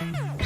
What?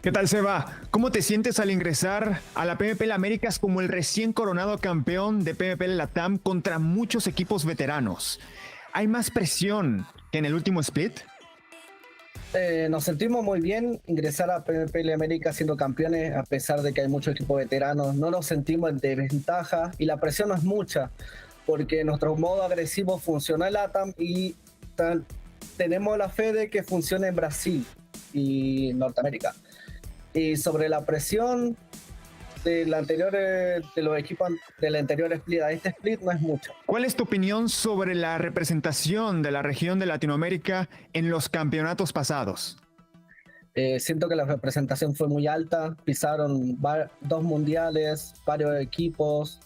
¿Qué tal, Seba? ¿Cómo te sientes al ingresar a la PMPL Américas como el recién coronado campeón de PMPL Latam contra muchos equipos veteranos? ¿Hay más presión que en el último split? Nos sentimos muy bien ingresar a PMPL América siendo campeones, a pesar de que hay muchos equipos veteranos. No nos sentimos en desventaja y la presión no es mucha, porque nuestro modo agresivo funciona en LATAM y tenemos la fe de que funcione en Brasil y Norteamérica. Y sobre la presión de los equipos del anterior split a este split no es mucho. ¿Cuál es tu opinión sobre la representación de la región de Latinoamérica en los campeonatos pasados? Siento que la representación fue muy alta, pisaron 2 mundiales, varios equipos.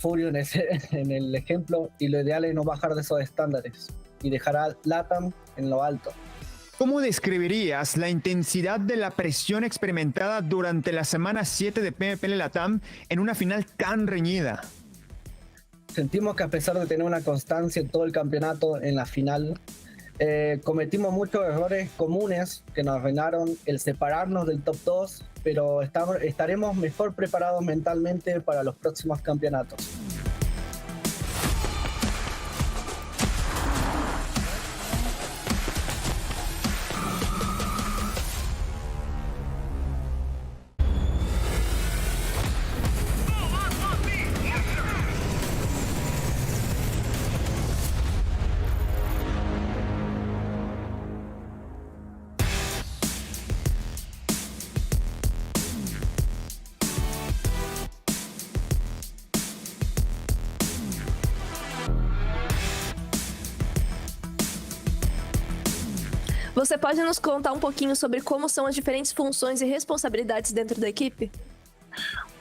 Furio en el ejemplo, y lo ideal es no bajar de esos estándares y dejar a LATAM en lo alto. ¿Cómo describirías la intensidad de la presión experimentada durante la semana 7 de PMPL Latam en una final tan reñida? Sentimos que a pesar de tener una constancia en todo el campeonato, en la final, cometimos muchos errores comunes que nos arruinaron el separarnos del top 2, pero estaremos mejor preparados mentalmente para los próximos campeonatos. Você pode nos contar um pouquinho sobre como são as diferentes funções e responsabilidades dentro da equipe?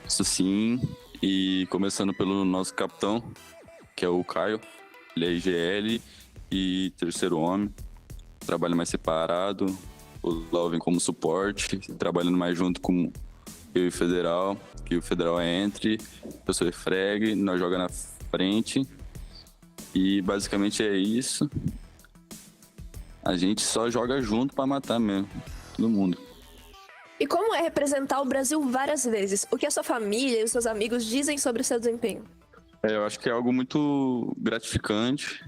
Isso sim, e começando pelo nosso capitão, que é o Caio. Ele é IGL e terceiro homem, trabalha mais separado. O Lau vem como suporte, trabalhando mais junto com eu e o Federal, que o Federal é entre, eu sou frag, nós jogamos na frente. E basicamente é isso. A gente só joga junto pra matar mesmo, todo mundo. E como é representar o Brasil várias vezes? O que a sua família e os seus amigos dizem sobre o seu desempenho? Eu acho que é algo muito gratificante,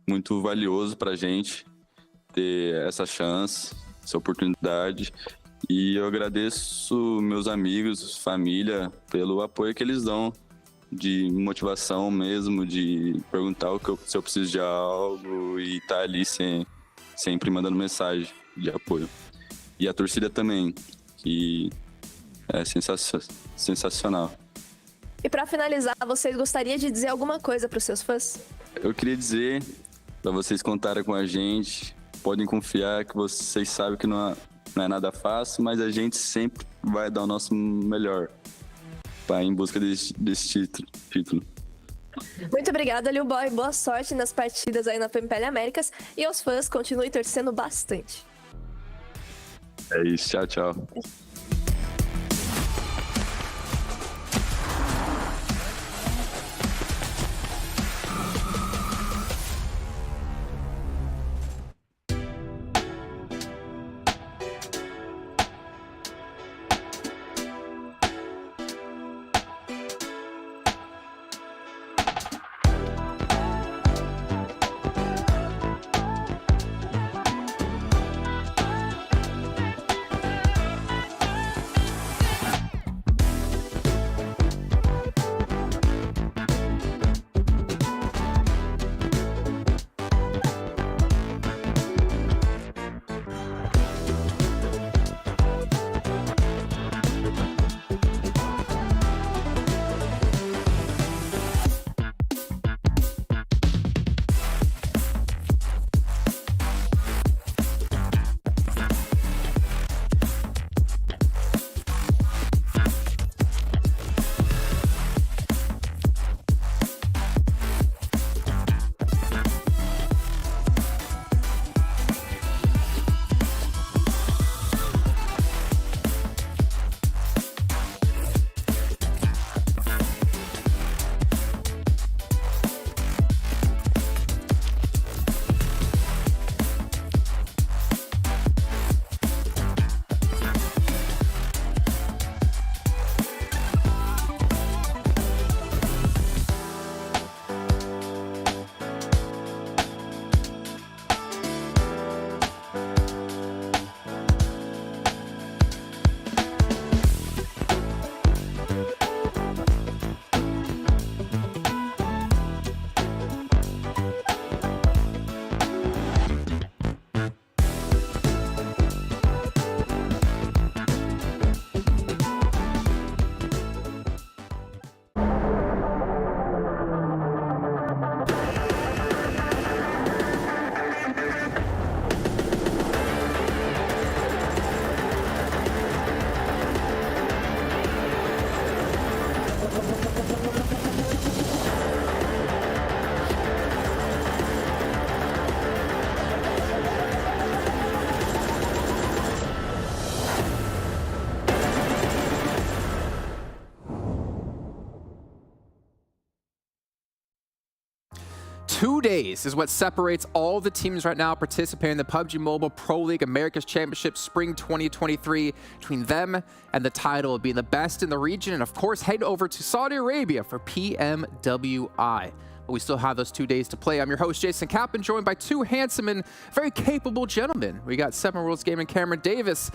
muito valioso pra gente ter essa chance, essa oportunidade. E eu agradeço meus amigos, família, pelo apoio que eles dão, de motivação mesmo, de perguntar se eu preciso de algo e estar ali sempre mandando mensagem de apoio. E a torcida também, que é sensacional. E para finalizar, vocês gostariam de dizer alguma coisa para os seus fãs? Eu queria dizer para vocês contarem com a gente, podem confiar que vocês sabem que não é nada fácil, mas a gente sempre vai dar o nosso melhor em busca desse título. Muito obrigada, Lil Boy. Boa sorte nas partidas aí na PMPL Américas. E aos fãs, continue torcendo bastante. É isso, tchau, tchau. 2 days is what separates all the teams right now participating in the PUBG Mobile Pro League Americas Championship Spring 2023, between them and the title of being the best in the region, and of course head over to Saudi Arabia for PMWI. But we still have those 2 days to play. I'm your host, Jason Kaplan, joined by two handsome and very capable gentlemen. We got 7 Worlds Gaming Cameron Davis.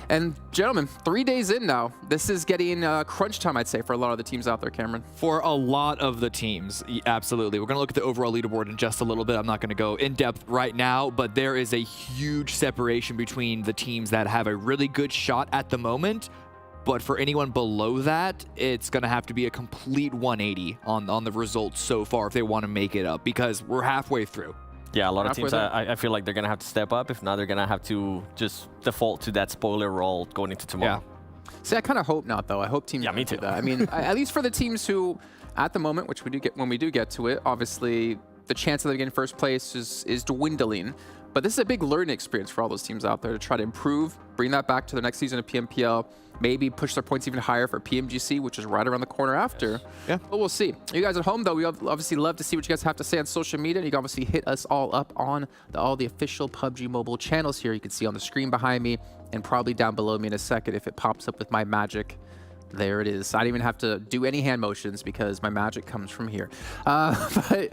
And gentlemen, 3 days in now, this is getting crunch time, I'd say, for a lot of the teams out there, Cameron. For a lot of the teams, absolutely. We're going to look at the overall leaderboard in just a little bit. I'm not going to go in depth right now, but there is a huge separation between the teams that have a really good shot at the moment. But for anyone below that, it's going to have to be a complete 180 on the results so far if they want to make it up, because we're halfway through. Yeah, a lot of teams, I feel like they're going to have to step up. If not, they're going to have to just default to that spoiler role going into tomorrow. Yeah. See, I kind of hope not, though. I hope teams me too. do that. I mean, at least for the teams who, at the moment, which we do get when we do get to it, obviously the chance of them getting first place is dwindling. But this is a big learning experience for all those teams out there to try to improve, bring that back to the next season of PMPL, maybe push their points even higher for PMGC, which is right around the corner after. Yes. Yeah. But we'll see. You guys at home, though, we obviously love to see what you guys have to say on social media. You can obviously hit us all up on all the official PUBG Mobile channels here. You can see on the screen behind me and probably down below me in a second if it pops up with my magic. There it is. I don't even have to do any hand motions because my magic comes from here. But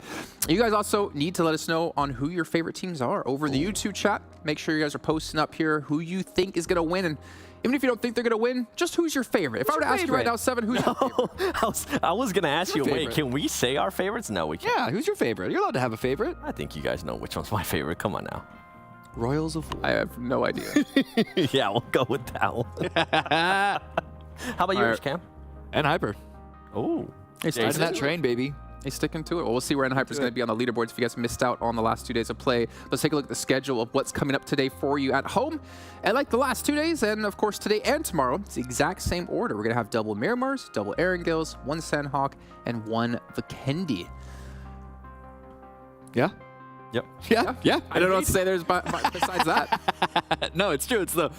you guys also need to let us know on who your favorite teams are over the YouTube chat. Make sure you guys are posting up here who you think is going to win. And even if you don't think they're going to win, just who's your favorite? If I were to ask you right now, 7, who's your favorite? I was going to ask you, wait, can we say our favorites? No, we can't. Yeah, who's your favorite? You're allowed to have a favorite. I think you guys know which one's my favorite. Come on now. Royals of War. I have no idea. Yeah, we'll go with that one. How about yours, Cam? And Hyper. Oh, he's riding that train, baby. He's sticking to it. Well, we'll see where Hyper is going to be on the leaderboards if you guys missed out on the last 2 days of play. Let's take a look at the schedule of what's coming up today for you at home. And like the last 2 days, and of course today and tomorrow, it's the exact same order. We're going to have double Miramars, double Erangels, 1 Sanhok, and 1 Vikendi. Yeah. Yep. Yeah. I don't know what to say besides that. No, it's true. It's the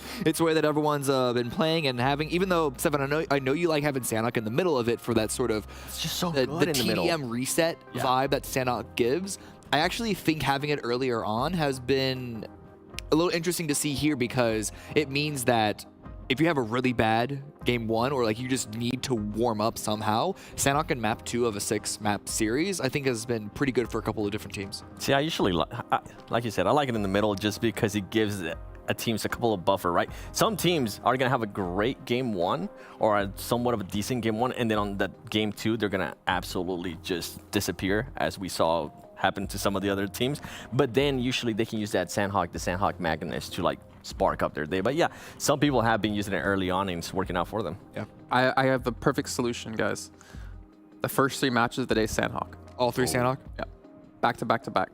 way that everyone's been playing and having. Even though 7, I know you like having Sanhok in the middle of it for that sort of it's just so the good in the middle. TDM reset vibe that Sanhok gives. I actually think having it earlier on has been a little interesting to see here, because it means that if you have a really bad game 1 or like you just need to warm up somehow, Sanhok in map 2 of a 6-map series, I think has been pretty good for a couple of different teams. See, I usually, like you said, I like it in the middle just because it gives a teams a couple of buffer, right? Some teams are going to have a great game 1 or a somewhat of a decent game 1, and then on that game 2, they're going to absolutely just disappear, as we saw happen to some of the other teams. But then usually they can use that Sanhok, the Sanhok Magnus, to like spark up their day. But yeah, some people have been using it early on and it's working out for them. Yeah, I have the perfect solution, guys. The first 3 matches of the day, Sanhok. All 3 Sanhok? Yeah, back to back to back.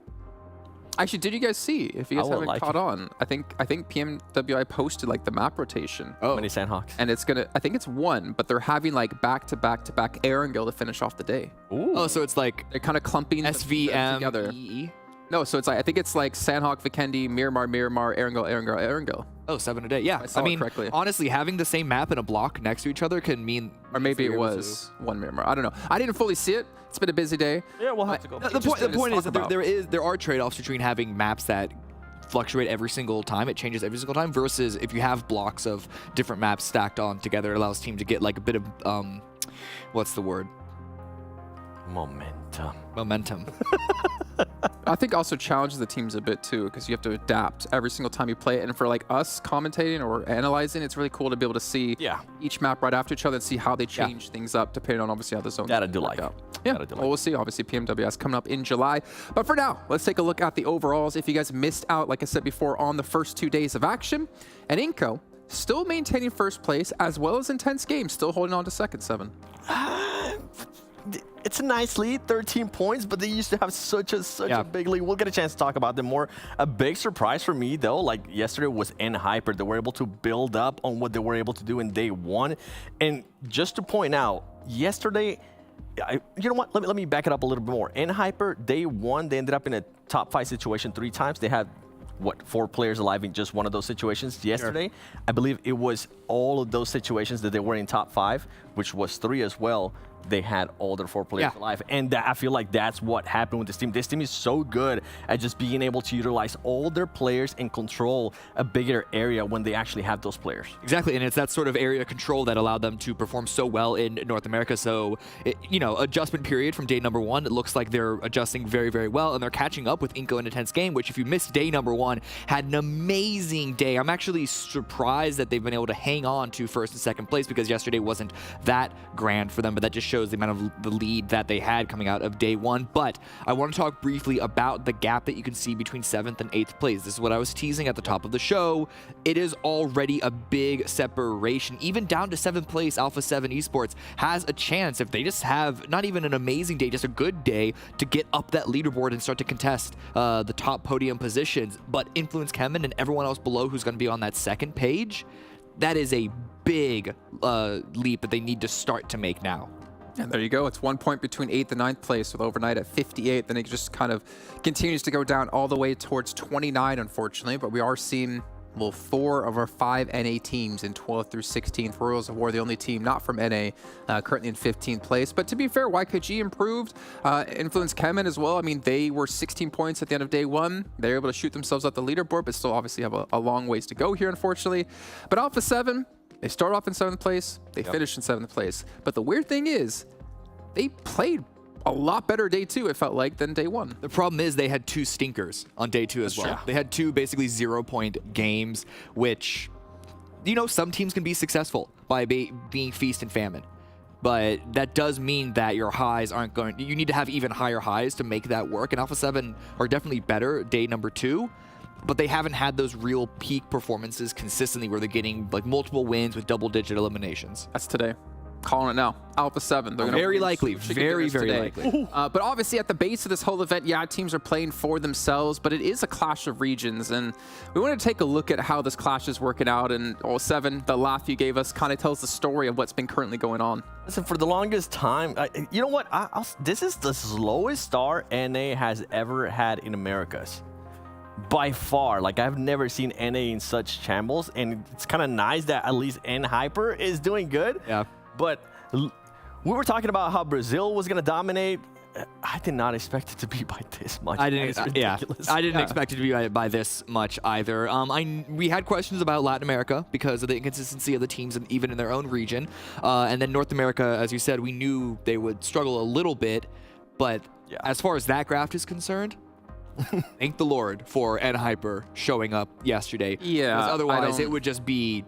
Actually, did you guys see? If you guys haven't caught on, I think PMWI posted like the map rotation. Oh, many Sanhoks. And it's gonna, I think it's 1, but they're having like back to back to back Erangel to finish off the day. Ooh. Oh, so it's like they're kind of clumping SVM together. No, so it's like, I think it's like Sanhok, Vikendi, Miramar, Erangel. Oh, 7 a day. Yeah, I mean, correctly. Honestly, having the same map in a block next to each other can mean... Or maybe it was 1 Miramar. I don't know. I didn't fully see it. It's been a busy day. Yeah, we'll have to go. The point is that there are trade-offs between having maps that fluctuate every single time. It changes every single time versus if you have blocks of different maps stacked on together, it allows team to get like a bit of, what's the word? Momentum. I think also challenges the teams a bit too, because you have to adapt every single time you play it. And for like us commentating or analyzing, it's really cool to be able to see each map right after each other and see how they change things up depending on obviously how the zones work out. Yeah, well, we'll see. Obviously, PMWS coming up in July. But for now, let's take a look at the overalls. If you guys missed out, like I said before, on the first 2 days of action, and INCO still maintaining first place as well as intense games, still holding on to second, 7. It's a nice lead, 13 points, but they used to have such a big lead. We'll get a chance to talk about them more. A big surprise for me, though, like yesterday was Hyper. They were able to build up on what they were able to do in day 1. And just to point out, yesterday, you know what? Let me back it up a little bit more. Hyper, day 1, they ended up in a top 5 situation 3 times. They had, what, 4 players alive in just one of those situations yesterday. Sure. I believe it was all of those situations that they were in top 5, which was 3 as well. they had all their 4 players alive. And I feel like that's what happened with this team. This team is so good at just being able to utilize all their players and control a bigger area when they actually have those players. Exactly, and it's that sort of area control that allowed them to perform so well in North America. So, adjustment period from day number 1, it looks like they're adjusting very, very well, and they're catching up with INCO in Intense Game, which if you missed day number 1, had an amazing day. I'm actually surprised that they've been able to hang on to first and second place because yesterday wasn't that grand for them, but that just shows the amount of the lead that they had coming out of day 1. But I want to talk briefly about the gap that you can see between 7th and 8th place. This is what I was teasing at the top of the show. It is already a big separation. Even down to 7th place, Alpha 7 Esports has a chance, if they just have not even an amazing day, just a good day, to get up that leaderboard and start to contest the top podium positions. But Influence CHEMIN and everyone else below who's going to be on that second page, that is a big leap that they need to start to make now. And there you go. It's 1 point between 8th and 9th place with Overnight at 58. Then it just kind of continues to go down all the way towards 29, unfortunately. But we are seeing, well, 4 of our 5 NA teams in 12th through 16th. Royals of War, the only team not from NA, currently in 15th place. But to be fair, YKG improved. Influence CHEMIN as well. I mean, they were 16 points at the end of day 1. They were able to shoot themselves up the leaderboard, but still obviously have a long ways to go here, unfortunately. But Alpha 7, they start off in 7th place. They finish in 7th place. But the weird thing is, they played a lot better day 2, it felt like, than day 1. The problem is they had 2 stinkers on day 2 as well. They had 2 basically 0-point games, which, some teams can be successful by being feast and famine. But that does mean that your highs aren't going... You need to have even higher highs to make that work. And Alpha 7 are definitely better day number 2. But they haven't had those real peak performances consistently where they're getting like multiple wins with double-digit eliminations. That's today. Calling it now. Alpha 7. They're very likely. Very, very likely. But obviously at the base of this whole event, teams are playing for themselves, but it is a clash of regions. And we want to take a look at how this clash is working out. And 7, the laugh you gave us kind of tells the story of what's been currently going on. Listen, for the longest time, you know what? This is the slowest start NA has ever had in Americas. By far. Like, I've never seen NA in such shambles, and it's kind of nice that at least N-Hyper is doing good. Yeah. But we were talking about how Brazil was going to dominate. I did not expect it to be by this much. I didn't expect it to be by this much either. We had questions about Latin America because of the inconsistency of the teams, and even in their own region. And then North America, as you said, we knew they would struggle a little bit. But as far as that graph is concerned, thank the Lord for N-Hyper showing up yesterday. Yeah. Because otherwise, it would just be...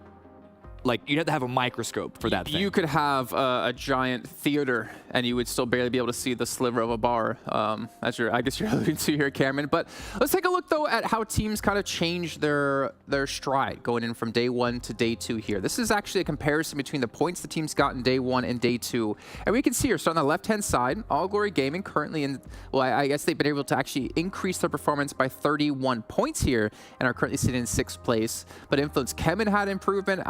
Like, you'd have to have a microscope for that thing. You could have a giant theater, and you would still barely be able to see the sliver of a bar, as I guess you're alluding to here, Cameron. But let's take a look, though, at how teams kind of changed their stride going in from day 1 to day 2 here. This is actually a comparison between the points the teams got in day 1 and day 2. And we can see here, starting on the left-hand side, All Glory Gaming currently in, well, I guess they've been able to actually increase their performance by 31 points here and are currently sitting in 6th place. But Influence CHEMIN had improvement.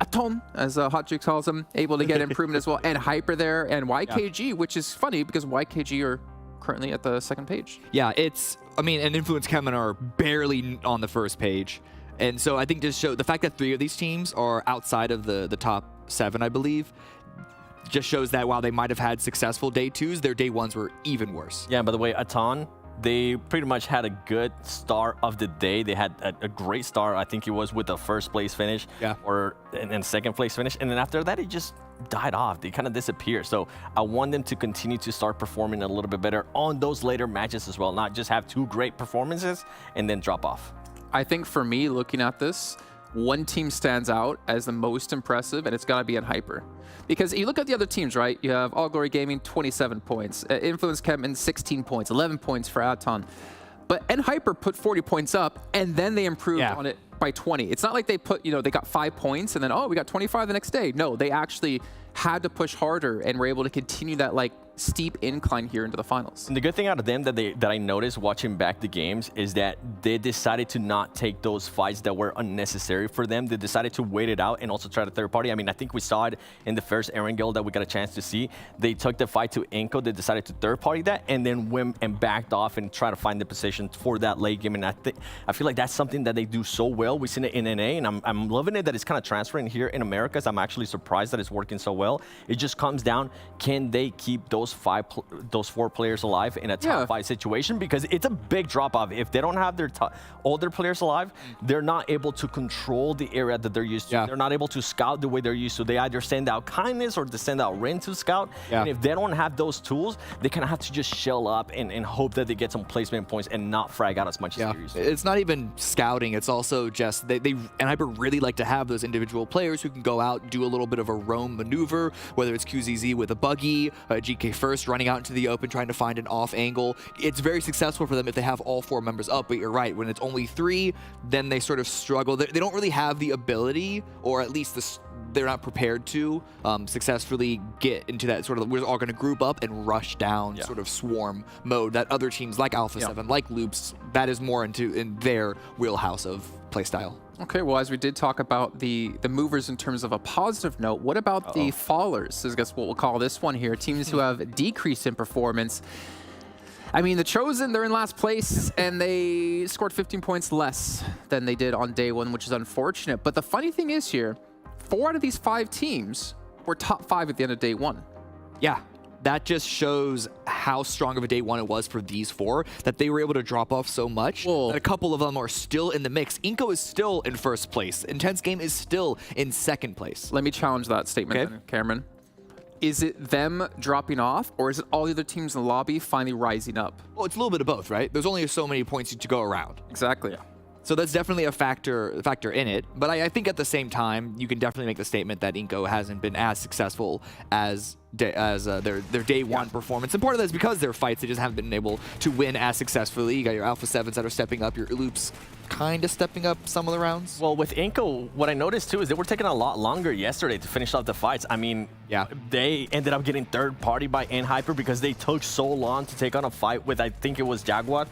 ATON, as Hot Juke calls them, able to get improvement as well, and Hyper there, and YKG, which is funny because YKG are currently at the 2nd page. Yeah, and Influence CHEMIN are barely on the 1st page. And so I think just show the fact that 3 of these teams are outside of the top 7, I believe, just shows that while they might have had successful day 2s, their day 1s were even worse. Yeah, by the way, ATON, they pretty much had a good start of the day. They had a great start. I think it was with the 1st place finish, and 2nd place finish. And then after that, it just died off. They kind of disappeared. So I want them to continue to start performing a little bit better on those later matches as well, not just have 2 great performances and then drop off. I think for me, looking at this, one team stands out as the most impressive, and it's got to be N-Hyper. Because you look at the other teams, right? You have All Glory Gaming, 27 points. Influence CHEMIN, 16 points, 11 points for ATON. But N-Hyper put 40 points up, and then they improved on it by 20. It's not like they put, they got 5 points, and then, we got 25 the next day. No, they actually had to push harder and were able to continue that, steep incline here into the finals. And the good thing out of them that I noticed watching back the games is that they decided to not take those fights that were unnecessary for them. They decided to wait it out and also try to third party. I mean, I think we saw it in the first Erangel that we got a chance to see. They took the fight to INCO. They decided to third party that and then went and backed off and try to find the position for that late game. And I feel like that's something that they do so well. We've seen it in NA, and I'm loving it that it's kind of transferring here in Americas. I'm actually surprised that it's working so well. It just comes down, can they keep those four players alive in a top 5 situation? Because it's a big drop off. If they don't have their older players alive, they're not able to control the area that they're used to. They're not able to scout the way they're used to. They either send out kindness or they send out Rin to scout. And if they don't have those tools, they kind of have to just shell up and hope that they get some placement points and not frag out as much as they're used to. It's not even scouting. It's also just they and Hyper really like to have those individual players who can go out, do a little bit of a roam maneuver, whether it's QZZ with a buggy, GK First running out into the open trying to find an off angle. It's very successful for them if they have all 4 members up, but you're right, when it's only 3, then they sort of struggle. They don't really have the ability, or at least they're not prepared to successfully get into that sort of, we're all going to group up and rush down sort of swarm mode that other teams like Alpha 7, like Loops, that is more in their wheelhouse of playstyle. Okay, well, as we did talk about the movers in terms of a positive note, what about the fallers? I guess what we'll call this one here. Teams who have decreased in performance. I mean, the Chosen, they're in last place, and they scored 15 points less than they did on day 1, which is unfortunate. But the funny thing is here, 4 out of these 5 teams were top 5 at the end of day 1. Yeah. That just shows how strong of a day 1 it was for these 4, that they were able to drop off so much that a couple of them are still in the mix. INCO is still in 1st place. Intense Game is still in 2nd place. Let me challenge that statement, then, Cameron. Is it them dropping off, or is it all the other teams in the lobby finally rising up? Well, it's a little bit of both, right? There's only so many points to go around. Exactly. So that's definitely a factor in it. But I think at the same time, you can definitely make the statement that INCO hasn't been as successful as their day 1 performance. And part of that is because their fights, they just haven't been able to win as successfully. You got your Alpha 7s that are stepping up, your Loops kind of stepping up some of the rounds. Well, with INCO, what I noticed too is they were taking a lot longer yesterday to finish off the fights. I mean, they ended up getting third party by Hyper because they took so long to take on a fight with, I think it was Jaguar.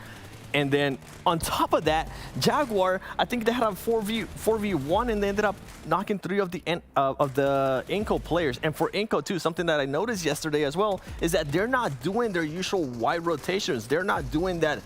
And then on top of that, Jaguar, I think they had a 4v1 and they ended up knocking 3 of the INCO players. And for INCO too, something that I noticed yesterday as well is that they're not doing their usual wide rotations. They're not doing that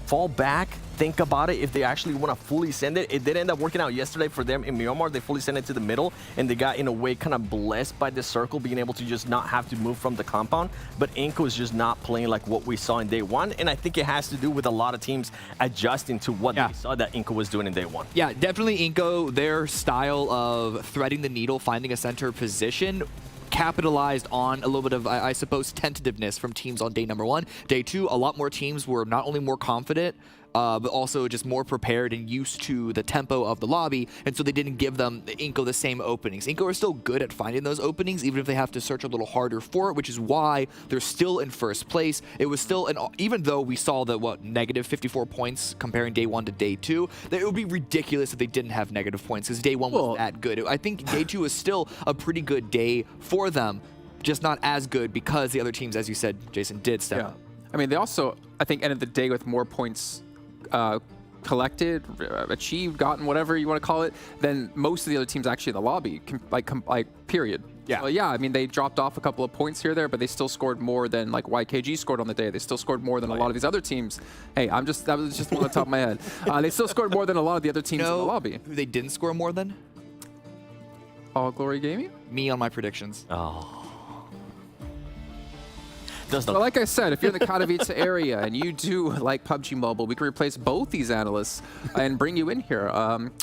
fall back, think about it if they actually want to fully send it. It did end up working out yesterday for them in Miramar. They fully sent it to the middle, and they got, in a way, kind of blessed by the circle, being able to just not have to move from the compound. But INCO is just not playing like what we saw in day 1, and I think it has to do with a lot of teams adjusting to what they saw that INCO was doing in day 1. Yeah, definitely INCO, their style of threading the needle, finding a center position, capitalized on a little bit of, I suppose, tentativeness from teams on day number 1. Day 2, a lot more teams were not only more confident, but also just more prepared and used to the tempo of the lobby, and so they didn't give them INCO the same openings. INCO are still good at finding those openings, even if they have to search a little harder for it, which is why they're still in 1st place. It was still, even though we saw the, negative 54 points comparing day 1 to day 2, it would be ridiculous if they didn't have negative points, because day 1 was that good. I think day 2 is still a pretty good day for them, just not as good because the other teams, as you said, Jason, did step up. I mean, they also, I think, ended the day with more points collected, achieved, gotten, whatever you want to call it, than most of the other teams actually in the lobby, period. Yeah. So, I mean, they dropped off a couple of points here or there, but they still scored more than, like, YKG scored on the day. They still scored more than a lot of these other teams. Hey, that was just on the top of my head. They still scored more than a lot of the other teams in the lobby. Who they didn't score more than? All Glory Gaming? Me on my predictions. Oh. Well, like I said, if you're in the Katowice area and you do like PUBG Mobile, we can replace both these analysts and bring you in here.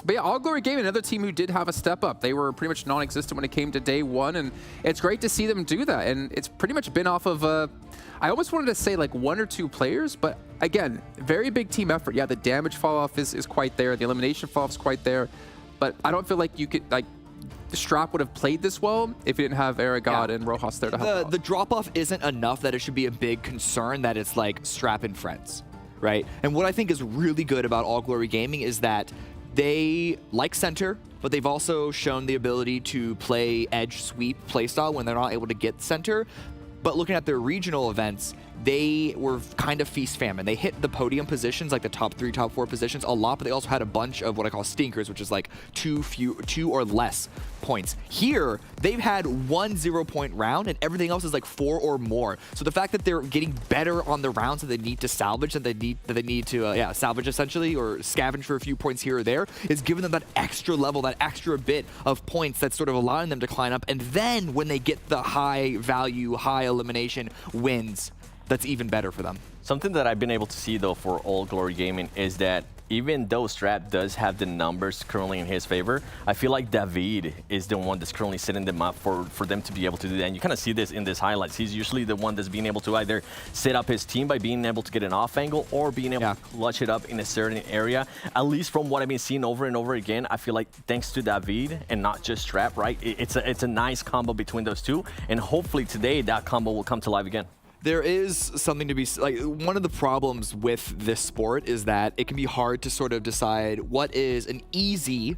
But yeah, All Glory Gaming, another team who did have a step up. They were pretty much non-existent when it came to day 1, and it's great to see them do that. And it's pretty much been off of, I almost wanted to say like 1 or 2 players, but again, very big team effort. Yeah, the damage fall off is quite there. The elimination fall off is quite there. But I don't feel like you could, like, Strap would have played this well if he didn't have Erangel and Rojas there to help out. The drop-off isn't enough that it should be a big concern that it's like Strap and friends, right? And what I think is really good about All Glory Gaming is that they like center, but they've also shown the ability to play edge sweep playstyle when they're not able to get center. But looking at their regional events, they were kind of feast famine. They hit the podium positions, like the top 3, top 4 positions a lot, but they also had a bunch of what I call stinkers, which is like 2 or less points. Here, they've had 1 0-point round and everything else is like 4 or more. So the fact that they're getting better on the rounds that they need to salvage, that they need to salvage essentially, or scavenge for a few points here or there, is giving them that extra level, that extra bit of points that's sort of allowing them to climb up. And then when they get the high value, high elimination wins, that's even better for them. Something that I've been able to see though for All Glory Gaming is that even though Strap does have the numbers currently in his favor, I feel like David is the one that's currently setting them up for them to be able to do that. And you kind of see this in this highlights. He's usually the one that's being able to either set up his team by being able to get an off angle or being able to clutch it up in a certain area. At least from what I've been seeing over and over again, I feel like thanks to David and not just Strap, right? It's a nice combo between those two. And hopefully today that combo will come to life again. There is something to be, like, one of the problems with this sport is that it can be hard to sort of decide what is an easy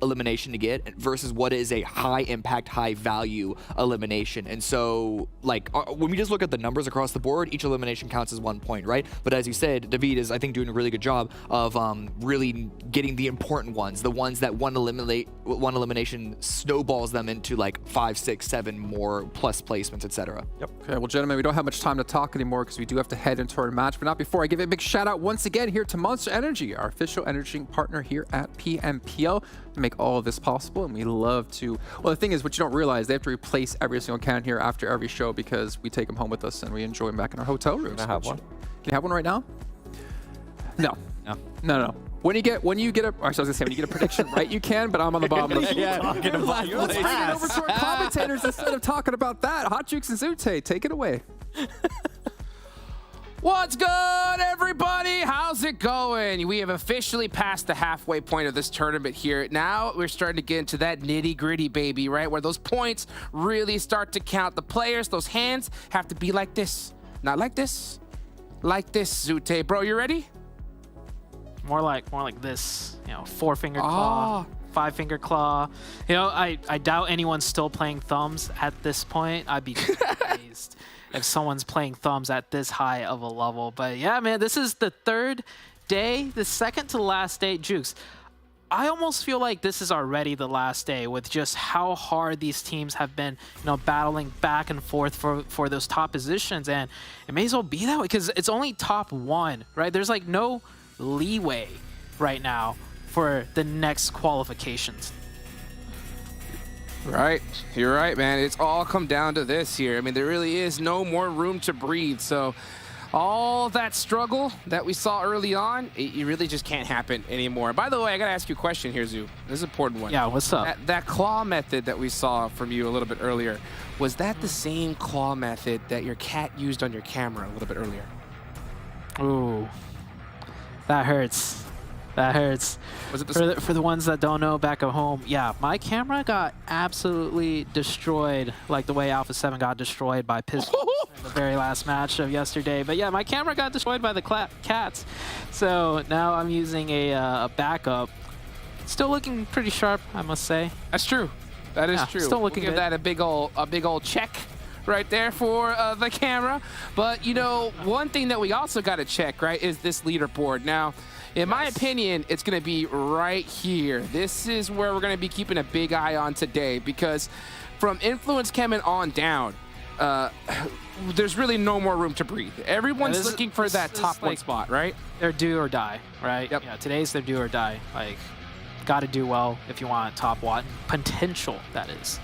elimination to get versus what is a high impact, high value elimination. And so, like, when we just look at the numbers across the board, each elimination counts as 1 point, right? But as you said, David is, I think, doing a really good job of really getting the important ones, the ones that one elimination snowballs them into like 5, 6, 7 more plus placements, etc. Yep. Okay, well, gentlemen, we don't have much time to talk anymore because we do have to head into our match. But not before I give a big shout out once again here to Monster Energy, our official energy partner here at PMPL, to make all of this possible. And we love to, well, the thing is, what you don't realize, they have to replace every single can here after every show because we take them home with us and we enjoy them back in our hotel rooms. Can I have one? Can you have one right now? No. No. When you get a, actually, I was gonna say when you get a prediction right, you can, but I'm on the bottom of the Let's bring it over to our commentators instead of talking about that. Hot Jukes and Zute, take it away. What's good, everybody? How's it going? We have officially passed the halfway point of this tournament here. Now we're starting to get into that nitty-gritty, baby, right? Where those points really start to count. The players, those hands have to be like this. Not like this. Like this, Zute. Bro, you ready? More like this, you know, 4-finger claw, 5-finger claw. You know, I doubt anyone's still playing thumbs at this point. I'd be amazed if someone's playing thumbs at this high of a level. But yeah, man, this is the third day, the second to the last day. Jukes, I almost feel like this is already the last day with just how hard these teams have been, you know, battling back and forth for those top positions. And it may as well be that way because it's only top 1, right? There's like no leeway right now for the next qualifications. Right. You're right, man. It's all come down to this here. I mean, there really is no more room to breathe. So all that struggle that we saw early on, it really just can't happen anymore. By the way, I got to ask you a question here, Zoo. This is an important one. Yeah, what's up? That claw method that we saw from you a little bit earlier, was that the same claw method that your cat used on your camera a little bit earlier? Ooh, that hurts. That hurts. Was it For the ones that don't know back at home, yeah, my camera got absolutely destroyed, like the way Alpha 7 got destroyed by Pistol in the very last match of yesterday. But yeah, my camera got destroyed by the cats. So now I'm using a backup. Still looking pretty sharp, I must say. That's true. That is true. Still looking we'll give that a big old check right there for the camera. But, you know, one thing that we also got to check, right, is this leaderboard. Now, in my opinion, it's going to be right here. This is where we're going to be keeping a big eye on today because from Influence CHEMIN on down, there's really no more room to breathe. Everyone's looking for that top 1 spot, right? They're do or die, right? Yep. Yeah, today's their do or die. Like, got to do well if you want top 1 potential, that is.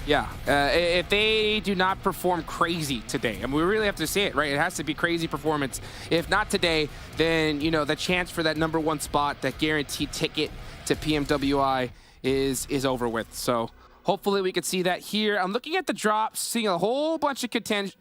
Yeah, if they do not perform crazy today, I mean, we really have to say it, right? It has to be crazy performance. If not today, then, you know, the chance for that #1 spot, that guaranteed ticket to PMWI is over with. So hopefully we could see that here. I'm looking at the drops, seeing a whole bunch of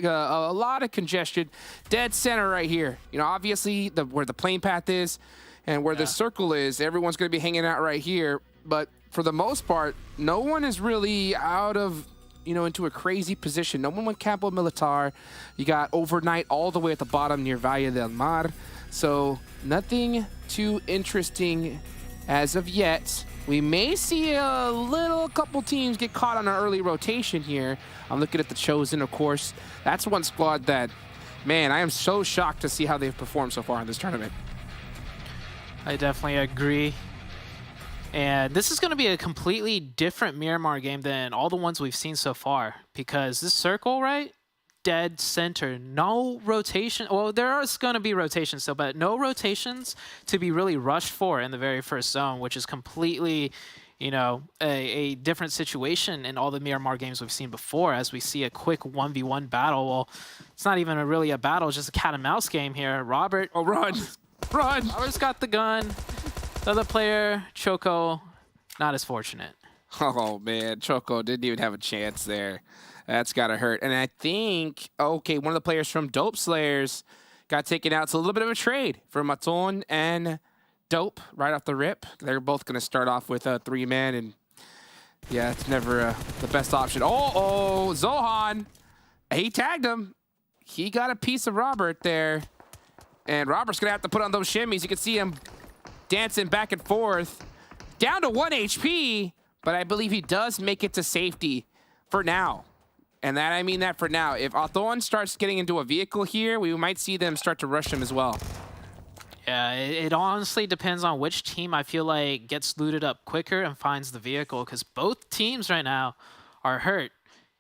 a lot of congestion, dead center right here. You know, obviously where the plane path is and where the circle is, everyone's going to be hanging out right here. But for the most part, no one is really out of, you know, into a crazy position. No one went Campo Militar. You got Overnight all the way at the bottom near Valle del Mar. So nothing too interesting as of yet. We may see a couple teams get caught on an early rotation here. I'm looking at the Chosen, of course. That's one squad that, man, I am so shocked to see how they've performed so far in this tournament. I definitely agree. And this is going to be a completely different Miramar game than all the ones we've seen so far. Because this circle, right? Dead center. No rotation. Well, there is going to be rotations still, but no rotations to be really rushed for in the very first zone, which is completely, you know, a different situation in all the Miramar games we've seen before, as we see a quick 1v1 battle. Well, it's not even really a battle, it's just a cat and mouse game here. Robert. Oh, run. Run. Robert's got the gun. The other player, Choco, not as fortunate. Oh, man. Choco didn't even have a chance there. That's got to hurt. And I think, okay, one of the players from Dope Slayers got taken out. It's a little bit of a trade for ATON and Dope right off the rip. They're both going to start off with a 3-man, and yeah, it's never the best option. Oh, Zohan. He tagged him. He got a piece of Robert there. And Robert's going to have to put on those shimmies. You can see him dancing back and forth. Down to 1 HP, but I believe he does make it to safety for now. And that, I mean that for now. If ATON starts getting into a vehicle here, we might see them start to rush him as well. Yeah, it honestly depends on which team I feel like gets looted up quicker and finds the vehicle, because both teams right now are hurt.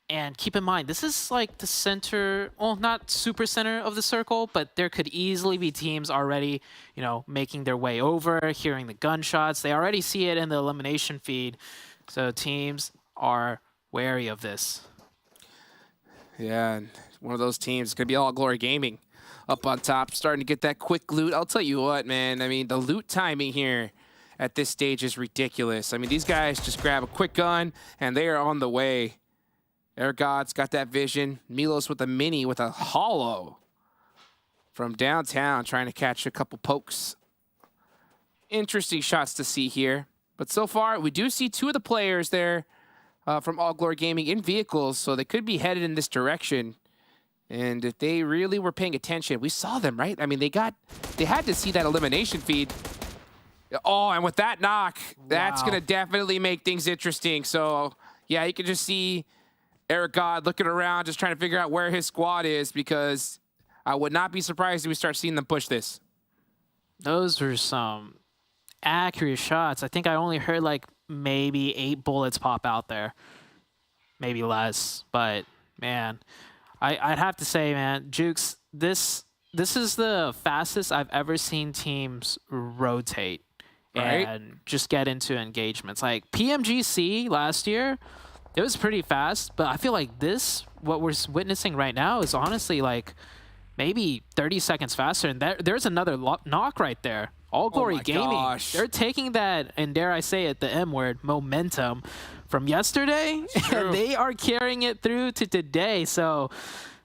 And keep in mind, this is like the center, well, not super center of the circle, but there could easily be teams already, you know, making their way over, hearing the gunshots. They already see it in the elimination feed. So teams are wary of this. Yeah, and one of those teams is going to be All Glory Gaming up on top, starting to get that quick loot. I'll tell you what, man, I mean, the loot timing here at this stage is ridiculous. I mean, these guys just grab a quick gun, and they are on the way. Ergod's got that vision. Milos with a mini with a hollow from downtown, trying to catch a couple pokes. Interesting shots to see here. But so far, we do see two of the players there from All Glory Gaming in vehicles, so they could be headed in this direction. And if they really were paying attention, we saw them, right? I mean, they had to see that elimination feed. Oh, and with that knock, that's going to definitely make things interesting. So, yeah, you can just see Erangel looking around, just trying to figure out where his squad is, because I would not be surprised if we start seeing them push this. Those were some accurate shots. I think I only heard like maybe 8 bullets pop out there. Maybe less. But, man, I'd have to say, man, Jukes, this is the fastest I've ever seen teams rotate and just get into engagements. Like PMGC last year, it was pretty fast, but I feel like this, what we're witnessing right now, is honestly like maybe 30 seconds faster. And there's another knock right there. All Glory Gaming. Gosh. They're taking that, and dare I say it, the M word, momentum from yesterday, and they are carrying it through to today. So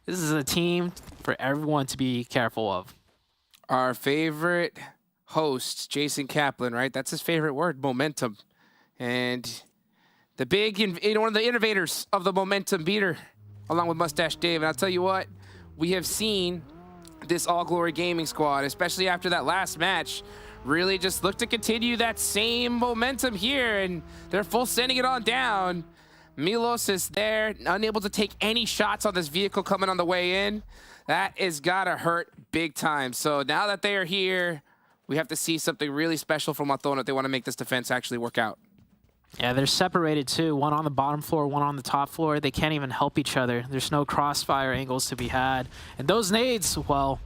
this is a team for everyone to be careful of. Our favorite host, Jason Kaplan, right? That's his favorite word, momentum. And the big, one of the innovators of the momentum beater, along with Mustache Dave. And I'll tell you what, we have seen this All Glory Gaming squad, especially after that last match, really just look to continue that same momentum here, and they're full sending it on down. Milos is there, unable to take any shots on this vehicle coming on the way in. That is gotta hurt big time. So now that they are here, we have to see something really special from ATON if they want to make this defense actually work out. Yeah, they're separated too. One on the bottom floor, one on the top floor. They can't even help each other. There's no crossfire angles to be had. And those nades, well,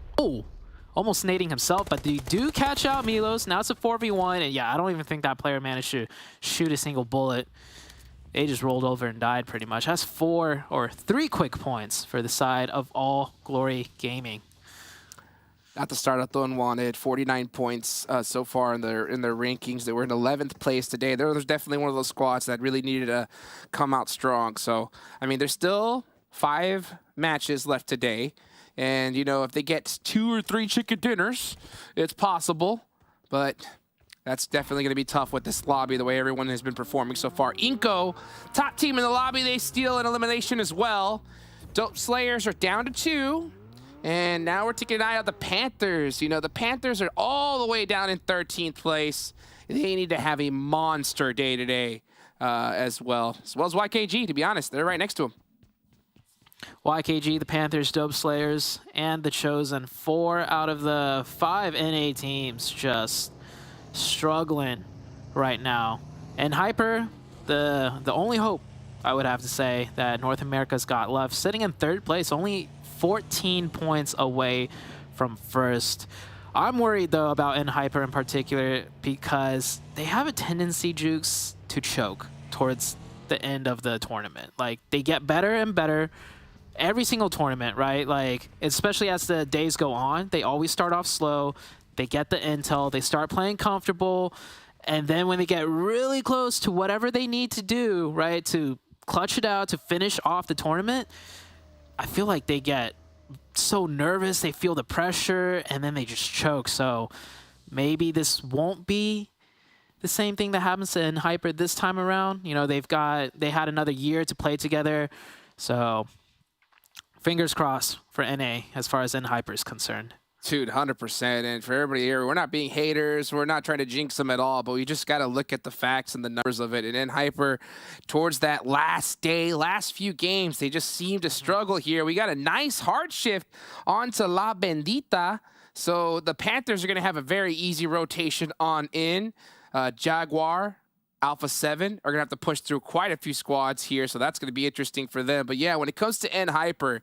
almost nading himself, but they do catch out Milos. Now it's a 4v1, and yeah, I don't even think that player managed to shoot a single bullet. They just rolled over and died pretty much. That's 3 quick points for the side of All Glory Gaming. At the start, ATON wanted 49 points so far in their rankings. They were in 11th place today. There's definitely one of those squads that really needed to come out strong. So, I mean, there's still 5 matches left today. And, you know, if they get 2 or 3 chicken dinners, it's possible. But that's definitely going to be tough with this lobby, the way everyone has been performing so far. INCO, top team in the lobby, they steal an elimination as well. Dope Slayers are down to 2. And now we're taking an eye on the Panthers. You know, the Panthers are all the way down in 13th place. They need to have a monster day today as well as YKG, to be honest. They're right next to him. YKG, the Panthers, Dope Slayers, and the Chosen. 4 out of the 5 NA teams just struggling right now. And Hyper, the only hope, I would have to say, that North America's got left, sitting in 3rd place, only 14 points away from first. I'm worried, though, about Hyper in particular because they have a tendency, Jukes, to choke towards the end of the tournament. Like, they get better and better every single tournament, right? Like, especially as the days go on, they always start off slow. They get the intel. They start playing comfortable. And then when they get really close to whatever they need to do, right, to clutch it out, to finish off the tournament, I feel like they get so nervous, they feel the pressure, and then they just choke. So maybe this won't be the same thing that happens to Hyper this time around. You know, they had another year to play together. So fingers crossed for NA as far as Hyper is concerned. Dude, 100%. And for everybody here, we're not being haters. We're not trying to jinx them at all, but we just got to look at the facts and the numbers of it. And Hyper, towards that last few games, they just seem to struggle here. We got a nice hard shift onto La Bendita. So the Panthers are going to have a very easy rotation on in. Jaguar, Alpha 7 are going to have to push through quite a few squads here. So that's going to be interesting for them. But yeah, when it comes to Hyper,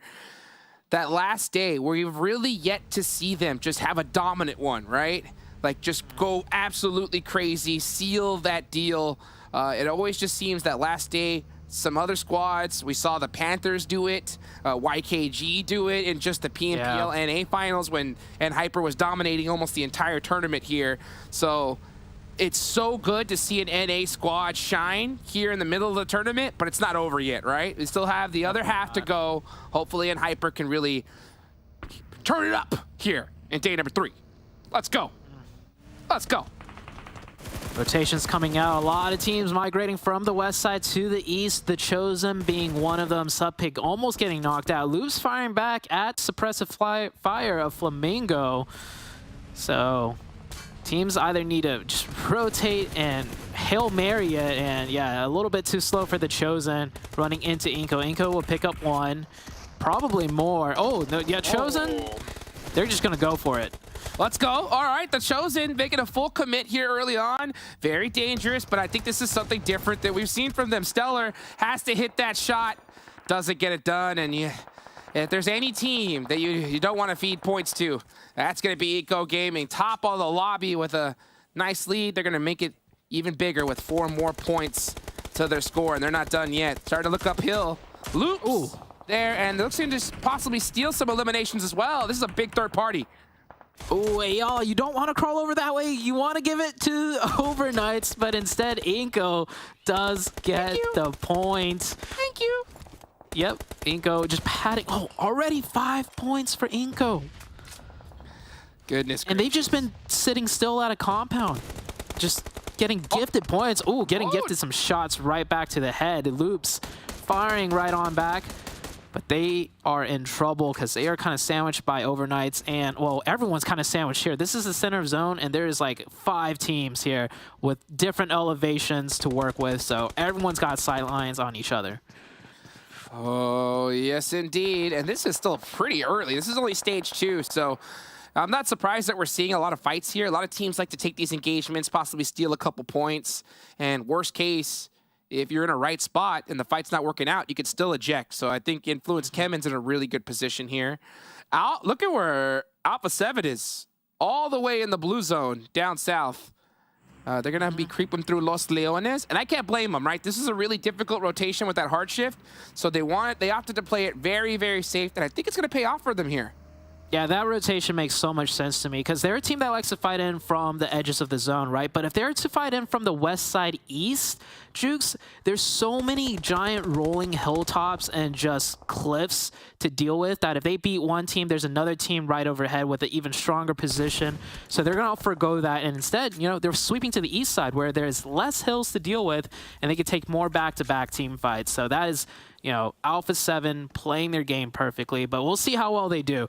that last day where you've really yet to see them just have a dominant one, right? Like just go absolutely crazy, seal that deal. It always just seems that last day, some other squads, we saw the Panthers do it, YKG do it in just the PMPL NA finals when Hyper was dominating almost the entire tournament here. So it's so good to see an NA squad shine here in the middle of the tournament, but it's not over yet, right? We still have the other half to go. Hopefully, Hyper can really turn it up here in day number 3. Let's go. Let's go. Rotations coming out. A lot of teams migrating from the west side to the east. The Chosen being one of them. Subpick almost getting knocked out. Loops firing back at suppressive fire of FLAMENGO. So teams either need to just rotate and Hail Mary it, and yeah, a little bit too slow for the Chosen running into INCO. INCO will pick up 1, probably more. Oh, no, yeah, Chosen, they're just going to go for it. Let's go. All right, the Chosen making a full commit here early on. Very dangerous, but I think this is something different that we've seen from them. Stellar has to hit that shot, doesn't get it done, and if there's any team that you don't want to feed points to, that's going to be INCO Gaming. Top of the lobby with a nice lead. They're going to make it even bigger with 4 more points to their score, and they're not done yet. Starting to look uphill. Loops there, and it looks like to just possibly steal some eliminations as well. This is a big third party. Oh, hey, y'all, you don't want to crawl over that way. You want to give it to Overknights, but instead INCO does get the point. Thank you. Yep, INCO just padding. Oh, already 5 points for INCO. Goodness. And they've just been sitting still at a compound. Just getting gifted points. Ooh, getting gifted some shots right back to the head. Loops firing right on back. But they are in trouble because they are kind of sandwiched by Overknights. And, well, everyone's kind of sandwiched here. This is the center of zone, and there is like 5 teams here with different elevations to work with. So everyone's got sidelines on each other. Oh, yes, indeed. And this is still pretty early. This is only stage 2, so I'm not surprised that we're seeing a lot of fights here. A lot of teams like to take these engagements, possibly steal a couple points. And worst case, if you're in a right spot and the fight's not working out, you could still eject. So I think Influence CHEMIN's in a really good position here. Look at where Alpha 7 is. All the way in the blue zone down south. They're going to be creeping through Los Leones, and I can't blame them, right? This is a really difficult rotation with that hard shift, so they opted to play it very, very safe, and I think it's going to pay off for them here. Yeah, that rotation makes so much sense to me because they're a team that likes to fight in from the edges of the zone, right? But if they're to fight in from the west side east, Jukes, there's so many giant rolling hilltops and just cliffs to deal with that if they beat one team, there's another team right overhead with an even stronger position. So they're going to forego that. And instead, you know, they're sweeping to the east side where there's less hills to deal with and they can take more back-to-back team fights. So that is, you know, Alpha 7 playing their game perfectly, but we'll see how well they do.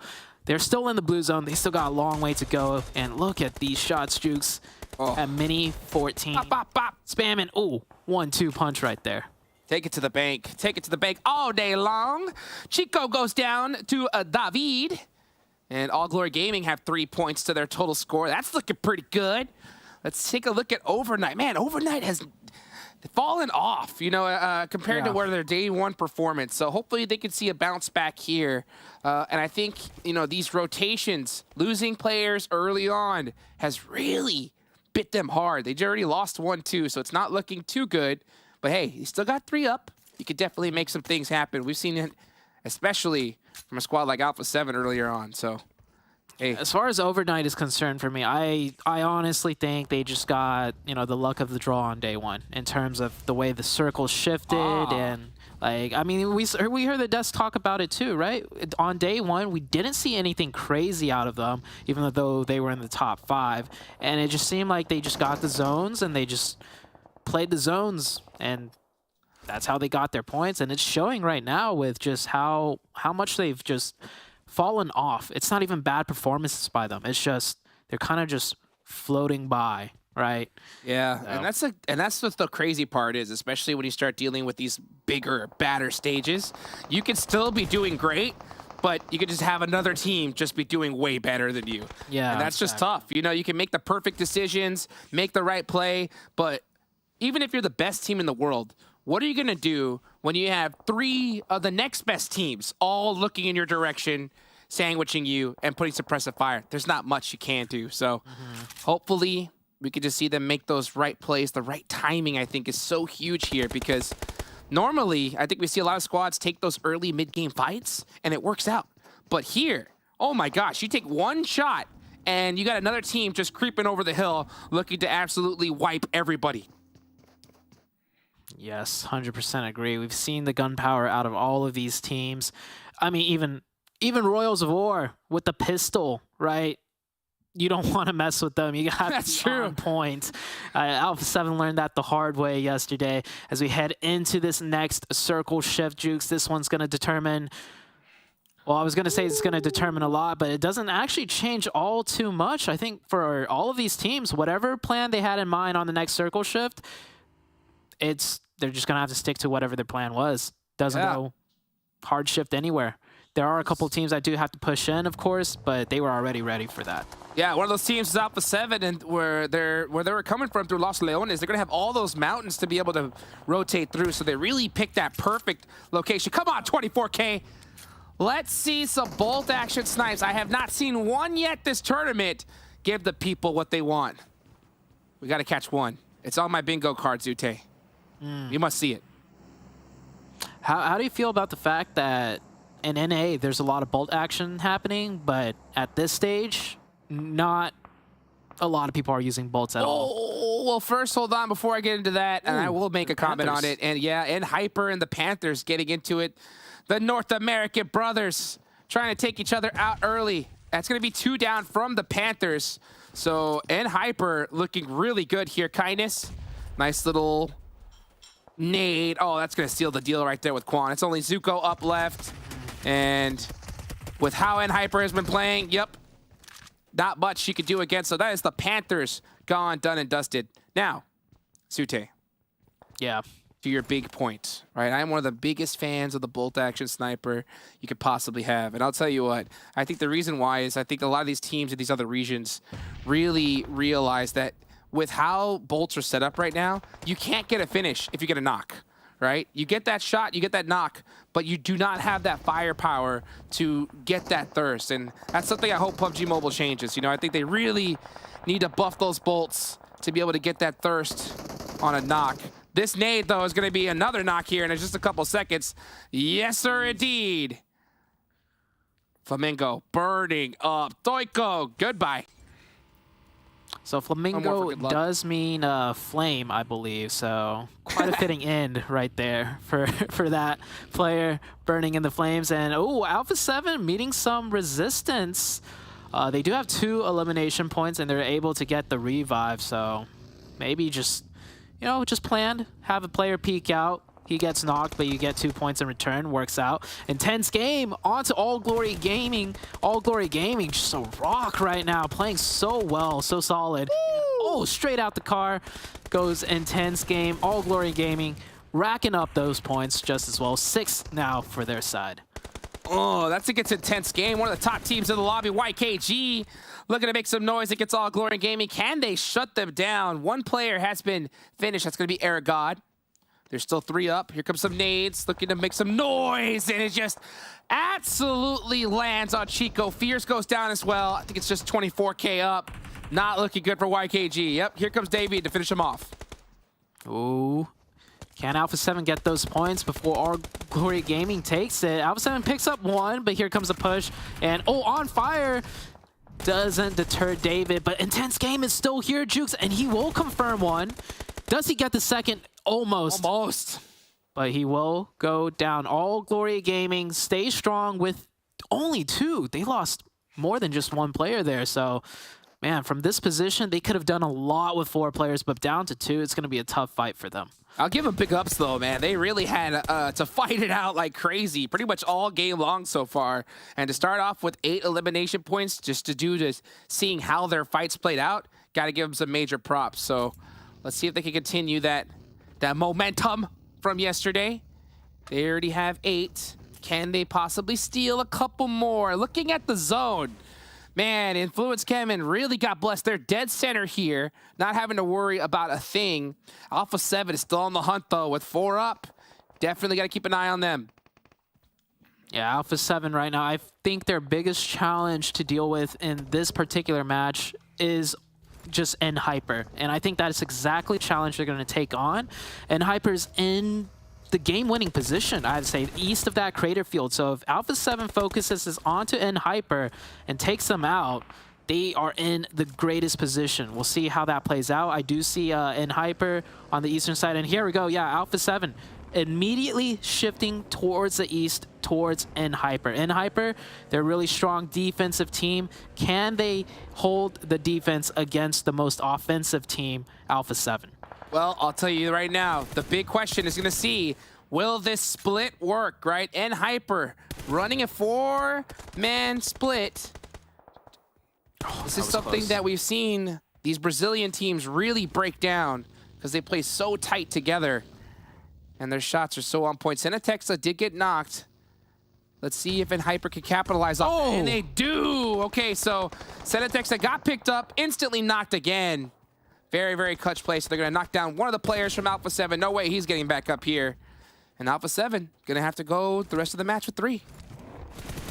They're still in the blue zone. They still got a long way to go. And look at these shots, Jukes. At mini 14. Bop, bop, bop. Spamming. Ooh, 1-2 punch right there. Take it to the bank. Take it to the bank all day long. Chico goes down to David. And All Glory Gaming have 3 points to their total score. That's looking pretty good. Let's take a look at Overnight. Man, Overnight has fallen off, you know, compared to where their day one performance. So hopefully they can see a bounce back here. And I think, you know, these rotations, losing players early on has really bit them hard. They already lost 1-2, so it's not looking too good. But hey, you still got 3 up. You could definitely make some things happen. We've seen it, especially from a squad like Alpha 7 earlier on. So, hey. As far as Overnight is concerned for me, I honestly think they just got, you know, the luck of the draw on day one in terms of the way the circle shifted and like, I mean, we heard the devs talk about it too, right? On day one, we didn't see anything crazy out of them, even though they were in the top 5. And it just seemed like they just got the zones and they just played the zones, and that's how they got their points. And it's showing right now with just how much they've just fallen off. It's not even bad performances by them. It's just they're kind of just floating by, right? Yeah, and that's what the crazy part is, especially when you start dealing with these bigger, badder stages. You can still be doing great, but you could just have another team just be doing way better than you. Yeah, and that's just tough. You know, you can make the perfect decisions, make the right play, but even if you're the best team in the world, what are you going to do when you have 3 of the next best teams all looking in your direction, sandwiching you, and putting suppressive fire? There's not much you can do. So hopefully we could just see them make those right plays. The right timing, I think, is so huge here because normally I think we see a lot of squads take those early mid-game fights, and it works out. But here, oh my gosh, you take one shot, and you got another team just creeping over the hill looking to absolutely wipe everybody. Yes, 100% agree. We've seen the gunpowder out of all of these teams. I mean, even Royals of War with the pistol, right? You don't want to mess with them. You got to be on point. Alpha 7 learned that the hard way yesterday. As we head into this next circle shift, Jukes, this one's going to determine... Well, I was going to say it's going to determine a lot, but it doesn't actually change all too much. I think for all of these teams, whatever plan they had in mind on the next circle shift, they're just going to have to stick to whatever their plan was. Doesn't go hard shift anywhere. There are a couple teams that do have to push in, of course, but they were already ready for that. Yeah, one of those teams is Alpha 7, and where they were coming from through Los Leones, they're going to have all those mountains to be able to rotate through, so they really picked that perfect location. Come on, 24K. Let's see some bolt action snipes. I have not seen one yet this tournament. Give the people what they want. We got to catch one. It's on my bingo card, Zute. You must see it. How do you feel about the fact that in NA there's a lot of bolt action happening, but at this stage, not a lot of people are using bolts at all? Well, first, hold on before I get into that, and I will make a comment on it. And yeah, and Hyper and the Panthers getting into it. The North American brothers trying to take each other out early. That's going to be 2 down from the Panthers. So, and Hyper looking really good here. Kindness, nice little nade. Oh, that's going to seal the deal right there with Quan. It's only Zuko up left. And with how Hyper has been playing, yep, not much she could do against. So that is the Panthers gone, done, and dusted. Now, Sute. Yeah. To your big point, right? I'm one of the biggest fans of the bolt action sniper you could possibly have. And I'll tell you what, I think the reason why is I think a lot of these teams in these other regions really realize that with how bolts are set up right now, you can't get a finish if you get a knock, right? You get that shot, you get that knock, but you do not have that firepower to get that thirst. And that's something I hope PUBG Mobile changes. You know, I think they really need to buff those bolts to be able to get that thirst on a knock. This nade, though, is going to be another knock here in just a couple seconds. Yes, sir, indeed. Flamengo burning up. Toiko, goodbye. So Flamingo does mean flame, I believe. So quite a fitting end right there for that player burning in the flames. And oh, Alpha 7 meeting some resistance. They do have 2 elimination points, and they're able to get the revive. So maybe just, you know, just planned, have a player peek out. He gets knocked, but you get 2 points in return. Works out. Intense game. On to All Glory Gaming. All Glory Gaming, just a rock right now. Playing so well, so solid. Oh, straight out the car goes Intense Game. All Glory Gaming racking up those points just as well. 6 now for their side. Oh, that's against Intense Game. One of the top teams in the lobby, YKG. Looking to make some noise against All Glory Gaming. Can they shut them down? One player has been finished. That's going to be Erangel. There's still 3 up. Here comes some nades. Looking to make some noise. And it just absolutely lands on Chico. Fierce goes down as well. I think it's just 24K up. Not looking good for YKG. Yep, here comes David to finish him off. Ooh. Can Alpha 7 get those points before All Glory Gaming takes it? Alpha 7 picks up 1, but here comes a push. And, oh, on fire doesn't deter David, but Intense Game is still here, Jukes, and he will confirm 1. Does he get the second? Almost. Almost. But he will go down. All Glory Gaming stays strong with only 2. They lost more than just 1 player there, so... Man, from this position, they could have done a lot with 4 players, but down to 2, it's going to be a tough fight for them. I'll give them big ups, though, man. They really had to fight it out like crazy, pretty much all game long so far. And to start off with 8 elimination points, just to do this, seeing how their fights played out, got to give them some major props. So let's see if they can continue that momentum from yesterday. They already have 8. Can they possibly steal a couple more? Looking at the zone. Man, Influence CHEMIN really got blessed. They're dead center here, not having to worry about a thing. Alpha 7 is still on the hunt, though, with 4 up. Definitely got to keep an eye on them. Yeah, Alpha 7 right now, I think their biggest challenge to deal with in this particular match is just N-Hyper. And I think that is exactly the challenge they're going to take on. N-Hyper's in the game-winning position, I'd say, east of that crater field. So if Alpha 7 focuses onto N-Hyper and takes them out, they are in the greatest position. We'll see how that plays out. I do see N-Hyper on the eastern side. And here we go. Yeah, Alpha 7 immediately shifting towards the east, towards N-Hyper. N-Hyper, they're a really strong defensive team. Can they hold the defense against the most offensive team, Alpha 7? Well, I'll tell you right now, the big question is going to see, will this split work, right? N-Hyper running a 4-man split. This is something that we've seen these Brazilian teams really break down because they play so tight together and their shots are so on point. Senatexa did get knocked. Let's see if N-Hyper can capitalize off that. And they do. Okay, so Senatexa got picked up, instantly knocked again. Very, very clutch play. So they're going to knock down one of the players from Alpha 7. No way he's getting back up here. And Alpha 7 going to have to go the rest of the match with 3.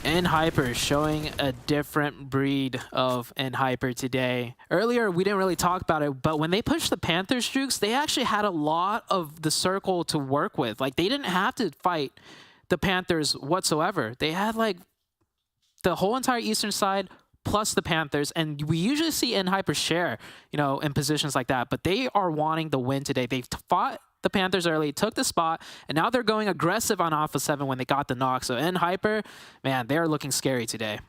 N-Hyper showing a different breed of N-Hyper today. Earlier, we didn't really talk about it, but when they pushed the Panthers, Jukes, they actually had a lot of the circle to work with. Like, they didn't have to fight the Panthers whatsoever. They had, like, the whole entire eastern side plus the Panthers, and we usually see N-Hyper share, you know, in positions like that, but they are wanting the win today. They've fought the Panthers early, took the spot, and now they're going aggressive on Alpha 7 when they got the knock. So N-Hyper, man, they're looking scary today.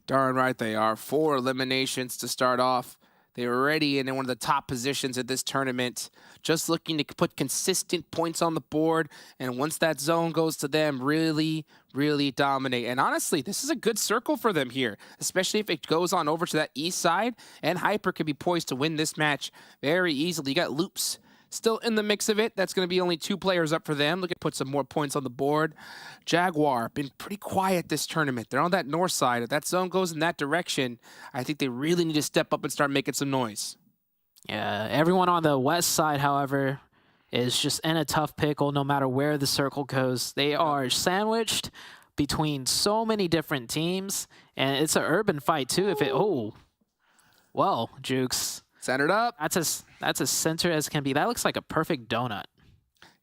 Darn right they are. 4 eliminations to start off. They're already in one of the top positions at this tournament, just looking to put consistent points on the board. And once that zone goes to them, really, really dominate. And honestly, this is a good circle for them here, especially if it goes on over to that east side. And Hyper could be poised to win this match very easily. You got Loops still in the mix of it. That's going to be only 2 players up for them. Look at put some more points on the board. Jaguar, been pretty quiet this tournament. They're on that north side. If that zone goes in that direction, I think they really need to step up and start making some noise. Yeah, everyone on the west side, however, is just in a tough pickle no matter where the circle goes. They are sandwiched between so many different teams, and it's an urban fight too. If it, well, Jukes. Centered up. That's as center as can be. That looks like a perfect donut.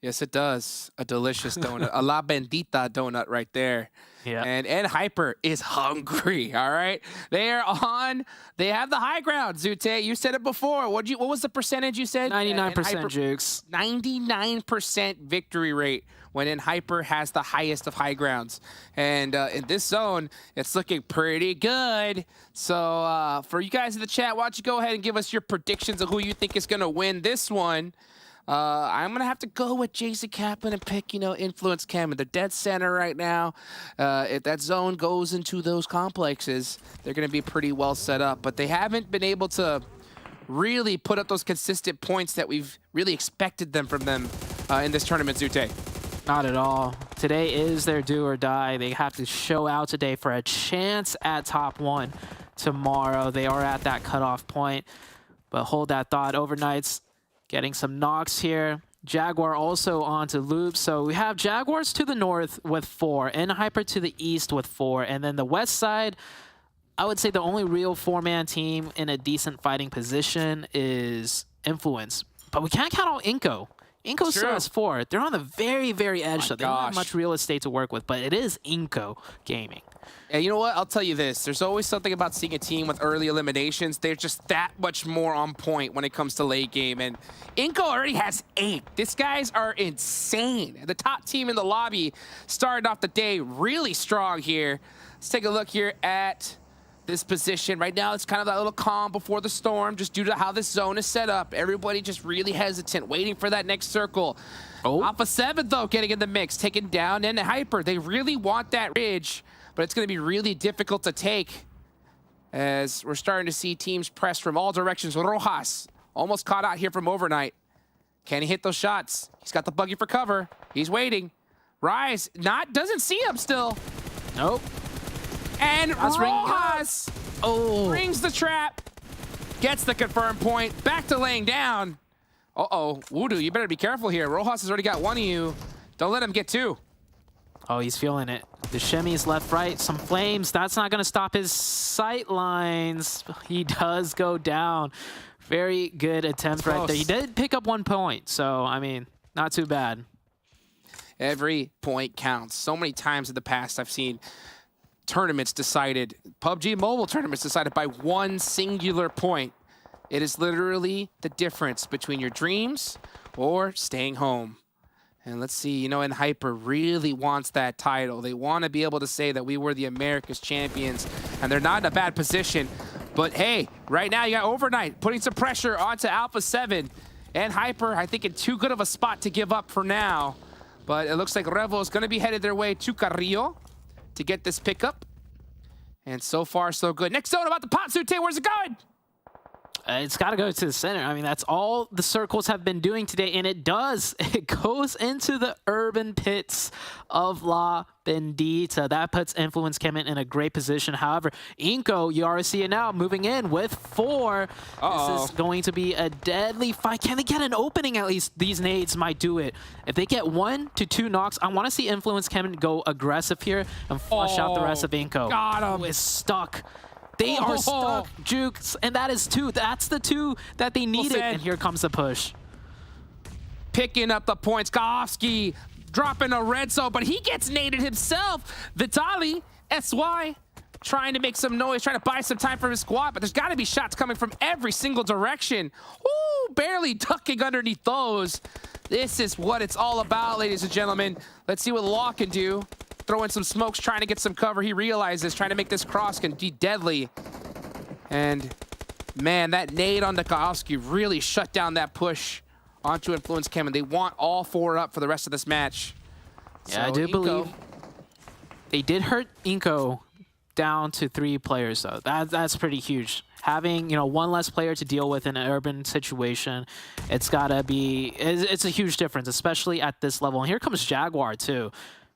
Yes, it does. A delicious donut. A La Bendita donut right there. Yeah. And N-Hyper is hungry, all right? They have the high ground, Zute. You said it before. What was the percentage you said? 99%, Jukes. 99% victory rate when N-Hyper has the highest of high grounds. And in this zone, it's looking pretty good. So for you guys in the chat, why don't you go ahead and give us your predictions of who you think is going to win this one. I'm going to have to go with Jason Kaplan and pick, Influence Chem. They're dead center right now. If that zone goes into those complexes, they're going to be pretty well set up. But they haven't been able to really put up those consistent points that we've really expected from them in this tournament, Zute. Not at all. Today is their do or die. They have to show out today for a chance at top 1 tomorrow. They are at that cutoff point. But hold that thought. Overknights getting some knocks here. Jaguar also onto Loop. So we have Jaguars to the north with 4, and Hyper to the east with 4. And then the west side, I would say the only real 4-man team in a decent fighting position is Influence. But we can't count out INCO. INCO still has 4. They're on the very, very edge, so they don't have much real estate to work with, but it is INCO Gaming. Yeah, you know what? I'll tell you this. There's always something about seeing a team with early eliminations. They're just that much more on point when it comes to late game. And INCO already has 8. These guys are insane. The top team in the lobby started off the day really strong here. Let's take a look here at this position. Right now, it's kind of that little calm before the storm, just due to how this zone is set up. Everybody just really hesitant, waiting for that next circle. Alpha 7, though, getting in the mix, taken down into Hyper. They really want that ridge, but it's going to be really difficult to take as we're starting to see teams press from all directions. Rojas almost caught out here from Overknight. Can he hit those shots? He's got the buggy for cover. He's waiting. Rise doesn't see him still. Nope. And Rojas brings the trap, gets the confirm point, back to laying down. Voodoo, you better be careful here. Rojas has already got 1 of you. Don't let him get 2. Oh, he's feeling it. The shimmies left, right, some flames. That's not going to stop his sight lines. He does go down. Very good attempt right there. He did pick up 1 point, so, I mean, not too bad. Every point counts. So many times in the past I've seen tournaments decided, PUBG Mobile tournaments decided by 1 singular point. It is literally the difference between your dreams or staying home. And let's see, and Hyper really wants that title. They want to be able to say that we were the Americas champions, and they're not in a bad position. But hey, right now you got Overknight putting some pressure onto Alpha 7. And Hyper, I think, in too good of a spot to give up for now. But it looks like Revo is going to be headed their way to Carrillo to get this pickup. And so far, so good. Next zone about the pot, Zute. Where's it going? It's got to go to the center. I mean, that's all the circles have been doing today, and it does. It goes into the urban pits of La Bendita. That puts Influence CHEMIN in a great position. However, INCO, you already see it now, moving in with 4. This is going to be a deadly fight. Can they get an opening at least? These nades might do it. If they get 1 to 2 knocks, I want to see Influence CHEMIN go aggressive here and flush out the rest of INCO. Got him. Who is stuck. They are stuck, Jukes, and that is 2. That's the 2 that they needed, and here comes the push. Picking up the points. Kaofsky dropping a red zone, but he gets naded himself. Vitali, SY, trying to make some noise, trying to buy some time for his squad, but there's got to be shots coming from every single direction. Ooh, barely ducking underneath those. This is what it's all about, ladies and gentlemen. Let's see what Law can do. Throwing some smokes, trying to get some cover. He realizes trying to make this cross can be deadly. And man, that nade on Kaofsky really shut down that push onto Influence CHEMIN. They want all 4 up for the rest of this match. Yeah, so I do believe they did hurt INCO down to 3 players, though. That's pretty huge. Having 1 less player to deal with in an urban situation, it's gotta be. It's a huge difference, especially at this level. And here comes Jaguar too.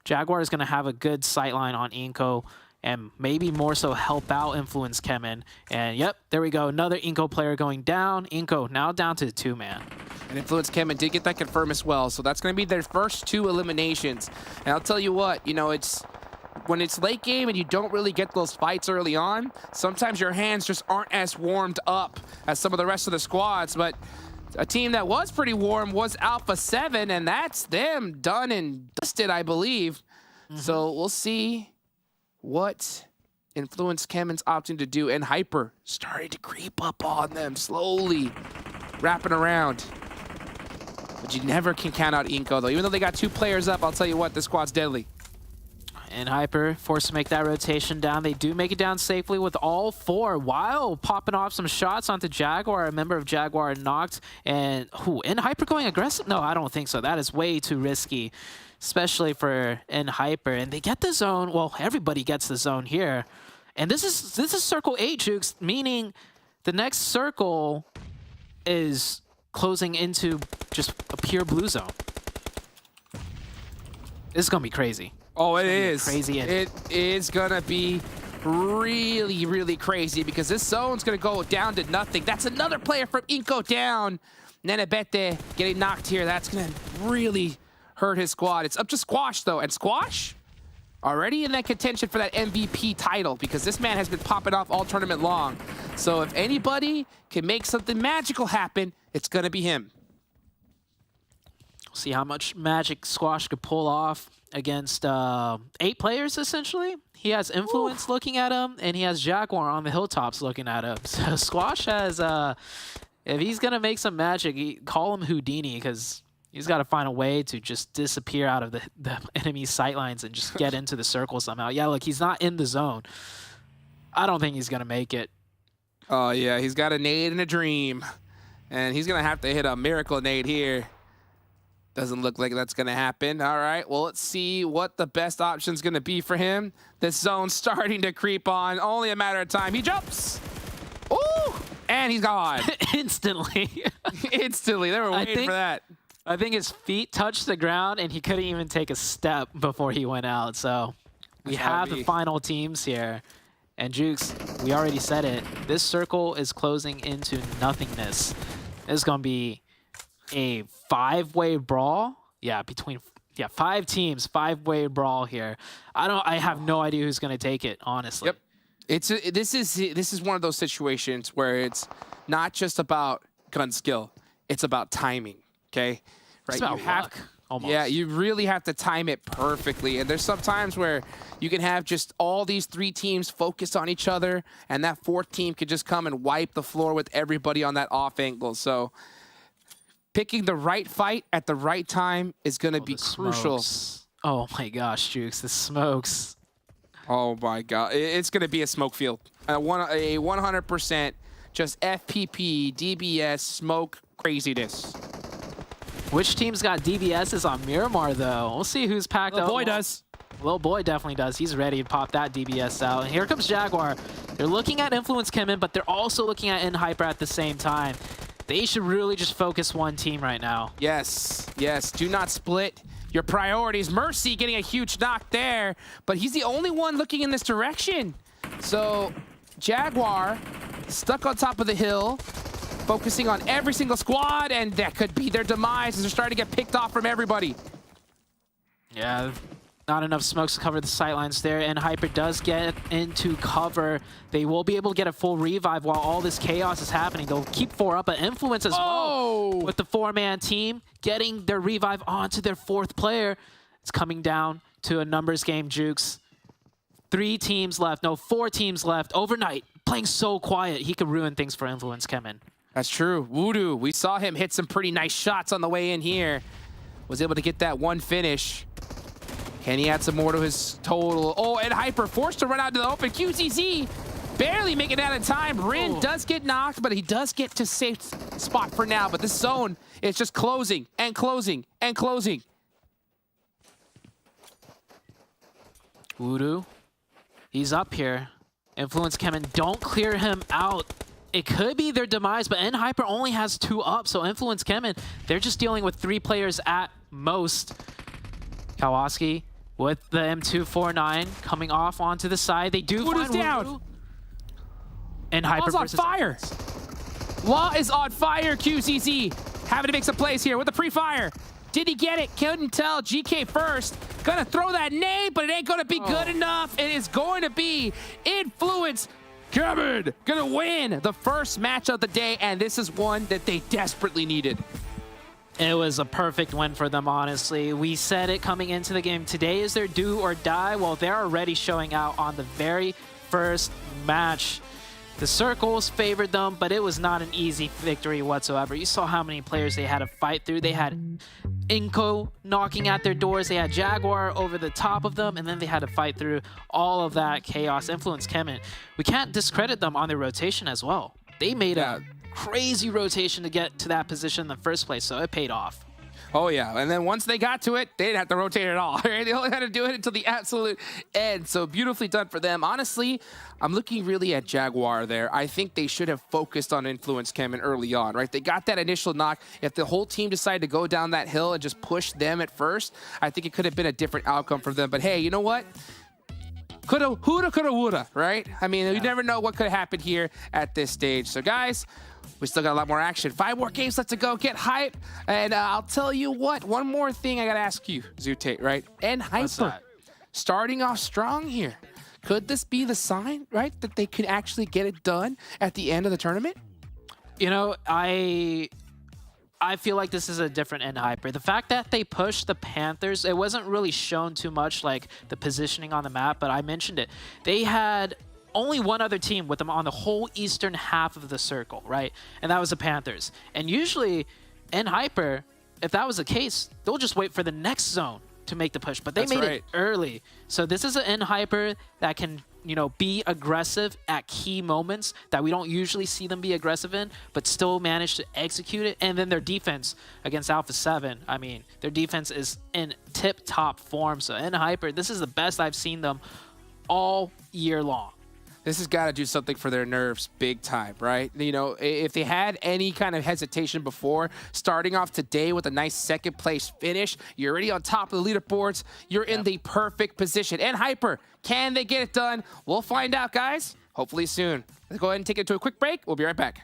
Jaguar is going to have a good sightline on INCO and maybe more so help out Influence CHEMIN. And yep, there we go. Another INCO player going down. INCO now down to 2-man. And Influence CHEMIN did get that confirm as well. So that's going to be their first 2 eliminations. And I'll tell you what, it's when it's late game and you don't really get those fights early on, sometimes your hands just aren't as warmed up as some of the rest of the squads. But a team that was pretty warm was Alpha 7, and that's them done and dusted, I believe. So we'll see what Influence CHEMIN's opting to do. And Hyper starting to creep up on them slowly, wrapping around. But you never can count out INCO, though. Even though they got 2 players up, I'll tell you what, this squad's deadly. And Hyper forced to make that rotation down. They do make it down safely with all 4 while popping off some shots onto Jaguar. A member of Jaguar knocked. And Hyper going aggressive? No, I don't think so. That is way too risky, especially for Hyper. And they get the zone. Well, everybody gets the zone here. And this is circle 8, Jukes, meaning the next circle is closing into just a pure blue zone. This is going to be crazy. Oh, it is. Crazy. It is going to be really, really crazy because this zone's going to go down to nothing. That's another player from INCO down. Nenebete getting knocked here. That's going to really hurt his squad. It's up to Squash, though. And Squash already in that contention for that MVP title because this man has been popping off all tournament long. So if anybody can make something magical happen, it's going to be him. See how much magic Squash could pull off against 8 players, essentially. He has Influence looking at him, and he has Jaguar on the hilltops looking at him. So Squash has, if he's going to make some magic, call him Houdini, because he's got to find a way to just disappear out of the enemy sightlines and just get into the circle somehow. Yeah, look, he's not in the zone. I don't think he's going to make it. Oh, yeah, he's got a nade and a dream. And he's going to have to hit a miracle nade here. Doesn't look like that's going to happen. All right, well, let's see what the best option is going to be for him. This zone's starting to creep on. Only a matter of time. He jumps. Ooh, and he's gone. Instantly. Instantly. They were waiting for that. I think his feet touched the ground, and he couldn't even take a step before he went out. So we have the final teams here. And Jukes, we already said it. This circle is closing into nothingness. It's going to be a 5-way brawl. Yeah, between 5 teams, 5-way brawl here. I have no idea who's going to take it, honestly. Yep. This is one of those situations where it's not just about gun skill. It's about timing, okay? Right? It's about luck, almost. Yeah, you really have to time it perfectly. And there's some times where you can have just all these 3 teams focused on each other, and that 4th team could just come and wipe the floor with everybody on that off angle. So picking the right fight at the right time is going to be crucial. Oh my gosh, Jukes, the smokes. Oh my God, it's going to be a smoke field. A 100% just FPP, DBS, smoke craziness. Which team's got DBSs on Miramar, though? We'll see who's packed up. Little boy does. Little boy definitely does. He's ready to pop that DBS out. And here comes Jaguar. They're looking at Influence CHEMIN, but they're also looking at Hyper at the same time. They should really just focus one team right now. Yes, yes. Do not split your priorities. Mercy getting a huge knock there, but he's the only one looking in this direction. So Jaguar stuck on top of the hill, focusing on every single squad, and that could be their demise as they're starting to get picked off from everybody. Yeah, not enough smokes to cover the sightlines there, and Hyper does get into cover. They will be able to get a full revive while all this chaos is happening. They'll keep 4 up, but Influence as well with the 4-man team getting their revive onto their 4th player. It's coming down to a numbers game, Jukes. 3 teams left, no, 4 teams left. Overknight playing so quiet, he could ruin things for Influence CHEMIN. That's true. Voodoo, we saw him hit some pretty nice shots on the way in here. Was able to get that one finish. Can he add some more to his total? Oh, and Hyper forced to run out to the open. QCZ barely making it out of time. Rin does get knocked, but he does get to safe spot for now. But this zone is just closing and closing and closing. Voodoo, he's up here. Influence CHEMIN, don't clear him out. It could be their demise, but Hyper only has 2 up, so Influence CHEMIN, they're just dealing with 3 players at most. Kawasaki with the M249 coming off onto the side. They do find down. And Hyper Law's on fire. Law is on fire, QCZ. Having to make some plays here with the pre-fire. Did he get it? Couldn't tell. GK first. Gonna throw that nade, but it ain't gonna be good enough. It is going to be Influence CHEMIN gonna win the first match of the day, and this is one that they desperately needed. It was a perfect win for them, honestly. We said it coming into the game. Today is their do or die. Well, they're already showing out on the very first match. The circles favored them, but it was not an easy victory whatsoever. You saw how many players they had to fight through. They had INCO knocking at their doors. They had Jaguar over the top of them, and then they had to fight through all of that chaos. Influence CHEMIN. We can't discredit them on their rotation as well. They made a crazy rotation to get to that position in the first place, so it paid off. Oh, yeah. And then once they got to it, they didn't have to rotate at all. Right? They only had to do it until the absolute end. So beautifully done for them. Honestly, I'm looking really at Jaguar there. I think they should have focused on Influence CHEMIN early on, right? They got that initial knock. If the whole team decided to go down that hill and just push them at first, I think it could have been a different outcome for them. But hey, you know what? Coulda, coulda, woulda, right? I mean, you never know what could have happened here at this stage. So guys, we still got a lot more action. 5 more games left to go. Get hype. And I'll tell you what, one more thing I got to ask you, Zute, right? EnHyper, starting off strong here. Could this be the sign, right, that they could actually get it done at the end of the tournament? You know, I feel like this is a different EnHyper. The fact that they pushed the Panthers, it wasn't really shown too much, like the positioning on the map, but I mentioned it. They had only one other team with them on the whole eastern half of the circle, right? And that was the Panthers. And usually, EnHyper, if that was the case, they'll just wait for the next zone to make the push. But they made it early. So this is an EnHyper that can, you know, be aggressive at key moments that we don't usually see them be aggressive in, but still manage to execute it. And then their defense against Alpha 7, I mean, their defense is in tip-top form. So EnHyper, this is the best I've seen them all year long. This has got to do something for their nerves big time, right? You know, if they had any kind of hesitation before, starting off today with a nice second place finish, you're already on top of the leaderboards. You're in the perfect position. EnHyper, can they get it done? We'll find out, guys. Hopefully soon. Let's go ahead and take it to a quick break. We'll be right back.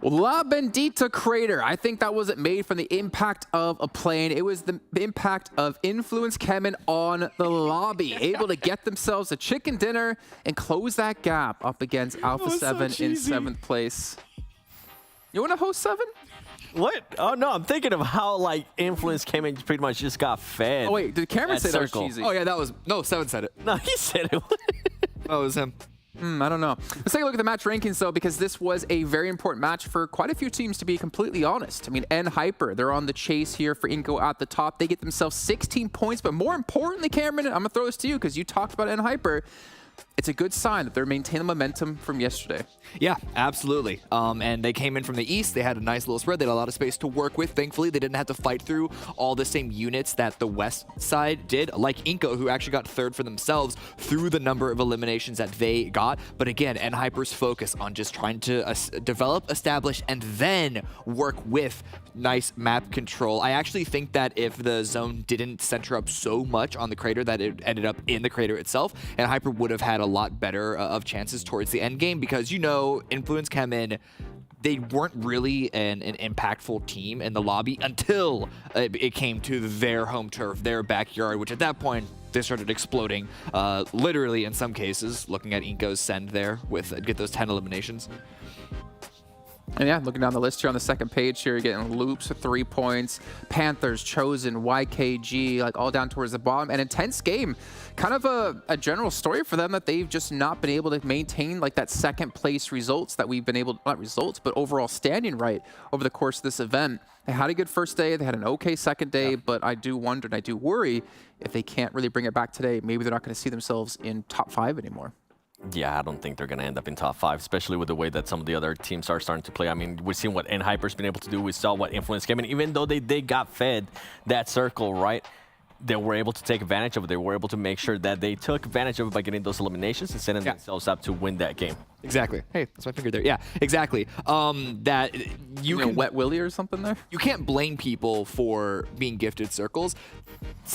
La Bendita Crater. I think that wasn't made from the impact of a plane. It was the impact of Influence CHEMIN on the lobby. Able to get themselves a chicken dinner and close that gap up against Alpha 7 in 7th place. You want to host 7? What? Oh, no, I'm thinking of how, like, Influence CHEMIN pretty much just got fed. Oh, wait, did Cameron say that was cheesy? Oh, yeah, that was... No, 7 said it. No, he said it. That was him. I don't know. Let's take a look at the match rankings, though, because this was a very important match for quite a few teams, to be completely honest. I mean, EnHyper, they're on the chase here for INCO at the top. They get themselves 16 points, but more importantly, Cameron, I'm going to throw this to you because you talked about EnHyper. It's a good sign that they're maintaining the momentum from yesterday. Yeah, absolutely. And they came in from the east. They had a nice little spread. They had a lot of space to work with. Thankfully, they didn't have to fight through all the same units that the west side did, like INCO, who actually got 3rd for themselves through the number of eliminations that they got. But again, EnHyper's focus on just trying to develop, establish, and then work with nice map control. I actually think that if the zone didn't center up so much on the crater that it ended up in the crater itself, EnHyper would have had a lot better of chances towards the end game, because, you know, Influence CHEMIN, they weren't really an impactful team in the lobby until it came to their home turf, their backyard, which at that point they started exploding, literally in some cases, looking at INCO's send there with get those 10 eliminations. And yeah, looking down the list here on the second page here, you're getting Loops with 3 points, Panthers, Chosen, YKG, like all down towards the bottom. An intense game, kind of a general story for them that they've just not been able to maintain like that second place results that we've been able, not results, but overall standing right over the course of this event. They had a good first day, they had an okay second day, but I do wonder and I do worry if they can't really bring it back today, maybe they're not going to see themselves in top 5 anymore. Yeah, I don't think they're going to end up in top 5, especially with the way that some of the other teams are starting to play. I mean, we've seen what NHyper's been able to do. We saw what Influence came in. Even though they got fed that circle, right, they were able to take advantage of it. They were able to make sure that they took advantage of it by getting those eliminations and setting themselves up to win that game. Exactly. Hey, that's my finger there. Yeah, exactly. That you can Wet Willy or something there? You can't blame people for being gifted circles.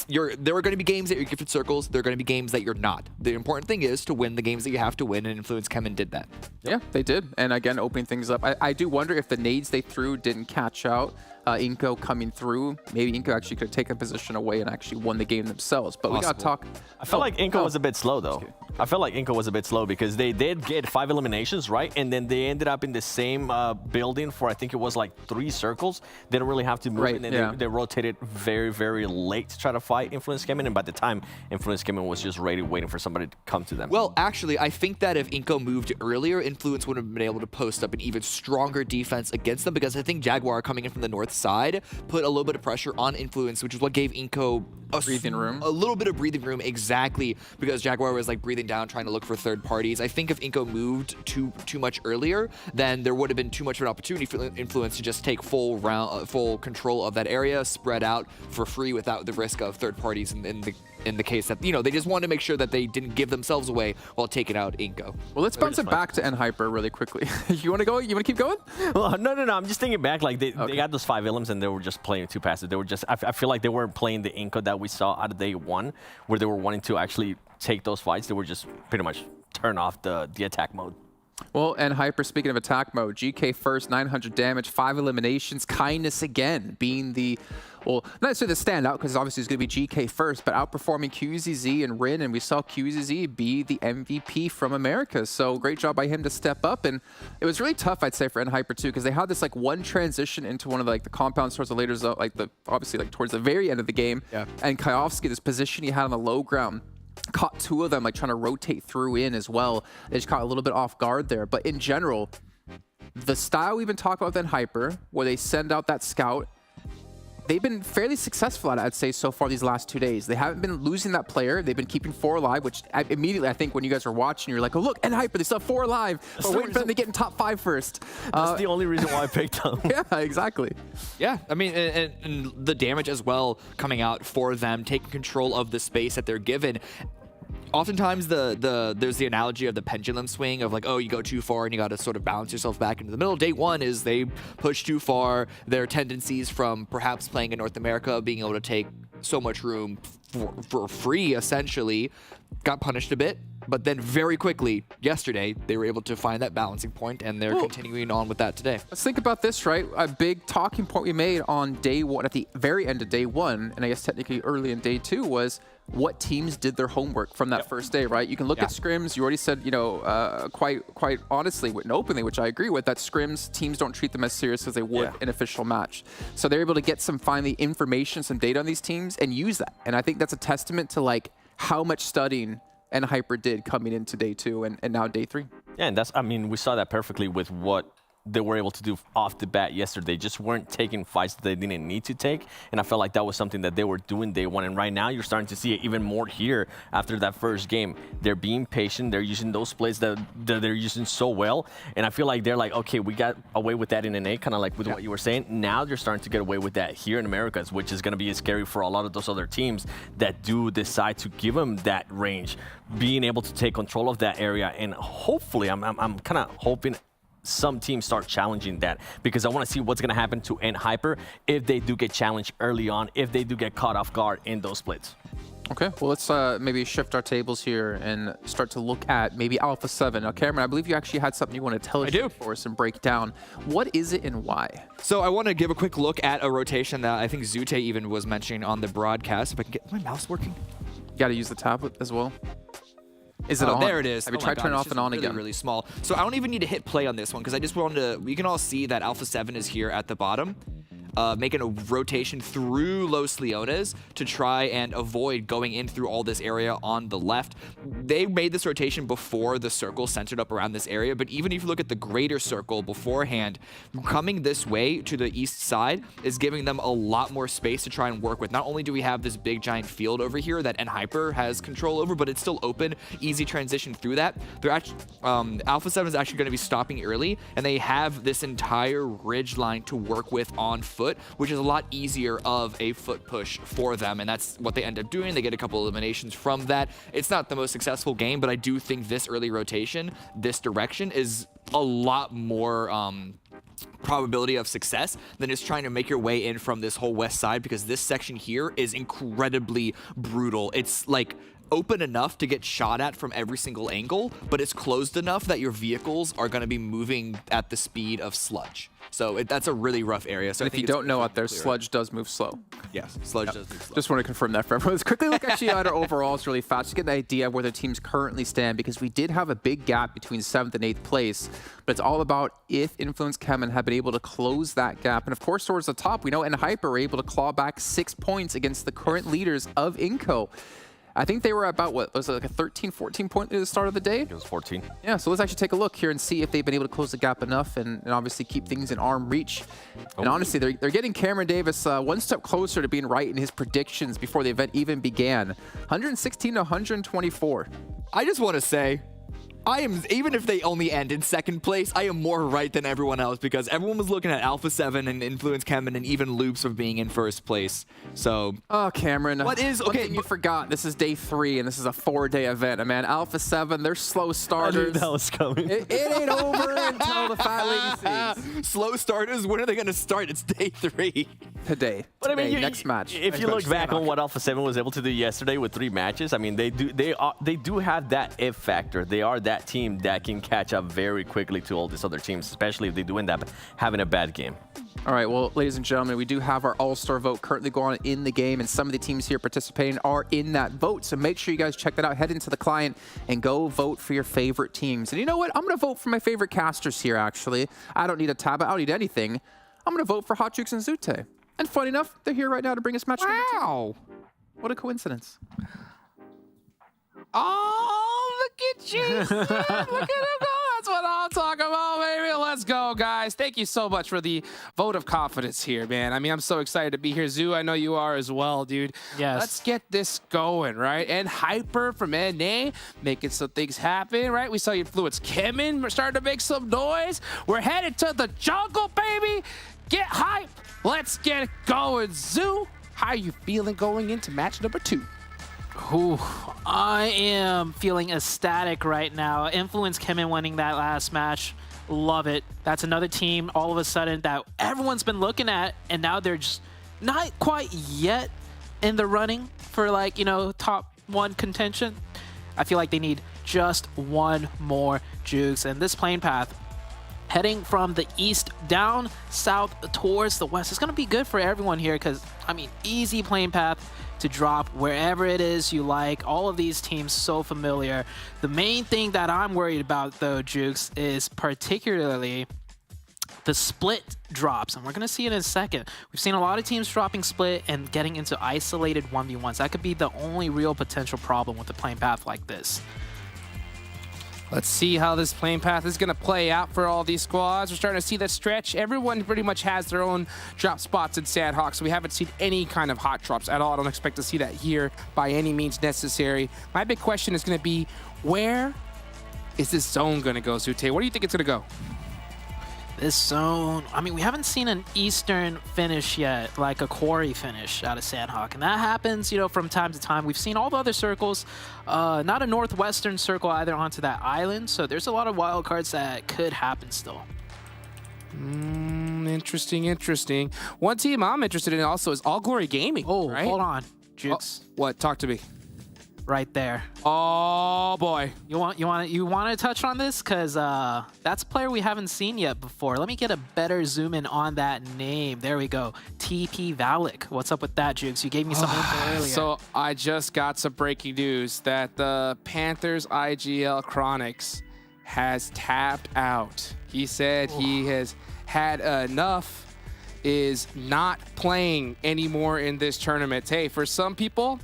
There are going to be games that you're gifted circles. There are going to be games that you're not. The important thing is to win the games that you have to win, and Influence CHEMIN did that. Yeah, they did. And again, opening things up. I do wonder if the nades they threw didn't catch out. INCO coming through. Maybe INCO actually could have taken a position away and actually won the game themselves. But we got to talk. I feel like INCO was a bit slow, though. I feel like INCO was a bit slow because they did get 5 eliminations, right? And then they ended up in the same building for, I think it was like 3 circles. They didn't really have to move. Right, and then they rotated very, very late to try to fight Influence CHEMIN. And by the time Influence CHEMIN was just ready, waiting for somebody to come to them. Well, actually, I think that if INCO moved earlier, Influence would have been able to post up an even stronger defense against them, because I think Jaguar coming in from the north side put a little bit of pressure on Influence, which is what gave INCO a little bit of breathing room, exactly, because Jaguar was like breathing down, trying to look for third parties. I think if INCO moved too much earlier, then there would have been too much of an opportunity for Influence to just take full control of that area, spread out for free without the risk of third parties in the case that, you know, they just wanted to make sure that they didn't give themselves away while taking out INCO. Well, let's bounce it back to NHyper really quickly. You want to go? You want to keep going? Well, no. I'm just thinking back. Like they got those 5 elims and they were just playing too passive. They were just. I feel like they weren't playing the INCO that we saw out of day 1, where they were wanting to actually take those fights. They were just pretty much turn off the attack mode. Well, NHyper, speaking of attack mode, GK first, 900 damage, 5 eliminations, Kindness again being the, well, not necessarily the standout, because obviously it's going to be GK first, but outperforming QZZ and Rin, and we saw QZZ be the MVP from Americas. So great job by him to step up, and it was really tough, I'd say, for NHyper too, because they had this like one transition into one of the compounds towards the later zone, obviously towards the very end of the game, and Kayovsky, this position he had on the low ground, caught 2 of them like trying to rotate through in as well. They just caught a little bit off guard there. But in general, the style we've been talking about with NHyper, where they send out that scout, they've been fairly successful at it, I'd say, so far these last 2 days. They haven't been losing that player. They've been keeping 4 alive, which immediately I think when you guys are watching, you're like, oh, look, NHyper, they still have 4 alive. We're waiting for them to get in top 5 first. That's the only reason why I picked them. Yeah, exactly. Yeah, I mean, and the damage as well coming out for them, taking control of the space that they're given. Oftentimes, there's the analogy of the pendulum swing of like, oh, you go too far and you got to sort of balance yourself back into the middle. Day 1 is they push too far. Their tendencies from perhaps playing in North America, being able to take so much room for free, essentially, got punished a bit. But then very quickly, yesterday, they were able to find that balancing point, and they're continuing on with that today. Let's think about this, right? A big talking point we made on day 1, at the very end of day 1, and I guess technically early in day 2, was what teams did their homework from that first day, right? You can look at scrims. You already said, you know, quite honestly and openly, which I agree with, that scrims, teams don't treat them as serious as they would an official match. So they're able to get some information, some data on these teams and use that. And I think that's a testament to like how much studying NHyper did coming into day 2 and now day 3. Yeah, and that's, I mean, we saw that perfectly with what they were able to do off the bat yesterday. They just weren't taking fights that they didn't need to take, and I felt like that was something that they were doing day 1, and right now you're starting to see it even more here after that first game. They're being patient, they're using those plays that they're using so well, and I feel like they're like, okay, we got away with that in NA, kind of like with what you were saying. Now they're starting to get away with that here in Americas, which is going to be scary for a lot of those other teams that do decide to give them that range, being able to take control of that area, and hopefully, I'm kind of hoping some teams start challenging that, because I want to see what's going to happen to NHyper if they do get challenged early on, if they do get caught off guard in those splits. Okay, well, let's maybe shift our tables here and start to look at maybe Alpha 7. Now, Cameron, I believe you actually had something you want to tell us for us and break down. What is it and why? So I want to give a quick look at a rotation that I think Zute even was mentioning on the broadcast. If I can get my mouse working. You got to use the tablet as well. Is it on? There it is. Have you Oh my tried God, turning it's off and just on really, again? really small. So I don't even need to hit play on this one because I just wanted to. We can all see that Alpha 7 is here at the bottom. Making a rotation through Los Leones to try and avoid going in through all this area on the left. They made this rotation before the circle centered up around this area, but even if you look at the greater circle beforehand, coming this way to the east side is giving them a lot more space to try and work with. Not only do we have this big giant field over here that Hyper has control over, but it's still open, easy transition through that. They're actually, Alpha 7 is actually going to be stopping early, and they have this entire ridge line to work with on foot, which is a lot easier of a foot push for them, and that's what they end up doing. They get a couple eliminations from that. It's not the most successful game, but I do think this early rotation, this direction, is a lot more probability of success than just trying to make your way in from this whole west side, because this section here is incredibly brutal. It's like open enough to get shot at from every single angle, but it's closed enough that your vehicles are going to be moving at the speed of sludge. So that's a really rough area. So If you don't know out there, sludge does move slow. Yes, sludge does move slow. Just want to confirm that for everyone. Let's quickly look actually at our overalls really fast to get an idea of where the teams currently stand, because we did have a big gap between 7th and 8th place, but it's all about if Influence CHEMIN have been able to close that gap. And of course, towards the top, we know Hyper were able to claw back 6 points against the current leaders of INCO. I think they were about, what, was it like a 13, 14 point at the start of the day? It was 14. Yeah, so let's actually take a look here and see if they've been able to close the gap enough and obviously keep things in arm reach. And honestly, they're getting Cameron Davis one step closer to being right in his predictions before the event even began. 116 to 124. I just want to say, even if they only end in 2nd place, I am more right than everyone else, because everyone was looking at Alpha 7 and Influence CHEMIN and even Loops of being in 1st place. So, oh, Cameron, what is one thing you forgot? This is day 3 and this is a 4-day event. Man, Alpha 7, they're slow starters. I knew that was coming. It ain't over until the fat league. Slow starters. When are they going to start? It's day 3 today. But I mean, next match. If you look back on what Alpha 7 was able to do yesterday with 3 matches, I mean, they do have that if factor. They are that team that can catch up very quickly to all these other teams, especially if they do end up having a bad game. All right, well, ladies and gentlemen, we do have our All-Star vote currently going on in the game, and some of the teams here participating are in that vote. So make sure you guys check that out. Head into the client and go vote for your favorite teams. And you know what? I'm going to vote for my favorite casters here, actually. I don't need a tab. I don't need anything. I'm going to vote for Hot Jukes and Zute. And funny enough, they're here right now to bring us match number 2. Wow. What a coincidence. Oh, look at you. Look at him go. That's what I'm talking about, baby. Let's go, guys. Thank you so much for the vote of confidence here, man. I mean, I'm so excited to be here. Zoo, I know you are as well, dude. Yes. Let's get this going, right? And Hyper from NA making some things happen, right? We saw Influence CHEMIN. We're starting to make some noise. We're headed to the jungle, baby. Get hype. Let's get it going. Zoo, how are you feeling going into match number 2? Ooh, I am feeling ecstatic right now. Influence CHEMIN winning that last match. Love it. That's another team all of a sudden that everyone's been looking at, and now they're just not quite yet in the running for, like, you know, top 1 contention. I feel like they need just one more Jukes, and this playing path heading from the east down south towards the west is going to be good for everyone here, because, I mean, easy playing path to drop wherever it is you like. All of these teams so familiar. The main thing that I'm worried about, though, Jukes, is particularly the split drops, and we're going to see it in a second. We've seen a lot of teams dropping split and getting into isolated 1v1s. That could be the only real potential problem with a playing path like this. Let's see how this playing path is going to play out for all these squads. We're starting to see that stretch. Everyone pretty much has their own drop spots in Sanhok, so we haven't seen any kind of hot drops at all. I don't expect to see that here by any means necessary. My big question is going to be, where is this zone going to go, Zute? Where do you think it's going to go? This zone, I mean, we haven't seen an Eastern finish yet, like a quarry finish out of Sanhok. And that happens, you know, from time to time. We've seen all the other circles, not a Northwestern circle either onto that island. So there's a lot of wild cards that could happen still. Interesting, interesting. One team I'm interested in also is All Glory Gaming. Oh, right? hold on, Jukes. Oh, what? Talk to me. right there. Oh boy. You want to touch on this? Because that's a player we haven't seen yet before. Let me get a better zoom in on that name. There we go. TP Valak. What's up with that, Jukes? You gave me some info earlier. So I just got some breaking news that the Panthers IGL Chronics has tapped out. He said he has had enough, is not playing anymore in this tournament. Hey, for some people,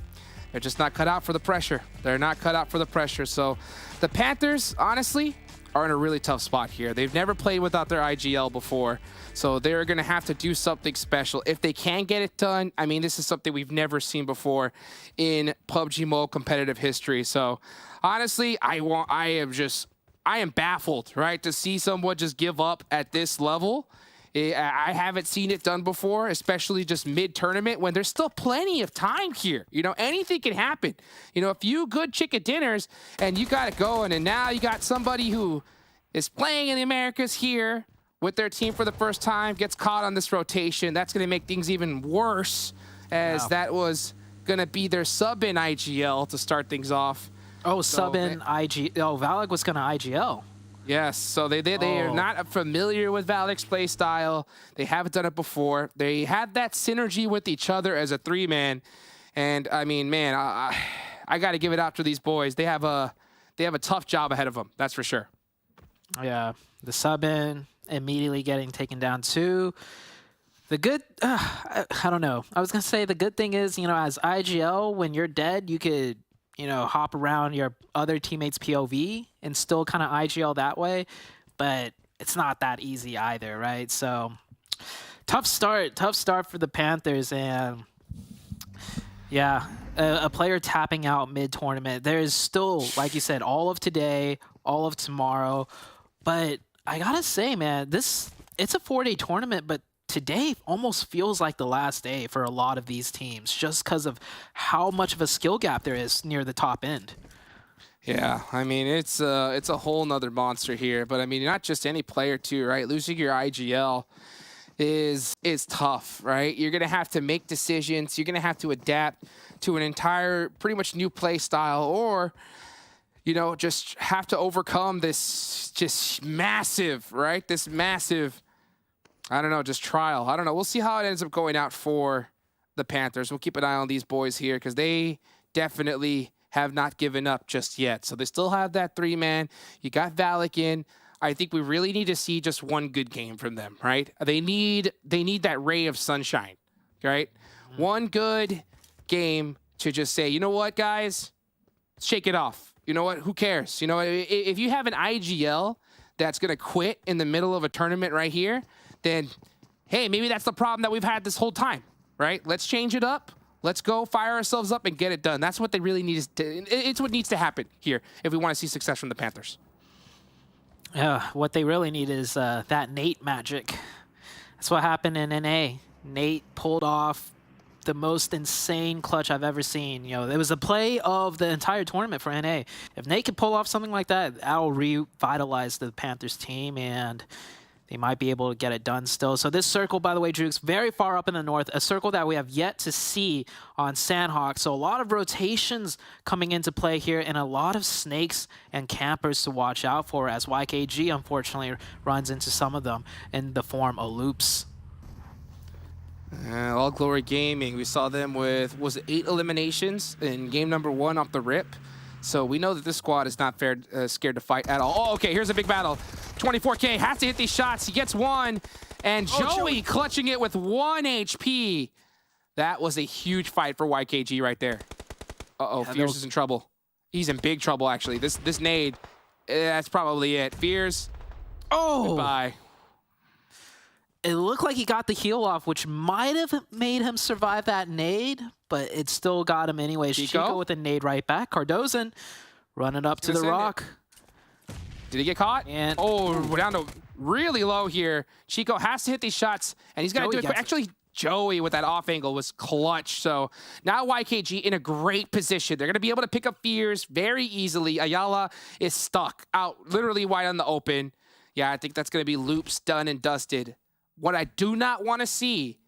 they're just not cut out for the pressure. They're not cut out for the pressure. So the Panthers, honestly, are in a really tough spot here. They've never played without their IGL before. So they're going to have to do something special. If they can get it done, I mean, this is something we've never seen before in PUBG Mobile competitive history. So honestly, I am baffled, right, to see someone just give up at this level. I haven't seen it done before, especially just mid-tournament when there's still plenty of time here. You know, anything can happen. You know, a few good chicken dinners and you got it going. And now you got somebody who is playing in the Americas here with their team for the first time, gets caught on this rotation. That's going to make things even worse, as that was going to be their sub in IGL to start things off. Oh, sub in IG. Oh, Valak was going to IGL. Yes, so they are not familiar with Valak's play style. They haven't done it before. They had that synergy with each other as a 3-man, and I mean, man, I got to give it out to these boys. They have a tough job ahead of them. That's for sure. Yeah, the sub in immediately getting taken down too. The good, I don't know. I was gonna say the good thing is, you know, as IGL, when you're dead, you could, you know, hop around your other teammates' POV and still kind of IGL that way, but it's not that easy either, right? So tough start for the Panthers, and yeah, a player tapping out mid-tournament. There's still, like you said, all of today, all of tomorrow, but I gotta say, man, it's a 4-day tournament, but today almost feels like the last day for a lot of these teams, just because of how much of a skill gap there is near the top end. Yeah, I mean, it's a whole nother monster here. But I mean, not just any player too, right? Losing your IGL is tough, right? You're gonna have to make decisions. You're gonna have to adapt to an entire, pretty much new play style, or you know, just have to overcome this just massive, right? This massive, I don't know, just trial. I don't know. We'll see how it ends up going out for the Panthers. We'll keep an eye on these boys here because they definitely have not given up just yet. So they still have that 3-man. You got Valak in. I think we really need to see just one good game from them, right? They need that ray of sunshine, right? One good game to just say, you know what, guys? Shake it off. You know what? Who cares? You know, if you have an IGL that's going to quit in the middle of a tournament right here, then, hey, maybe that's the problem that we've had this whole time, right? Let's change it up. Let's go fire ourselves up and get it done. That's what they really need. It's what needs to happen here if we want to see success from the Panthers. Yeah, what they really need is that Nate magic. That's what happened in NA. Nate pulled off the most insane clutch I've ever seen. You know, it was a play of the entire tournament for NA. If Nate could pull off something like that, that'll revitalize the Panthers team, and they might be able to get it done still. So this circle, by the way, Drukes, very far up in the north, a circle that we have yet to see on Sanhok. So a lot of rotations coming into play here, and a lot of snakes and campers to watch out for, as YKG unfortunately runs into some of them in the form of loops. All Glory Gaming, we saw them with, was it 8 eliminations in game number 1 off the rip? So we know that this squad is not scared to fight at all. Oh, okay, here's a big battle. 24K has to hit these shots. He gets one, and Joey clutching it with 1 HP. That was a huge fight for YKG right there. Uh-oh, yeah, Fierce is in trouble. He's in big trouble, actually. This nade, that's probably it. Fierce, goodbye. It looked like he got the heal off, which might have made him survive that nade, but it still got him anyways. Chico with a nade right back. Cardozan running up to the rock. Did he get caught? And we're down to really low here. Chico has to hit these shots, and he's got to do it quick. Actually, Joey with that off angle was clutch. So now YKG in a great position. They're going to be able to pick up Fears very easily. Ayala is stuck out literally wide on the open. Yeah, I think that's going to be loops done and dusted. What I do not want to see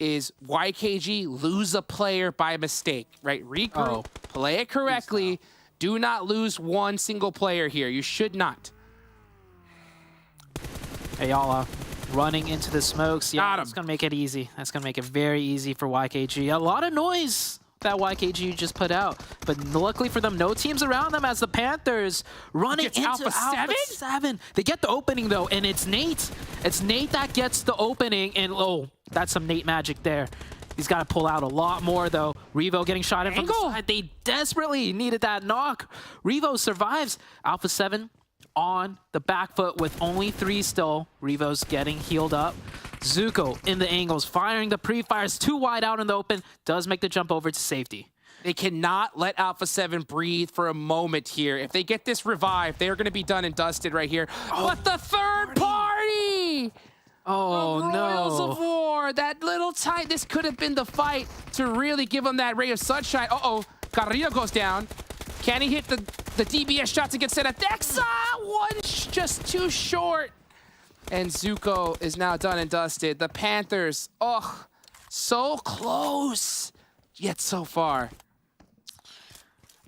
is YKG lose a player by mistake, right? Regroup, play it correctly. Do not lose one single player here. You should not. Ayala running into the smokes. Yeah, that's going to make it easy. That's going to make it very easy for YKG. A lot of noise that YKG just put out. But luckily for them, no teams around them as the Panthers running into Alpha 7. They get the opening, though, and it's Nate. It's Nate that gets the opening, and oh, that's some Nate magic there. He's got to pull out a lot more, though. Revo getting shot in from the side. They desperately needed that knock. Revo survives. Alpha 7 on the back foot with only 3 still. Revo's getting healed up. Zuko in the angles, firing the pre-fires too wide out in the open. Does make the jump over to safety. They cannot let Alpha 7 breathe for a moment here. If they get this revived, they're going to be done and dusted right here. But the third party! Oh, Royals no. of War, that little tight. This could have been the fight to really give them that ray of sunshine. Uh-oh, Carrillo goes down. Can he hit the DBS shots to get set at Dexa? One just too short. And Zuko is now done and dusted. The Panthers, oh, so close, yet so far.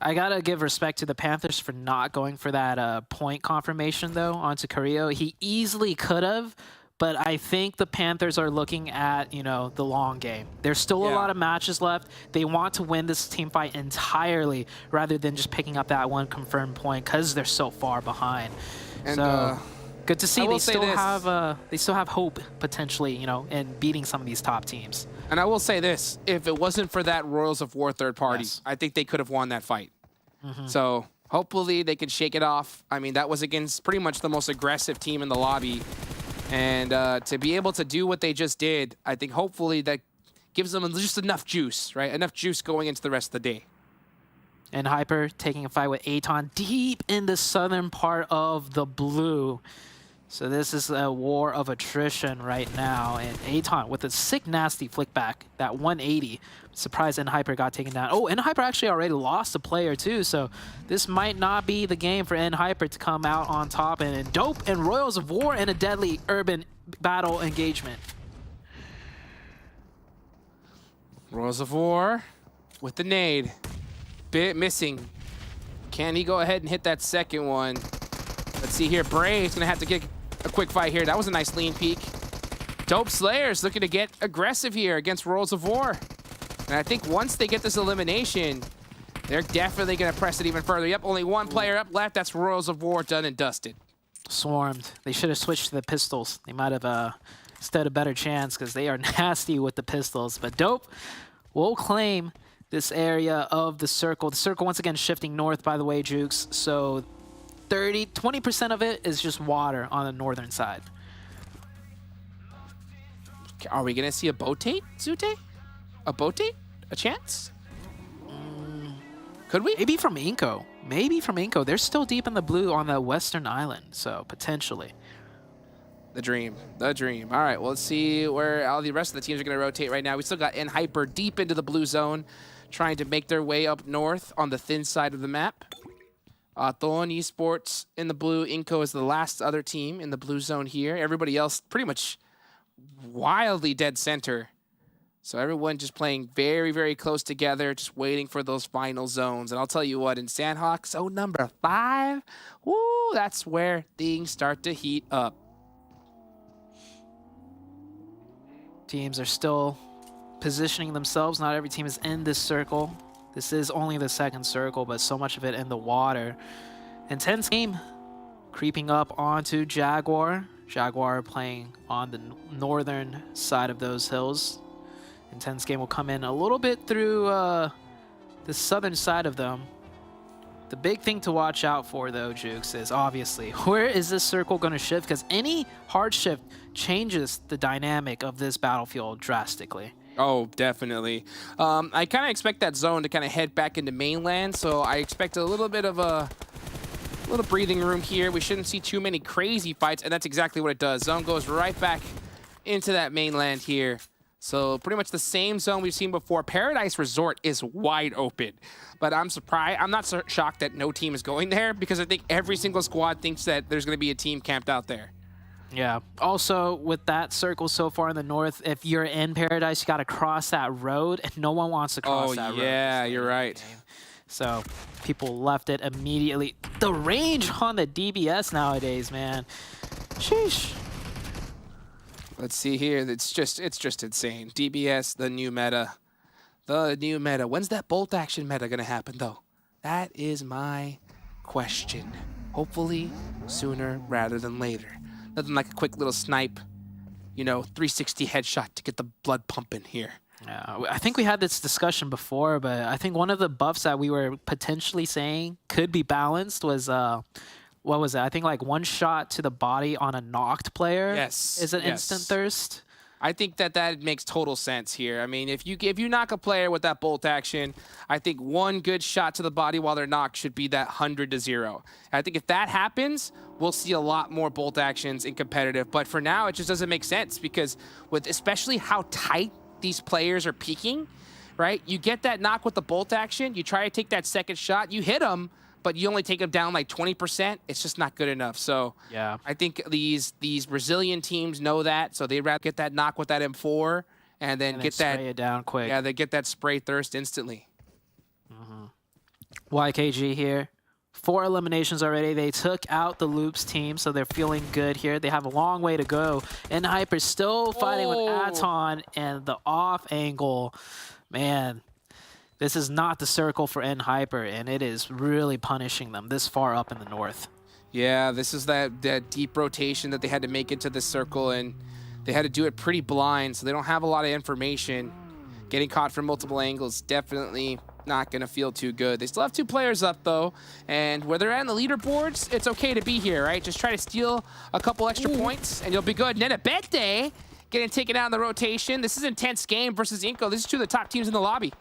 I gotta give respect to the Panthers for not going for that point confirmation, though, onto Carrillo. He easily could have, but I think the Panthers are looking at, you know, the long game. There's still a lot of matches left. They want to win this team fight entirely rather than just picking up that one confirmed point because they're so far behind. And, so good to see they still have hope potentially, you know, in beating some of these top teams. And I will say this, if it wasn't for that Royals of War third party, I think they could have won that fight. So hopefully they can shake it off. I mean, that was against pretty much the most aggressive team in the lobby. And to be able to do what they just did, I think hopefully that gives them just enough juice, right? Enough juice going into the rest of the day. And Hyper taking a fight with ATON deep in the southern part of the blue. So this is a war of attrition right now. And ATON with a sick, nasty flick back, that 180. Surprised Hyper got taken down. Oh, Hyper actually already lost a player too. So this might not be the game for Hyper to come out on top. And Dope and Royals of War in a deadly urban battle engagement. Royals of War with the nade. Bit missing. Can he go ahead and hit that second one? Let's see here. Bray's going to have to get a quick fight here. That was a nice lean peek. Dope Slayers looking to get aggressive here against Royals of War. And I think once they get this elimination, they're definitely going to press it even further. Yep, only one player up left. That's Royals of War done and dusted. Swarmed. They should have switched to the pistols. They might have stood a better chance because they are nasty with the pistols. But Dope will claim this area of the circle. The circle once again shifting north, by the way, Jukes. So 20% of it is just water on the northern side. Are we going to see a botate, Zute? A botate? A chance? Could we? Maybe from INCO. Maybe from INCO. They're still deep in the blue on the western island, so potentially. The dream. The dream. All right, well, let's see where all the rest of the teams are going to rotate right now. We still got Hyper deep into the blue zone, trying to make their way up north on the thin side of the map. ATON Esports in the blue. INCO is the last other team in the blue zone here. Everybody else pretty much wildly dead center. So everyone just playing very, very close together, just waiting for those final zones. And I'll tell you what, in Sanhok, zone number 5, woo, that's where things start to heat up. Teams are still positioning themselves. Not every team is in this circle. This is only the second circle, but so much of it in the water. Intense game creeping up onto Jaguar. Jaguar playing on the northern side of those hills. Intense game will come in a little bit through the southern side of them. The big thing to watch out for, though, Jukes, is obviously where is this circle going to shift? Because any hard shift changes the dynamic of this battlefield drastically. Oh, definitely. I kind of expect that zone to kind of head back into mainland, so I expect a little bit of a little breathing room here. We shouldn't see too many crazy fights, and that's exactly what it does. Zone goes right back into that mainland here. So pretty much the same zone we've seen before. Paradise Resort is wide open, but I'm surprised. I'm not so shocked that no team is going there because I think every single squad thinks that there's going to be a team camped out there. Yeah. Also, with that circle so far in the north, if you're in Paradise, you got to cross that road, and no one wants to cross that road. Oh, yeah, you're right. So people left it immediately. The range on the DBS nowadays, man. Sheesh. Let's see here. It's just insane. DBS, the new meta. The new meta. When's that bolt action meta going to happen, though? That is my question. Hopefully sooner rather than later. Nothing like a quick little snipe, 360 headshot to get the blood pumping here. Yeah, I think we had this discussion before, but I think one of the buffs that we were potentially saying could be balanced was, what was it? I think like one shot to the body on a knocked player is an instant thirst. I think that makes total sense here. I mean, if you knock a player with that bolt action, I think one good shot to the body while they're knocked should be that 100-0. I think if that happens, we'll see a lot more bolt actions in competitive. But for now, it just doesn't make sense because with especially how tight these players are peaking, right? You get that knock with the bolt action, you try to take that second shot, you hit them, but you only take them down like 20%. It's just not good enough. So yeah, I think these Brazilian teams know that, so they'd rather get that knock with that M4 and then get that spray it down quick. Yeah, they get that spray thirst instantly. YKG here. 4 eliminations already. They took out the Loops team, so they're feeling good here. They have a long way to go. And Hyper still fighting with ATON and the off angle. Man, this is not the circle for Hyper, and it is really punishing them this far up in the north. Yeah, this is that deep rotation that they had to make into the circle, and they had to do it pretty blind, so they don't have a lot of information. Getting caught from multiple angles definitely not going to feel too good. They still have 2 players up, though, and where they're at in the leaderboards, it's okay to be here, right? Just try to steal a couple extra points, and you'll be good. Nenebete getting taken out in the rotation. This is an intense game versus INCO. This is 2 of the top teams in the lobby.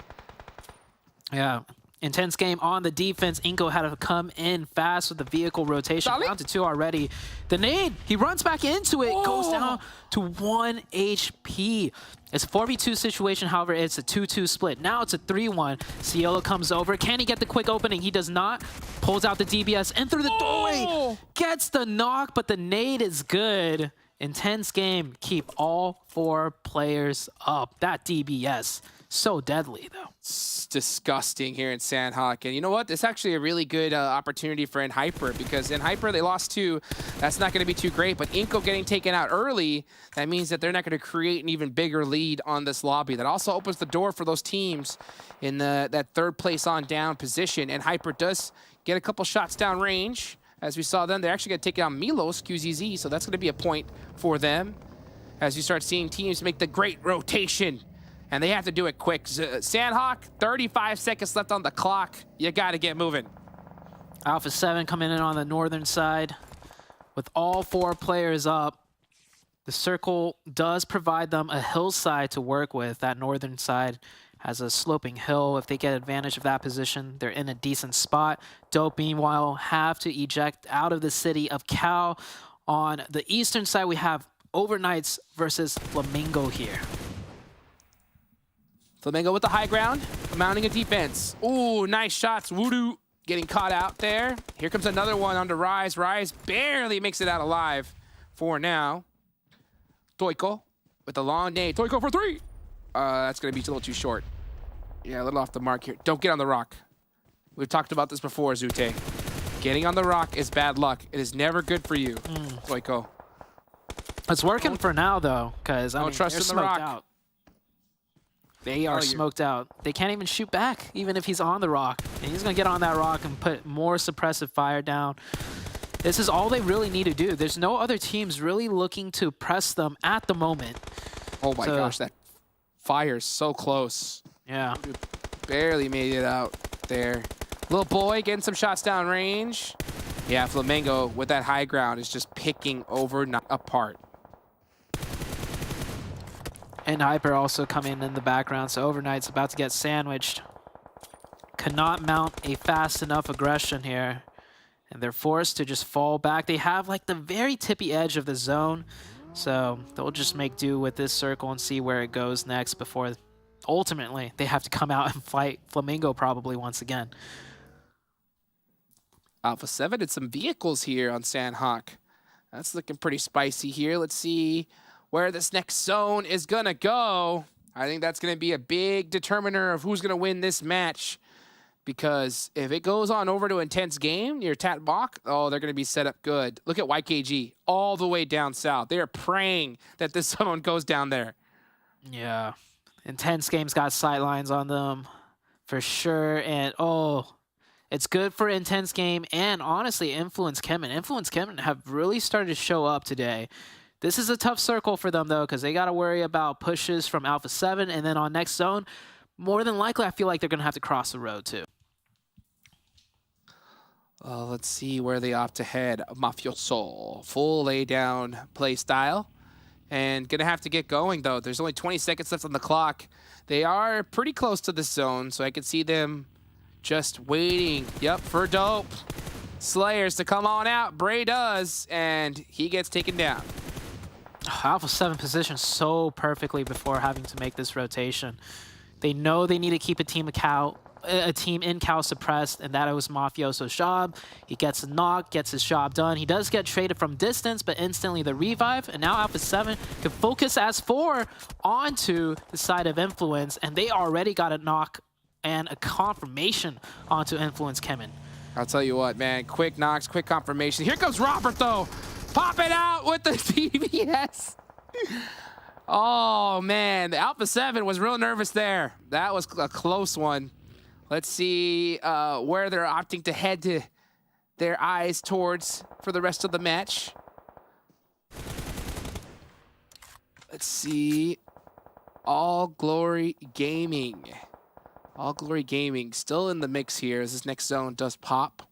Yeah, intense game on the defense. INCO had to come in fast with the vehicle rotation. Down to 2 already. The nade, he runs back into it, goes down to 1 HP. It's a 4v2 situation, however, it's a 2-2 split. Now it's a 3-1. Cielo comes over. Can he get the quick opening? He does not. Pulls out the DBS and through the doorway. Gets the knock, but the nade is good. Intense game. Keep all 4 players up. That DBS. So deadly, though. It's disgusting here in Sanhok. And you know what? It's actually a really good opportunity for Hyper because Hyper, they lost 2. That's not going to be too great. But INCO getting taken out early, that means that they're not going to create an even bigger lead on this lobby. That also opens the door for those teams in that 3rd place on down position. And Hyper does get a couple shots down range. As we saw them, they're actually going to take down Milos, QZZ. So that's going to be a point for them as you start seeing teams make the great rotation. And they have to do it quick. Sanhok, 35 seconds left on the clock. You got to get moving. Alpha 7 coming in on the northern side with all 4 players up. The circle does provide them a hillside to work with. That northern side has a sloping hill. If they get advantage of that position, they're in a decent spot. Dope, meanwhile, have to eject out of the city of Cal. On the eastern side, we have Overknights versus FLAMENGO here. FLAMENGO with the high ground, mounting a defense. Ooh, nice shots. Voodoo getting caught out there. Here comes another one onto Rise. Rise barely makes it out alive for now. Toiko with the long nade. Toiko for 3. That's going to be a little too short. Yeah, a little off the mark here. Don't get on the rock. We've talked about this before, Zute. Getting on the rock is bad luck. It is never good for you, Toiko. It's working for now, though, because don't trust in the rock. Out. They are smoked out. They can't even shoot back, even if he's on the rock. And he's going to get on that rock and put more suppressive fire down. This is all they really need to do. There's no other teams really looking to press them at the moment. Oh my gosh, that fire's so close. Yeah. Barely made it out there. Little boy getting some shots down range. Yeah, FLAMENGO with that high ground is just picking Overknight apart. And Hyper also coming in the background, so Overknight's about to get sandwiched. Cannot mount a fast enough aggression here. And they're forced to just fall back. They have like the very tippy edge of the zone. So they'll just make do with this circle and see where it goes next before ultimately they have to come out and fight FLAMENGO probably once again. Alpha 7 did some vehicles here on Sanhok. That's looking pretty spicy here. Let's see where this next zone is going to go. I think that's going to be a big determiner of who's going to win this match. Because if it goes on over to intense game near Tat Bach, oh, they're going to be set up good. Look at YKG all the way down south. They are praying that this zone goes down there. Yeah. Intense game's got sightlines on them for sure. And, oh, it's good for Intense Game and, honestly, Influence CHEMIN. Influence CHEMIN have really started to show up today. This is a tough circle for them, though, because they got to worry about pushes from Alpha 7. And then on next zone, more than likely, I feel like they're going to have to cross the road, too. Let's see where they opt to head. Mafioso, full lay down play style. And gonna have to get going though. There's only 20 seconds left on the clock. They are pretty close to this zone, so I can see them just waiting. Yep, for dope. Slayers to come on out. Bray does, and he gets taken down. Alpha 7 positioned so perfectly before having to make this rotation. They know they need to keep a team in Cal suppressed, and that was Mafioso's job. He gets a knock, gets his job done. He does get traded from distance, but instantly the revive, and now Alpha 7 can focus as 4 onto the side of Influence, and they already got a knock and a confirmation onto Influence CHEMIN. I'll tell you what, man, quick knocks, quick confirmation. Here comes Robert, though, popping out with the TBS. Oh, man, the Alpha 7 was real nervous there. That was a close one. Let's see where they're opting to head to their eyes towards for the rest of the match. Let's see. All Glory Gaming. All Glory Gaming still in the mix here as this next zone does pop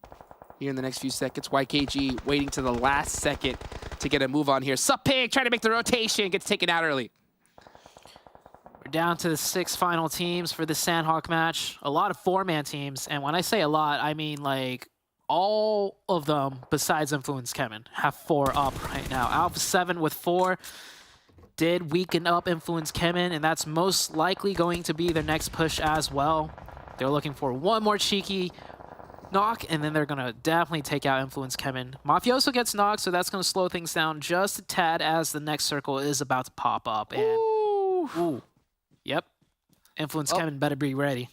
here in the next few seconds. YKG waiting to the last second to get a move on here. Sup Pig trying to make the rotation, gets taken out early. We're down to the 6 final teams for the Sanhok match. A lot of 4-man teams, and when I say a lot, I mean like all of them besides Influence CHEMIN have 4 up right now. Alpha 7 with 4 did weaken up Influence CHEMIN, and that's most likely going to be their next push as well. They're looking for one more cheeky knock, and then they're going to definitely take out Influence CHEMIN. Mafioso gets knocked, so that's going to slow things down just a tad as the next circle is about to pop up. And ooh. Yep. Influence CHEMIN better be ready.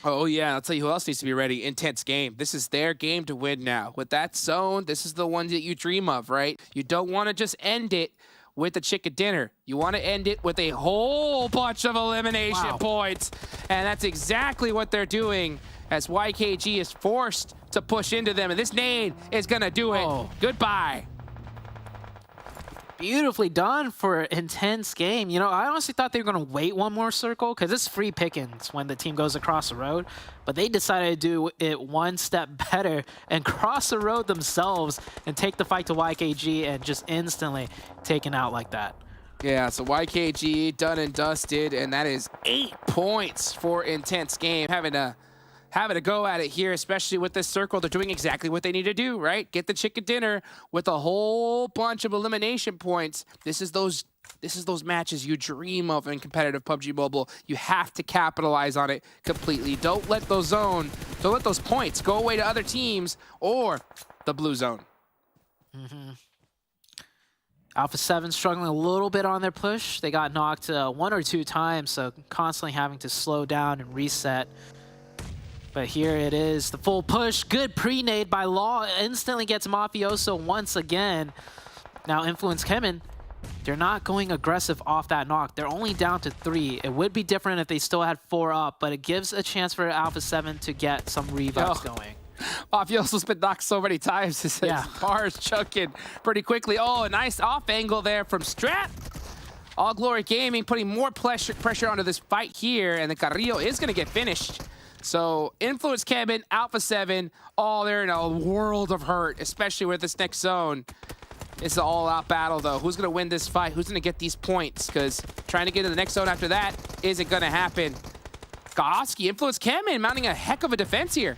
Oh, yeah. I'll tell you who else needs to be ready. Intense Game. This is their game to win now. With that zone, this is the one that you dream of, right? You don't want to just end it with a chicken dinner. You want to end it with a whole bunch of elimination points. And that's exactly what they're doing as YKG is forced to push into them. And this nade is going to do it. Goodbye. Beautifully done for Intense Game. You know, I honestly thought they were going to wait one more circle because it's free pickings when the team goes across the road. But they decided to do it one step better and cross the road themselves and take the fight to YKG and just instantly taken out like that. Yeah, so YKG done and dusted, and that is 8 points for Intense Game. Having a go at it here, especially with this circle. They're doing exactly what they need to do, right? Get the chicken dinner with a whole bunch of elimination points. This is those matches you dream of in competitive PUBG Mobile. You have to capitalize on it completely. Don't let those points go away to other teams or the blue zone. Alpha 7 struggling a little bit on their push. They got knocked 1 or 2 times, so constantly having to slow down and reset. But here it is, the full push. Good pre-nade by Law. Instantly gets Mafioso once again. Now Influence CHEMIN, they're not going aggressive off that knock. They're only down to 3. It would be different if they still had 4 up, but it gives a chance for Alpha 7 to get some revives going. Mafioso's been knocked so many times. His bar is chucking pretty quickly. Oh, a nice off angle there from Strat. All Glory Gaming putting more pressure onto this fight here, and the Carrillo is going to get finished. So Influence CHEMIN, Alpha 7, they're in a world of hurt, especially with this next zone. It's an all-out battle, though. Who's going to win this fight? Who's going to get these points? Because trying to get to the next zone after that isn't going to happen. Goski, Influence CHEMIN mounting a heck of a defense here.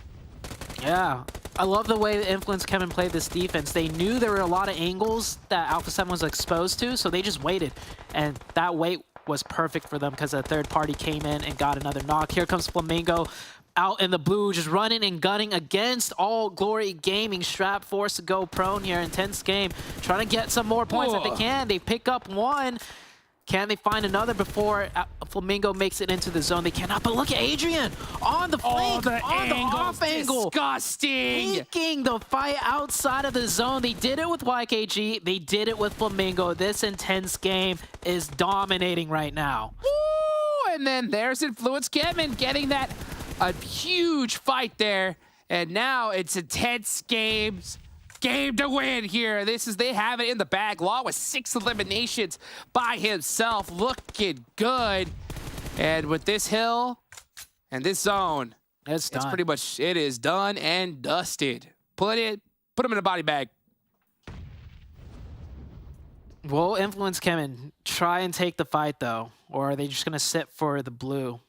Yeah, I love the way the Influence CHEMIN played this defense. They knew there were a lot of angles that Alpha 7 was exposed to, so they just waited. And that wait was perfect for them because a third party came in and got another knock. Here comes FLAMENGO. out in the blue, just running and gunning against All Glory Gaming. Strap forced to go prone here. Intense game, trying to get some more points if they can. They pick up one. Can they find another before FLAMENGO makes it into the zone? They cannot, but look at Adrian on the flank, on the off angle. Disgusting. Taking the fight outside of the zone. They did it with YKG. They did it with FLAMENGO. This intense game is dominating right now. Woo! And then there's Influence CHEMIN getting that a huge fight there. And now it's intense games. Game to win here. They have it in the bag. Law with 6 eliminations by himself, looking good. And with this hill and this zone, it's pretty much, it is done and dusted. Put him in a body bag. Will Influence CHEMIN try and take the fight though, or are they just gonna sit for the blue?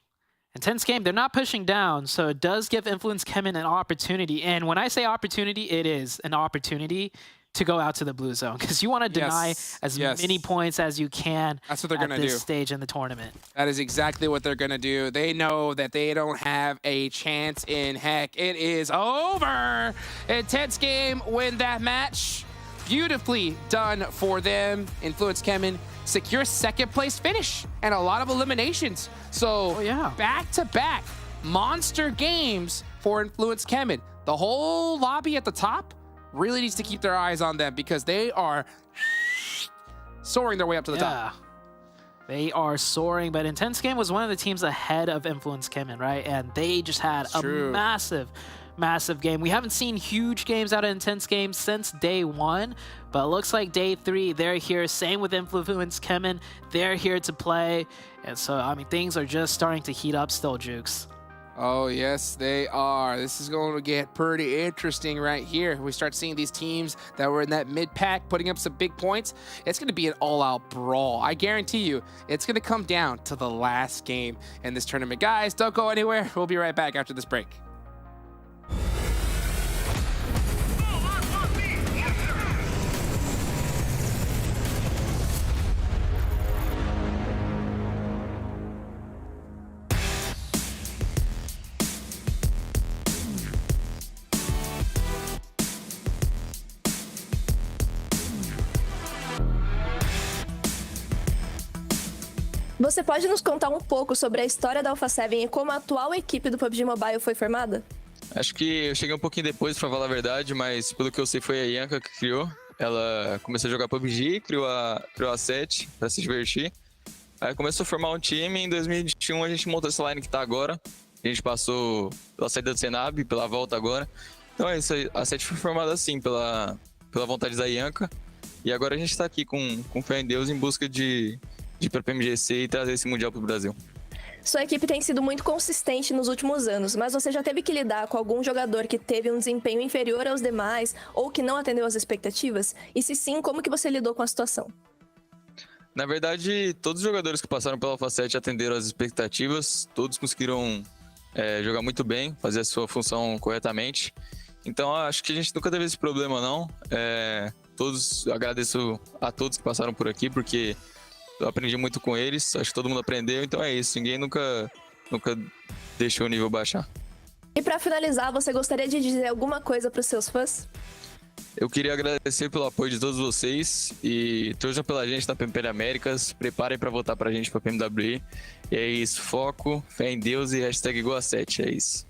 Intense game, they're not pushing down, so it does give Influence CHEMIN an opportunity. And when I say opportunity, it is an opportunity to go out to the blue zone, because you want to deny as many points as you can. That's what they're going to do. At this stage in the tournament. That is exactly what they're going to do. They know that they don't have a chance in heck. It is over. Intense game, win that match. Beautifully done for them. Influence CHEMIN secure 2nd place finish and a lot of eliminations. So back-to-back monster games for Influence CHEMIN. The whole lobby at the top really needs to keep their eyes on them because they are soaring their way up to the top. They are soaring, but Intense Game was one of the teams ahead of Influence CHEMIN, right? And they just had a massive game. We haven't seen huge games out of Intense Game since day 1, but it looks like day 3, they're here. Same with Influence CHEMIN. They're here to play. And so, I mean, things are just starting to heat up still, Jukes. Oh, yes, they are. This is going to get pretty interesting right here. We start seeing these teams that were in that mid-pack putting up some big points. It's going to be an all-out brawl. I guarantee you, it's going to come down to the last game in this tournament. Guys, don't go anywhere. We'll be right back after this break. Você pode nos contar um pouco sobre a história da Alpha 7 e como a atual equipe do PUBG Mobile foi formada? Acho que eu cheguei um pouquinho depois, pra falar a verdade, mas pelo que eu sei foi a INCO que criou. Ela começou a jogar PUBG, criou a 7 pra se divertir. Aí começou a formar um time, em 2021 a gente montou essa line que tá agora. A gente passou pela saída do Senab, pela volta agora. Então é isso aí, a 7 foi formada assim, pela vontade da INCO. E agora a gente tá aqui com fé em Deus em busca de ir pra PMGC e trazer esse Mundial pro Brasil. Sua equipe tem sido muito consistente nos últimos anos, mas você já teve que lidar com algum jogador que teve um desempenho inferior aos demais ou que não atendeu às expectativas? E se sim, como que você lidou com a situação? Na verdade, todos os jogadores que passaram pela Alpha 7 atenderam às expectativas, todos conseguiram jogar muito bem, fazer a sua função corretamente. Então acho que a gente nunca teve esse problema não. Agradeço a todos que passaram por aqui, porque eu aprendi muito com eles, acho que todo mundo aprendeu, então é isso, ninguém nunca deixou o nível baixar. E para finalizar, você gostaria de dizer alguma coisa para os seus fãs? Eu queria agradecer pelo apoio de todos vocês e torçam pela gente na PMPL Americas, preparem para votar pra gente pra PMWI. E é isso, foco, fé em Deus e hashtag #Goa7, é isso.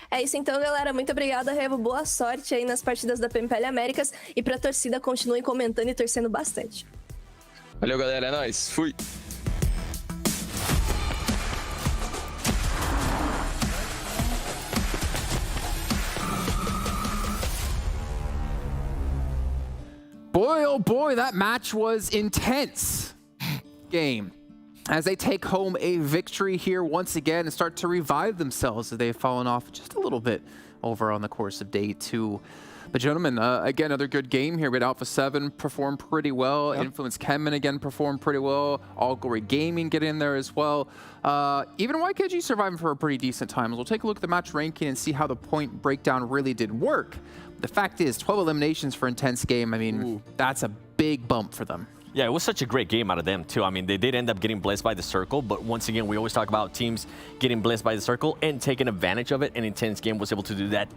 É isso então, galera. Muito obrigada, Revo. Boa sorte aí nas partidas da PMPL Américas e pra torcida, continue comentando e torcendo bastante. Valeu, galera. É nóis. Fui. Boy, oh boy, that match was intense. Game. As they take home a victory here once again and start to revive themselves as they've fallen off just a little bit over on the course of day 2. But gentlemen, again, another good game here. We had Alpha 7 perform pretty well. Yep. Influence CHEMIN again performed pretty well. All Glory Gaming get in there as well. Even YKG surviving for a pretty decent time. We'll take a look at the match ranking and see how the point breakdown really did work. The fact is, 12 eliminations for Intense Game. I mean, that's a big bump for them. Yeah, it was such a great game out of them, too. I mean, they did end up getting blessed by the circle, but once again, we always talk about teams getting blessed by the circle and taking advantage of it, and Intense Game was able to do that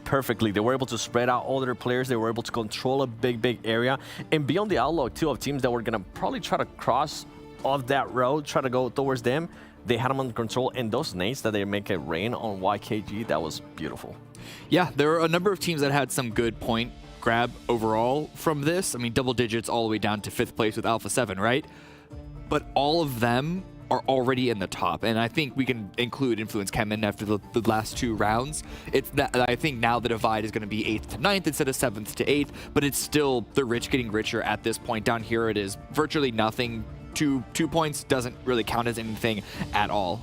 perfectly. They were able to spread out all their players. They were able to control a big area and be on the outlook, too, of teams that were going to probably try to cross off that road, try to go towards them. They had them under control, and those nades that they make it rain on YKG, that was beautiful. Yeah, there are a number of teams that had some good point grab overall from this. I mean, double digits all the way down to 5th place with Alpha 7, right? But all of them are already in the top, and I think we can include Influence CHEMIN after the last 2 rounds. It's that I think now the divide is going to be 8th to 9th instead of 7th to 8th, but it's still the rich getting richer at this point. Down here it is virtually nothing. 2 points doesn't really count as anything at all.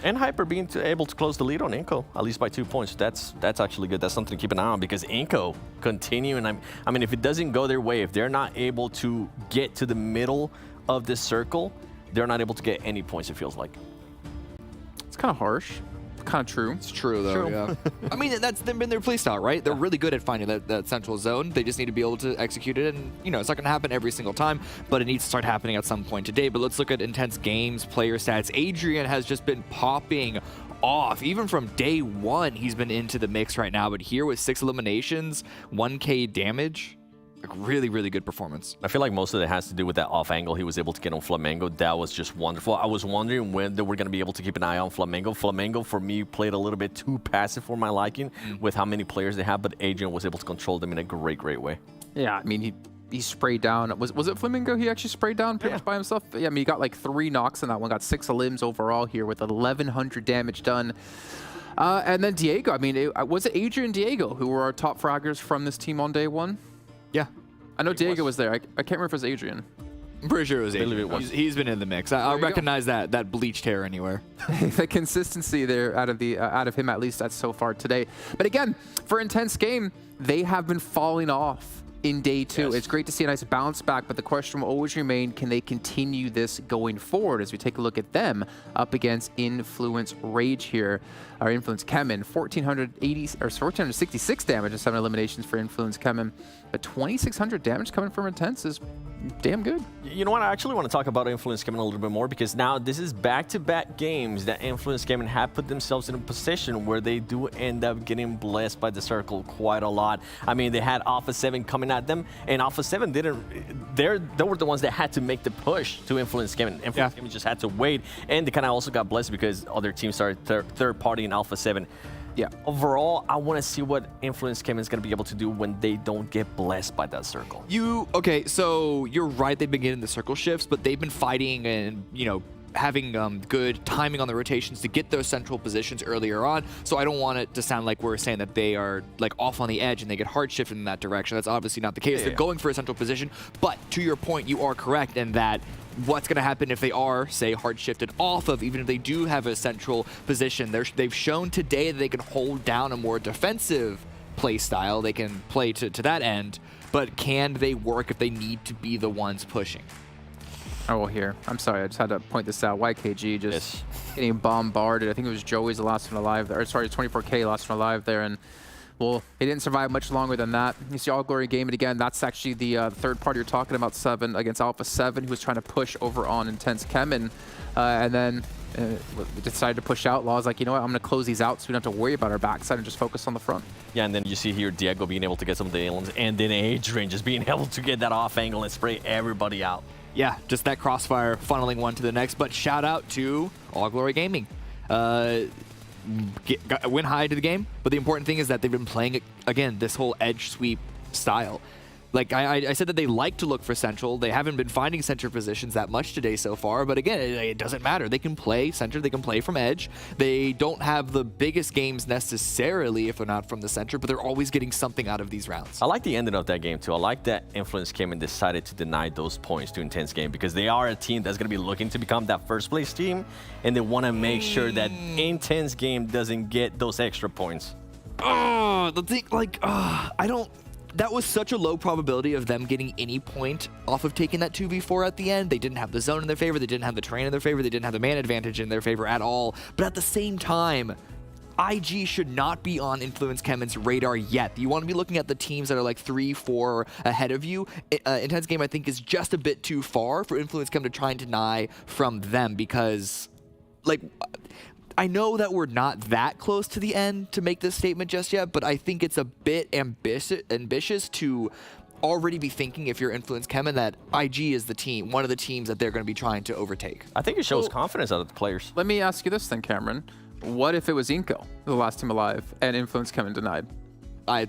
And Hyper being able to close the lead on INCO, at least by 2 points. That's actually good. That's something to keep an eye on, because INCO continuing. I mean, if it doesn't go their way, if they're not able to get to the middle of this circle, they're not able to get any points, it feels like. It's kind of harsh. Kind of true. It's true, though, yeah. I mean, that's been their playstyle, right? They're really good at finding that central zone. They just need to be able to execute it, and, you know, it's not going to happen every single time, but it needs to start happening at some point today. But let's look at Intense Games player stats. Adrian has just been popping off. Even from day 1, he's been into the mix right now, but here with 6 eliminations, 1k damage, like really good performance. I feel like most of it has to do with that off angle he was able to get on FLAMENGO. That was just wonderful. I was wondering when they were going to be able to keep an eye on FLAMENGO. FLAMENGO, for me, played a little bit too passive for my liking with how many players they have, but Adrian was able to control them in a great way. Yeah, I mean, he sprayed down. Was it FLAMENGO he actually sprayed down pretty much by himself? Yeah, I mean, he got like 3 knocks in that one, got 6 limbs overall here with 1,100 damage done. And then Diego, I mean, was it Adrian and Diego who were our top fraggers from this team on day 1? Yeah. I know Diego was there. I can't remember if it was Adrian. I'm pretty sure it was Adrian. He's been in the mix. I recognize that bleached hair anywhere. The consistency there out of him, at least that's so far today. But again, for Intense Game, they have been falling off in day 2. Yes. It's great to see a nice bounce back, but the question will always remain, can they continue this going forward as we take a look at them up against Influence Rage here, or Influence CHEMIN. 1,466 damage and 7 eliminations for Influence CHEMIN, but 2,600 damage coming from Intense is damn good. You know what? I actually want to talk about Influence CHEMIN a little bit more, because now this is back-to-back games that Influence CHEMIN have put themselves in a position where they do end up getting blessed by the circle quite a lot. I mean, they had Alpha 7 coming at them, and Alpha 7 didn't. They were the ones that had to make the push to Influence CHEMIN. Influence CHEMIN just had to wait, and they kind of also got blessed because other teams started third party in Alpha 7. Yeah. Overall, I want to see what Influence CHEMIN is going to be able to do when they don't get blessed by that circle. Okay, so you're right, they've been getting the circle shifts, but they've been fighting and, you know, having good timing on the rotations to get those central positions earlier on. So I don't want it to sound like we're saying that they are like off on the edge and they get hard shifted in that direction. That's obviously not the case. They're going for a central position, but to your point, you are correct in that what's going to happen if they are, say, hard shifted off of, even if they do have a central position. They've shown today that they can hold down a more defensive play style. They can play to that end, but can they work if they need to be the ones pushing? Oh, well, here. I'm sorry, I just had to point this out. YKG just getting bombarded. I think it was Joey's the last one alive there. Or, sorry, 24K last one alive there. And, well, he didn't survive much longer than that. You see All Glory game it again. That's actually the third party you're talking about, 7 against Alpha 7, who was trying to push over on Intense CHEMIN. And then decided to push Outlaws. Like, you know what, I'm going to close these out so we don't have to worry about our backside and just focus on the front. Yeah, and then you see here Diego being able to get some of the aliens, and then Adrian just being able to get that off angle and spray everybody out. Yeah, just that crossfire funneling one to the next. But shout out to All Glory Gaming. Went high to the game, but the important thing is that they've been playing, again, this whole edge sweep style. Like I said that they like to look for central. They haven't been finding center positions that much today so far, but again, it doesn't matter. They can play center, they can play from edge. They don't have the biggest games necessarily if they're not from the center, but they're always getting something out of these rounds. I like the ending of that game too. I like that Influence came and decided to deny those points to Intense Game, because they are a team that's going to be looking to become that first place team, and they want to make sure that Intense Game doesn't get those extra points. Oh, the thing, like, I don't... That was such a low probability of them getting any point off of taking that 2v4 at the end. They didn't have the zone in their favor. They didn't have the terrain in their favor. They didn't have the man advantage in their favor at all. But at the same time, IG should not be on Influence CHEMIN's radar yet. You want to be looking at the teams that are like 3, 4 ahead of you. Intense Game, I think, is just a bit too far for Influence CHEMIN to try and deny from them because, like, I know that we're not that close to the end to make this statement just yet, but I think it's a bit ambitious to already be thinking, if you're Influence CHEMIN, that IG is the team, one of the teams that they're going to be trying to overtake. I think it shows confidence out of the players. Let me ask you this then, Cameron. What if it was INCO, the last team alive, and Influence CHEMIN denied?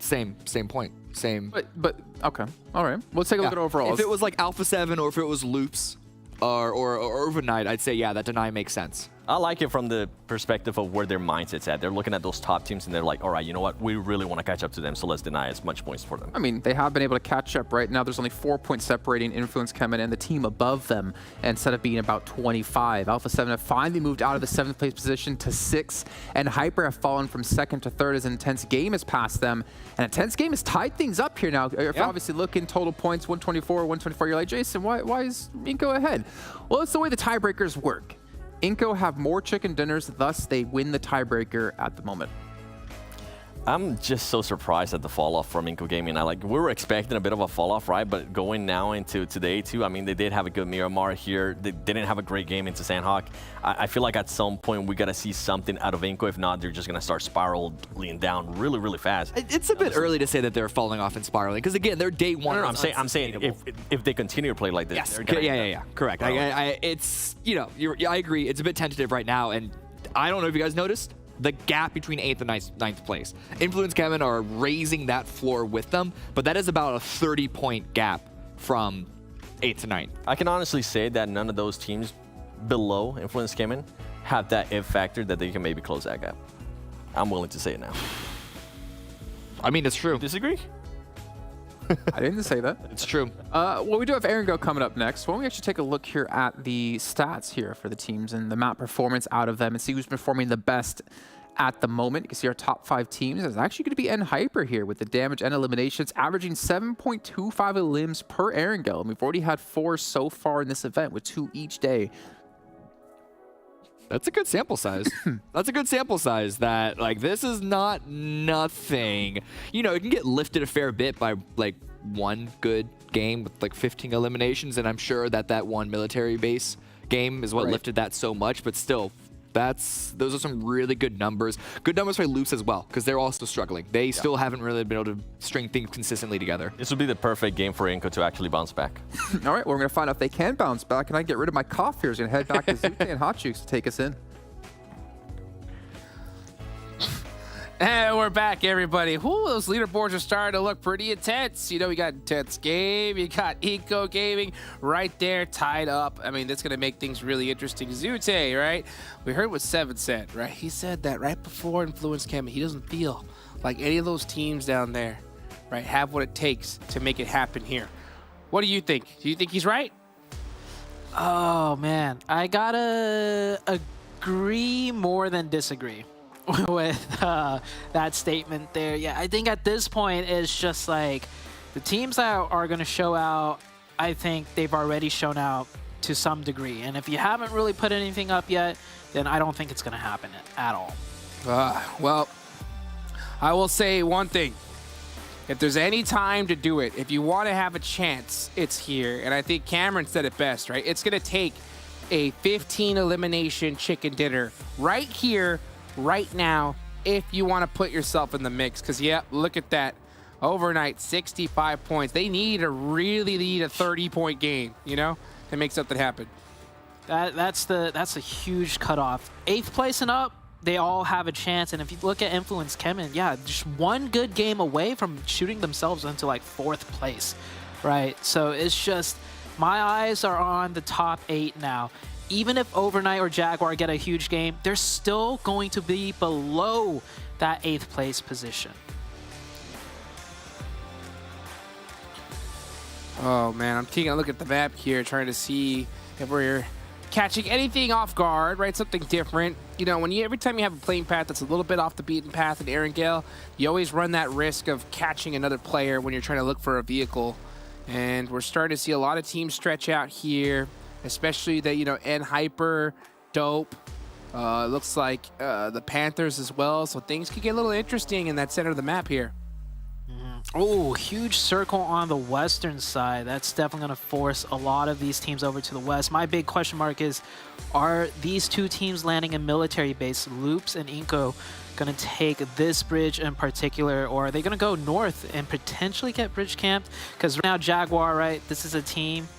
Same point. Same. But okay. All right. Let's take a look at overall. If it was like Alpha 7 or if it was Loops or Overnight, I'd say, yeah, that deny makes sense. I like it from the perspective of where their mindset's at. They're looking at those top teams and they're like, all right, you know what? We really want to catch up to them, so let's deny as much points for them. I mean, they have been able to catch up right now. There's only 4 points separating Influence CHEMIN and the team above them, instead of being about 25. Alpha 7 have finally moved out of the 7th place position to 6th, and Hyper have fallen from 2nd to 3rd as Intense Game has passed them. And Intense Game has tied things up here now. If you obviously look in total points, 124, 124, you're like, Jason, why is INCO ahead? Well, it's the way the tiebreakers work. INCO have more chicken dinners, thus they win the tiebreaker at the moment. I'm just so surprised at the fall off from INCO Gaming. We were expecting a bit of a fall off, right? But going now into today too, I mean, they did have a good Miramar here. They didn't have a great game into Sanhok. I feel like at some point we got to see something out of INCO. If not, they're just going to start spiraling down really, really fast. It's a bit early to say that they're falling off and spiraling because, again, they're day one. No, I'm saying if they continue to play like this. Yes, yeah, correct. It's, you know, I agree. It's a bit tentative right now, and I don't know if you guys noticed the gap between 8th and 9th place. Influence CHEMIN are raising that floor with them, but that is about a 30-point gap from 8th to 9th. I can honestly say that none of those teams below Influence CHEMIN have that if factor that they can maybe close that gap. I'm willing to say it now. I mean, it's true. Disagree? I didn't say that. It's true. Well, we do have Erangel coming up next. Why don't we actually take a look here at the stats here for the teams and the map performance out of them and see who's performing the best at the moment. You can see our top 5 teams. It's actually going to be Hyper here with the damage and eliminations, averaging 7.25 elims per Erangel. And we've already had 4 so far in this event, with 2 each day. That's a good sample size. That's a good sample size that, like, this is not nothing. You know, it can get lifted a fair bit by, like, one good game with, like, 15 eliminations, and I'm sure that one military base game is what lifted that so much, but still, those are some really good numbers. Good numbers for Loops as well, because they're also struggling. They still haven't really been able to string things consistently together. This would be the perfect game for INCO to actually bounce back. All right, well, we're going to find out if they can bounce back, and I get rid of my cough here. I'm going to head back to Zute and Hot Jukes to take us in. And we're back, everybody. Ooh, those leaderboards are starting to look pretty intense. You know, we got Intense Game, you got INCO Gaming right there tied up. I mean, that's going to make things really interesting. Zute, right? We heard what Seven said, right? He said that right before Influence CHEMIN, he doesn't feel like any of those teams down there, right, have what it takes to make it happen here. What do you think? Do you think he's right? Oh, man. I gotta agree more than disagree with that statement there. Yeah, I think at this point it's just like the teams that are going to show out, I think they've already shown out to some degree. And if you haven't really put anything up yet, then I don't think it's going to happen at all. Well, I will say one thing. If there's any time to do it, if you want to have a chance, it's here. And I think Cameron said it best, right? It's going to take a 15 elimination chicken dinner right here, right now, if you want to put yourself in the mix. Because, yeah, look at that. Overnight, 65 points. They need a 30-point game, you know, to make something happen. That's a huge cutoff. 8th place and up, they all have a chance. And if you look at Influence CHEMIN, yeah, just one good game away from shooting themselves into like 4th place, right? So it's just, my eyes are on the top 8 now. Even if Overnight or Jaguar get a huge game, they're still going to be below that 8th place position. Oh, man, I'm taking a look at the map here, trying to see if we're catching anything off guard, right? Something different. You know, every time you have a playing path that's a little bit off the beaten path in Erangel, you always run that risk of catching another player when you're trying to look for a vehicle. And we're starting to see a lot of teams stretch out here, especially the, you know, Hyper, Dope, Looks like the Panthers as well, so things could get a little interesting in that center of the map here. Oh, huge circle on the western side. That's definitely going to force a lot of these teams over to the west. My big question mark is, are these two teams landing in military base, Loops and INCO, going to take this bridge in particular, or are they going to go north and potentially get bridge camped? Because right now, Jaguar, right, this is a team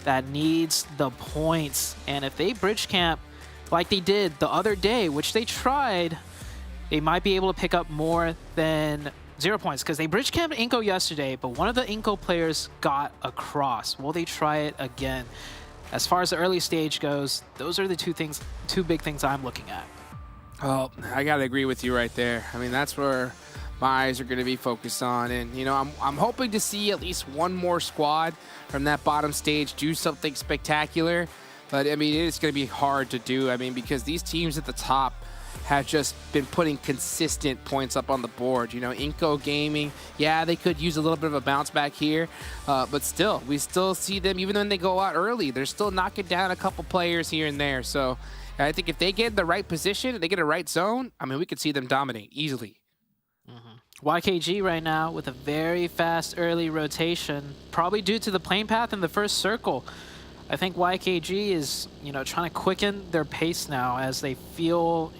that needs the points. And if they bridge camp like they did the other day, which they tried, they might be able to pick up more than 0 points, because they bridge camped INCO yesterday, but one of the INCO players got across. Will they try it again? As far as the early stage goes, those are the two big things I'm looking at. Oh, I gotta agree with you right there. I mean, that's where my eyes are gonna be focused on, and you know, I'm hoping to see at least one more squad from that bottom stage do something spectacular. But I mean, it's gonna be hard to do. I mean, because these teams at the top have just been putting consistent points up on the board. You know, INCO Gaming, yeah, they could use a little bit of a bounce back here, but still, we still see them, even when they go out early, they're still knocking down a couple players here and there. So I think if they get in the right position, they get a right zone, I mean, we could see them dominate easily. YKG right now with a very fast early rotation, probably due to the plane path in the first circle. I think YKG is, you know, trying to quicken their pace now as they feel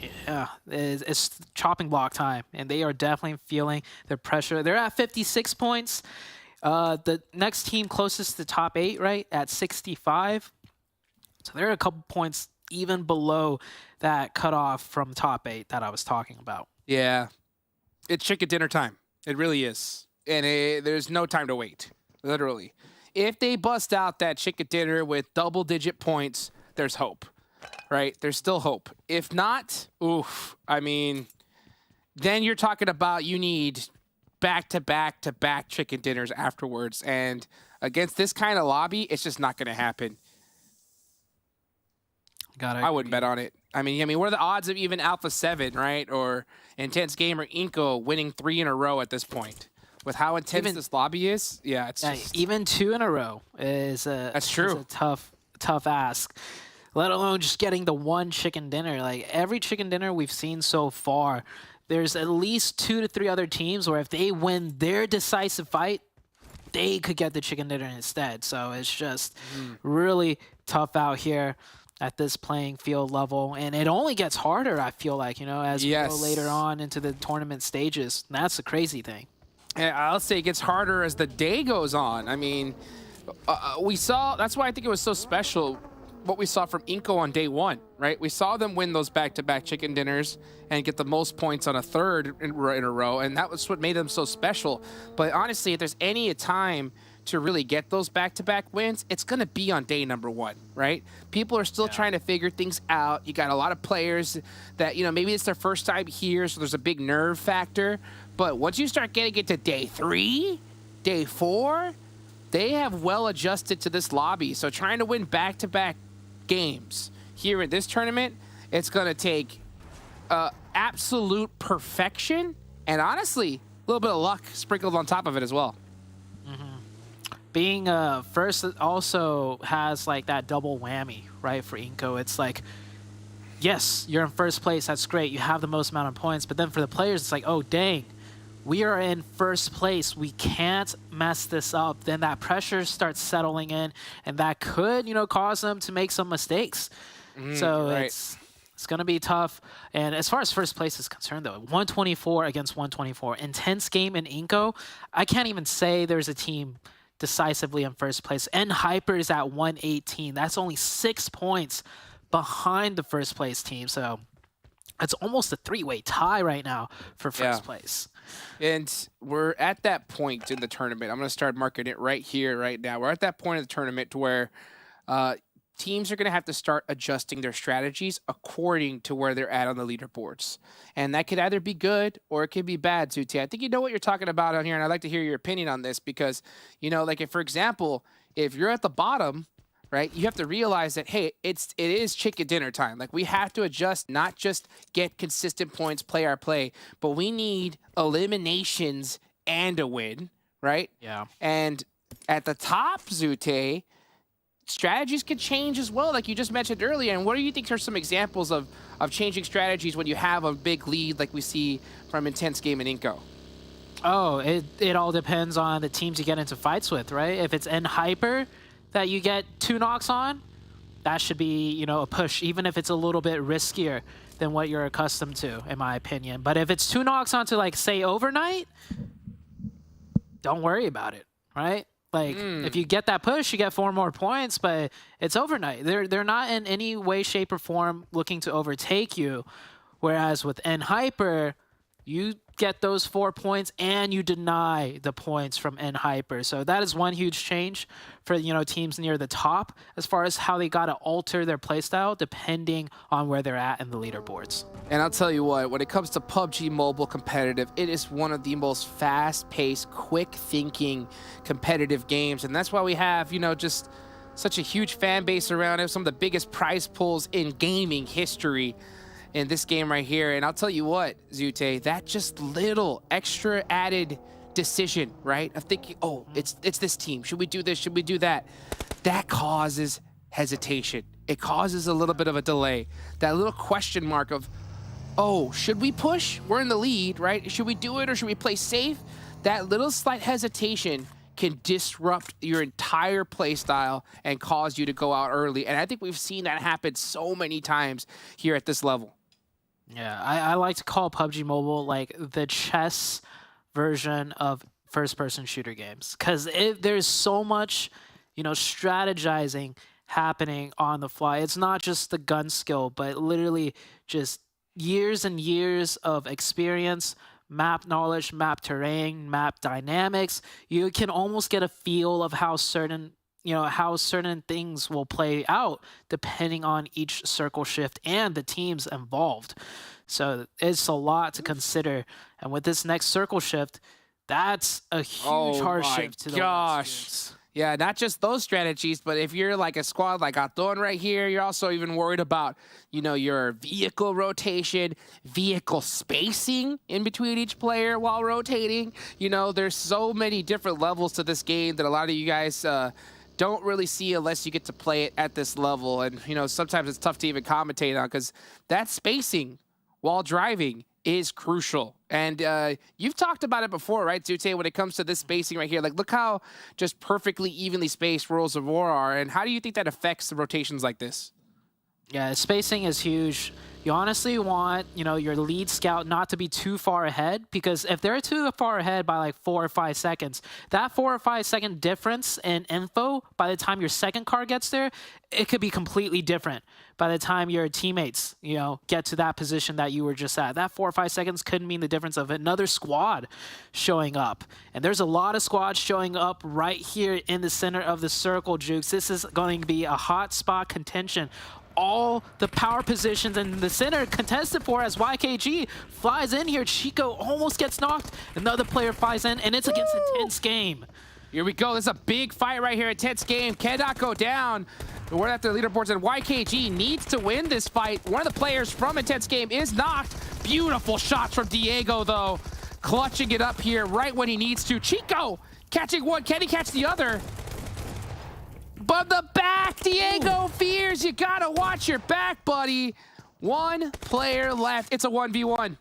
it's chopping block time, and they are definitely feeling the pressure. They're at 56 points. The next team closest to top 8, right, at 65. So they're a couple points even below that cutoff from top 8 that I was talking about. Yeah, it's chicken dinner time. It really is, and there's no time to wait, literally. If they bust out that chicken dinner with double-digit points, there's hope, right? There's still hope. If not, oof, I mean, then you're talking about you need back-to-back-to-back chicken dinners afterwards. And against this kind of lobby, it's just not going to happen. I wouldn't bet on it. I mean, what are the odds of even Alpha 7, right? Or Intense Gamer INCO winning 3 in a row at this point? With how intense this lobby is, yeah, it's just... even 2 in a row is that's true. Is a tough ask. Let alone just getting the one chicken dinner. Like every chicken dinner we've seen so far, there's at least 2 to 3 other teams where if they win their decisive fight, they could get the chicken dinner instead. So it's just really tough out here at this playing field level, and it only gets harder, I feel like, you know, as we go later on into the tournament stages. And that's the crazy thing. I'll say it gets harder as the day goes on. I mean, we saw, that's why I think it was so special what we saw from INCO on day 1, right? We saw them win those back-to-back chicken dinners and get the most points on a third in a row, and that was what made them so special. But honestly, if there's any time to really get those back-to-back wins, it's going to be on day number 1, right? People are still trying to figure things out. You got a lot of players that, you know, maybe it's their first time here, so there's a big nerve factor. But once you start getting it to day 3, day 4, they have well adjusted to this lobby. So trying to win back-to-back games here in this tournament, it's going to take absolute perfection and honestly, a little bit of luck sprinkled on top of it as well. Being first also has like that double whammy, right, for INCO. It's like, yes, you're in first place. That's great. You have the most amount of points. But then for the players, it's like, oh, dang, we are in first place. We can't mess this up. Then that pressure starts settling in, and that could, you know, cause them to make some mistakes. So it's going to be tough. And as far as first place is concerned, though, 124 against 124. Intense game in INCO. I can't even say there's a team decisively in first place. And Hyper is at 118. That's only 6 points behind the first place team. So it's almost a 3-way tie right now for first place. And we're at that point in the tournament. I'm going to start marking it right here, right now. We're at that point of the tournament to where teams are going to have to start adjusting their strategies according to where they're at on the leaderboards. And that could either be good or it could be bad, Zute. I think you know what you're talking about on here, and I'd like to hear your opinion on this because, you know, like if, for example, if you're at the bottom, right, you have to realize that, hey, it is chicken dinner time. Like we have to adjust, not just get consistent points, play our play, but we need eliminations and a win, right? Yeah. And at the top, Zute, strategies could change as well, like you just mentioned earlier. And what do you think are some examples of changing strategies when you have a big lead like we see from Intense Game and INCO? Oh, it all depends on the teams you get into fights with, right? If it's N Hyper that you get 2 knocks on, that should be, you know, a push, even if it's a little bit riskier than what you're accustomed to, in my opinion. But if it's 2 knocks onto, like, say, Overnight, don't worry about it, right? Like, if you get that push, you get 4 more points, but it's Overnight. They're not in any way, shape, or form looking to overtake you. Whereas with N Hyper, you get those 4 points and you deny the points from N Hyper. So that is one huge change for, you know, teams near the top as far as how they got to alter their playstyle depending on where they're at in the leaderboards. And I'll tell you what, when it comes to PUBG Mobile competitive, it is one of the most fast-paced, quick-thinking competitive games. And that's why we have, you know, just such a huge fan base around it, some of the biggest prize pools in gaming history in this game right here. And I'll tell you what, Zute, that just little extra added decision, right, of thinking, oh, it's this team, should we do this, should we do that, that causes hesitation. It causes a little bit of a delay, that little question mark of, oh, should we push? We're in the lead, right? Should we do it or should we play safe? That little slight hesitation can disrupt your entire play style and cause you to go out early. And I think we've seen that happen so many times here at this level. Yeah, I like to call PUBG Mobile like the chess version of first-person shooter games, because there's so much, you know, strategizing happening on the fly. It's not just the gun skill, but literally just years and years of experience, map knowledge, map terrain, map dynamics. You can almost get a feel of how certain things will play out depending on each circle shift and the teams involved. So it's a lot to consider. And with this next circle shift, that's a huge hard shift to the gosh. Yeah, not just those strategies, but if you're like a squad like ATON right here, you're also even worried about, you know, your vehicle rotation, vehicle spacing in between each player while rotating. You know, there's so many different levels to this game that a lot of you guys don't really see unless you get to play it at this level. And, you know, sometimes it's tough to even commentate on because that spacing while driving is crucial. And you've talked about it before, right, Zute, when it comes to this spacing right here? Like, look how just perfectly evenly spaced Worlds of War are. And how do you think that affects the rotations like this? Yeah, spacing is huge. You honestly want, you know, your lead scout not to be too far ahead, because if they're too far ahead by like 4 or 5 seconds, that 4 or 5 second difference in info by the time your second car gets there, it could be completely different by the time your teammates, you know, get to that position that you were just at. That 4 or 5 seconds could mean the difference of another squad showing up. And there's a lot of squads showing up right here in the center of the circle, Jukes. This is going to be a hot spot contention. All the power positions in the center contested for as YKG flies in here. Chico almost gets knocked. Another player flies in, and it's against Intense Game. Here we go. This is a big fight right here. Intense Game cannot go down. We're after the leaderboards, and YKG needs to win this fight. One of the players from Intense Game is knocked. Beautiful shots from Diego, though. Clutching it up here right when he needs to. Chico catching one. Can he catch the other? But the back, Diego fears. You gotta watch your back, buddy. One player left. It's a 1v1.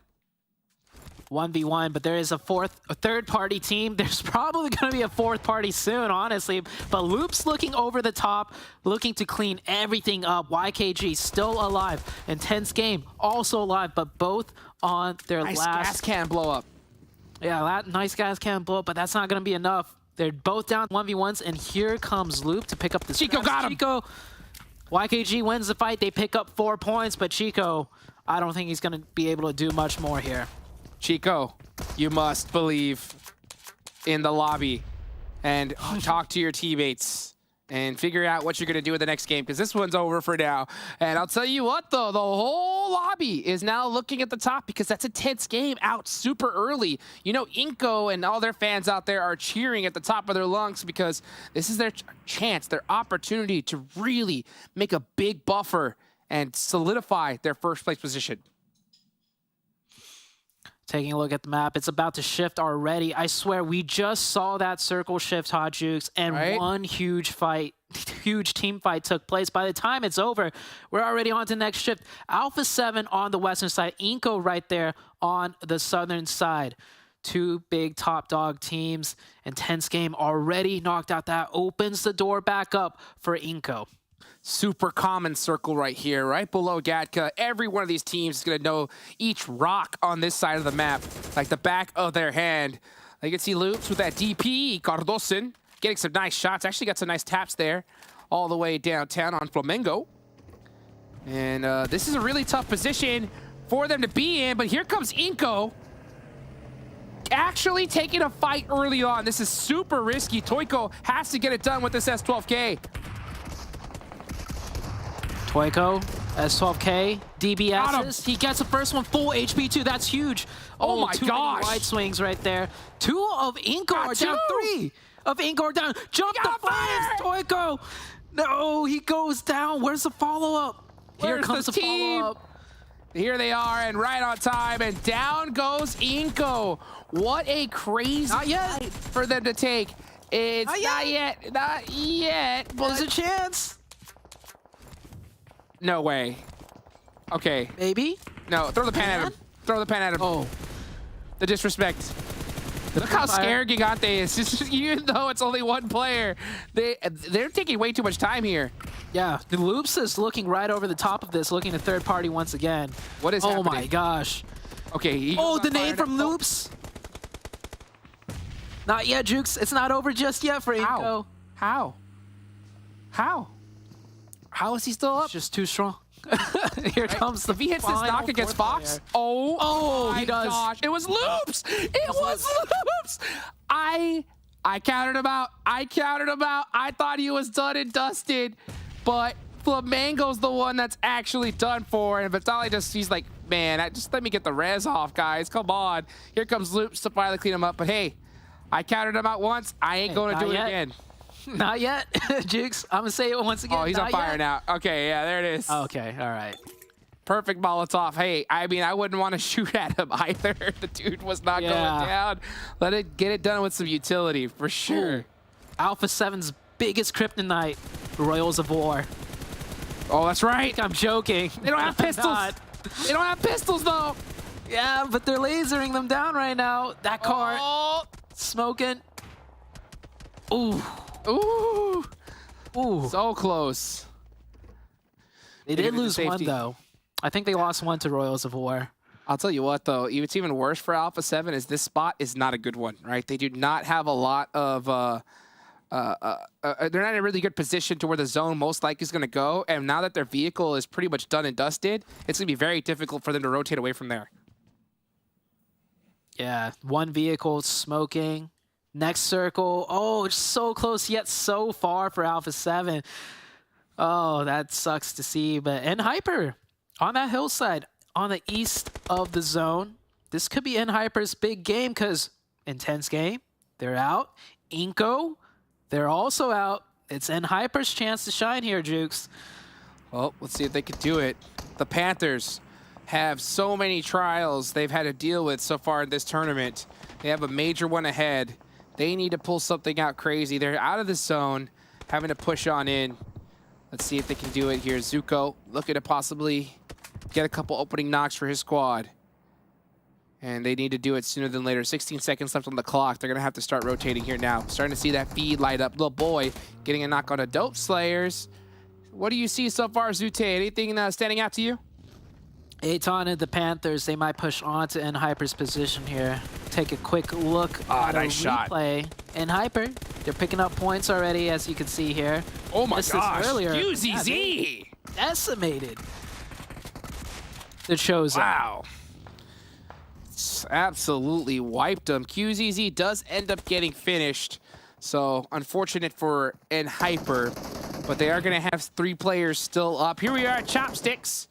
1v1, but there is a third-party team. There's probably going to be a fourth party soon, honestly. But Loop's looking over the top, looking to clean everything up. YKG still alive. Intense Game also alive, but both on their nice last... gas can blow up. Yeah, that nice gas can blow up, but that's not going to be enough. They're both down 1v1s, and here comes Loop to pick up the Chico got him. Chico, YKG wins the fight. They pick up 4 points, but Chico, I don't think he's going to be able to do much more here. Chico, you must believe in the lobby and talk to your teammates and figure out what you're going to do in the next game, because this one's over for now. And I'll tell you what, though, the whole lobby is now looking at the top, because that's a Intense Game out super early. You know, INCO and all their fans out there are cheering at the top of their lungs, because this is their chance, their opportunity to really make a big buffer and solidify their first place position. Taking a look at the map, it's about to shift already. I swear, we just saw that circle shift, Hot Jukes, and one huge fight huge team fight took place. By the time it's over, we're already on to next shift. Alpha 7 on the western side, INCO right there on the southern side. Two big top dog teams. Intense game already knocked out. That opens the door back up for INCO. Super common circle right here, right below Gatka. Every one of these teams is going to know each rock on this side of the map like the back of their hand. You can see Loops with that DP, Cardosen, getting some nice shots. Actually got some nice taps there all the way downtown on FLAMENGO. And this is a really tough position for them to be in, but here comes INCO actually taking a fight early on. This is super risky. Toiko has to get it done with this S12K. Toiko, S12K, DBS's. He gets the first one, full HP too. That's huge. Oh my gosh. Wide swings right there. 2 of INCO are down. 3 of INCO are down. Jump the fire, Toiko. No, he goes down. Where's the follow-up? Here comes the follow-up. Here they are, and right on time, and down goes INCO. What a crazy fight for them to take. It's not yet. There's a chance. No way. Okay. Maybe? No, throw the pan at him. Throw the pan at him. Oh. The disrespect. Look how scared Gigante is. Even though it's only one player, they're taking way too much time here. Yeah, the Loops is looking right over the top of this, looking at third party once again. What is happening? Oh my gosh. Okay. Oh, the nade from Loops. Not yet, Jukes. It's not over just yet for INCO. How? How is he still up? It's just too strong. Here comes the If he hits this knock against Fox. Oh, he does. Gosh. It was Loops. It was Loops. I counted him out. I thought he was done and dusted, but FLAMENGO's the one that's actually done for. And Vitali he's like, man, just let me get the res off, guys. Come on. Here comes Loops to finally clean him up. But hey, I counted him out once. I ain't going to do it again. Not yet, Jukes. I'm going to say it once again. Oh, he's on fire now. Okay, yeah, there it is. Okay, all right. Perfect Molotov. Hey, I mean, I wouldn't want to shoot at him either. The dude was not going down. Get it done with some utility, for sure. Ooh. Alpha 7's biggest kryptonite, Royals of War. Oh, that's right. I'm joking. They don't have pistols. They don't have pistols, though. Yeah, but they're lasering them down right now. That car smoking. Ooh. Ooh. So close. They did lose one, though. I think they lost one to Royals of War. I'll tell you what, though. It's even worse for Alpha 7 is this spot is not a good one, right? They do not have a lot of... they're not in a really good position to where the zone most likely is going to go. And now that their vehicle is pretty much done and dusted, it's going to be very difficult for them to rotate away from there. Yeah, one vehicle smoking. Next circle. Oh, it's so close yet so far for Alpha 7. Oh, that sucks to see. But Hyper on that hillside on the east of the zone. This could be Hyper's big game because intense game. They're out. INCO, they're also out. It's Hyper's chance to shine here, Jukes. Well, let's see if they can do it. The Panthers have so many trials they've had to deal with so far in this tournament. They have a major one ahead. They need to pull something out crazy. They're out of the zone, having to push on in. Let's see if they can do it here. Zuko looking to possibly get a couple opening knocks for his squad. And they need to do it sooner than later. 16 seconds left on the clock. They're going to have to start rotating here now. Starting to see that feed light up. Little boy getting a knock on a Dope Slayers. What do you see so far, Zute? Anything standing out to you? ATON and the Panthers, they might push on to Hyper's position here. Take a quick look at nice a replay. Hyper, they're picking up points already, as you can see here. Oh my gosh, earlier. QZZ! Decimated. The Chosen. Wow. Absolutely wiped them. QZZ does end up getting finished. So unfortunate for Hyper, but they are going to have 3 players still up. Here we are at Chopsticks.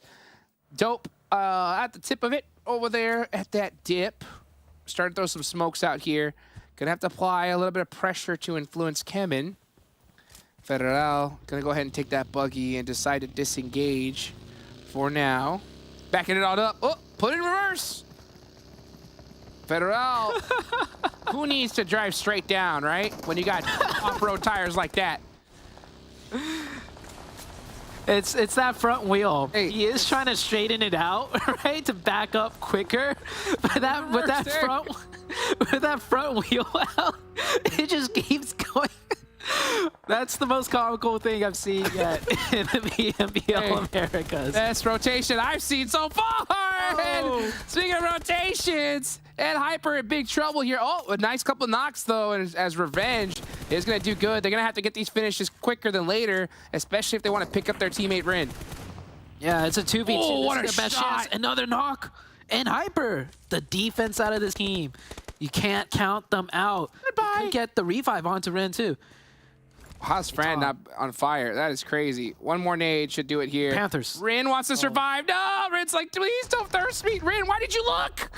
Dope at the tip of it over there at that dip. Starting to throw some smokes out here. Gonna have to apply a little bit of pressure to influence CHEMIN. Federal gonna go ahead and take that buggy and decide to disengage for now. Backing it all up. Oh, put it in reverse. Federal. Who needs to drive straight down, right? When you got off-road tires like that. It's that front wheel. Hey, he is trying to straighten it out, right, to back up quicker. But that with that front wheel out, it just keeps going. That's the most comical thing I've seen yet in the PMPL Americas. Best rotation I've seen so far. And speaking of rotations, and Hyper in big trouble here. Oh, a nice couple knocks though, and as Revenge is going to do good. They're going to have to get these finishes quicker than later, especially if they want to pick up their teammate Rin. Yeah, it's a 2v2. Oh, what a best shot. chance. Another knock. And Hyper, the defense out of this team. You can't count them out. Goodbye. You get the revive onto Rin too. How's Fran not on fire? That is crazy. One more nade should do it here. Panthers. Rin wants to survive. No, Rin's like, please don't thirst me. Rin, why did you look?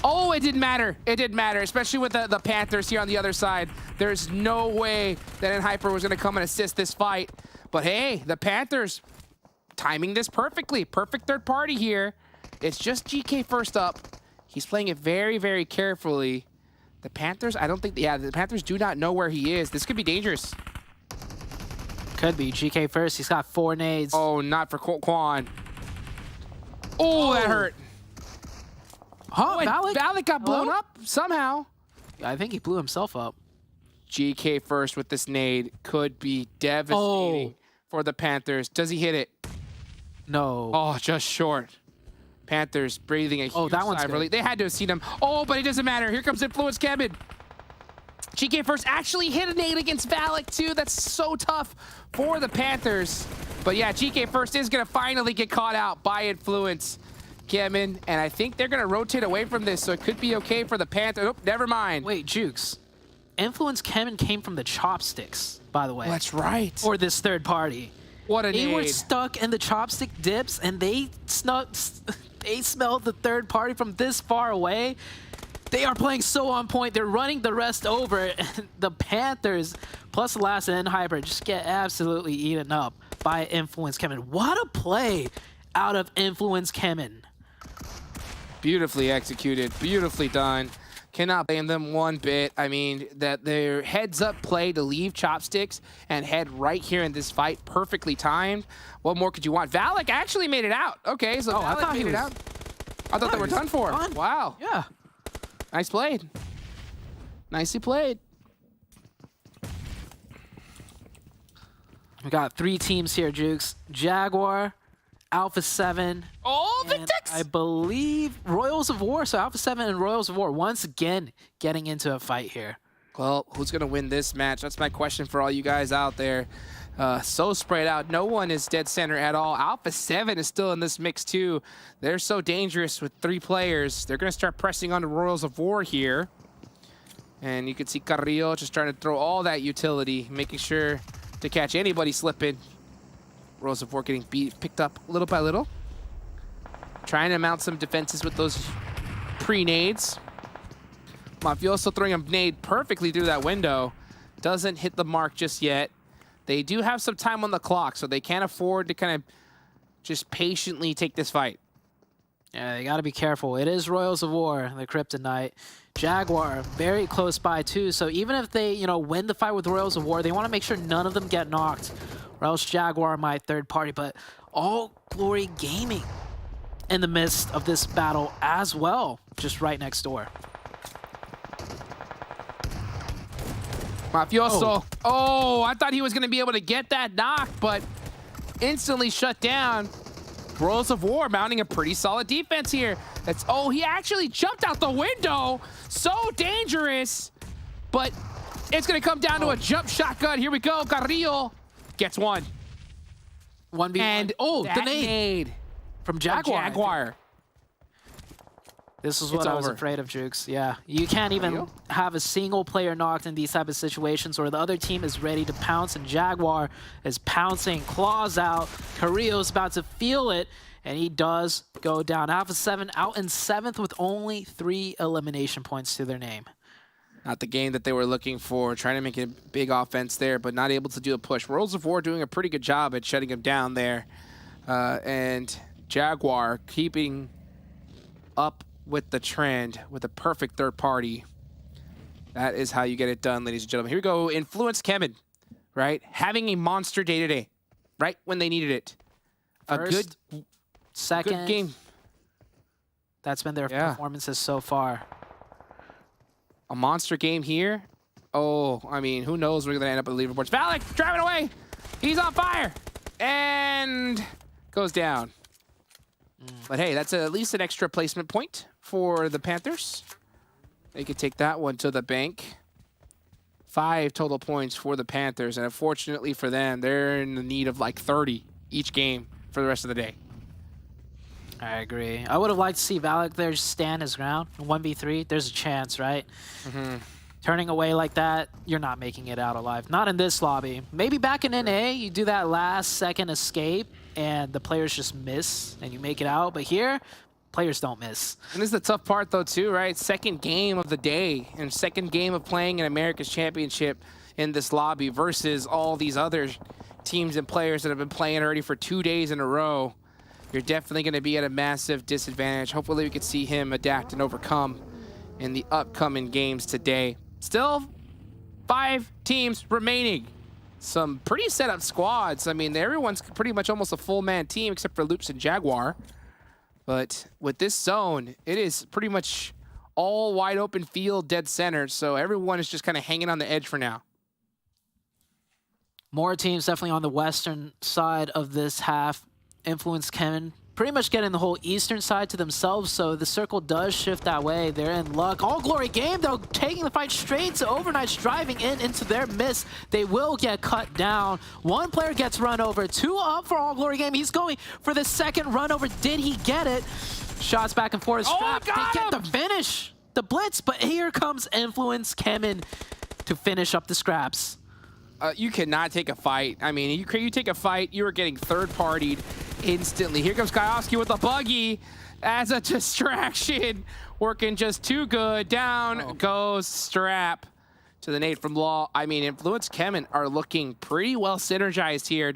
Oh, it didn't matter. It didn't matter, especially with the Panthers here on the other side. There's no way that Hyper was going to come and assist this fight. But hey, the Panthers timing this perfectly. Perfect third party here. It's just GK first up. He's playing it very, very carefully. The Panthers, I don't think, yeah, the Panthers do not know where he is. This could be dangerous. Could be. GK first. He's got 4 nades. Oh, not for Quan. Oh, that hurt. Huh? Valak got blown up somehow. I think he blew himself up. GK first with this nade could be devastating for the Panthers. Does he hit it? No. Oh, just short. Panthers breathing a huge that one's sigh of relief. They had to have seen him. Oh, but it doesn't matter. Here comes Influence CHEMIN. GK first actually hit a nade against Valak too. That's so tough for the Panthers. But yeah, GK first is going to finally get caught out by Influence CHEMIN, and I think they're going to rotate away from this, so it could be okay for the Panthers. Oh, never mind. Wait, Jukes. Influence CHEMIN came from the chopsticks, by the way. Oh, that's right. For this third party. What a nade. They were stuck in the chopstick dips, and they smelled the third party from this far away. They are playing so on point. They're running the rest over, and the Panthers, plus the last and Hyper, just get absolutely eaten up by Influence CHEMIN. What a play out of Influence CHEMIN. Beautifully executed, beautifully done. Cannot blame them one bit. I mean, that their heads-up play to leave chopsticks and head right here in this fight, perfectly timed. What more could you want? Valak actually made it out. Okay, so I thought made it out. I thought they were done for. Done. Wow. Yeah. Nice played. Nicely played. We got 3 teams here, Jukes. Jaguar, Alpha 7. Oh, and I believe Royals of War. So Alpha 7 and Royals of War once again getting into a fight here. Well, who's going to win this match? That's my question for all you guys out there. So spread out. No one is dead center at all. Alpha 7 is still in this mix too. They're so dangerous with 3 players. They're going to start pressing on the Royals of War here. And you can see Carrillo just trying to throw all that utility, making sure to catch anybody slipping. Royals of War getting picked up little by little. Trying to mount some defenses with those pre-nades. Mafioso throwing a nade perfectly through that window. Doesn't hit the mark just yet. They do have some time on the clock, so they can't afford to kind of just patiently take this fight. Yeah, they got to be careful. It is Royals of War, the Kryptonite. Jaguar, very close by too, so even if they, win the fight with Royals of War, they want to make sure none of them get knocked, or else Jaguar might third party. But All Glory Gaming in the midst of this battle as well, just right next door. Mafioso. Oh, I thought he was going to be able to get that knock, but instantly shut down. Royals of War mounting a pretty solid defense here. He actually jumped out the window. So dangerous. But it's going to come down to a jump shotgun. Here we go. Carrillo gets one. 1v1. And the nade from Jaguar. This is what I was afraid of, Jukes. Yeah, you can't even have a single player knocked in these type of situations where the other team is ready to pounce, and Jaguar is pouncing, claws out. Carrillo's about to feel it, and he does go down. Alpha 7 out in 7th with only 3 elimination points to their name. Not the game that they were looking for, trying to make a big offense there, but not able to do a push. Royals of War doing a pretty good job at shutting him down there. And Jaguar keeping up with the trend with a perfect third party. That is how you get it done, ladies and gentlemen. Here we go. Influence CHEMIN right? Having a monster day today, right when they needed it. First, A good second game. That's been their performances so far. A monster game here. Oh, I mean, who knows where we're going to end up at the leaderboards. Valak driving away. He's on fire. And goes down. But hey, that's at least an extra placement point for the Panthers. They could take that one to the bank. 5 total points for the Panthers. And unfortunately for them, they're in the need of like 30 each game for the rest of the day. I agree. I would have liked to see Valak there stand his ground. 1v3, there's a chance, right? Turning away like that, you're not making it out alive. Not in this lobby. Maybe back in NA, you do that last second escape and the players just miss and you make it out. But here, players don't miss. And this is the tough part though too, right? Second game of the day and second game of playing an America's Championship in this lobby versus all these other teams and players that have been playing already for 2 days in a row. You're definitely going to be at a massive disadvantage. Hopefully we can see him adapt and overcome in the upcoming games today. Still 5 teams remaining. Some pretty set up squads. I mean, everyone's pretty much almost a full man team except for Loops and Jaguar. But with this zone, it is pretty much all wide open field, dead center. So everyone is just kind of hanging on the edge for now. More teams definitely on the western side of this half. Influence CHEMIN pretty much getting the whole eastern side to themselves, so the circle does shift that way. They're in luck. All Glory game, though, taking the fight straight to Overknight's driving into their miss. They will get cut down. 1 player gets run over. 2 up for All Glory game. He's going for the second run over. Did he get it? Shots back and forth. Strap. They get the finish. The blitz, but here comes Influence CHEMIN to finish up the scraps. You cannot take a fight. I mean, you take a fight, you are getting third-partied instantly. Here comes Kaiowski with the buggy as a distraction. Working just too good. Down goes Strap to the nade from Law. I mean, Influence CHEMIN are looking pretty well synergized here,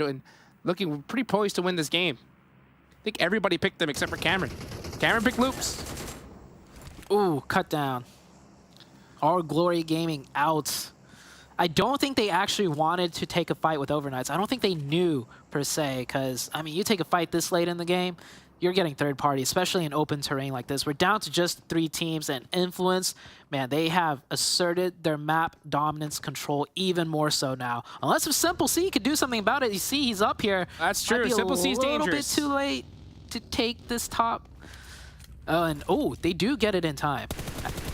looking pretty poised to win this game. I think everybody picked them except for Cameron. Cameron picked Loops. Ooh, cut down. All Glory Gaming out. I don't think they actually wanted to take a fight with Overknights. I don't think they knew, per se, because, I mean, you take a fight this late in the game, you're getting third party, especially in open terrain like this. We're down to just 3 teams, and Influence, man, they have asserted their map dominance control even more so now. Unless if Simple C could do something about it. You see he's up here. That's true. Simple C's dangerous. A little bit too late to take this top. And, they do get it in time.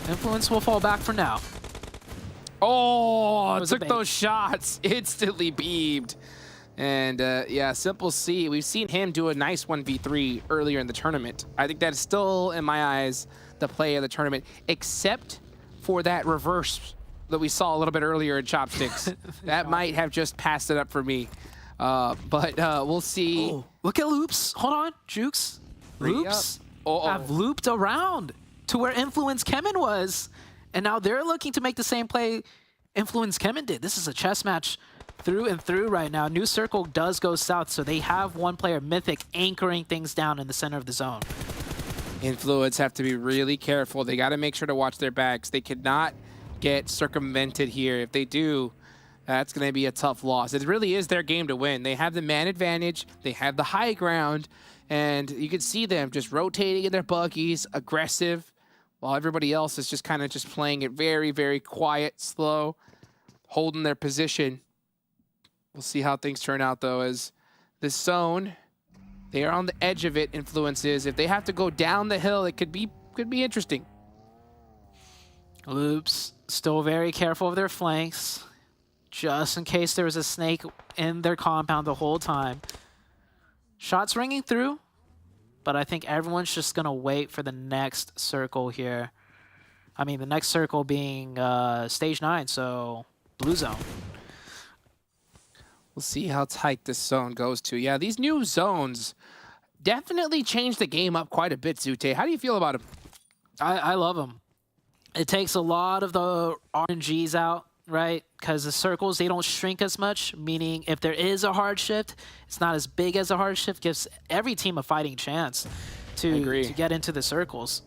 Influence will fall back for now. Oh, took those shots. Instantly beamed. And yeah, Simple C, we've seen him do a nice 1v3 earlier in the tournament. I think that is still, in my eyes, the play of the tournament, except for that reverse that we saw a little bit earlier in Chopsticks. That might have just passed it up for me. But we'll see. Oh, look at Loops. Hold on, Jukes. Loops have looped around to where Influence CHEMIN was. And now they're looking to make the same play Influence CHEMIN did. This is a chess match through and through right now. New circle does go south, so they have 1 player, Mythic, anchoring things down in the center of the zone. Influence have to be really careful. They got to make sure to watch their backs. They cannot get circumvented here. If they do, that's going to be a tough loss. It really is their game to win. They have the man advantage. They have the high ground. And you can see them just rotating in their buggies, aggressive, while everybody else is just kind of just playing it very, very quiet, slow, holding their position. We'll see how things turn out, though, as this zone, they are on the edge of it, Influences. If they have to go down the hill, it could be interesting. Loops still very careful of their flanks, just in case there was a snake in their compound the whole time. Shots ringing through. But I think everyone's just going to wait for the next circle here. I mean, the next circle being stage 9, so blue zone. We'll see how tight this zone goes to. Yeah, these new zones definitely changed the game up quite a bit, Zute. How do you feel about them? I love them. It takes a lot of the RNGs out, right? Because the circles, they don't shrink as much, meaning if there is a hard shift, it's not as big as a hard shift. Gives every team a fighting chance to get into the circles.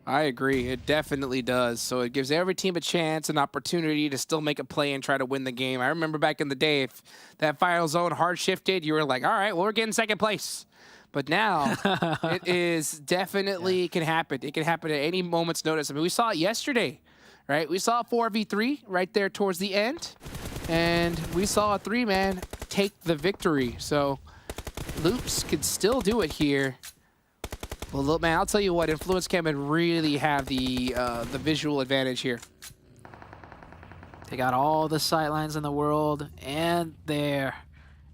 I agree. It definitely does. So it gives every team a chance, an opportunity to still make a play and try to win the game. I remember back in the day, if that final zone hard shifted, you were like, all right, well, we're getting second place. But now it is definitely can happen. It can happen at any moment's notice. I mean, we saw it yesterday, right? We saw a 4v3 right there towards the end. And we saw a 3-man take the victory. So Loops could still do it here. Well, look, man, I'll tell you what, Influence CHEMIN really have the visual advantage here. They got all the sightlines in the world, and they're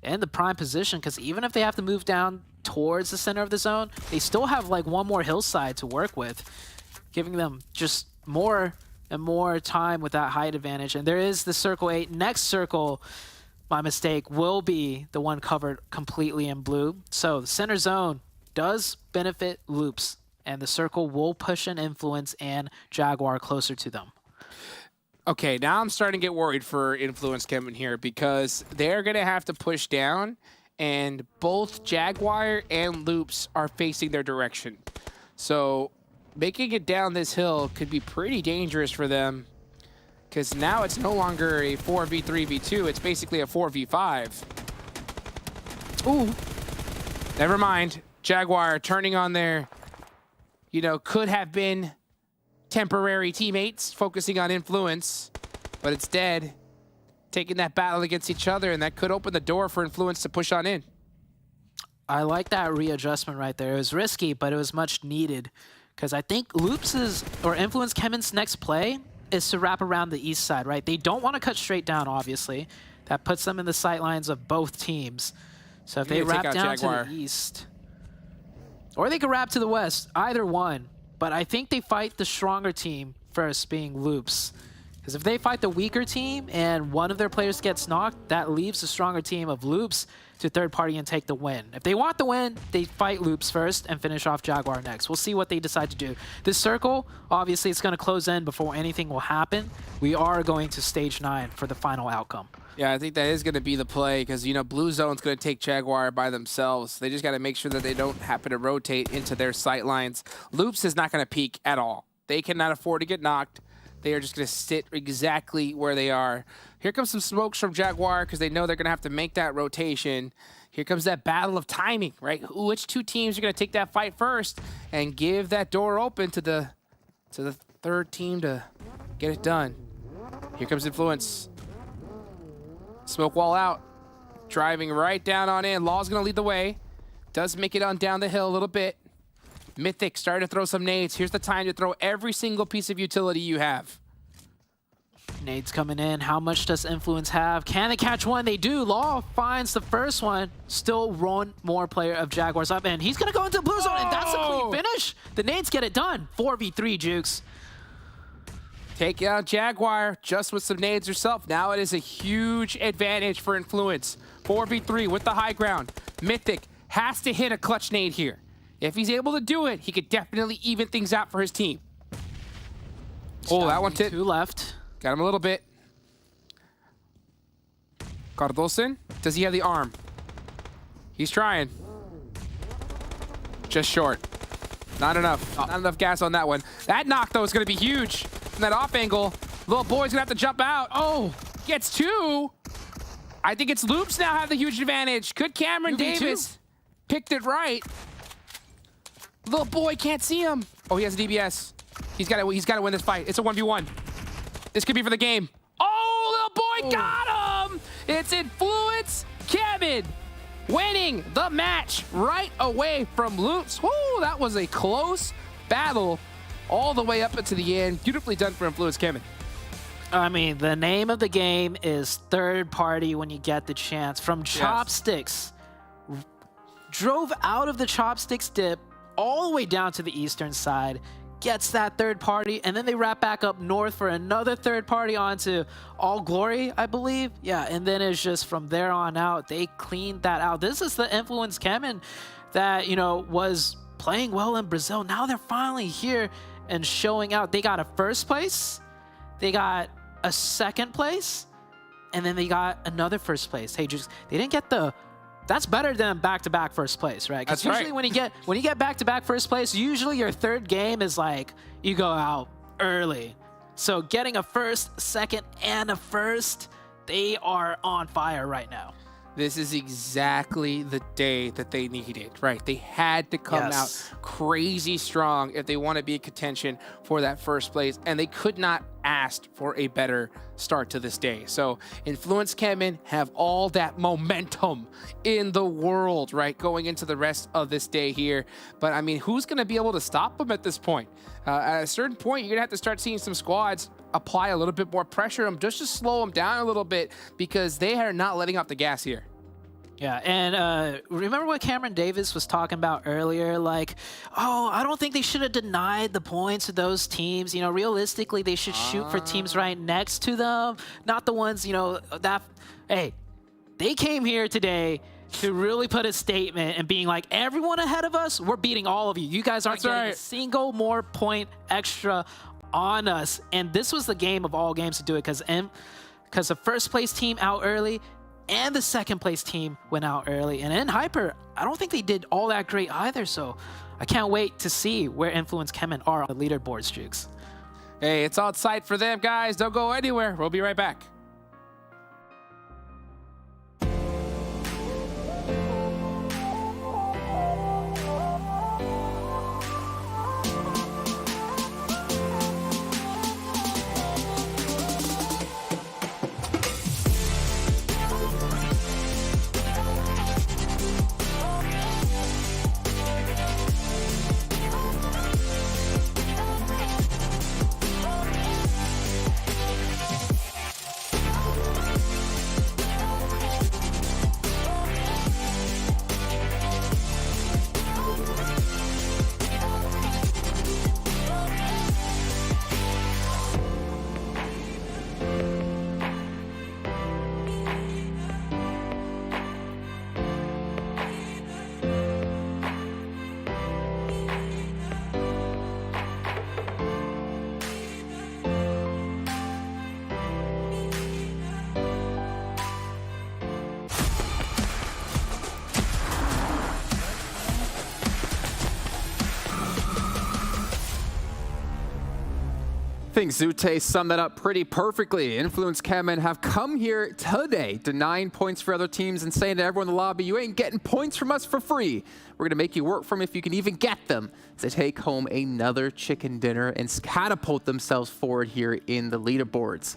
in the prime position, because even if they have to move down towards the center of the zone, they still have like one more hillside to work with, giving them just more and more time with that height advantage. And there is the circle 8. Next circle, my mistake, will be the one covered completely in blue. So the center zone does benefit Loops, and the circle will push an Influence and Jaguar closer to them. Okay, now I'm starting to get worried for Influence CHEMIN here, because they're going to have to push down, and both Jaguar and Loops are facing their direction. So making it down this hill could be pretty dangerous for them, because now it's no longer a 4v3v2, it's basically a 4v5. Ooh, never mind. Jaguar turning on their, could have been temporary teammates, focusing on Influence, but instead taking that battle against each other, and that could open the door for Influence to push on in. I like that readjustment right there. It was risky, but it was much needed, because I think Loops's or Influence CHEMIN's next play is to wrap around the east side, right? They don't want to cut straight down, obviously. That puts them in the sight lines of both teams. So if they wrap down to the east, or they could wrap to the west, either one. But I think they fight the stronger team first, being Loops. Because if they fight the weaker team and one of their players gets knocked, that leaves the stronger team of Loops to third party and take the win. If they want the win, they fight Loops first and finish off Jaguar next. We'll see what they decide to do. This circle, obviously, it's going to close in before anything will happen. We are going to stage 9 for the final outcome. Yeah, I think that is going to be the play, because, Blue Zone's going to take Jaguar by themselves. They just got to make sure that they don't happen to rotate into their sight lines. Loops is not going to peek at all. They cannot afford to get knocked. They are just going to sit exactly where they are. Here comes some smokes from Jaguar, because they know they're going to have to make that rotation. Here comes that battle of timing, right? Which two teams are going to take that fight first and give that door open to the third team to get it done. Here comes Influence. Smoke wall out. Driving right down on in. Law's going to lead the way. Does make it on down the hill a little bit. Mythic starting to throw some nades. Here's the time to throw every single piece of utility you have. Nades coming in. How much does Influence have? Can they catch one? They do. Law finds the first one. Still one more player of Jaguars up, and he's going to go into the blue zone, and that's a clean finish. The nades get it done. 4v3, Jukes. Take out Jaguar just with some nades herself. Now it is a huge advantage for Influence. 4v3 with the high ground. Mythic has to hit a clutch nade here. If he's able to do it, he could definitely even things out for his team. Oh, that one hit. 2 left. Got him a little bit. Cardosen, does he have the arm? He's trying. Just short. Not enough. Not enough gas on that one. That knock, though, is going to be huge. From that off angle, little boy's going to have to jump out. Oh, gets 2. I think it's Loops now have the huge advantage. Could Cameron Davis picked it right? Little boy can't see him. Oh, he has a DBS. He's got to win this fight. It's a 1v1. This could be for the game. Oh, little boy got him! It's Influence CHEMIN winning the match right away from Loops. Woo, that was a close battle all the way up into the end. Beautifully done for Influence CHEMIN. I mean, the name of the game is third party when you get the chance. From Chopsticks, drove out of the Chopsticks dip all the way down to the eastern side, gets that third party, and then they wrap back up north for another third party onto All Glory, I believe. Yeah, and then it's just from there on out, they cleaned that out. This is the Influence CHEMIN that, was playing well in Brazil. Now they're finally here and showing out. They got a first place, they got a second place, and then they got another first place. Hey, just they didn't get the that's better than back-to-back first place, right? Because usually when you get back-to-back first place, usually your third game is like you go out early. So getting a first, second, and a first, they are on fire right now. This is exactly the day that they needed, right? They had to come out crazy strong if they want to be in contention for that first place, and they could not ask for a better start to this day. So Influence CHEMIN have all that momentum in the world, right, going into the rest of this day here. But I mean, who's going to be able to stop them at this point? At a certain point, you're going to have to start seeing some squads apply a little bit more pressure on them just to slow them down a little bit, because they are not letting off the gas here. Yeah, and remember what Cameron Davis was talking about earlier? Like, oh, I don't think they should have denied the points to those teams. You know, realistically, they should shoot for teams right next to them, not the ones, you know, that... Hey, they came here today to really put a statement and being like, everyone ahead of us, we're beating all of you. You guys aren't getting a single more point extra on us. And this was the game of all games to do it, because the first place team out early and the second place team went out early. And in Hyper, I don't think they did all that great either. So I can't wait to see where Influence CHEMIN are on the leaderboard, Jukes. Hey, it's on site for them, guys. Don't go anywhere. We'll be right back. I think Zute summed that up pretty perfectly. Influence CHEMIN have come here today, denying points for other teams and saying to everyone in the lobby, you ain't getting points from us for free. We're going to make you work for them if you can even get them. They take home another chicken dinner and catapult themselves forward here in the leaderboards.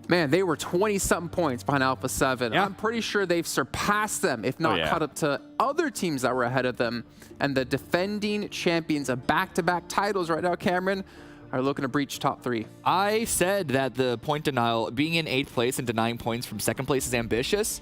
Man, they were 20-something points behind Alpha 7. Yeah. I'm pretty sure they've surpassed them, if not caught up to other teams that were ahead of them. And the defending champions of back-to-back titles right now, Cameron, are looking to breach top 3. I said that the point denial, being in 8th place and denying points from 2nd place is ambitious.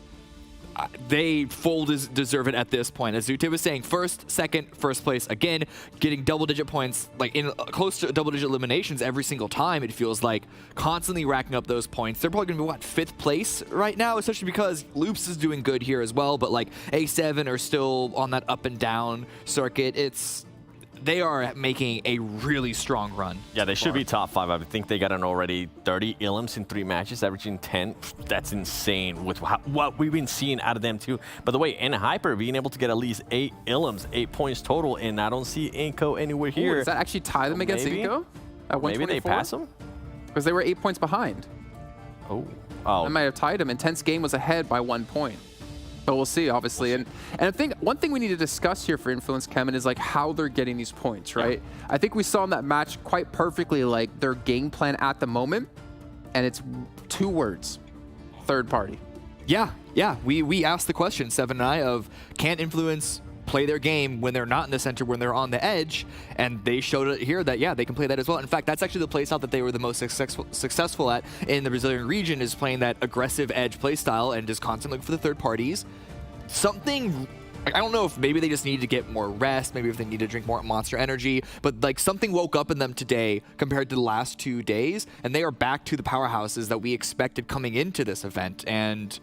They full deserve it at this point. As Zute was saying, first, second, first place. Again, getting double-digit points, like in close to double-digit eliminations every single time, it feels like. Constantly racking up those points. They're probably going to be, what, 5th place right now? Especially because Loops is doing good here as well, but like A7 are still on that up and down circuit. They are making a really strong run. Yeah, they should be top 5. I think they got an already 30 ilms in 3 matches, averaging 10. That's insane with what we've been seeing out of them too. By the way, in Hyper, being able to get at least 8 ilms, 8 points total, and I don't see INCO anywhere here. Does that actually tie them against INCO at 124? Maybe they pass them? Because they were 8 points behind. Oh. That might have tied them. Intense Game was ahead by 1 point. But we'll see, obviously. And I think one thing we need to discuss here for Influence CHEMIN is like how they're getting these points, right? Yeah. I think we saw in that match quite perfectly like their game plan at the moment, and it's 2 words: third party. Yeah. We asked the question, Seven and I, of can Influence play their game when they're not in the center, when they're on the edge, and they showed it here that, yeah, they can play that as well. In fact, that's actually the playstyle that they were the most successful at in the Brazilian region, is playing that aggressive edge playstyle and just constantly looking for the third parties. Something, I don't know if maybe they just need to get more rest, maybe if they need to drink more Monster Energy, but like something woke up in them today compared to the last 2 days, and they are back to the powerhouses that we expected coming into this event. And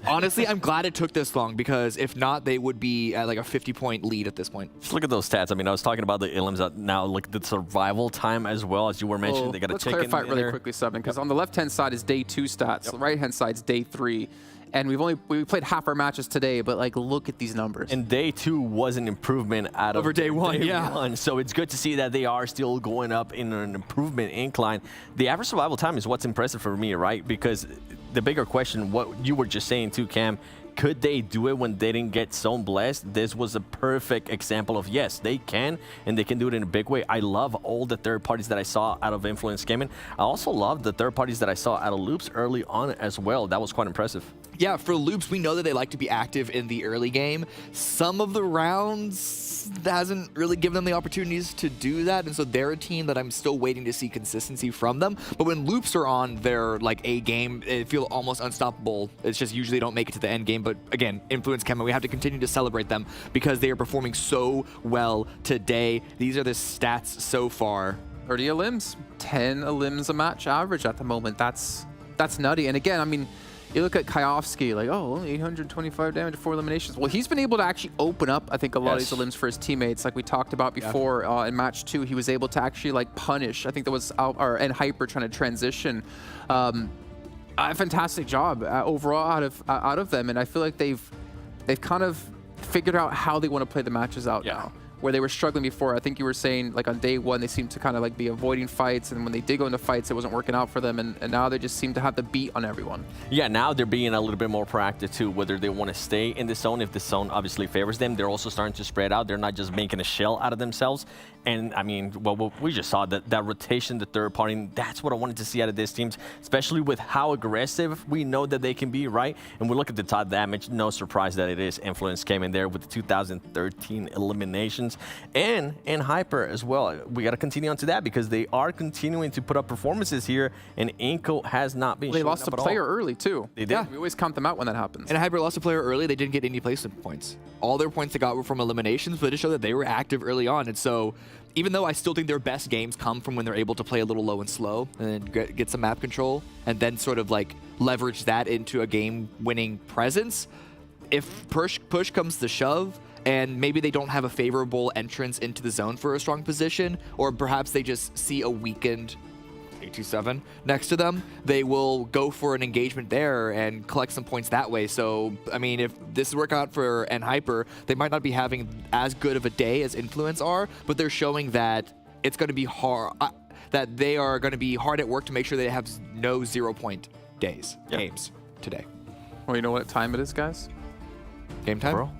honestly, I'm glad it took this long, because if not, they would be at like a 50-point lead at this point. Just look at those stats. I mean, I was talking about the ilms. Now look at the survival time as well, as you were mentioning. They got a chicken. Let's clarify really quickly, Seven, because on the left-hand side is day 2 stats. The right-hand side is day 3. And we played half our matches today, but like look at these numbers. And day 2 was an improvement out of over day 1, yeah. 1. So it's good to see that they are still going up in an improvement incline. The average survival time is what's impressive for me, right? Because the bigger question, what you were just saying too, Cam, could they do it when they didn't get so blessed? This was a perfect example of yes, they can, and they can do it in a big way. I love all the third parties that I saw out of Influence CHEMIN. I also love the third parties that I saw out of Loops early on as well. That was quite impressive. Yeah, for Loops, we know that they like to be active in the early game. Some of the rounds hasn't really given them the opportunities to do that, and so they're a team that I'm still waiting to see consistency from them. But when Loops are on their like A game, they feel almost unstoppable. It's just usually don't make it to the end game. But again, Influence CHEMIN, we have to continue to celebrate them because they are performing so well today. These are the stats so far. 30 elims, 10 elims a match average at the moment. That's nutty. And again, I mean, you look at Kayovsky, like, oh, only 825 damage, 4 eliminations. Well, he's been able to actually open up, I think, a lot of these elims for his teammates. Like we talked about before in match 2, he was able to actually like punish. I think that was and Hyper trying to transition. A fantastic job overall out of them, and I feel like they've kind of figured out how they want to play the matches out now. Where they were struggling before, I think you were saying like on day 1 they seemed to kind of like be avoiding fights, and when they did go into fights it wasn't working out for them, and now they just seem to have the beat on everyone. Yeah, now they're being a little bit more proactive too, whether they want to stay in the zone. If the zone obviously favors them, they're also starting to spread out. They're not just making a shell out of themselves. And I mean, well, we just saw that rotation, the third party, that's what I wanted to see out of these teams, especially with how aggressive we know that they can be, right? And we look at the top damage, no surprise that it is Influence came in there with the 2013 eliminations. And in Hyper as well. We got to continue on to that because they are continuing to put up performances here, and INCO has not been. They lost a player early too. They did. Yeah, we always count them out when that happens. And Hyper lost a player early. They didn't get any placement points. All their points they got were from eliminations, but it showed that they were active early on. And so, even though I still think their best games come from when they're able to play a little low and slow and get some map control and then sort of like leverage that into a game-winning presence, if push comes to shove and maybe they don't have a favorable entrance into the zone for a strong position, or perhaps they just see a weakened 827 next to them, they will go for an engagement there and collect some points that way. So, I mean, if this work out for Hyper, they might not be having as good of a day as Influence are, but they're showing that it's going to be hard, that they are going to be hard at work to make sure they have no 0-point games today. Well, you know what time it is, guys? Game time? Bro.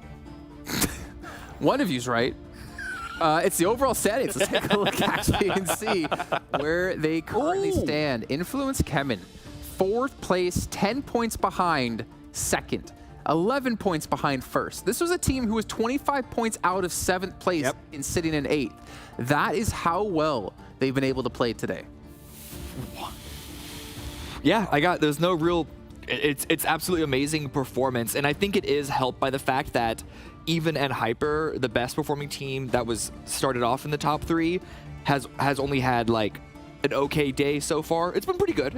One of you's right. It's the overall settings. Let's take a look actually and see where they currently stand. Influence CHEMIN, 4th place, 10 points behind 2nd, 11 points behind 1st. This was a team who was 25 points out of 7th place in sitting in 8th. That is how well they've been able to play today. Yeah, there's no real, it's absolutely amazing performance, and I think it is helped by the fact that even at Hyper, the best performing team that was started off in the top 3 has only had like an okay day so far. It's been pretty good.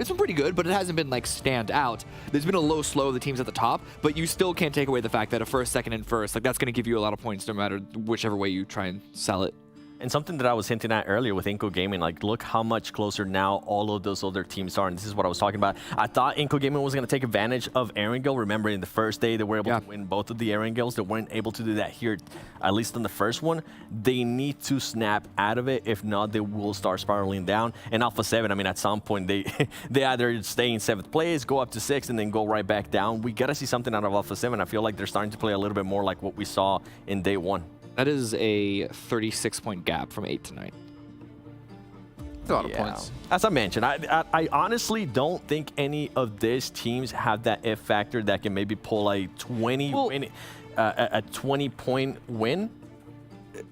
But it hasn't been like stand out. There's been a low slow of the teams at the top, but you still can't take away the fact that a 1st, 2nd, and 1st, like that's going to give you a lot of points no matter whichever way you try and sell it. And something that I was hinting at earlier with INCO Gaming, like look how much closer now all of those other teams are. And this is what I was talking about. I thought INCO Gaming was going to take advantage of Erangel. Remember in the first day, they were able to win both of the Erangels. They weren't able to do that here, at least on the first one. They need to snap out of it. If not, they will start spiraling down. And Alpha 7, I mean, at some point, they either stay in 7th place, go up to 6th, and then go right back down. We got to see something out of Alpha 7. I feel like they're starting to play a little bit more like what we saw in day 1. That is a 36-point gap from 8 to 9. That's a lot of points. As I mentioned, I honestly don't think any of these teams have that F factor that can maybe pull a 20-point win.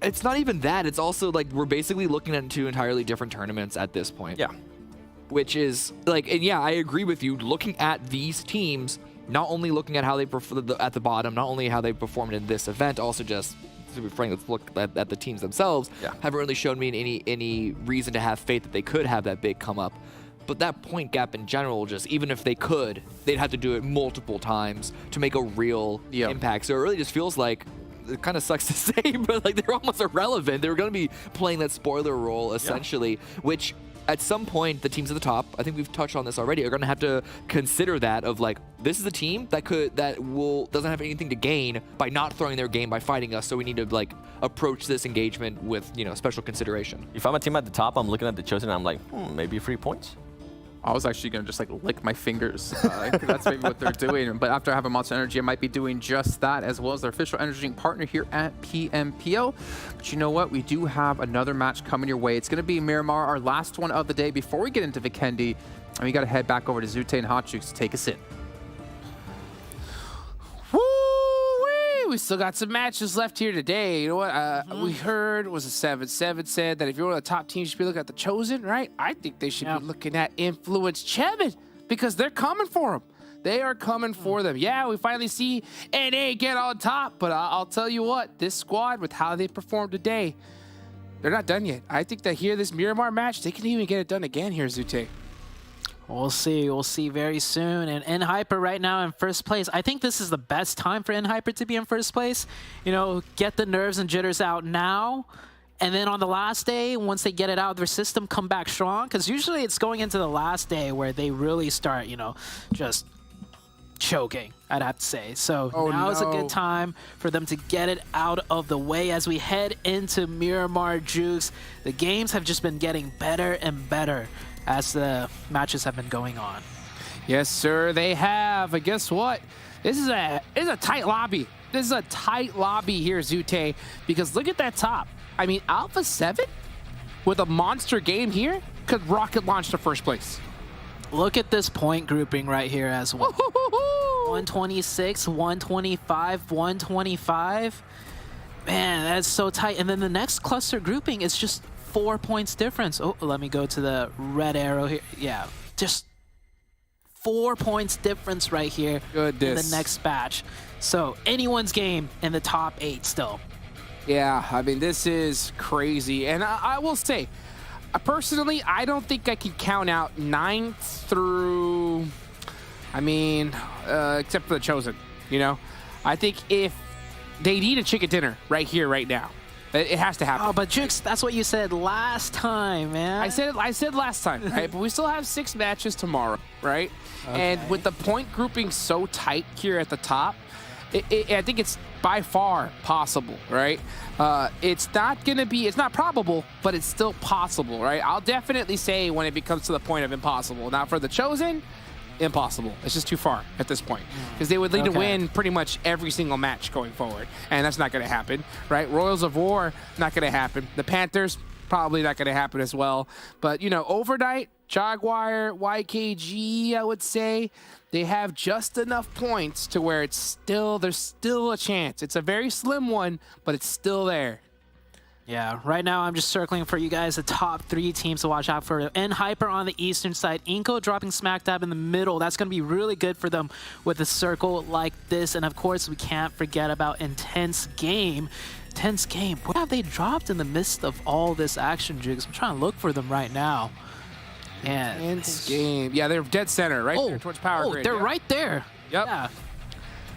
It's not even that. It's also like we're basically looking at 2 entirely different tournaments at this point. Yeah. Which is like, and yeah, I agree with you. Looking at these teams, not only looking at how they performed at the bottom, not only how they performed in this event, also just to be frank, let's look at the teams themselves. Haven't really shown me any reason to have faith that they could have that big come up. But that point gap in general, just even if they could, they'd have to do it multiple times to make a real impact. So it really just feels like, it kind of sucks to say, but like they're almost irrelevant. They're going to be playing that spoiler role essentially, which at some point, the teams at the top, I think we've touched on this already, are going to have to consider that of like, this is a team that doesn't have anything to gain by not throwing their game, by fighting us. So we need to like approach this engagement with, you know, special consideration. If I'm a team at the top, I'm looking at the Chosen and I'm like, maybe 3 points. I was actually going to just like lick my fingers. That's maybe what they're doing. But after I have a Monster Energy, I might be doing just that, as well as their official energy drink partner here at PMPL. But you know what? We do have another match coming your way. It's going to be Miramar, our last one of the day before we get into Vikendi. And we got to head back over to Zute and Hotjuice to take us in. We still got some matches left here today. You know what? We heard was a 7-7 said that if you're one of the top teams, you should be looking at the Chosen, right? I think they should be looking at Influence CHEMIN because they're coming for them. They are coming for them. Yeah, we finally see NA get on top, but I'll tell you what, this squad with how they performed today, they're not done yet. I think that here, this Miramar match, they can even get it done again here, Zute. We'll see. We'll see very soon. And nHyper right now in first place. I think this is the best time for nHyper to be in first place. You know, get the nerves and jitters out now. And then on the last day, once they get it out of their system, come back strong. Because usually it's going into the last day where they really start, you know, just choking, I'd have to say. So now is a good time for them to get it out of the way as we head into Miramar Jukes. The games have just been getting better and better as the matches have been going on. Yes, sir, they have. But guess what? This is a tight lobby. This is a tight lobby here, Zute, because look at that top. I mean, Alpha 7 with a monster game here could rocket launch to first place. Look at this point grouping right here as well. 126, 125, 125. Man, that's so tight. And then the next cluster grouping is just 4 points difference. Oh, let me go to the red arrow here. Yeah, just 4 points difference right here in the next batch. So anyone's game in the top 8 still. Yeah, I mean, this is crazy. And I will say, personally, I don't think I can count out 9th through, I mean, except for the Chosen, you know? I think if they need a chicken dinner right here, right now, it has to happen. Oh, but Jukes, that's what you said last time, man. I said last time, right? But we still have 6 matches tomorrow, right? Okay. And with the point grouping so tight here at the top, I think it's by far possible, right? It's not probable, but it's still possible, right? I'll definitely say when it becomes to the point of impossible. Now for the Chosen, impossible. It's just too far at this point because they would need to win pretty much every single match going forward, and that's not going to happen, right? Royals of War, not going to happen. The Panthers, probably not going to happen as well. But, you know, Overnight, Jaguar, YKG, I would say, they have just enough points to where there's still a chance. It's a very slim one, but it's still there. Yeah, right now I'm just circling for you guys the top 3 teams to watch out for. nHyper on the eastern side, INCO dropping smack dab in the middle. That's going to be really good for them with a circle like this. And of course, we can't forget about Intense Game. Intense Game, what have they dropped in the midst of all this action, Jigs? I'm trying to look for them right now. And Intense Game. Yeah, they're dead center, right there towards power grid. They're right there. Yep. Yeah.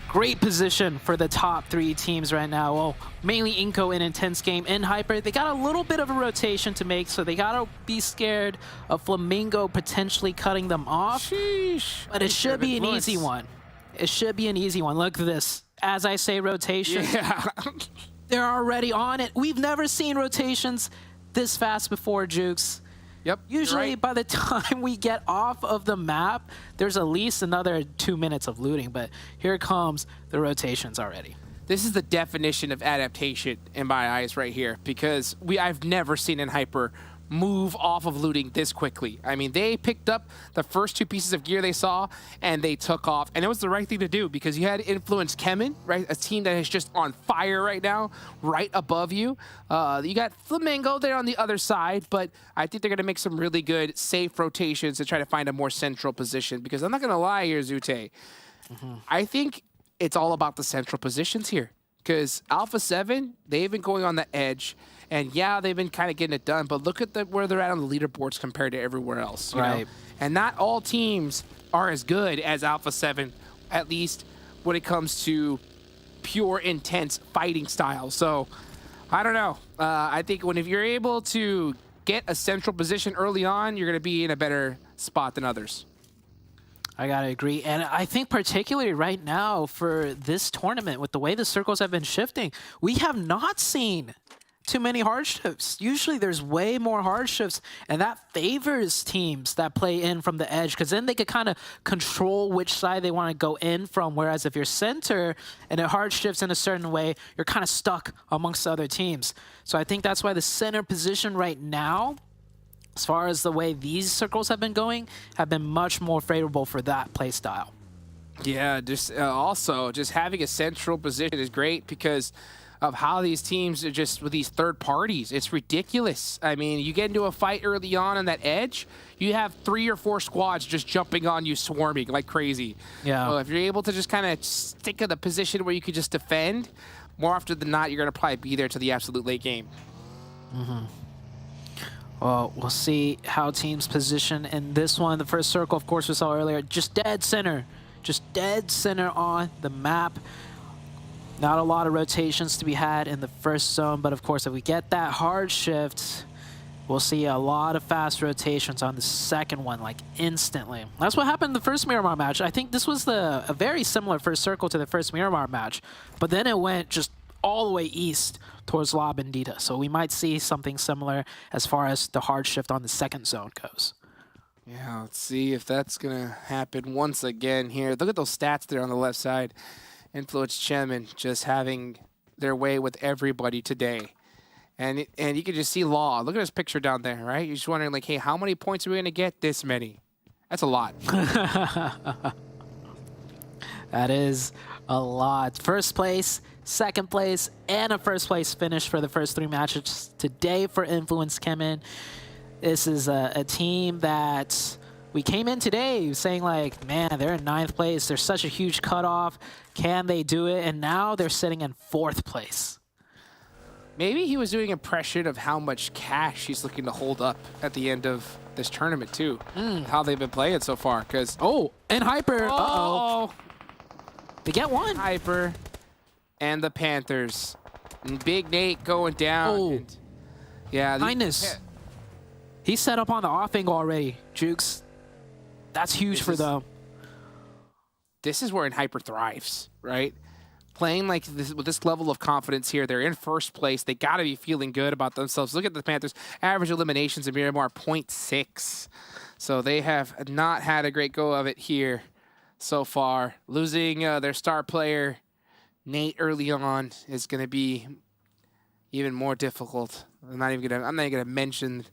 Great position for the top 3 teams right now. Well, mainly INCO in Intense Game. nHyper, they got a little bit of a rotation to make, so they gotta be scared of FLAMENGO potentially cutting them off. Sheesh. But it should be an easy one. It should be an easy one. Look at this. As I say rotation, they're already on it. We've never seen rotations this fast before, Jukes. Yep. Usually by the time we get off of the map, there's at least another 2 minutes of looting, but here comes the rotations already. This is the definition of adaptation in my eyes right here, because I've never seen nHyper move off of looting this quickly. I mean, they picked up the first 2 pieces of gear they saw and they took off, and it was the right thing to do because you had Influence CHEMIN, right? A team that is just on fire right now, right above you. You got FLAMENGO there on the other side, but I think they're going to make some really good, safe rotations to try to find a more central position, because I'm not going to lie here, Zute. I think it's all about the central positions here, because Alpha 7, they've been going on the edge. And yeah, they've been kind of getting it done, but look at where they're at on the leaderboards compared to everywhere else. You know? And not all teams are as good as Alpha 7, at least when it comes to pure, intense fighting style. So, I don't know. I think if you're able to get a central position early on, you're going to be in a better spot than others. I gotta agree, and I think particularly right now for this tournament, with the way the circles have been shifting, we have not seen too many hardships. Usually there's way more hardships, and that favors teams that play in from the edge, because then they could kind of control which side they want to go in from, whereas if you're center and it hardships in a certain way, you're kind of stuck amongst other teams. So I think that's why the center position right now, as far as the way these circles have been going, have been much more favorable for that play style. Yeah, just also just having a central position is great because of how these teams are just with these third parties. It's ridiculous. I mean, you get into a fight early on that edge, you have 3 or 4 squads just jumping on you, swarming like crazy. Yeah. So if you're able to just kind of stick in the position where you could just defend, more often than not, you're going to probably be there to the absolute late game. Well, we'll see how teams position in this one. The first circle, of course, we saw earlier, just dead center. Just dead center on the map. Not a lot of rotations to be had in the first zone, but of course, if we get that hard shift, we'll see a lot of fast rotations on the second one, like instantly. That's what happened in the first Miramar match. I think this was a very similar first circle to the first Miramar match, but then it went just all the way east towards La Bendita. So we might see something similar as far as the hard shift on the second zone goes. Yeah, let's see if that's going to happen once again here. Look at those stats there on the left side. Influence CHEMIN just having their way with everybody today. And you can just see Law. Look at this picture down there, right? You're just wondering, like, hey, how many points are we going to get? This many. That's a lot. That is a lot. First place, second place, and a first place finish for the first 3 matches today for Influence CHEMIN. This is a team that we came in today saying, like, man, they're in 9th place. There's such a huge cutoff. Can they do it? And now they're sitting in 4th place. Maybe he was doing an impression of how much cash he's looking to hold up at the end of this tournament, too. How they've been playing so far, because... Oh, and Hyper. Uh-oh. They get one. Hyper and the Panthers. And Big Nate going down. Oh. And, yeah. Kindness. He's set up on the off angle already, Jukes. That's huge for them. This is where Hyper thrives, right? Playing like this with this level of confidence here. They're in first place. They got to be feeling good about themselves. Look at the Panthers. Average eliminations in Miramar, 0.6. So they have not had a great go of it here so far. Losing their star player, Nate, early on is going to be even more difficult. I'm not even gonna mention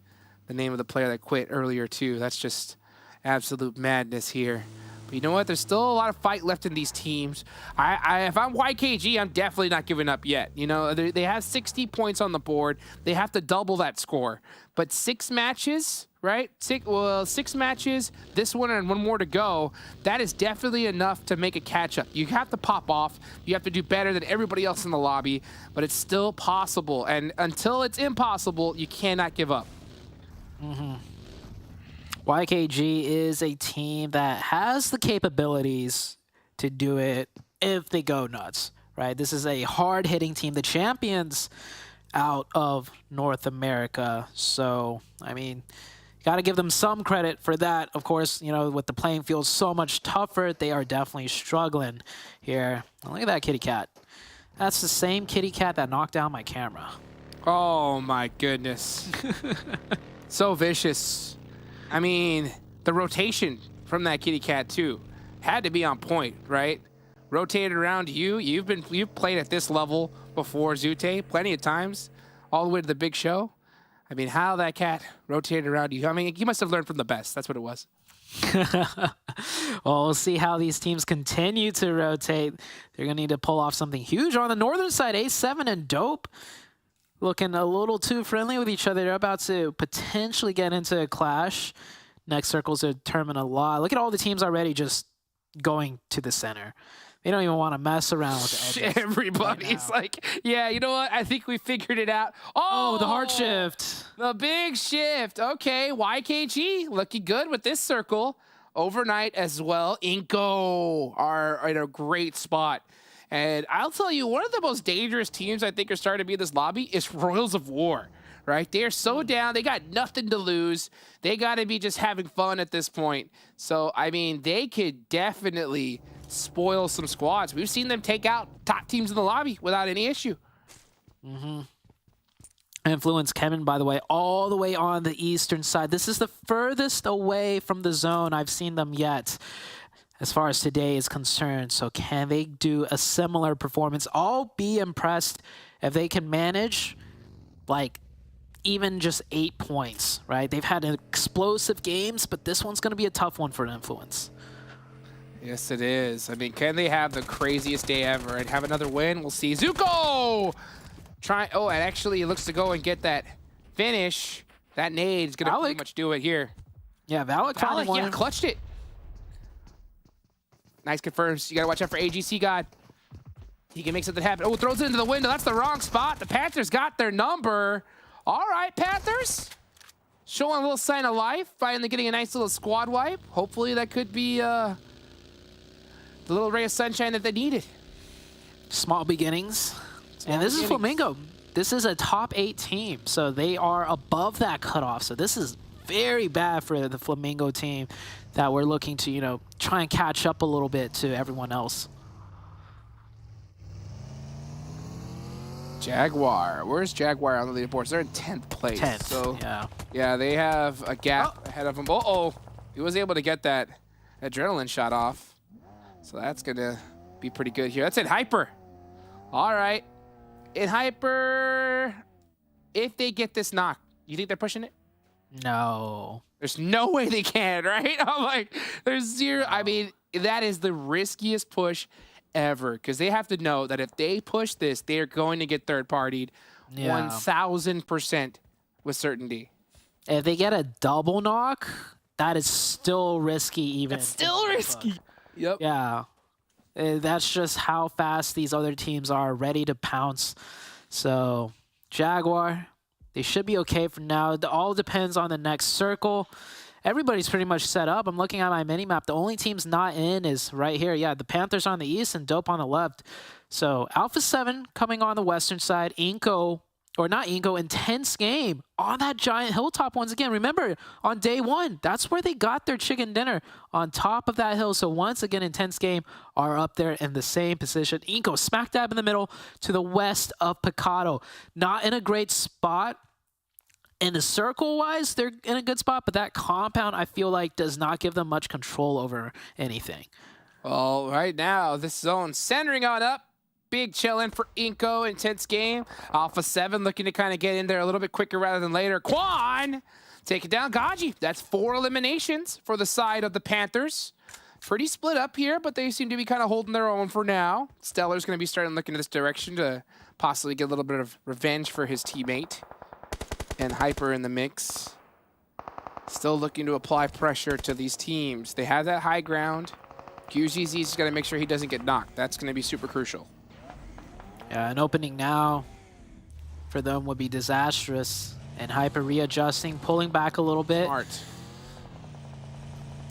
the name of the player that quit earlier too. That's just absolute madness here. But you know what? There's still a lot of fight left in these teams. If I'm YKG, I'm definitely not giving up yet. You know, they have 60 points on the board. They have to double that score. But 6 matches, right? 6 matches, this one and 1 more to go. That is definitely enough to make a catch-up. You have to pop off. You have to do better than everybody else in the lobby. But it's still possible. And until it's impossible, you cannot give up. YKG is a team that has the capabilities to do it if they go nuts, right? This is a hard-hitting team, the champions out of North America. So, I mean, got to give them some credit for that. Of course, you know, with the playing field so much tougher, they are definitely struggling here. Look at that kitty cat. That's the same kitty cat that knocked down my camera. Oh, my goodness. So vicious. I mean, the rotation from that kitty cat too had to be on point, right? Rotated around you. You've played at this level before, Zute, plenty of times, all the way to the big show. I mean, how that cat rotated around you. I mean, you must have learned from the best. That's what it was. Well, we'll see how these teams continue to rotate. They're gonna need to pull off something huge on the northern side. A7 and Dope looking a little too friendly with each other. They're about to potentially get into a clash. Next circles determine a lot. Look at all the teams already just going to the center. They don't even want to mess around with the edges. Everybody's like, yeah, you know what? I think we figured it out. Oh, the hard shift. The big shift. Okay, YKG looking good with this circle. Overnight as well. INCO are in a great spot. And I'll tell you, one of the most dangerous teams I think are starting to be in this lobby is Royals of War, right? They are so down. They got nothing to lose. They got to be just having fun at this point. So, I mean, they could definitely spoil some squads. We've seen them take out top teams in the lobby without any issue. Influence CHEMIN, by the way, all the way on the eastern side. This is the furthest away from the zone I've seen them yet, as far as today is concerned. So can they do a similar performance? I'll be impressed if they can manage, like, even just 8 points, right? They've had explosive games, but this one's going to be a tough one for Influence. Yes, it is. I mean, can they have the craziest day ever and have another win? We'll see. Zuko! Oh, and actually, it looks to go and get that finish. That nade's going to pretty much do it here. Yeah, Valak, yeah, clutched it. Nice confirms. You got to watch out for AGC God. He can make something happen. Oh, throws it into the window. That's the wrong spot. The Panthers got their number. All right, Panthers. Showing a little sign of life. Finally getting a nice little squad wipe. Hopefully that could be the little ray of sunshine that they needed. Small beginnings. And this is FLAMENGO. This is a top 8 team, so they are above that cutoff. So this is very bad for the FLAMENGO team that we're looking to, you know, try and catch up a little bit to everyone else. Jaguar. Where's Jaguar on the leaderboards? They're in 10th place. 10th, so, yeah, they have a gap ahead of them. Uh-oh. He was able to get that adrenaline shot off. So that's going to be pretty good here. That's in Hyper. All right. In Hyper, if they get this knock, you think they're pushing it? No. There's no way they can, right? I'm like, there's zero. I mean, that is the riskiest push ever, because they have to know that if they push this, they are going to get third-partied 1,000% with certainty. If they get a double knock, that is still risky even. It's still risky. Yep. Yeah. That's just how fast these other teams are ready to pounce. So, Jaguar, they should be okay for now. It all depends on the next circle. Everybody's pretty much set up. I'm looking at my mini-map. The only team's not in is right here. Yeah, the Panthers on the east and Dope on the left. So, Alpha 7 coming on the western side. INCO, or not INCO, Intense Game on that giant hilltop once again. Remember, on day 1, that's where they got their chicken dinner, on top of that hill. So once again, Intense Game are up there in the same position. INCO smack dab in the middle to the west of Picado. Not in a great spot. In the circle-wise, they're in a good spot, but that compound, I feel like, does not give them much control over anything. Well, right now, this zone centering on up. Big chillin' for INCO, Intense Game. Alpha 7 looking to kind of get in there a little bit quicker rather than later. Quan take it down. Gaji, that's 4 eliminations for the side of the Panthers. Pretty split up here, but they seem to be kind of holding their own for now. Stellar's going to be starting looking in this direction to possibly get a little bit of revenge for his teammate. And Hyper in the mix. Still looking to apply pressure to these teams. They have that high ground. QZZ's just got to make sure he doesn't get knocked. That's going to be super crucial. Yeah, an opening now for them would be disastrous. And Hyper readjusting, pulling back a little bit. Smart.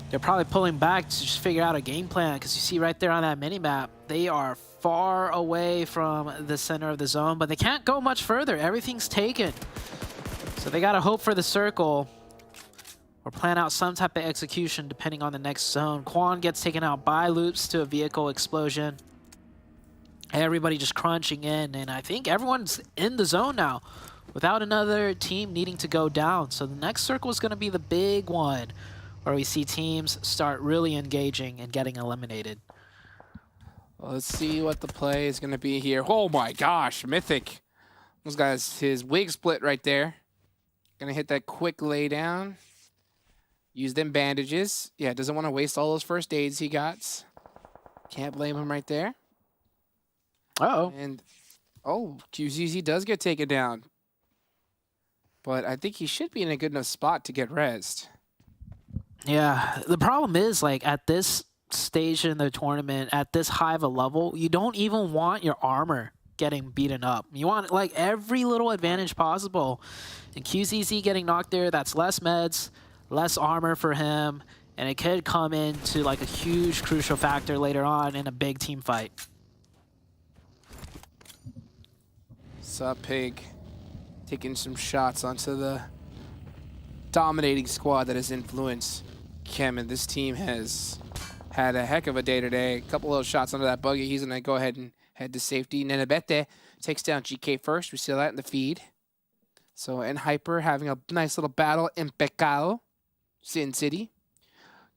They're probably pulling back to just figure out a game plan, because you see right there on that mini-map, they are far away from the center of the zone, but they can't go much further. Everything's taken. So they got to hope for the circle or plan out some type of execution depending on the next zone. Quan gets taken out by Loops to a vehicle explosion. Everybody just crunching in, and I think everyone's in the zone now without another team needing to go down. So the next circle is going to be the big one where we see teams start really engaging and getting eliminated. Well, let's see what the play is going to be here. Oh my gosh, Mythic. Those guys, his wig split right there. Gonna hit that quick lay down. Use them bandages. Yeah, doesn't want to waste all those first aids he got. Can't blame him right there. Uh-oh. And, oh, QZZ does get taken down. But I think he should be in a good enough spot to get rezzed. Yeah, the problem is, like, at this stage in the tournament, at this high of a level, you don't even want your armor getting beaten up. You want, like, every little advantage possible. And QZZ getting knocked there, that's less meds, less armor for him, and it could come into, like, a huge crucial factor later on in a big team fight. Sup, Pig? taking some shots onto the dominating squad that has influenced CHEMIN. This team has had a heck of a day today. A couple of shots under that buggy. He's going to go ahead and head to safety. Nenebete takes down GK first. We see that in the feed. So, and Hyper having a nice little battle in Pecado, Sin City.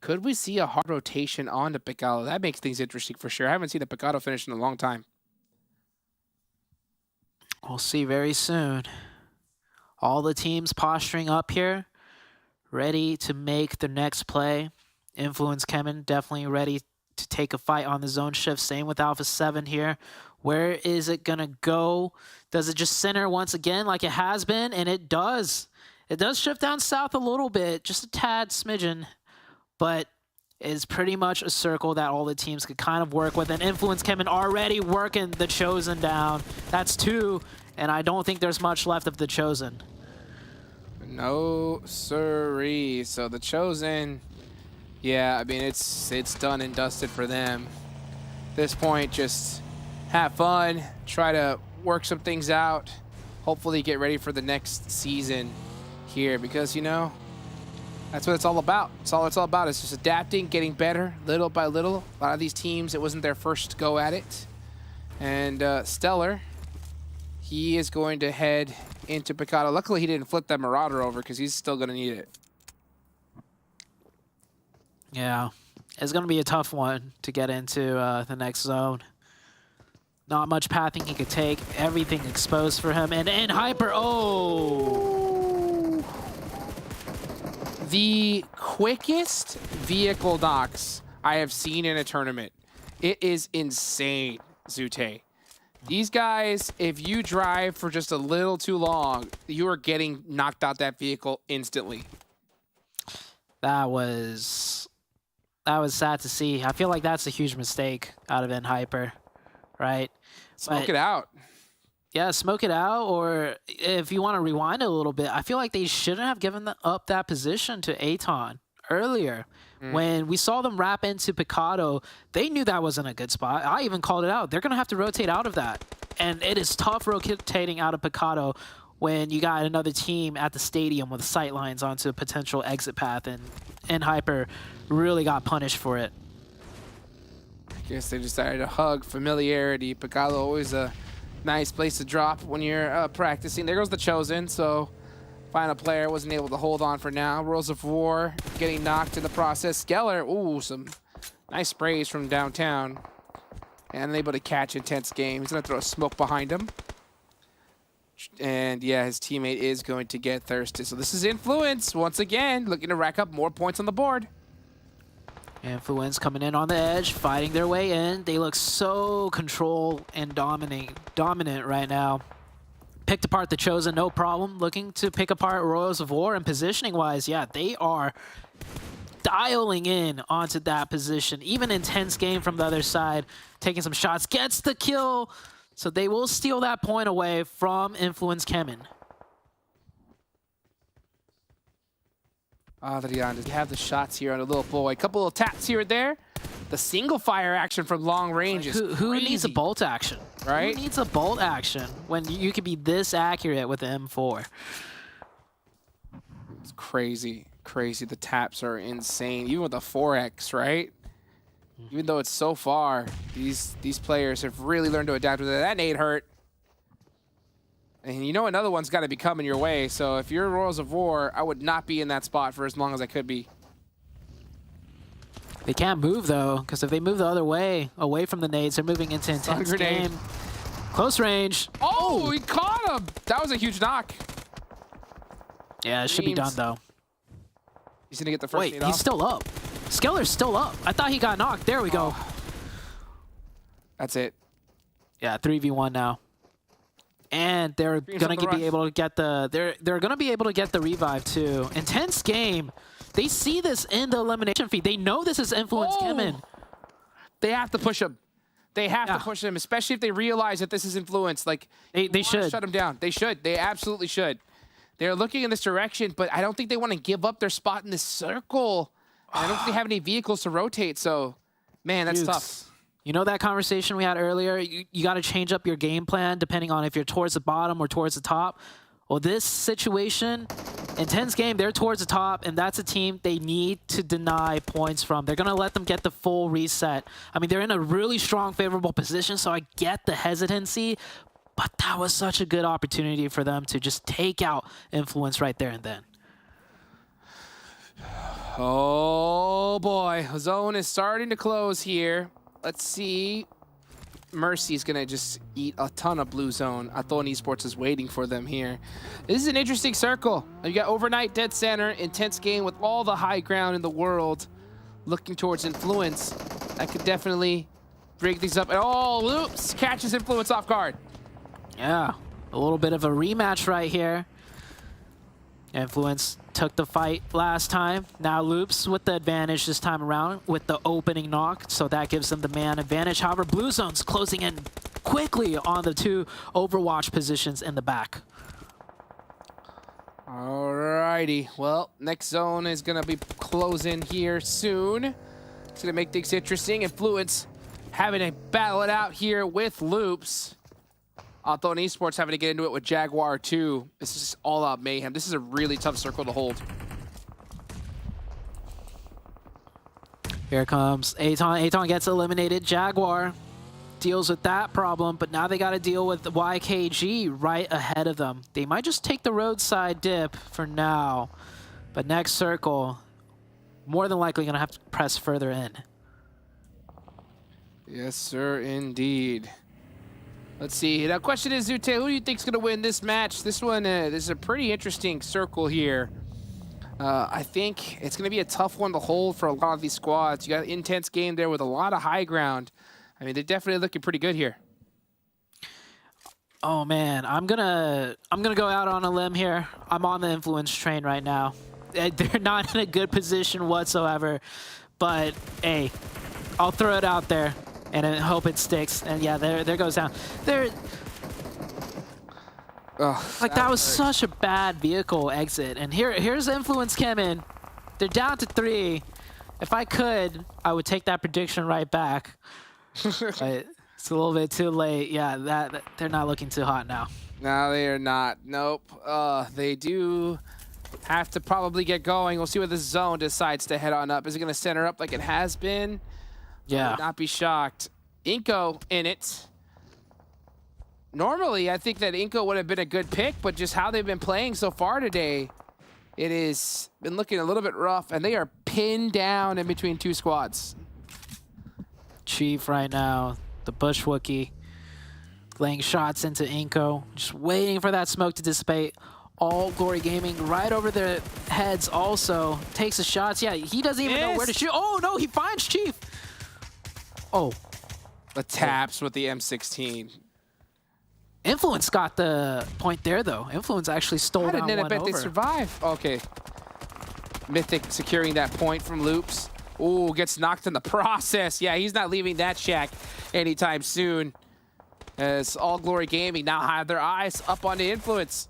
Could we see a hard rotation on to Pecado? That makes things interesting for sure. I haven't seen a Pecado finish in a long time. We'll see very soon. All the teams posturing up here, ready to make their next play. Influence CHEMIN definitely ready to take a fight on the zone shift. Same with Alpha 7 here. Where is it going to go? Does it just center once again like it has been? And it does. It does shift down south a little bit, just a tad smidgen. But it's pretty much a circle that all the teams could kind of work with. And Influence CHEMIN already working the Chosen down. That's 2, and I don't think there's much left of the Chosen. No siree. So the Chosen, yeah, I mean, it's done and dusted for them. At this point, just have fun, try to work some things out, hopefully get ready for the next season here, because, you know, that's what it's all about. It's all about. It's just adapting, getting better little by little. A lot of these teams, it wasn't their first go at it. And Stellar, he is going to head into Pecado. Luckily, he didn't flip that Marauder over because he's still going to need it. Yeah, it's going to be a tough one to get into the next zone. Not much pathing he could take. Everything exposed for him. And Hyper, oh! The quickest vehicle knocks I have seen in a tournament. It is insane, Zute. These guys, if you drive for just a little too long, you are getting knocked out that vehicle instantly. That was sad to see. I feel like that's a huge mistake out of Hyper, right? Smoke it out. Yeah, smoke it out, or if you want to rewind a little bit, I feel like they shouldn't have given up that position to ATON earlier. When we saw them wrap into Pecado, they knew that wasn't a good spot. I even called it out. They're going to have to rotate out of that. And it is tough rotating out of Pecado when you got another team at the stadium with sight lines onto a potential exit path, and Hyper really got punished for it. I guess they decided to hug familiarity. Pecado always a nice place to drop when you're practicing. There goes the Chosen, so final player wasn't able to hold on for now. Rules of War getting knocked in the process. Skeller, ooh, some nice sprays from downtown. And able to catch Intense Game. He's going to throw a smoke behind him. And yeah, his teammate is going to get thirsty. So this is Influence, once again, looking to rack up more points on the board. Influence coming in on the edge, fighting their way in. They look so control and dominant right now. Picked apart the Chosen, no problem. Looking to pick apart Royals of War, and positioning-wise, yeah, they are dialing in onto that position. Even Intense Game from the other side, taking some shots, gets the kill. So they will steal that point away from Influence CHEMIN. Adrian, does he have the shots here on a little boy? A couple of taps here and there. The single fire action from long range is who needs a bolt action? Right? Who needs a bolt action when you can be this accurate with the M4? It's crazy. Crazy. The taps are insane. Even with the 4X, right? Even though it's so far, these players have really learned to adapt with it. That nade hurt. And you know another one's got to be coming your way. So if you're Royals of War, I would not be in that spot for as long as I could be. They can't move, though, because if they move the other way, away from the nades, they're moving into Intense Game. Close range. Oh, he caught him. That was a huge knock. Yeah, it should be done, though. He's going to get the first nade he's off. still up. Skeller's still up. I thought he got knocked. There we go. That's it. Yeah, 3v1 now. And they're gonna be able to get the they're gonna be able to get the revive too. Intense Game. They see this in the elimination feed. They know this is Influence CHEMIN. They have to push him. They have to push him, especially if they realize that this is Influence. Like they should shut him down. They should. They absolutely should. They're looking in this direction, but I don't think they want to give up their spot in this circle. I don't think they have any vehicles to rotate. So, man, that's tough. You know that conversation we had earlier? You got to change up your game plan depending on if you're towards the bottom or towards the top. Well, this situation, intense game, they're towards the top, and that's a team they need to deny points from. They're going to let them get the full reset. I mean, they're in a really strong, favorable position, so I get the hesitancy, but that was such a good opportunity for them to just take out Influence right there and then. Oh boy, zone is starting to close here. Let's see. Mercy's gonna just eat a ton of blue zone. ATON Esports is waiting for them here. This is an interesting circle. You got Overnight dead center, intense game with all the high ground in the world, looking towards Influence. That could definitely break things up. And oh, Loops catches Influence off guard. Yeah, a little bit of a rematch right here. Influence took the fight last time. Now Loops with the advantage this time around with the opening knock, so that gives them the man advantage. However, Blue Zone's closing in quickly on the two Overwatch positions in the back. Alrighty, well, next zone is gonna be closing here soon. It's gonna make things interesting. Influence having to battle it out here with Loops. ATON Esports having to get into it with Jaguar too. This is all out mayhem. This is a really tough circle to hold. Here comes ATON. ATON gets eliminated. Jaguar deals with that problem, but now they got to deal with YKG right ahead of them. They might just take the roadside dip for now, but next circle, more than likely going to have to press further in. Yes, sir, indeed. Let's see. Now, question is, Zute, who do you think's going to win this match? This one, this is a pretty interesting circle here. I think it's going to be a tough one to hold for a lot of these squads. You got an intense game there with a lot of high ground. I mean, they're definitely looking pretty good here. Oh man, I'm gonna go out on a limb here. I'm on the Influence train right now. They're not in a good position whatsoever, but hey, I'll throw it out there and I hope it sticks. And yeah, there goes down. Like that was such a bad vehicle exit. And here's Influence CHEMIN. They're down to 3. If I could, I would take that prediction right back. But it's a little bit too late. Yeah, they're not looking too hot now. No, they are not. Nope. They do have to probably get going. We'll see where this zone decides to head on up. Is it going to center up like it has been? Yeah. I would not be shocked. INCO in it. Normally, I think that INCO would have been a good pick, but just how they've been playing so far today, it has been looking a little bit rough, and they are pinned down in between 2 squads. Chief right now, the Bush Wookie, laying shots into INCO, just waiting for that smoke to dissipate. All Glory Gaming right over their heads also. Takes the shots. Yeah, he doesn't even know where to shoot. Oh, no, he finds Chief. Oh. The taps with the M16. Influence got the point there, though. Influence actually stole down one over. I bet they survive. Okay. Mythic securing that point from Loops. Ooh, gets knocked in the process. Yeah, he's not leaving that shack anytime soon. As All Glory Gaming now have their eyes up on the Influence.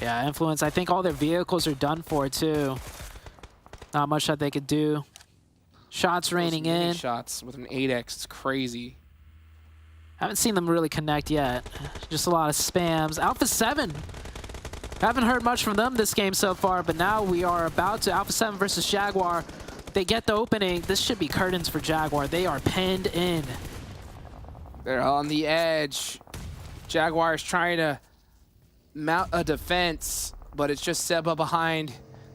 Yeah, Influence, I think all their vehicles are done for, too. Not much that they could do. Shots raining in. Shots with an 8x. It's crazy. Haven't seen them really connect yet. Just a lot of spams. Alpha 7. Haven't heard much from them this game so far, but now we are about to Alpha 7 versus Jaguar. They get the opening. This should be curtains for Jaguar. They are pinned in. They're on the edge. Jaguar is trying to mount a defense, but it's just Seba behind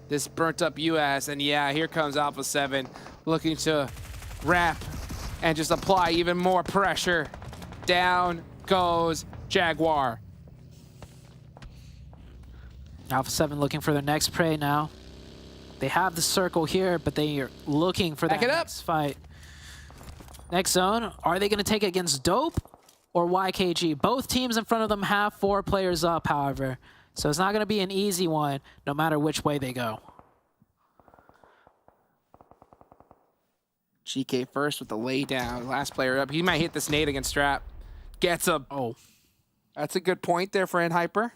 this burnt up US. And yeah, here comes Alpha 7 looking to wrap and just apply even more pressure. Down goes Jaguar. Alpha 7 looking for their next prey now. They have the circle here, but they are looking for that next fight. Next zone, are they going to take it against Dope or YKG? Both teams in front of them have 4 players up, however. So it's not going to be an easy one, no matter which way they go. GK first with the lay down. Last player up. He might hit this nade against Strap. Gets him. Oh. That's a good point there for Hyper.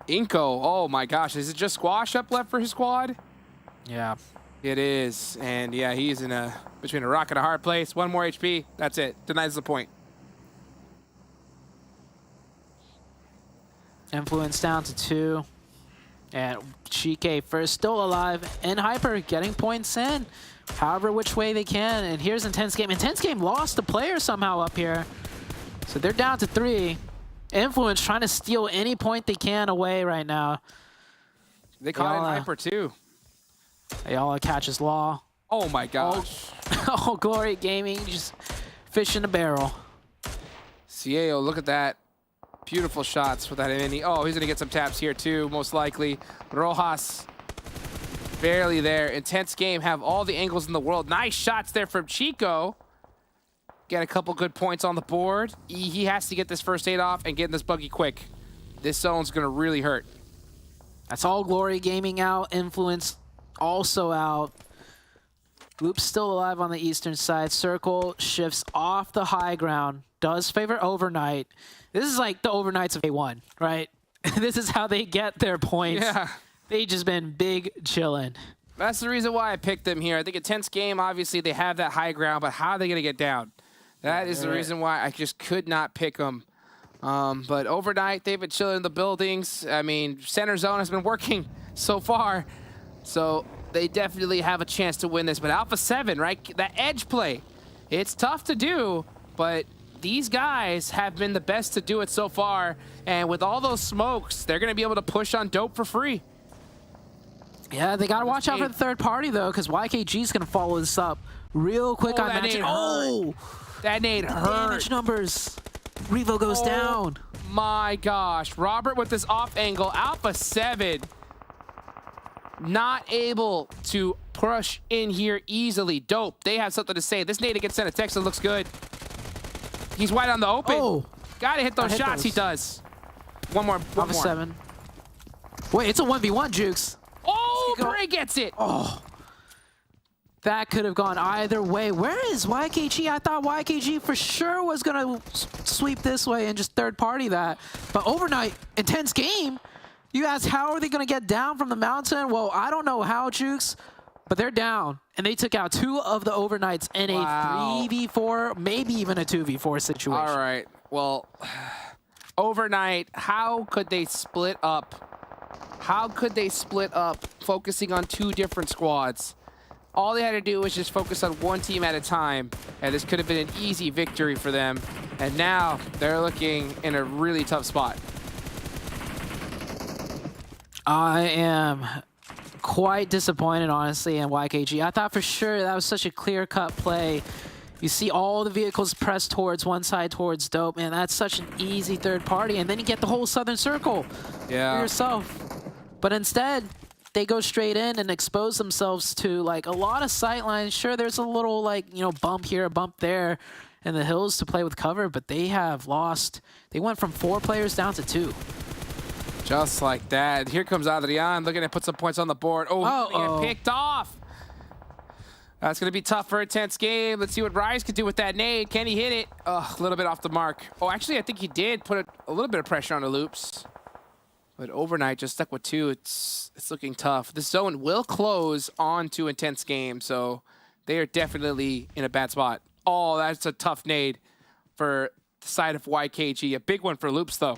INCO, oh my gosh, is it just Squash up left for his squad? Yeah. It is, and yeah, he's in between a rock and a hard place. 1 more HP, that's it, denies the point. Influence down to 2. And Chike first still alive. And Hyper getting points in, however which way they can. And here's Intense Game. Intense Game lost a player somehow up here. So they're down to 3. Influence trying to steal any point they can away right now. They caught in Hyper too. Ayala catches Law. Oh my gosh. Oh, Glory Gaming just fish in a barrel. Cielo, look at that. Beautiful shots with that mini. Oh, he's gonna get some taps here too, most likely. Rojas, barely there. Intense Game, have all the angles in the world. Nice shots there from Chico. Get a couple good points on the board. He has to get this first aid off and get in this buggy quick. This zone's gonna really hurt. That's all Glory Gaming out. Influence also out. Loop's still alive on the eastern side. Circle shifts off the high ground. Does favor Overnight. This is like the Overnights of A1, right? This is how they get their points. Yeah. They just been big chillin'. That's the reason why I picked them here. I think Intense Game, obviously, they have that high ground, but how are they going to get down? That is the reason why I just could not pick them. But Overnight, they've been chilling in the buildings. I mean, center zone has been working so far. So they definitely have a chance to win this. But Alpha 7, right? That edge play, it's tough to do, but these guys have been the best to do it so far. And with all those smokes, they're going to be able to push on Dope for free. Yeah, they got to watch out for the third party, though, because YKG is going to follow this up real quick. I mentioned. Oh! That nade hurt. Damage numbers. Revo goes down. My gosh. Robert with this off angle. Alpha 7 not able to push in here easily. Dope. They have something to say. This nade against Center Texas looks good. He's wide on the open. Oh. Gotta hit those shots. He does. One more. Alpha 7. Wait, it's a 1v1, Jukes. Oh, Bray gets it. Oh. That could have gone either way. Where is YKG? I thought YKG for sure was going to sweep this way and just third party that. But Overnight, Intense Game. You ask, how are they going to get down from the mountain? Well, I don't know how, Jukes, but they're down. And they took out 2 of the Overnights in a 3v4, maybe even a 2v4 situation. All right. Well, Overnight, how could they split up? How could they split up focusing on 2 different squads? All they had to do was just focus on one team at a time, and this could have been an easy victory for them. And now they're looking in a really tough spot. I am quite disappointed, honestly, in YKG. I thought for sure that was such a clear-cut play. You see all the vehicles pressed towards one side, towards Dope. Man, that's such an easy third party. And then you get the whole southern circle for yourself. But instead, they go straight in and expose themselves to like a lot of sight lines. Sure, there's a little like, you know, bump here, a bump there in the hills to play with cover, but they have lost. They went from 4 players down to 2. Just like that. Here comes Adrian looking to put some points on the board. Oh, he's gonna get picked off. That's going to be tough for Intense Game. Let's see what Rise could do with that nade. Can he hit it? A little bit off the mark. Oh, actually, I think he did put a little bit of pressure on the loops. But Overnight just stuck with 2. It's looking tough. The zone will close on to Intense Game, so they are definitely in a bad spot. Oh, that's a tough nade for the side of YKG. A big one for Loops, though.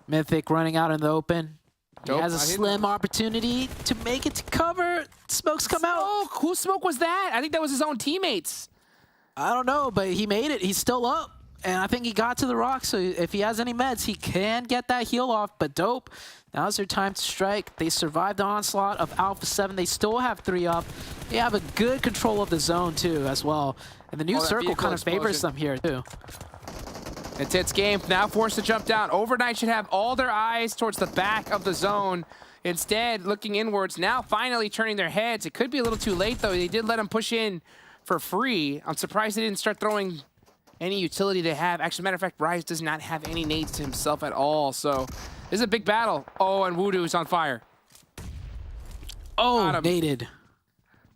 Mythic running out in the open. Dope. He has a slim opportunity to make it to cover. Smokes come out. Whose smoke was that? I think that was his own teammates. I don't know, but he made it. He's still up. And I think he got to the rock, so if he has any meds, he can get that heal off. But Dope, now's their time to strike. They survived the onslaught of Alpha 7. They still have 3 up. They have a good control of the zone, too, as well. And the new circle kind of favors them here, too. Intense Game now forced to jump down. Overnight should have all their eyes towards the back of the zone. Instead, looking inwards, now finally turning their heads. It could be a little too late, though. They did let him push in for free. I'm surprised they didn't start throwing any utility they have. Actually, matter of fact, Rise does not have any nades to himself at all. So this is a big battle. Oh, and Voodoo's on fire. Oh, naded.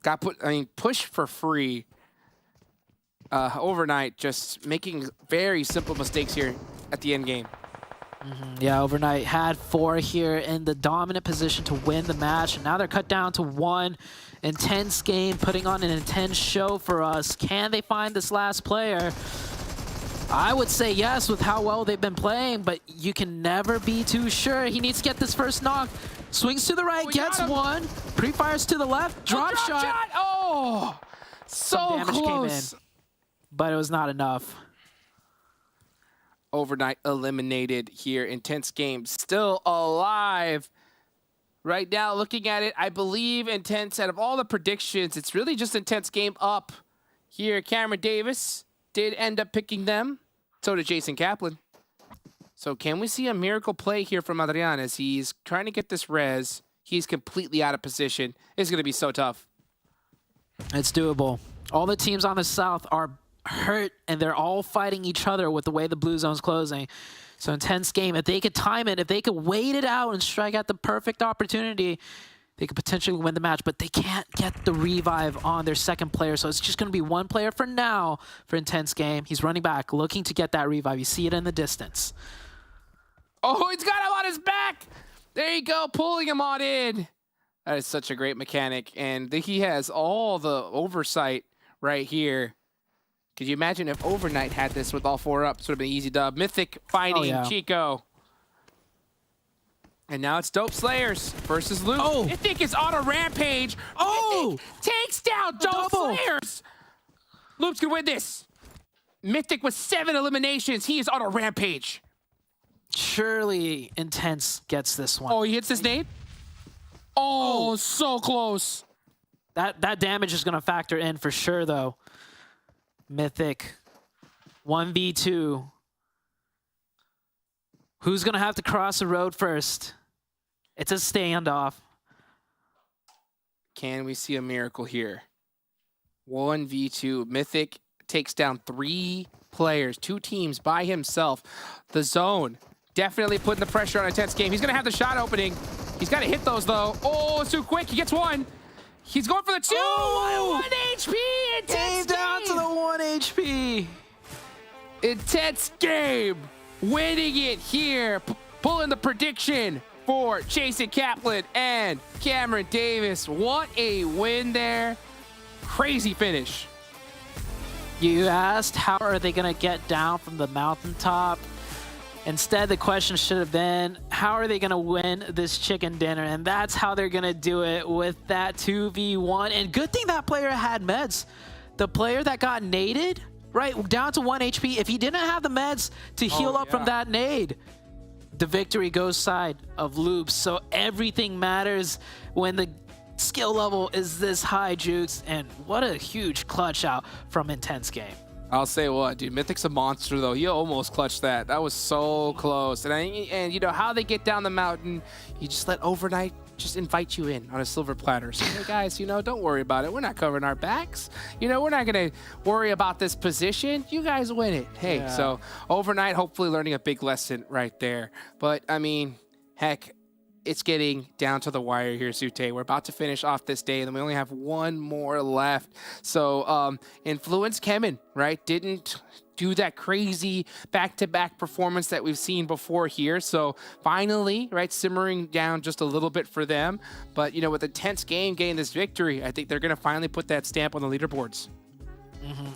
Got put, I mean, push for free. Overnight just making very simple mistakes here at the end game. Yeah, Overnight had 4 here in the dominant position to win the match. And now they're cut down to 1. Intense Game, putting on an intense show for us. Can they find this last player? I would say yes with how well they've been playing, but you can never be too sure. He needs to get this first knock. Swings to the right, gets one. Pre-fires to the left, drop shot. Oh, so damage close. came in, but it was not enough. Overnight eliminated here. Intense game still alive. Right now, looking at it, I believe Intense, out of all the predictions, it's really just Intense game up here. Cameron Davis did end up picking them. So did Jason Kaplan. So can we see a miracle play here from Adrian as he's trying to get this res? He's completely out of position. It's going to be so tough. It's doable. All the teams on the south are hurt, and they're all fighting each other with the way the blue zone's closing. So Intense game. If they could time it, if they could wait it out and strike out the perfect opportunity, they could potentially win the match, but they can't get the revive on their second player, so it's just going to be one player for now for Intense game. He's running back, looking to get that revive. You see it in the distance. Oh, he's got him on his back. There you go, pulling him on in. That is such a great mechanic, and he has all the oversight right here. Could you imagine if Overnight had this with all 4 up? Sort of an easy dub. Mythic fighting Chico. And now it's Dope Slayers versus Luke. Oh. Mythic is on a rampage. Oh! Mythic takes down Dope Slayers. Luke's gonna win this. Mythic with 7 eliminations. He is on a rampage. Surely Intense gets this one. Oh, he hits his nade? Oh, so close. That damage is going to factor in for sure, though. Mythic, 1v2. Who's going to have to cross the road first? It's a standoff. Can we see a miracle here? 1v2. Mythic takes down 3 players, 2 teams by himself. The zone definitely putting the pressure on Intense game. He's going to have the shot opening. He's got to hit those, though. Oh, it's too quick. He gets 1. He's going for the 2. Oh! 1 HP. Intense down to the 1 HP. Intense game. Winning it here. Pulling the prediction for Jason Kaplan and Cameron Davis. What a win there. Crazy finish. You asked how are they going to get down from the mountaintop? Instead, the question should have been, how are they going to win this chicken dinner? And that's how they're going to do it with that 2v1. And good thing that player had meds. The player that got naded, right, down to 1 HP, if he didn't have the meds to heal up from that nade, the victory goes side of Loops. So everything matters when the skill level is this high, Jukes. And what a huge clutch out from Intense game. I'll say what, dude. Mythic's a monster, though. He almost clutched that. That was so close. And you know how they get down the mountain? You just let Overnight just invite you in on a silver platter. So, hey, guys, you know, don't worry about it. We're not covering our backs. You know, we're not going to worry about this position. You guys win it. Hey, so Overnight hopefully learning a big lesson right there. But, I mean, heck, it's getting down to the wire here, Sute. We're about to finish off this day, and then we only have 1 more left. So, Influence CHEMIN, right, didn't do that crazy back-to-back performance that we've seen before here. So, finally, right, simmering down just a little bit for them. But, you know, with a tense game getting this victory, I think they're going to finally put that stamp on the leaderboards.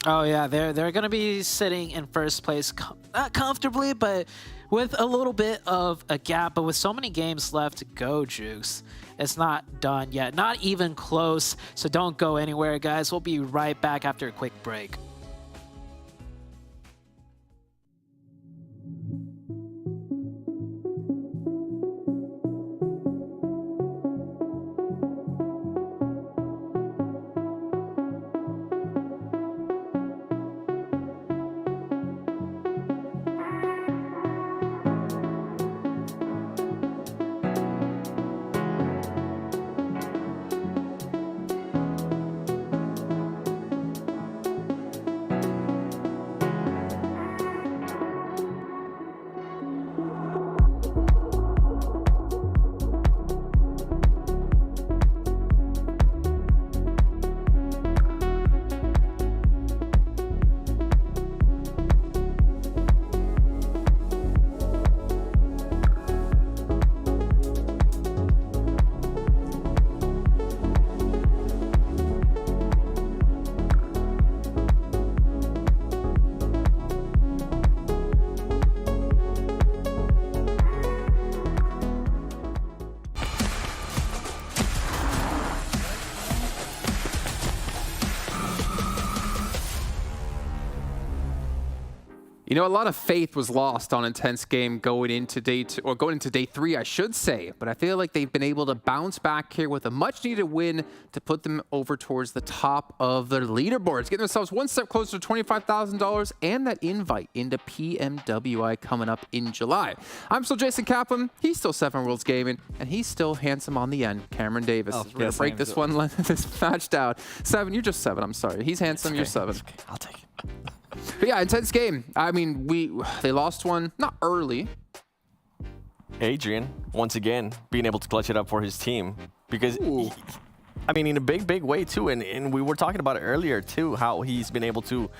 Oh, yeah, they're going to be sitting in first place, not comfortably, but with a little bit of a gap. But with so many games left to go, Jukes, it's not done yet, not even close. So don't go anywhere, guys. We'll be right back after a quick break. You know, a lot of faith was lost on Intense Game going into day 2, or going into day 3, I should say. But I feel like they've been able to bounce back here with a much-needed win to put them over towards the top of their leaderboards, getting themselves one step closer to $25,000 and that invite into PMWI coming up in July. I'm still Jason Kaplan. He's still 7 Worlds Gaming, and he's still handsome on the end. Cameron Davis. We're going to break this one, this match down. 7, you're just 7. I'm sorry. He's handsome. You're 7. Okay. I'll take it. But yeah, Intense Game. I mean, they lost one, not early. Adrian, once again, being able to clutch it up for his team. Because, I mean, in a big way, too. And we were talking about it earlier, too, how he's been able to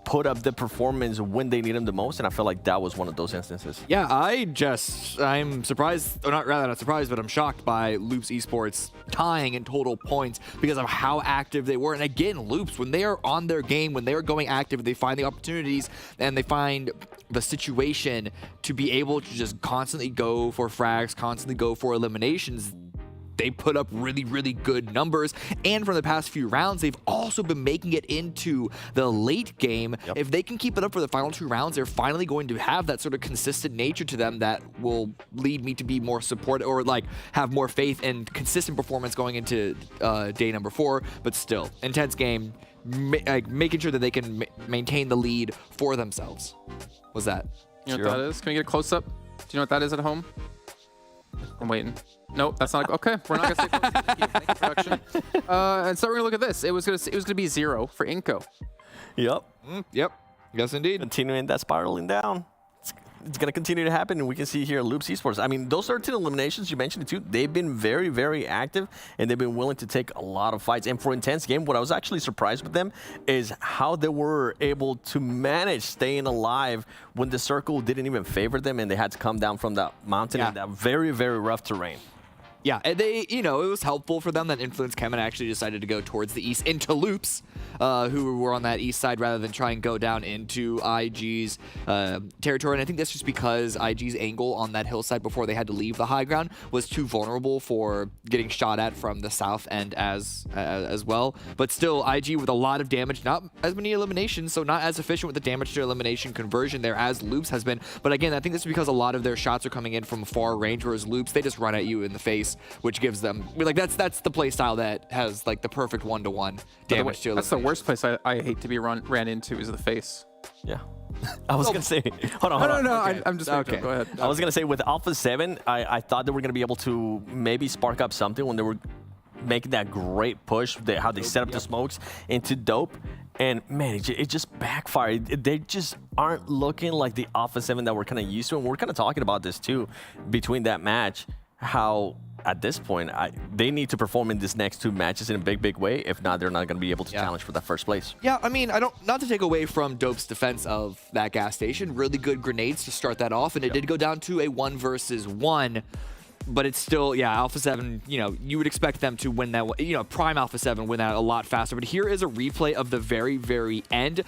put up the performance when they need him the most, and I feel like that was one of those instances. Yeah, I'm surprised, or not surprised, but I'm shocked by Loops Esports tying in total points because of how active they were. And again, Loops, when they are on their game, when they are going active, they find the opportunities and they find the situation to be able to just constantly go for frags, constantly go for eliminations. They put up really, really good numbers. And from the past few rounds, they've also been making it into the late game. Yep. If they can keep it up for the final 2 rounds, they're finally going to have that sort of consistent nature to them that will lead me to be more supportive, or like have more faith and consistent performance going into day number 4. But still, Intense Game, making sure that they can maintain the lead for themselves. What's that? You know what that is? Can we get a close-up? Do you know what that is at home? I'm waiting. Nope, that's not okay. We're not gonna say thank you, production. And so we're gonna look at this. It was gonna be 0 for INCO. Yep. Yep. Yes, indeed. Continuing that spiraling down. It's going to continue to happen, and we can see here Loops Esports. I mean, those 13 eliminations, you mentioned it too, they've been very, very active, and they've been willing to take a lot of fights. And for Intense Game, what I was actually surprised with them is how they were able to manage staying alive when the circle didn't even favor them, and they had to come down from that mountain in that very, very rough terrain. Yeah, and they, it was helpful for them that Influence CHEMIN actually decided to go towards the east into Loops, who were on that east side rather than try and go down into IG's territory. And I think that's just because IG's angle on that hillside before they had to leave the high ground was too vulnerable for getting shot at from the south end as well. But still, IG with a lot of damage, not as many eliminations, so not as efficient with the damage to elimination conversion there as Loops has been. But again, I think that's because a lot of their shots are coming in from far range, whereas Loops, they just run at you in the face, which gives them, like, that's the play style that has like the perfect one-to-one damage to elimination. That's the worst place I hate to be ran into is the face. Yeah. I was going to say, hold on. No, okay. I'm just okay. Go ahead. I was going to say with Alpha 7, I thought they were going to be able to maybe spark up something when they were making that great push, how they set up the smokes into Dope. And man, it just backfired. They just aren't looking like the Alpha 7 that we're kind of used to. And we're kind of talking about this too, between that match, how at this point, they need to perform in these next 2 matches in a big way. If not, they're not going to be able to challenge for that first place. Yeah, I mean, not to take away from Dope's defense of that gas station, really good grenades to start that off, and it did go down to a 1 versus 1. But it's still, yeah, Alpha 7, you would expect them to win that, Prime Alpha 7 win that a lot faster. But here is a replay of the very, very end.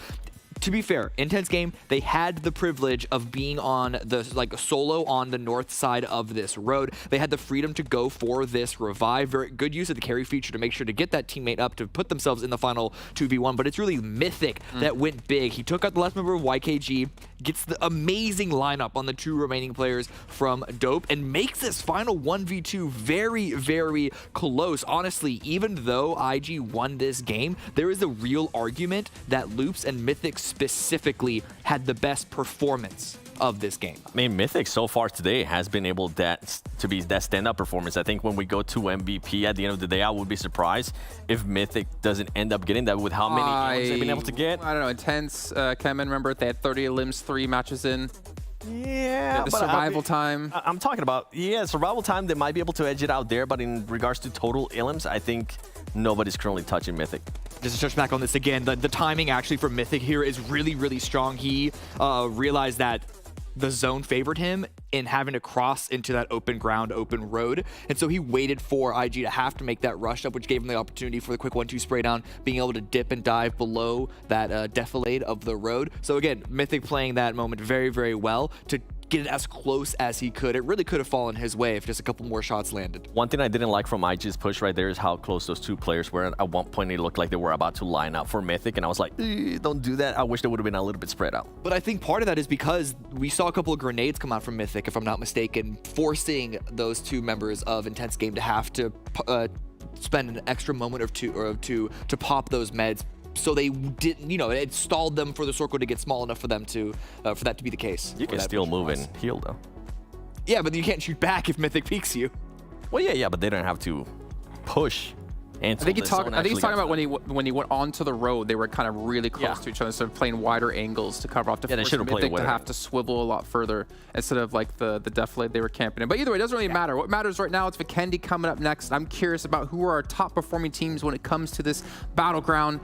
To be fair, Intense Game, they had the privilege of being on the solo on the north side of this road. They had the freedom to go for this revive. Very good use of the carry feature to make sure to get that teammate up to put themselves in the final 2v1. But it's really Mythic that went big. He took out the last member of YKG, gets the amazing lineup on the 2 remaining players from Dope, and makes this final 1v2 very, very close. Honestly, even though IG won this game, there is a real argument that Loops and Mythic specifically had the best performance of this game. I mean, Mythic so far today has been able to be that stand-up performance. I think when we go to MVP at the end of the day, I would be surprised if Mythic doesn't end up getting that with how many elims they've been able to get. I don't know, Intense, CHEMIN, remember they had 30 elims 3 matches in. Yeah, the survival time. I'm talking about, survival time, they might be able to edge it out there, but in regards to total elims, I think nobody's currently touching Mythic. Just to touch back on this again, the timing actually for Mythic here is really, really strong. He realized that the zone favored him in having to cross into that open ground, open road. And so he waited for IG to have to make that rush up, which gave him the opportunity for the quick 1-2 spray down, being able to dip and dive below that defilade of the road. So again, Mythic playing that moment very, very well to get it as close as he could. It really could have fallen his way if just a couple more shots landed. One thing I didn't like from IG's push right there is how close those two players were. At one point, it looked like they were about to line up for Mythic, and I was like, don't do that. I wish they would have been a little bit spread out. But I think part of that is because we saw a couple of grenades come out from Mythic, if I'm not mistaken, forcing those two members of Intense Game to have to spend an extra moment or two to pop those meds. So they didn't, you know, it stalled them for the circle to get small enough for them to, for that to be the case. You can still move and heal though. Yeah, but you can't shoot back if Mythic peeks you. Well, yeah, but they don't have to push. I think he's talking about when he went onto the road, they were kind of really close to each other, instead of playing wider angles to cover off the force Mythic to have to swivel a lot further instead of like the defilade they were camping in. But either way, it doesn't really matter. What matters right now is Vikendi coming up next. I'm curious about who are our top performing teams when it comes to this battleground.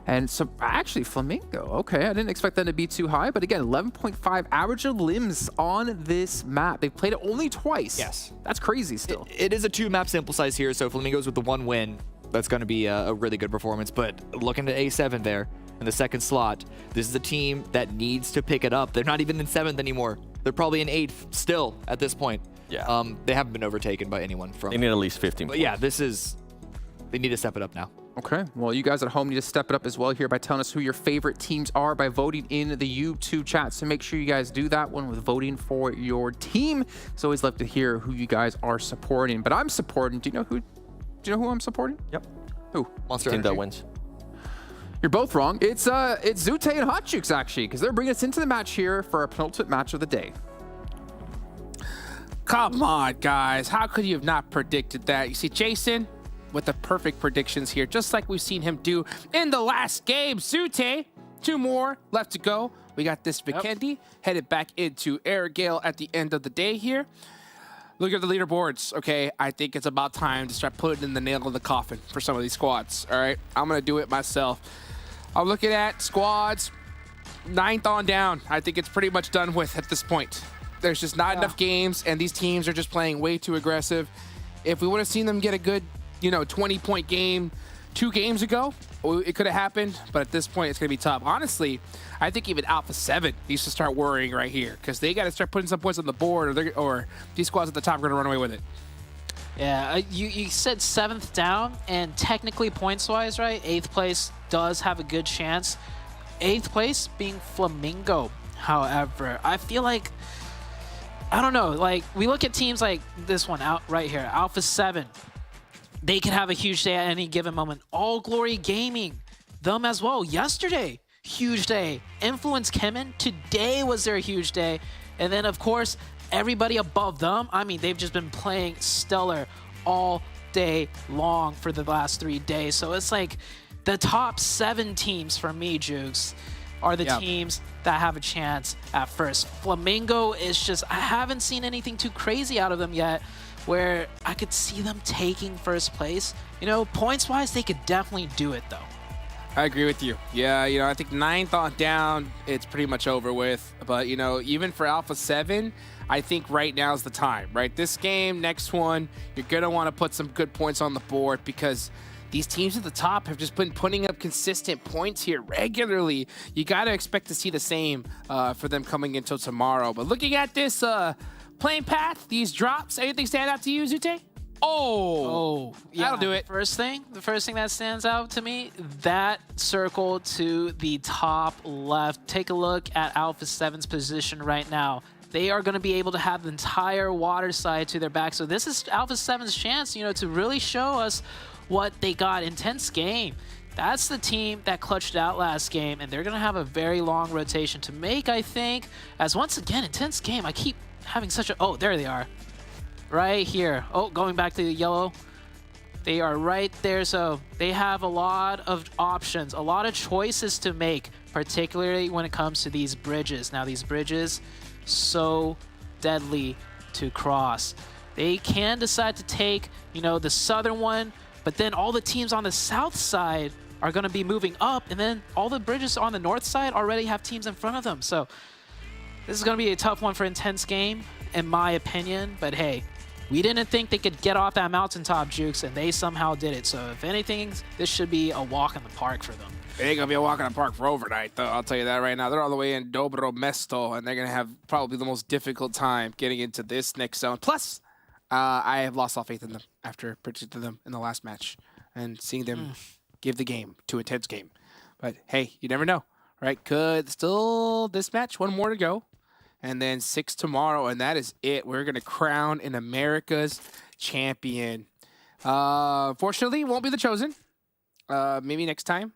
And so actually FLAMENGO, okay, I didn't expect them to be too high, but again, 11.5 average of limbs on this map. They've played it only twice. Yes. That's crazy still. It is a 2-map sample size here, so FLAMENGO's with the 1 win. That's going to be a really good performance, but looking at A7 there in the 2nd slot, this is a team that needs to pick it up. They're not even in 7th anymore. They're probably in 8th still at this point. Yeah. They haven't been overtaken by anyone from. They need at least 15 But points. yeah, they need to step it up now. Okay, well, you guys at home need to step it up as well here by telling us who your favorite teams are by voting in the YouTube chat. So make sure you guys do that one with voting for your team. It's always love to hear who you guys are supporting. But I'm supporting. Do you know who I'm supporting? Yep. Who? Monster Team Energy. that wins. You're both wrong. It's Zute and Hotchukes actually, because they're bringing us into the match here for our penultimate match of the day. Come on, guys. How could you have not predicted that? You see Jason with the perfect predictions here, just like we've seen him do in the last game. Zute, 2 more left to go. We got this Vikendi headed back into Erangel at the end of the day here. Look at the leaderboards, okay? I think it's about time to start putting the nail in the coffin for some of these squads, all right? I'm gonna do it myself. I'm looking at squads, 9th on down. I think it's pretty much done with at this point. There's just not enough games, and these teams are just playing way too aggressive. If we would have seen them get a good, 20-point game 2 games ago, it could have happened, but at this point, it's going to be tough. Honestly, I think even Alpha 7 needs to start worrying right here, because they got to start putting some points on the board, or these squads at the top are going to run away with it. Yeah, you said 7th down, and technically points-wise, right, 8th place does have a good chance. 8th place being FLAMENGO, however. I feel like, I don't know, like, we look at teams like this one out right here, Alpha 7. They could have a huge day at any given moment. All Glory Gaming, them as well. Yesterday, huge day. Influence CHEMIN, today was their huge day. And then, of course, everybody above them, I mean, they've just been playing stellar all day long for the last 3 days. So it's like the top 7 teams for me, Jukes, are the teams that have a chance at first. FLAMENGO is just, I haven't seen anything too crazy out of them yet, where I could see them taking first place. Points-wise, they could definitely do it, though. I agree with you. Yeah, I think 9th on down, it's pretty much over with. But, even for Alpha 7, I think right now is the time, right? This game, next one, you're going to want to put some good points on the board, because these teams at the top have just been putting up consistent points here regularly. You got to expect to see the same for them coming until tomorrow. But looking at this playing path, these drops, anything stand out to you, Zute? Oh, yeah. That'll do it. The first thing that stands out to me, that circle to the top left. Take a look at Alpha 7's position right now. They are going to be able to have the entire water side to their back. So this is Alpha 7's chance, to really show us what they got. Intense Game. That's the team that clutched out last game, and they're going to have a very long rotation to make, I think. As once again, Intense Game, I keep having such a... Oh, there they are. Right here. Oh, going back to the yellow. They are right there, so they have a lot of options, a lot of choices to make, particularly when it comes to these bridges. Now, these bridges, so deadly to cross. They can decide to take, the southern one, but then all the teams on the south side are going to be moving up, and then all the bridges on the north side already have teams in front of them. So this is going to be a tough one for Intense Game, in my opinion, but hey, We didn't think they could get off that mountaintop, Jukes, and they somehow did it. So if anything, this should be a walk in the park for them. It ain't gonna be a walk in the park for overnight, though. I'll tell you that right now. They're all the way in Dobro Mesto, and they're gonna have probably the most difficult time getting into this next zone. Plus, I have lost all faith in them after predicting them in the last match and seeing them give the game to a tense game. But hey, you never know, right? Could still this match, one more to go, and then 6 tomorrow, and that is it. We're gonna crown an America's champion. Fortunately, it won't be the chosen. Maybe next time.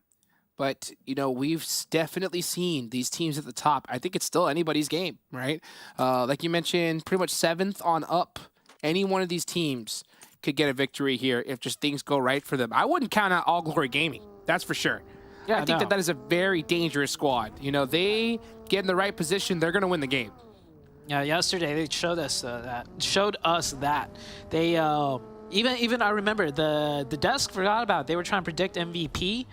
But, you know, we've definitely seen these teams at the top. I think it's still anybody's game, right? Like you mentioned, pretty much 7th on up. Any one of these teams could get a victory here if just things go right for them. I wouldn't count out All Glory Gaming, that's for sure. Yeah, I think that is a very dangerous squad. You know, they get in the right position, they're going to win the game. Yeah, yesterday they showed us that. They even I remember the desk forgot about it. They were trying to predict MVP,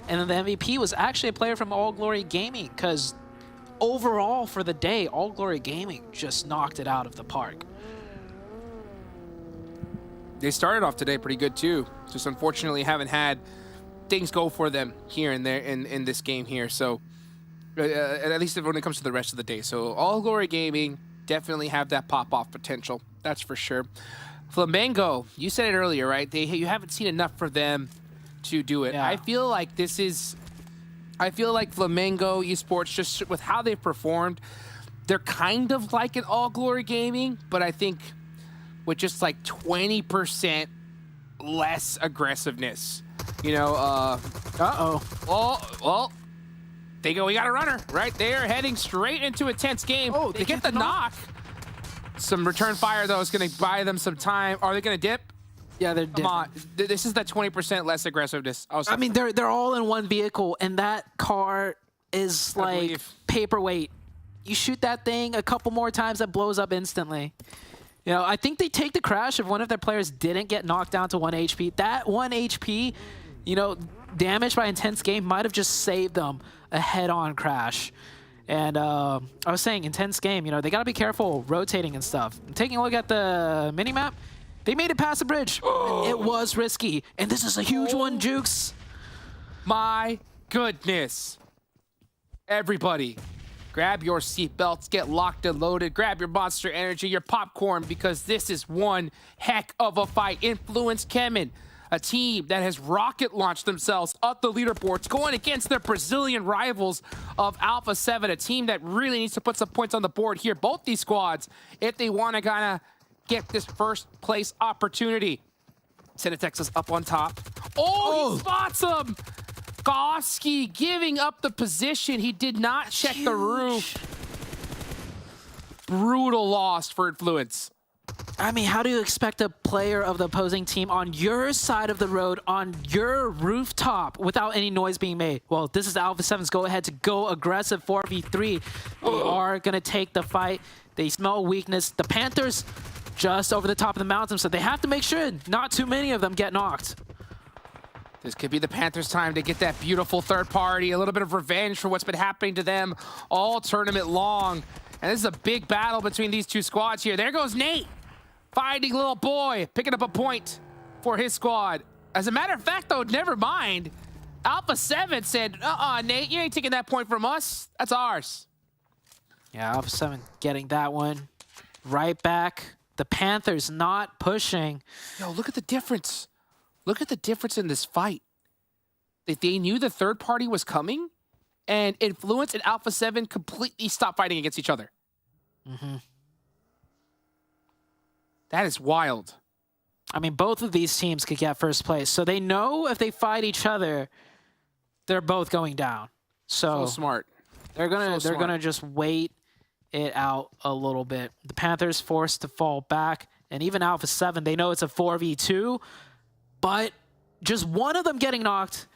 and then the MVP was actually a player from All Glory Gaming, because overall for the day, All Glory Gaming just knocked it out of the park. They started off today pretty good too. Just unfortunately haven't had things go for them here and there in this game here. So at least when it comes to the rest of the day. So All Glory Gaming definitely have that pop-off potential. That's for sure. FLAMENGO, you said it earlier, right? You haven't seen enough for them to do it. Yeah. I feel like FLAMENGO Esports, just with how they've performed, they're kind of like an All Glory Gaming, but I think with just like 20% less aggressiveness. You know, well, we got a runner, right? They are heading straight into a tense game. Oh, they get the knock. Some return fire, though, is going to buy them some time. Are they going to dip? Yeah, they're Come on. This is that 20% less aggressiveness. I mean, they're all in one vehicle, and that car is like paperweight. You shoot that thing a couple more times, that blows up instantly. You know, I think they take the crash if one of their players didn't get knocked down to 1 HP. That 1 HP, you know, damaged by intense game might have just saved them a head-on crash. And I was saying, intense game, you know, they got to be careful rotating and stuff. Taking a look at the minimap, they made it past the bridge. It was risky. And this is a huge one, Jukes. My goodness. Everybody, grab your seatbelts, get locked and loaded, grab your Monster Energy, your popcorn, because this is one heck of a fight. Influence CHEMIN, a team that has rocket launched themselves up the leaderboards, going against their Brazilian rivals of Alpha 7, a team that really needs to put some points on the board here. Both these squads, if they want to kind of get this first place opportunity. Santa Texas up on top. He spots him! Goski giving up the position. He did not check the roof. Brutal loss for Influence. I mean, how do you expect a player of the opposing team on your side of the road, on your rooftop, without any noise being made? Well, this is Alpha 7's go-ahead to go aggressive 4v3. They are going to take the fight. They smell weakness. The Panthers just over the top of the mountain, so they have to make sure not too many of them get knocked. This could be the Panthers' time to get that beautiful third party, a little bit of revenge for what's been happening to them all tournament long. And this is a big battle between these two squads here. There goes Nate, finding little boy, picking up a point for his squad. As a matter of fact, though, never mind. Alpha 7 said, Nate, you ain't taking that point from us. That's ours. Yeah, Alpha 7 getting that one right back. The Panthers not pushing. Yo, look at the difference. Look at the difference in this fight. They knew the third party was coming, and Influence and Alpha 7 completely stopped fighting against each other. That is wild. I mean, both of these teams could get first place, so they know if they fight each other, they're both going down. So smart. They're gonna just wait it out a little bit. The Panthers forced to fall back, and even Alpha 7, they know it's a 4v2. But just one of them getting knocked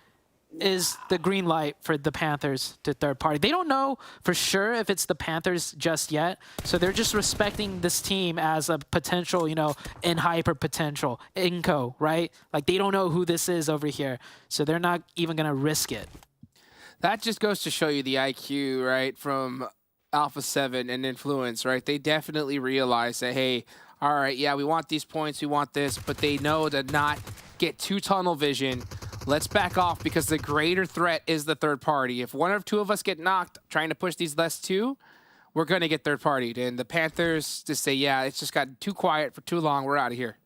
is the green light for the Panthers to third party. They don't know for sure if it's the Panthers just yet, so they're just respecting this team as a potential, you know, in hyper potential, INCO, right? Like, they don't know who this is over here, so they're not even going to risk it. That just goes to show you the IQ, right, from Alpha 7 and Influence, right? They definitely realize that, hey, all right, yeah, we want these points, we want this, but they know to not get too tunnel vision. Let's back off because the greater threat is the third party. If one or two of us get knocked trying to push these last two, we're going to get third partied. And the Panthers just say, yeah, it's just got too quiet for too long. We're out of here.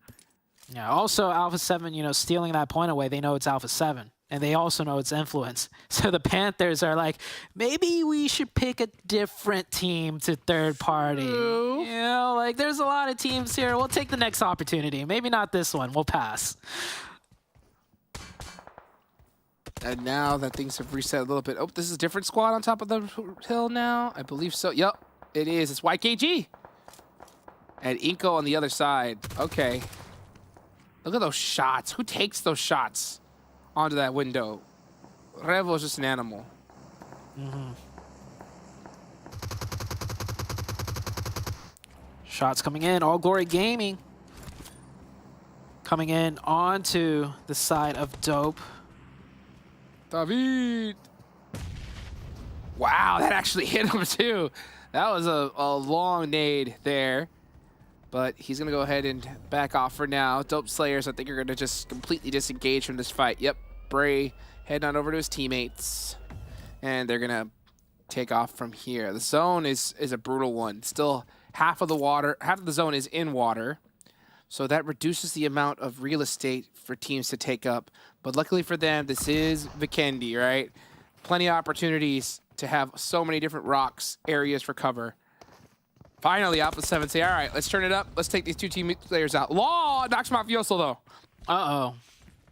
Yeah, also Alpha 7, you know, stealing that point away, they know it's Alpha 7. And they also know it's influence. So the Panthers are like, maybe we should pick a different team to third party. You know, like there's a lot of teams here. We'll take the next opportunity. Maybe not this one. We'll pass. And now that things have reset a little bit. Oh, this is a different squad on top of the hill now. I believe so. Yep, it is. It's YKG. And INCO on the other side. Okay. Look at those shots. Who takes those shots onto that window? Revo is just an animal. Shots coming in. All Glory Gaming coming in onto the side of Dope. David. Wow, that actually hit him too. That was a long nade there. But he's going to go ahead and back off for now. Dope Slayers, I think, are going to just completely disengage from this fight. Yep, Bray heading on over to his teammates. And they're going to take off from here. The zone is a brutal one. Still half of the zone is in water. So that reduces the amount of real estate for teams to take up. But luckily for them, this is Vikendi, right? Plenty of opportunities to have so many different rocks, areas for cover. Finally, Alpha 7 say, all right, let's turn it up. Let's take these two team players out. Law knocks Mafioso, though. Uh-oh.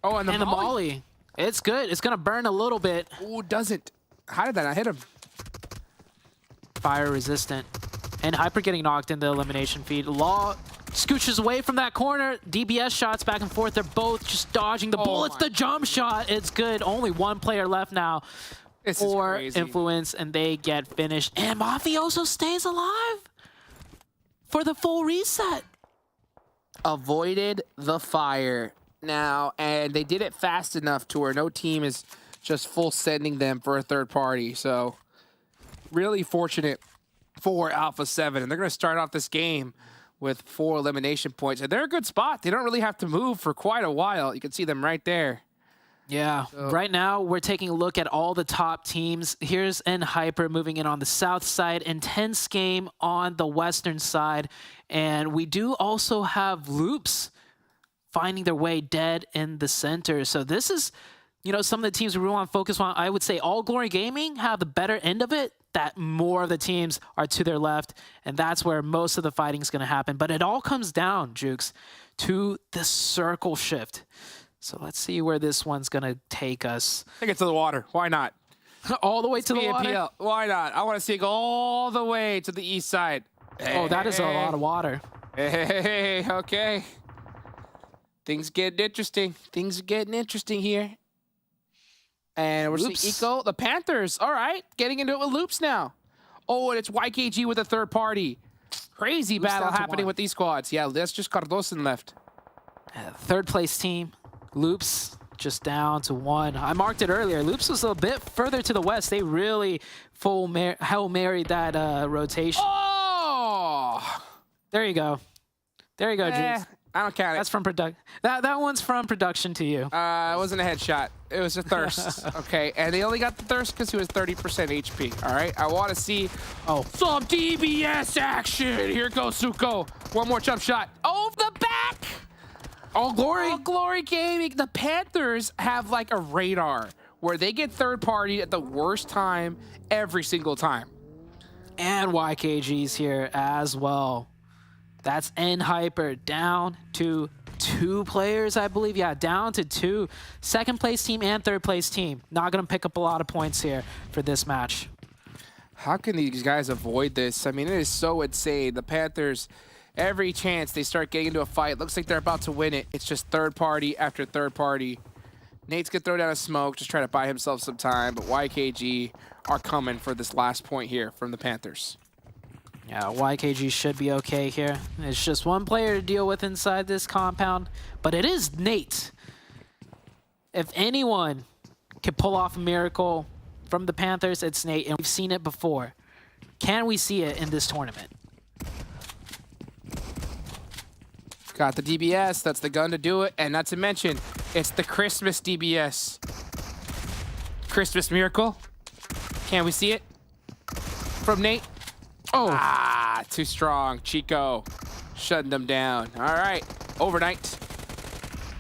Oh, and the Molly. It's good. It's going to burn a little bit. Ooh, doesn't. How did that not hit him? Fire resistant. And Hyper getting knocked in the elimination feed. Law scooches away from that corner. DBS shots back and forth. They're both just dodging the bullets. The jump shot. It's good. Only one player left now for Influence, and they get finished. And Mafioso stays alive for the full reset. Avoided the fire now, and they did it fast enough to where no team is just full sending them for a third party. So really fortunate for Alpha 7, and they're going to start off this game with 4 elimination points. And they're a good spot. They don't really have to move for quite a while. You can see them right there. Yeah, right now we're taking a look at all the top teams. Here's Hyper moving in on the south side, Intense Game on the western side. And we do also have Loops finding their way dead in the center. So this is, you know, some of the teams we really want to focus on. I would say All Glory Gaming have the better end of it, that more of the teams are to their left, and that's where most of the fighting is going to happen. But it all comes down, Jukes, to the circle shift. So let's see where this one's going to take us. Take it to the water. Why not? All the way to the water? PMPL. Why not? I want to see it go all the way to the east side. Oh, that is a lot of water. Hey, okay. Things getting interesting. Things are getting interesting here. And we're seeing INCO, the Panthers. All right, getting into it with Loops now. Oh, and it's YKG with a third party. Crazy battle happening with these squads. Yeah, that's just Cardoson left. Third place team. Loops just down to 1. I marked it earlier. Loops was a bit further to the west. They really Hail Married that rotation. Oh! There you go. There you go, Juice. I don't count it. That's from production. That one's from production to you. It wasn't a headshot. It was a thirst. Okay, and they only got the thirst because he was 30% HP. All right, I want to see some DBS action. Here goes Suko. One more jump shot. Oh, the back. All Glory. All Glory Gaming. The Panthers have like a radar where they get third party at the worst time every single time. And YKG's here as well. That's Hyper down to 2 players, I believe. Yeah, down to 2. Second place team and third place team. Not going to pick up a lot of points here for this match. How can these guys avoid this? I mean, it is so insane. The Panthers, every chance they start getting into a fight, looks like they're about to win it. It's just third party after third party. Nate's going to throw down a smoke, just try to buy himself some time. But YKG are coming for this last point here from the Panthers. Yeah, YKG should be okay here. It's just one player to deal with inside this compound, but it is Nate. If anyone can pull off a miracle from the Panthers, it's Nate, and we've seen it before. Can we see it in this tournament? Got the DBS. That's the gun to do it. And not to mention, it's the Christmas DBS. Christmas miracle. Can we see it? From Nate. Oh, too strong. Chico shutting them down. All right, Overknight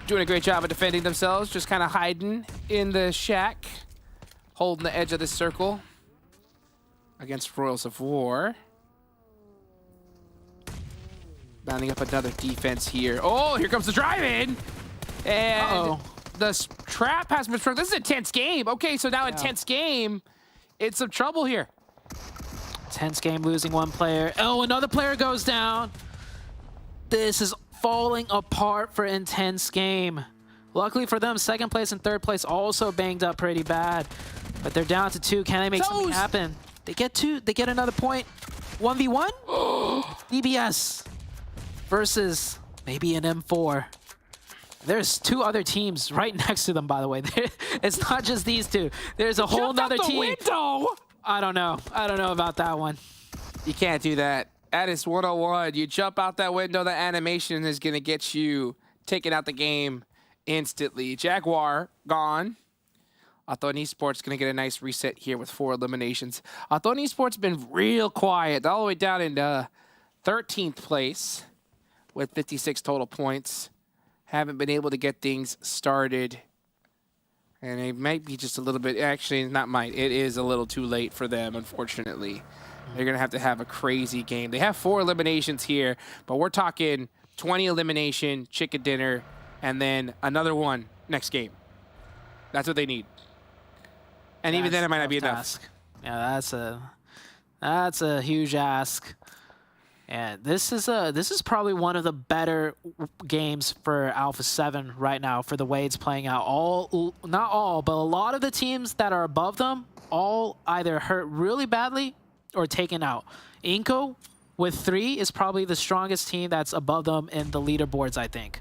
doing a great job of defending themselves, just kind of hiding in the shack, holding the edge of the circle against Royals of War. Bounding up another defense here. Oh, here comes the drive-in. And the trap has been struck. This is a tense game. Okay, so now a tense game. It's some trouble here. Tense game, losing one player. Oh, another player goes down. This is falling apart for Intense Game. Luckily for them, second place and third place also banged up pretty bad. But they're down to 2. Can they make something happen? They get 2. They get another point. 1v1? DBS versus maybe an M4. There's 2 other teams right next to them, by the way. It's not just these 2. There's a whole nother team. Window. I don't know. I don't know about that one. You can't do that. That is 101. You jump out that window, the animation is going to get you taken out the game instantly. Jaguar gone. ATON Esports going to get a nice reset here with 4 eliminations. ATON Esports been real quiet, all the way down in 13th place with 56 total points. Haven't been able to get things started. And it might be just a little bit, actually, not might, it is a little too late for them, unfortunately. They're going to have a crazy game. They have 4 eliminations here, but we're talking 20 elimination, chicken dinner, and then another one next game. That's what they need. And even then, it might not be enough. Yeah, that's a huge ask. And this is probably one of the better games for Alpha 7 right now for the way it's playing out. Not all, but a lot of the teams that are above them all either hurt really badly or taken out. INCO with 3 is probably the strongest team that's above them in the leaderboards, I think.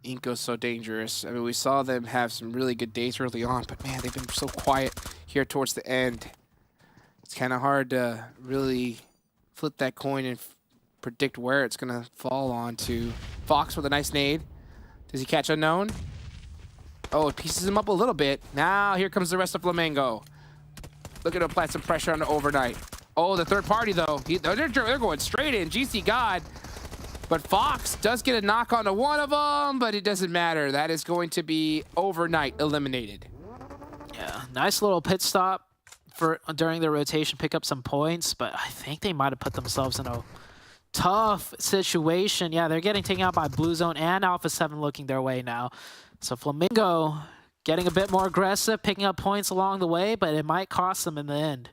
INCO's so dangerous. I mean, we saw them have some really good days early on, but man, they've been so quiet here towards the end. It's kind of hard to really flip that coin and predict where it's going to fall on to. Fox with a nice nade. Does he catch Unknown? Oh, it pieces him up a little bit. Now here comes the rest of Flamengo. Looking to apply some pressure on the Overknight. Oh, the third party, though. They're going straight in. GC God. But Fox does get a knock onto one of them, but it doesn't matter. That is going to be Overknight eliminated. Yeah, nice little pit stop for during the rotation, pick up some points, but I think they might have put themselves in a tough situation. Yeah, they're getting taken out by Blue Zone and Alpha 7 looking their way now. So FLAMENGO getting a bit more aggressive, picking up points along the way, but it might cost them in the end.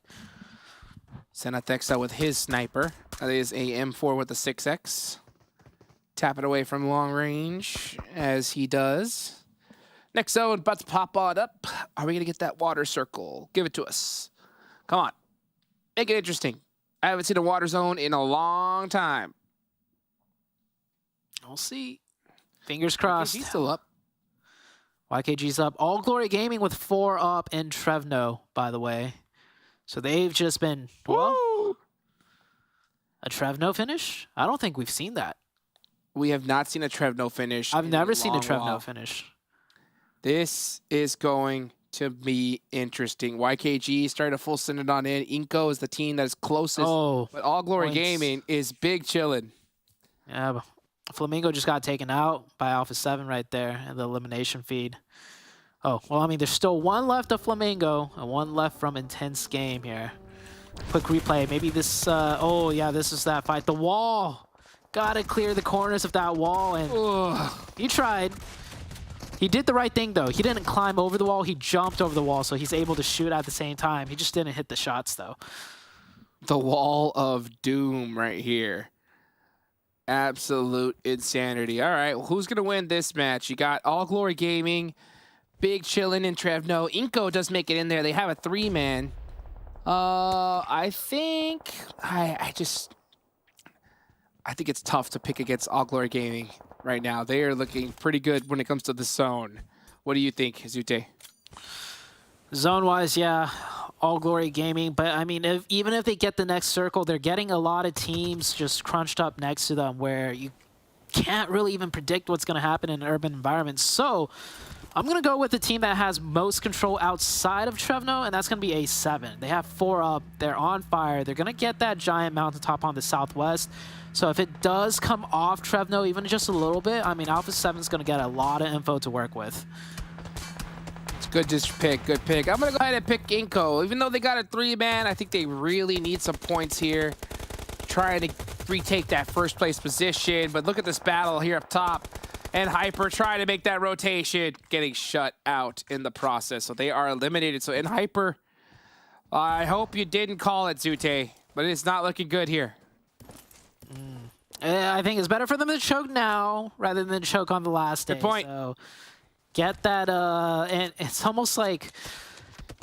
Senathexa with his sniper. That is a M4 with a 6X. Tap it away from long range as he does. Next zone, about to pop on up. Are we going to get that water circle? Give it to us. Come on. Make it interesting. I haven't seen a water zone in a long time. We'll see. Fingers crossed. He's still up. YKG's up. All Glory Gaming with 4 up in Trevno, by the way. So they've just been, well, a Trevno finish? I don't think we've seen that. We have not seen a Trevno finish. I've never seen a Trevno finish. This is going to be interesting. YKG started a full send it on in. INCO is the team that is closest. Oh, but All Glory Gaming is big chilling. Yeah, but FLAMENGO just got taken out by Alpha 7 right there in the elimination feed. Oh, well, I mean, there's still 1 left of FLAMENGO and 1 left from Intense Game here. Quick replay. Maybe this, oh, yeah, this is that fight. The wall. Gotta clear the corners of that wall, and he tried. He did the right thing, though. He didn't climb over the wall. He jumped over the wall, so he's able to shoot at the same time. He just didn't hit the shots, though. The wall of doom right here. Absolute insanity. All right, well, who's going to win this match? You got All Glory Gaming, big chillin' in Trevno. INCO does make it in there. They have a 3-man. I think it's tough to pick against All Glory Gaming right now. They are looking pretty good when it comes to the zone. What do you think, Zute? Zone-wise, yeah. All Glory Gaming. But I mean, even if they get the next circle, they're getting a lot of teams just crunched up next to them where you can't really even predict what's going to happen in an urban environment. So I'm going to go with the team that has most control outside of Trevno, and that's going to be A7. They have 4 up. They're on fire. They're going to get that giant mountaintop on the southwest. So if it does come off Trevno, even just a little bit, I mean, Alpha 7 is going to get a lot of info to work with. It's good pick, good pick. I'm going to go ahead and pick INCO. Even though they got a 3-man, I think they really need some points here. Trying to retake that first place position, but look at this battle here up top. And Hyper trying to make that rotation, getting shut out in the process. So they are eliminated. So in Hyper, I hope you didn't call it, Zute, but it's not looking good here. I think it's better for them to choke now rather than choke on the last day. Good point. So get that, and it's almost like,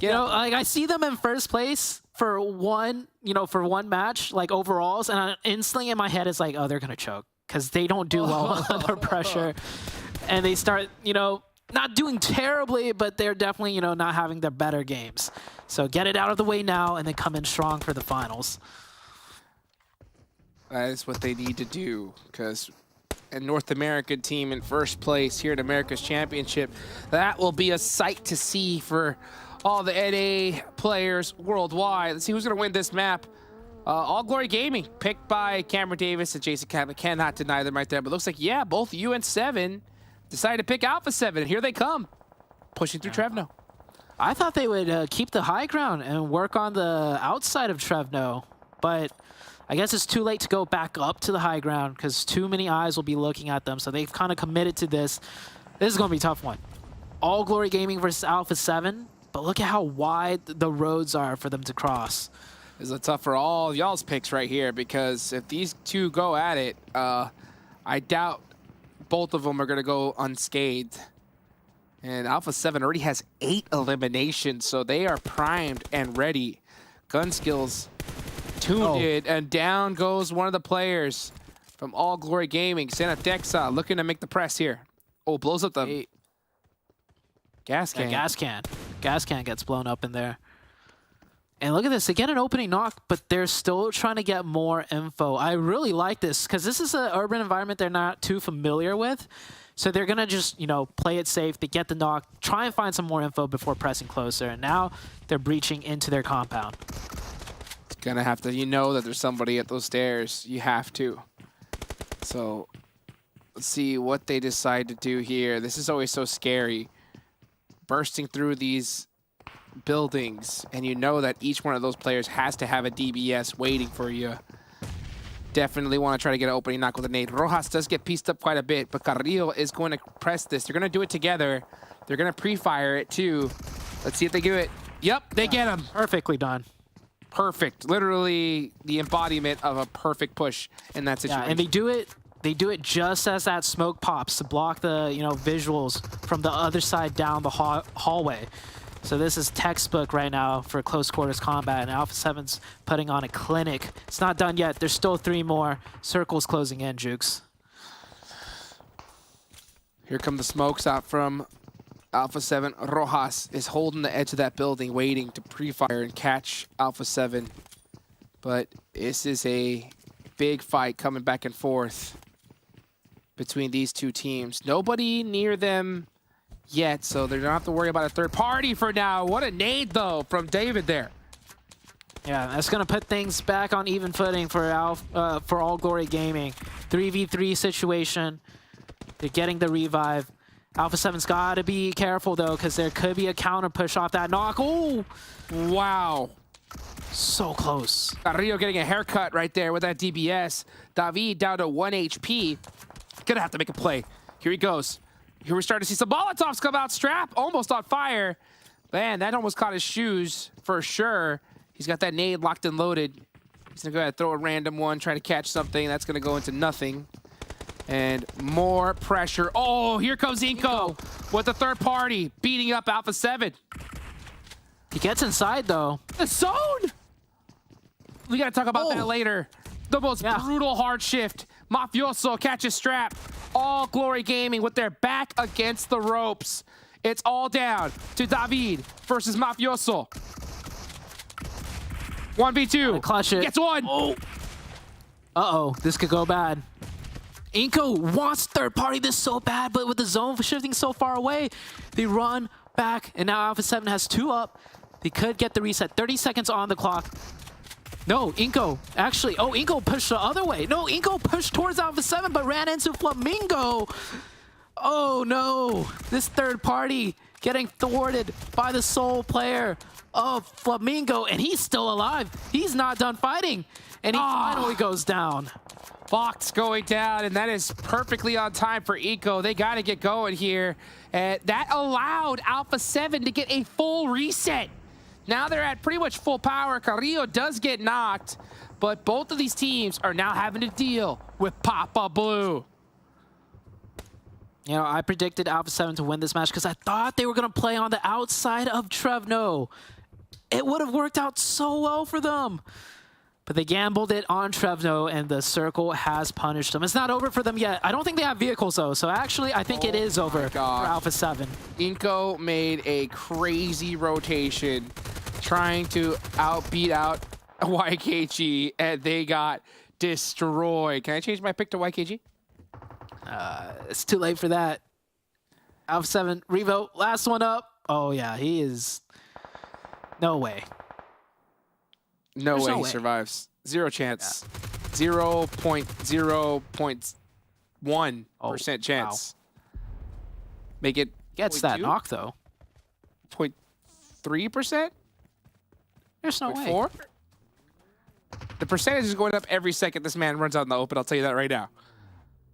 you know, like I see them in first place for one, for one match, like overalls, and instantly in my head it's like, oh, they're gonna choke because they don't do well under pressure, and they start, not doing terribly, but they're definitely, not having their better games. So get it out of the way now, and then come in strong for the finals. That is what they need to do, because a North American team in first place here at America's Championship, that will be a sight to see for all the NA players worldwide. Let's see who's going to win this map. All Glory Gaming, picked by Cameron Davis and Jason Cameron. Cannot deny them right there, but looks like, yeah, both you and 7 decided to pick Alpha 7. Here they come, pushing through Trevno. I thought they would keep the high ground and work on the outside of Trevno, but I guess it's too late to go back up to the high ground because too many eyes will be looking at them. So they've kind of committed to this. This is going to be a tough one. All Glory Gaming versus Alpha 7, but look at how wide the roads are for them to cross. This is tough for all y'all's picks right here, because if these two go at it, I doubt both of them are going to go unscathed. And Alpha 7 already has 8 eliminations, so they are primed and ready. Gun skills tuned in, and down goes one of the players from All Glory Gaming. Santa Dexa looking to make the press here. Oh, blows up the gas can. Yeah, gas can gets blown up in there. And look at this, they get an opening knock, but they're still trying to get more info. I really like this, because this is an urban environment they're not too familiar with. So they're going to just, play it safe. They get the knock, try and find some more info before pressing closer. And now they're breaching into their compound. It's going to have to, that there's somebody at those stairs. You have to. So let's see what they decide to do here. This is always so scary. Bursting through these buildings, and that each one of those players has to have a DBS waiting for you. Definitely want to try to get an opening knock with a nade. Rojas does get pieced up quite a bit, but Carrillo is going to press this. They're going to do it together. They're going to pre-fire it too. Let's see if they do it. Yep, they get him. Perfectly done. Perfect. Literally the embodiment of a perfect push in that situation. Yeah, and they do it just as that smoke pops to block the visuals from the other side down the hallway. So this is textbook right now for close quarters combat, and Alpha 7's putting on a clinic. It's not done yet. There's still 3 more. Circles closing in, Jukes. Here come the smokes out from Alpha 7. Rojas is holding the edge of that building, waiting to pre-fire and catch Alpha 7. But this is a big fight coming back and forth between these two teams. Nobody near them yet, so they don't have to worry about a third party for now. What a nade, though, from David there. Yeah, that's going to put things back on even footing for All Glory Gaming. 3v3 situation. They're getting the revive. Alpha 7's got to be careful, though, because there could be a counter push off that knock. Oh! Wow. So close. Carrillo getting a haircut right there with that DBS. David down to 1 HP. Gonna have to make a play. Here he goes. Here we're starting to see some Molotovs come out. Strap almost on fire. Man, that almost caught his shoes for sure. He's got that nade locked and loaded. He's gonna go ahead and throw a random one, try to catch something. That's gonna go into nothing. And more pressure. Oh, here comes INCO with the third party, beating up Alpha 7. He gets inside, though. The zone! We gotta talk about that later. The most brutal hard shift. Mafioso catches Strap. All Glory Gaming with their back against the ropes. It's all down to David versus Mafioso. 1v2. Clutch it. Gets one. Oh. Uh-oh, this could go bad. INCO wants third party this so bad, but with the zone shifting so far away, they run back, and now Alpha 7 has 2 up. They could get the reset. 30 seconds on the clock. No, INCO, actually, oh, INCO pushed the other way. No, INCO pushed towards Alpha 7, but ran into FLAMENGO. Oh no, this third party getting thwarted by the sole player of FLAMENGO, and he's still alive. He's not done fighting, and he finally goes down. Fox going down, and that is perfectly on time for INCO. They got to get going here. That allowed Alpha 7 to get a full reset. Now they're at pretty much full power. Carrillo does get knocked, but both of these teams are now having to deal with Papa Blue. You know, I predicted Alpha 7 to win this match because I thought they were going to play on the outside of Trevno. It would have worked out so well for them. But they gambled it on Trevno, and the circle has punished them. It's not over for them yet. I don't think they have vehicles, though. So actually, I think it is over for Alpha 7. INCO made a crazy rotation trying to beat out YKG, and they got destroyed. Can I change my pick to YKG? It's too late for that. Alpha 7, Revo, last one up. Oh, yeah, he is... No way. No way he survives. Zero chance. Yeah. 0.0.1% chance. Wow. Make it gets 0.2? That knock though. 0.3%? There's no way. 4? The percentage is going up every second this man runs out in the open, I'll tell you that right now.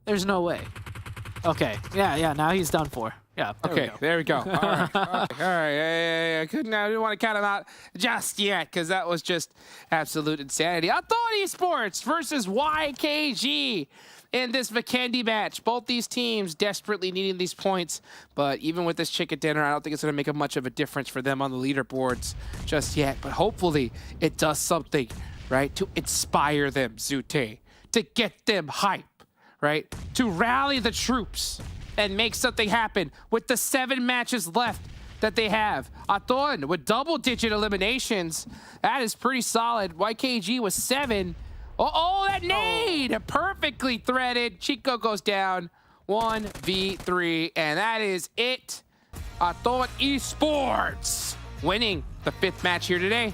There's no way. Okay. Yeah, now he's done for. Yeah. There we go. All right. All right. I didn't want to count him out just yet because that was just absolute insanity. ATON Esports versus YKG in this Vikendi match. Both these teams desperately needing these points, but even with this chicken dinner, I don't think it's going to make much of a difference for them on the leaderboards just yet. But hopefully it does something, right, to inspire them, Zute, to get them hype, right, to rally the troops and make something happen with the 7 matches left that they have. ATON with double-digit eliminations. That is pretty solid. YKG with 7. Oh, that nade! Perfectly threaded. Chico goes down. 1v3, and that is it. ATON Esports winning the 5th match here today.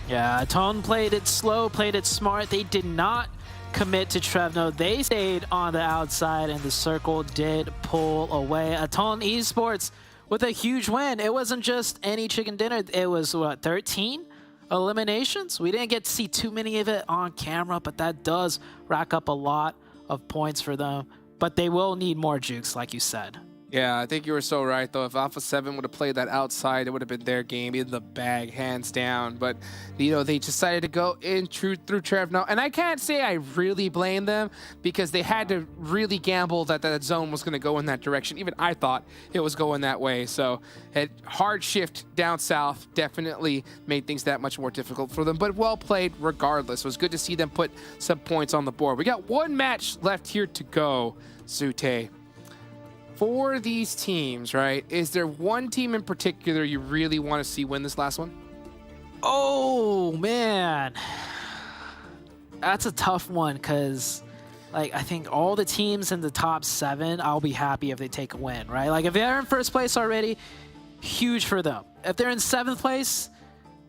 Yeah, ATON played it slow, played it smart. They did not commit to Trevno. They stayed on the outside, and the circle did pull away. ATON Esports with a huge win. It wasn't just any chicken dinner. It was, what, 13 eliminations? We didn't get to see too many of it on camera, but that does rack up a lot of points for them. But they will need more jukes, like you said. Yeah, I think you were so right, though. If Alpha 7 would have played that outside, it would have been their game in the bag, hands down. But, you know, they decided to go in through Trevno. And I can't say I really blame them because they had to really gamble that that zone was going to go in that direction. Even I thought it was going that way. So, a hard shift down south definitely made things that much more difficult for them. But well played regardless. It was good to see them put some points on the board. We got one match left here to go, Zute. For these teams, right, is there one team in particular you really want to see win this last one? Oh, man. That's a tough one because, like, I think all the teams in the top 7, I'll be happy if they take a win, right? Like, if they're in first place already, huge for them. If they're in 7th place,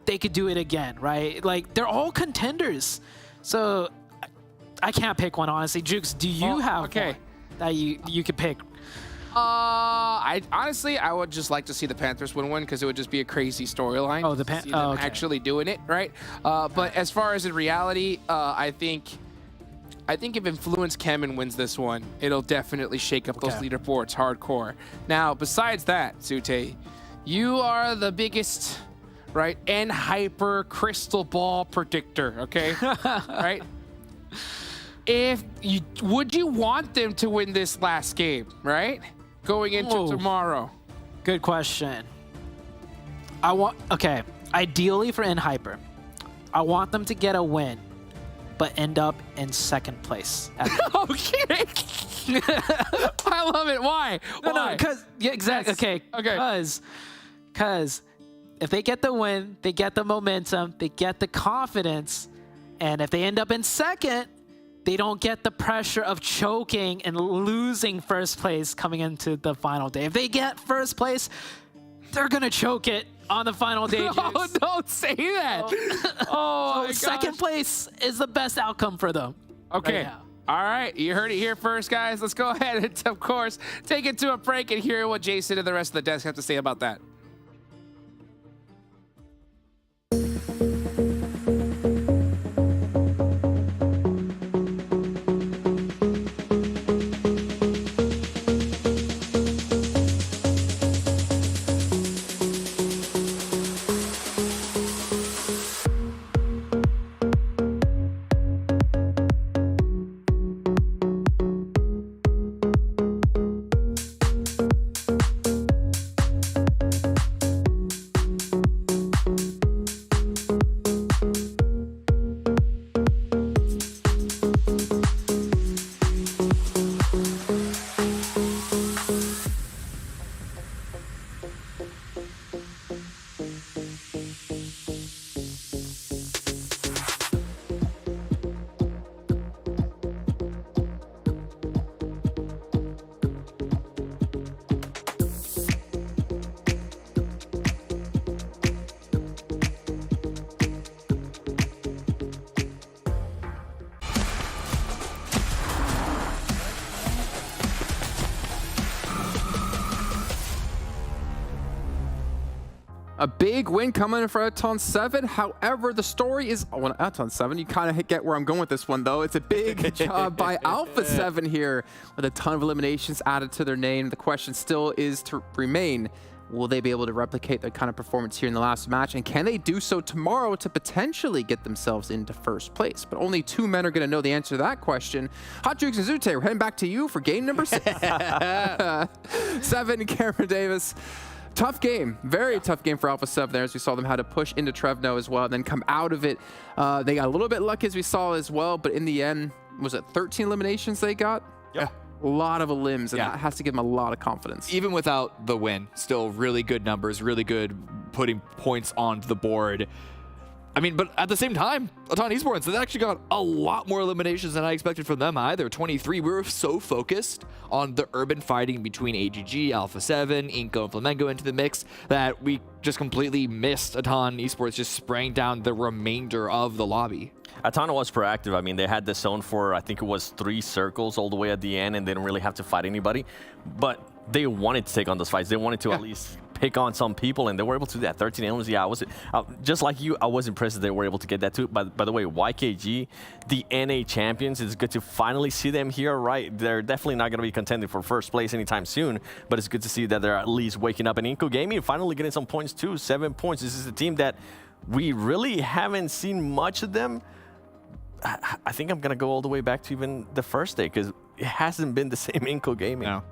they could do it again, right? Like, they're all contenders. So, I can't pick one, honestly. Jukes, do you have one that you could pick? I honestly, I would just like to see the Panthers win one because it would just be a crazy storyline. Oh, the Panthers actually doing it, right? But as far as in reality, I think if Influence CHEMIN wins this one, it'll definitely shake up those leaderboards hardcore. Now, besides that, Zute, you are the biggest, right, N-Hyper crystal ball predictor, okay? Right? Would you want them to win this last game, right? Going into tomorrow. Good question. Ideally for N-Hyper, I want them to get a win, but end up in 2nd place. Okay. I love it. Why? No, because exactly. Okay. Because if they get the win, they get the momentum, they get the confidence, and if they end up in second, they don't get the pressure of choking and losing first place coming into the final day. If they get first place, they're going to choke it on the final day. Oh, don't say that. Oh, my second place is the best outcome for them. Okay. Right, All right, you heard it here first, guys. Let's go ahead and, of course, take it to a break and hear what Jason and the rest of the desk have to say about that. A big win coming in for ATON 7. However, the story is, well, ATON 7, you kind of get where I'm going with this one, though. It's a big job by Alpha 7 here with a ton of eliminations added to their name. The question still is to remain, will they be able to replicate their kind of performance here in the last match? And can they do so tomorrow to potentially get themselves into first place? But only 2 men are going to know the answer to that question. Hot Jukes and Zute, we're heading back to you for game number 6. 7, Cameron Davis. Tough game, very tough game for Alpha 7 there, as we saw them how to push into Trevno as well, and then come out of it. They got a little bit lucky, as we saw as well, but in the end, was it 13 eliminations they got? Yeah. A lot of elims, and that has to give them a lot of confidence. Even without the win, still really good numbers, really good putting points on the board. I mean, but at the same time, ATON Esports, they actually got a lot more eliminations than I expected from them either. 23, we were so focused on the urban fighting between AGG, Alpha 7, INCO, and FLAMENGO into the mix that we just completely missed ATON Esports just spraying down the remainder of the lobby. ATON was proactive. I mean, they had the zone for, I think it was 3 circles all the way at the end, and they didn't really have to fight anybody. But they wanted to take on those fights. They wanted to at least pick on some people, and they were able to do that. 13 elements, yeah, I was just like you. I was impressed that they were able to get that too. By the way, YKG, the NA champions, it's good to finally see them here, right? They're definitely not going to be contending for first place anytime soon, but it's good to see that they're at least waking up. And INCO Gaming finally getting some points too, 7 points. This is a team that we really haven't seen much of them. I think I'm going to go all the way back to even the first day, because it hasn't been the same INCO Gaming. No.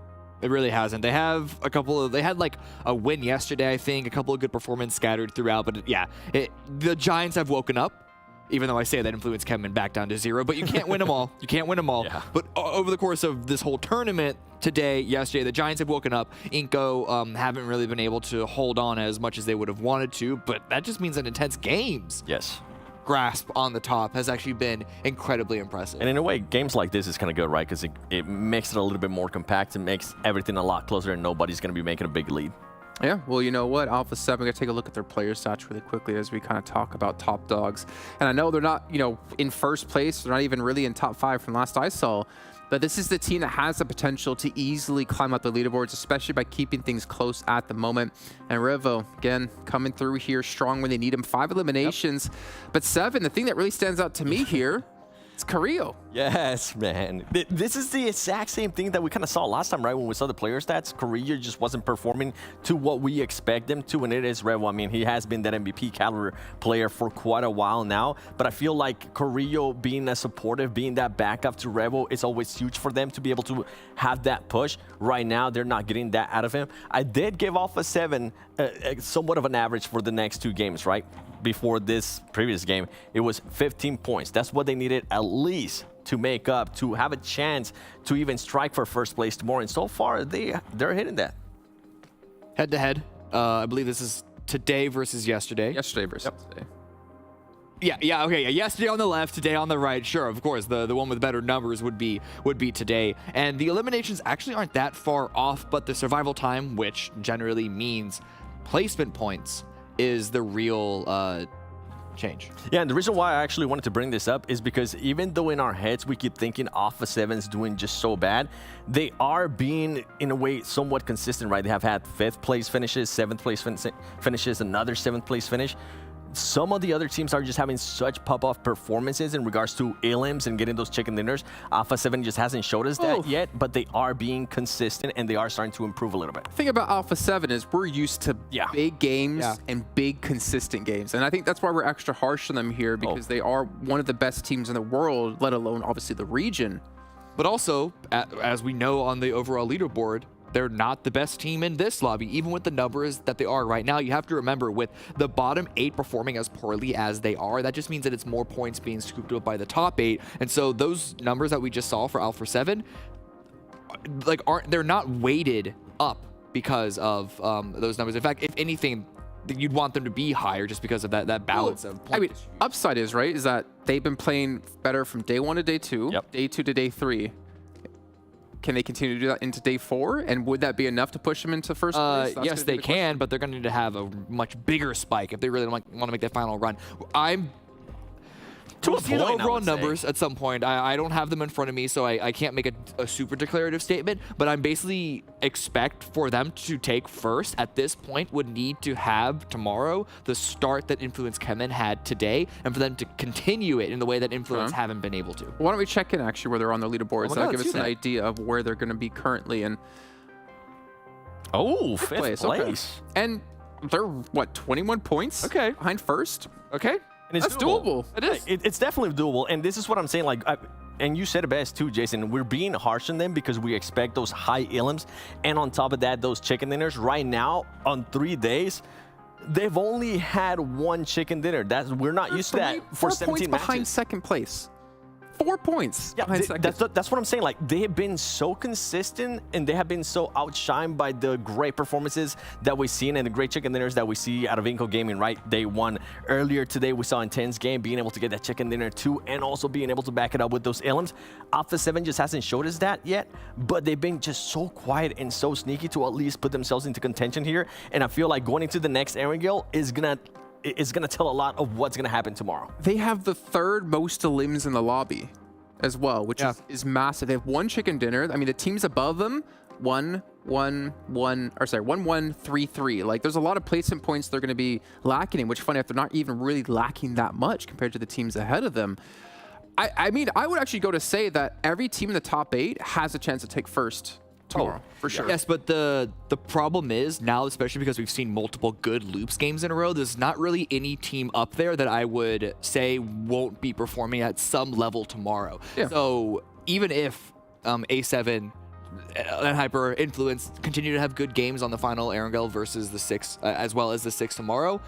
It really hasn't. They have a couple of, they had like a win yesterday, I think, a couple of good performances scattered throughout, but yeah, the Giants have woken up, even though I say that influence CHEMIN back down to 0, but you can't win them all. You can't win them all. Yeah. But over the course of this whole tournament, today, yesterday, the Giants have woken up. INCO haven't really been able to hold on as much as they would have wanted to, but that just means that intense games. Yes. Grasp on the top has actually been incredibly impressive. And in a way, games like this is kind of good, right? Because it makes it a little bit more compact and makes everything a lot closer, and nobody's going to be making a big lead. Yeah, well, you know what? Alpha 7, we're going to take a look at their player stats really quickly as we kind of talk about top dogs. And I know they're not, you know, in first place. They're not even really in top 5 from last I saw. But this is the team that has the potential to easily climb up the leaderboards, especially by keeping things close at the moment. And Revo, again, coming through here strong when they need him. 5 eliminations. But 7, the thing that really stands out to me here, it's Carrillo. Yes, man. This is the exact same thing that we kind of saw last time, right? When we saw the player stats, Carrillo just wasn't performing to what we expect him to, and it is Revo. I mean, he has been that MVP caliber player for quite a while now, but I feel like Carrillo being as supportive, being that backup to Revo, is always huge for them to be able to have that push. Right now, they're not getting that out of him. I did give Alpha 7 somewhat of an average for the next 2 games, right? Before this previous game, it was 15 points. That's what they needed at least to make up, to have a chance to even strike for first place tomorrow. And so far, they're hitting that. Head to head, I believe this is today versus yesterday. Yesterday versus today. Yeah, okay. Yeah. Yesterday on the left, today on the right. Sure, of course. The one with better numbers would be today. And the eliminations actually aren't that far off, but the survival time, which generally means placement points, is the real change. Yeah, and the reason why I actually wanted to bring this up is because even though in our heads we keep thinking Alpha 7's doing just so bad, they are being, in a way, somewhat consistent, right? They have had 5th place finishes, 7th place finishes, another 7th place finish. Some of the other teams are just having such pop-off performances in regards to elims and getting those chicken dinners. Alpha 7 just hasn't showed us that yet, but they are being consistent and they are starting to improve a little bit. The thing about Alpha 7 is we're used to big games and big consistent games. And I think that's why we're extra harsh on them here, because they are one of the best teams in the world, let alone obviously the region. But also, as we know on the overall leaderboard, they're not the best team in this lobby, even with the numbers that they are right now. You have to remember, with the bottom 8 performing as poorly as they are, that just means that it's more points being scooped up by the top 8. And so those numbers that we just saw for Alpha 7, like, they're not weighted up because of those numbers. In fact, if anything, you'd want them to be higher just because of that balance of points. I mean, upside is, right, is that they've been playing better from day 1 to day 2, day 2 to day 3. Can they continue to do that into day 4? And would that be enough to push them into first place? Yes, they can, but they're going to need to have a much bigger spike if they really want to make that final run. We'll see the overall numbers at some point. I don't have them in front of me, so I can't make a super declarative statement, but I'm basically expect for them to take first at this point would need to have tomorrow the start that Influence CHEMIN had today, and for them to continue it in the way that Influence haven't been able to. Why don't we check in actually where they're on their leaderboards? That'll give us an idea of where they're going to be currently in. Oh, fifth place. Okay. And they're, what, 21 points? Okay. Behind first? Okay. And it's doable. It is. It's definitely doable. And this is what I'm saying. Like, and you said it best too, Jason. We're being harsh on them because we expect those high elims. And on top of that, those chicken dinners. Right now, on 3 days, they've only had 1 chicken dinner. We're not used to that for 17 matches. Behind second place. 4 points. Yeah, that's what I'm saying. Like, they have been so consistent and they have been so outshined by the great performances that we've seen and the great chicken dinners that we see out of INCO Gaming, right? Day 1. Earlier today, we saw Intense Game being able to get that chicken dinner too, and also being able to back it up with those elims. Alpha 7 just hasn't showed us that yet, but they've been just so quiet and so sneaky to at least put themselves into contention here. And I feel like going into the next Erangel is gonna tell a lot of what's gonna happen tomorrow. They have the 3rd most elims in the lobby as well, which is massive. They have 1 chicken dinner. I mean, the teams above them, 1, 1, 1, or sorry, 1, 1, 3, 3. Like, there's a lot of placement points they're going to be lacking in, which, funny enough, they're not even really lacking that much compared to the teams ahead of them. I mean, I would actually go to say that every team in the top 8 has a chance to take first tomorrow, for sure. Yes, but the problem is now, especially because we've seen multiple good Loops games in a row, there's not really any team up there that I would say won't be performing at some level tomorrow. Yeah. So even if A7 and Hyper Influence continue to have good games on the final Erangel versus the 6, as well as the 6 tomorrow,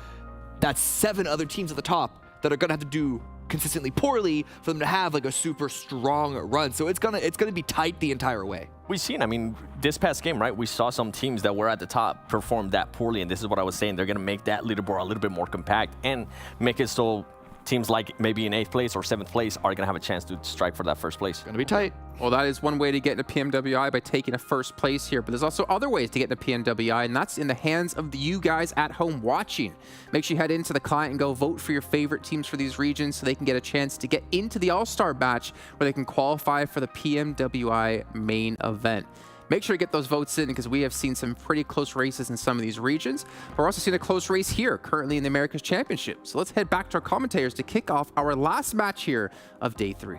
that's 7 other teams at the top that are going to have to do consistently poorly for them to have like a super strong run. So it's gonna be tight the entire way. We've seen, I mean, this past game, right, we saw some teams that were at the top perform that poorly, and this is what I was saying. They're going to make that leaderboard a little bit more compact and make it so teams like maybe in 8th place or 7th place are going to have a chance to strike for that first place. Going to be tight. Well, that is one way to get into PMWI, by taking a first place here. But there's also other ways to get into PMWI, and that's in the hands of you guys at home watching. Make sure you head into the client and go vote for your favorite teams for these regions so they can get a chance to get into the All-Star batch where they can qualify for the PMWI main event. Make sure to get those votes in because we have seen some pretty close races in some of these regions. But we're also seeing a close race here currently in the Americas Championship. So let's head back to our commentators to kick off our last match here of day 3.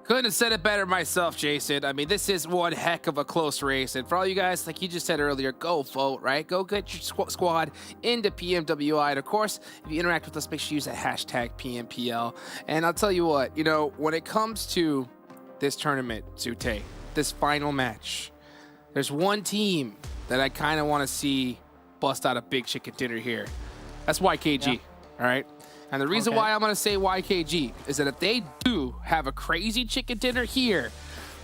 Couldn't have said it better myself, Jason. I mean, this is one heck of a close race. And for all you guys, like you just said earlier, go vote, right? Go get your squad into PMWI. And of course, if you interact with us, make sure you use that hashtag PMPL. And I'll tell you what, you know, when it comes to this tournament, Zute, this final match, there's one team that I kind of want to see bust out a big chicken dinner here. That's YKG, all right? And the reason why I'm going to say YKG is that if they do have a crazy chicken dinner here,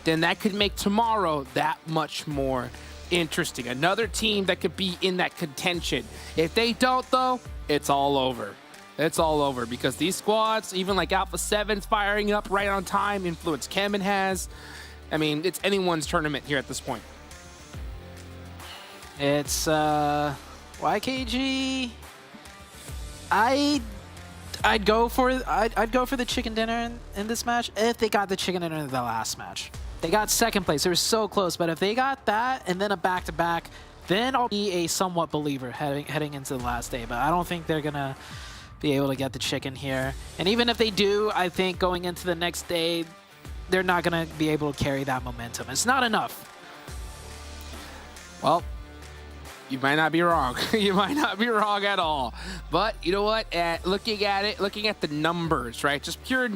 then that could make tomorrow that much more interesting. Another team that could be in that contention. If they don't, though, it's all over. It's all over because these squads, even like Alpha 7's firing up right on time, Influence CHEMIN has. I mean, it's anyone's tournament here at this point. It's YKG. I'd go for the chicken dinner in this match if they got the chicken dinner in the last match. They got second place. They were so close, but if they got that and then a back-to-back, then I'll be a somewhat believer heading into the last day. But I don't think they're gonna be able to get the chicken here. And even if they do, I think going into the next day, they're not gonna be able to carry that momentum. It's not enough. Well, you might not be wrong. You might not be wrong at all. But you know what? Looking at the numbers, right? Just pure,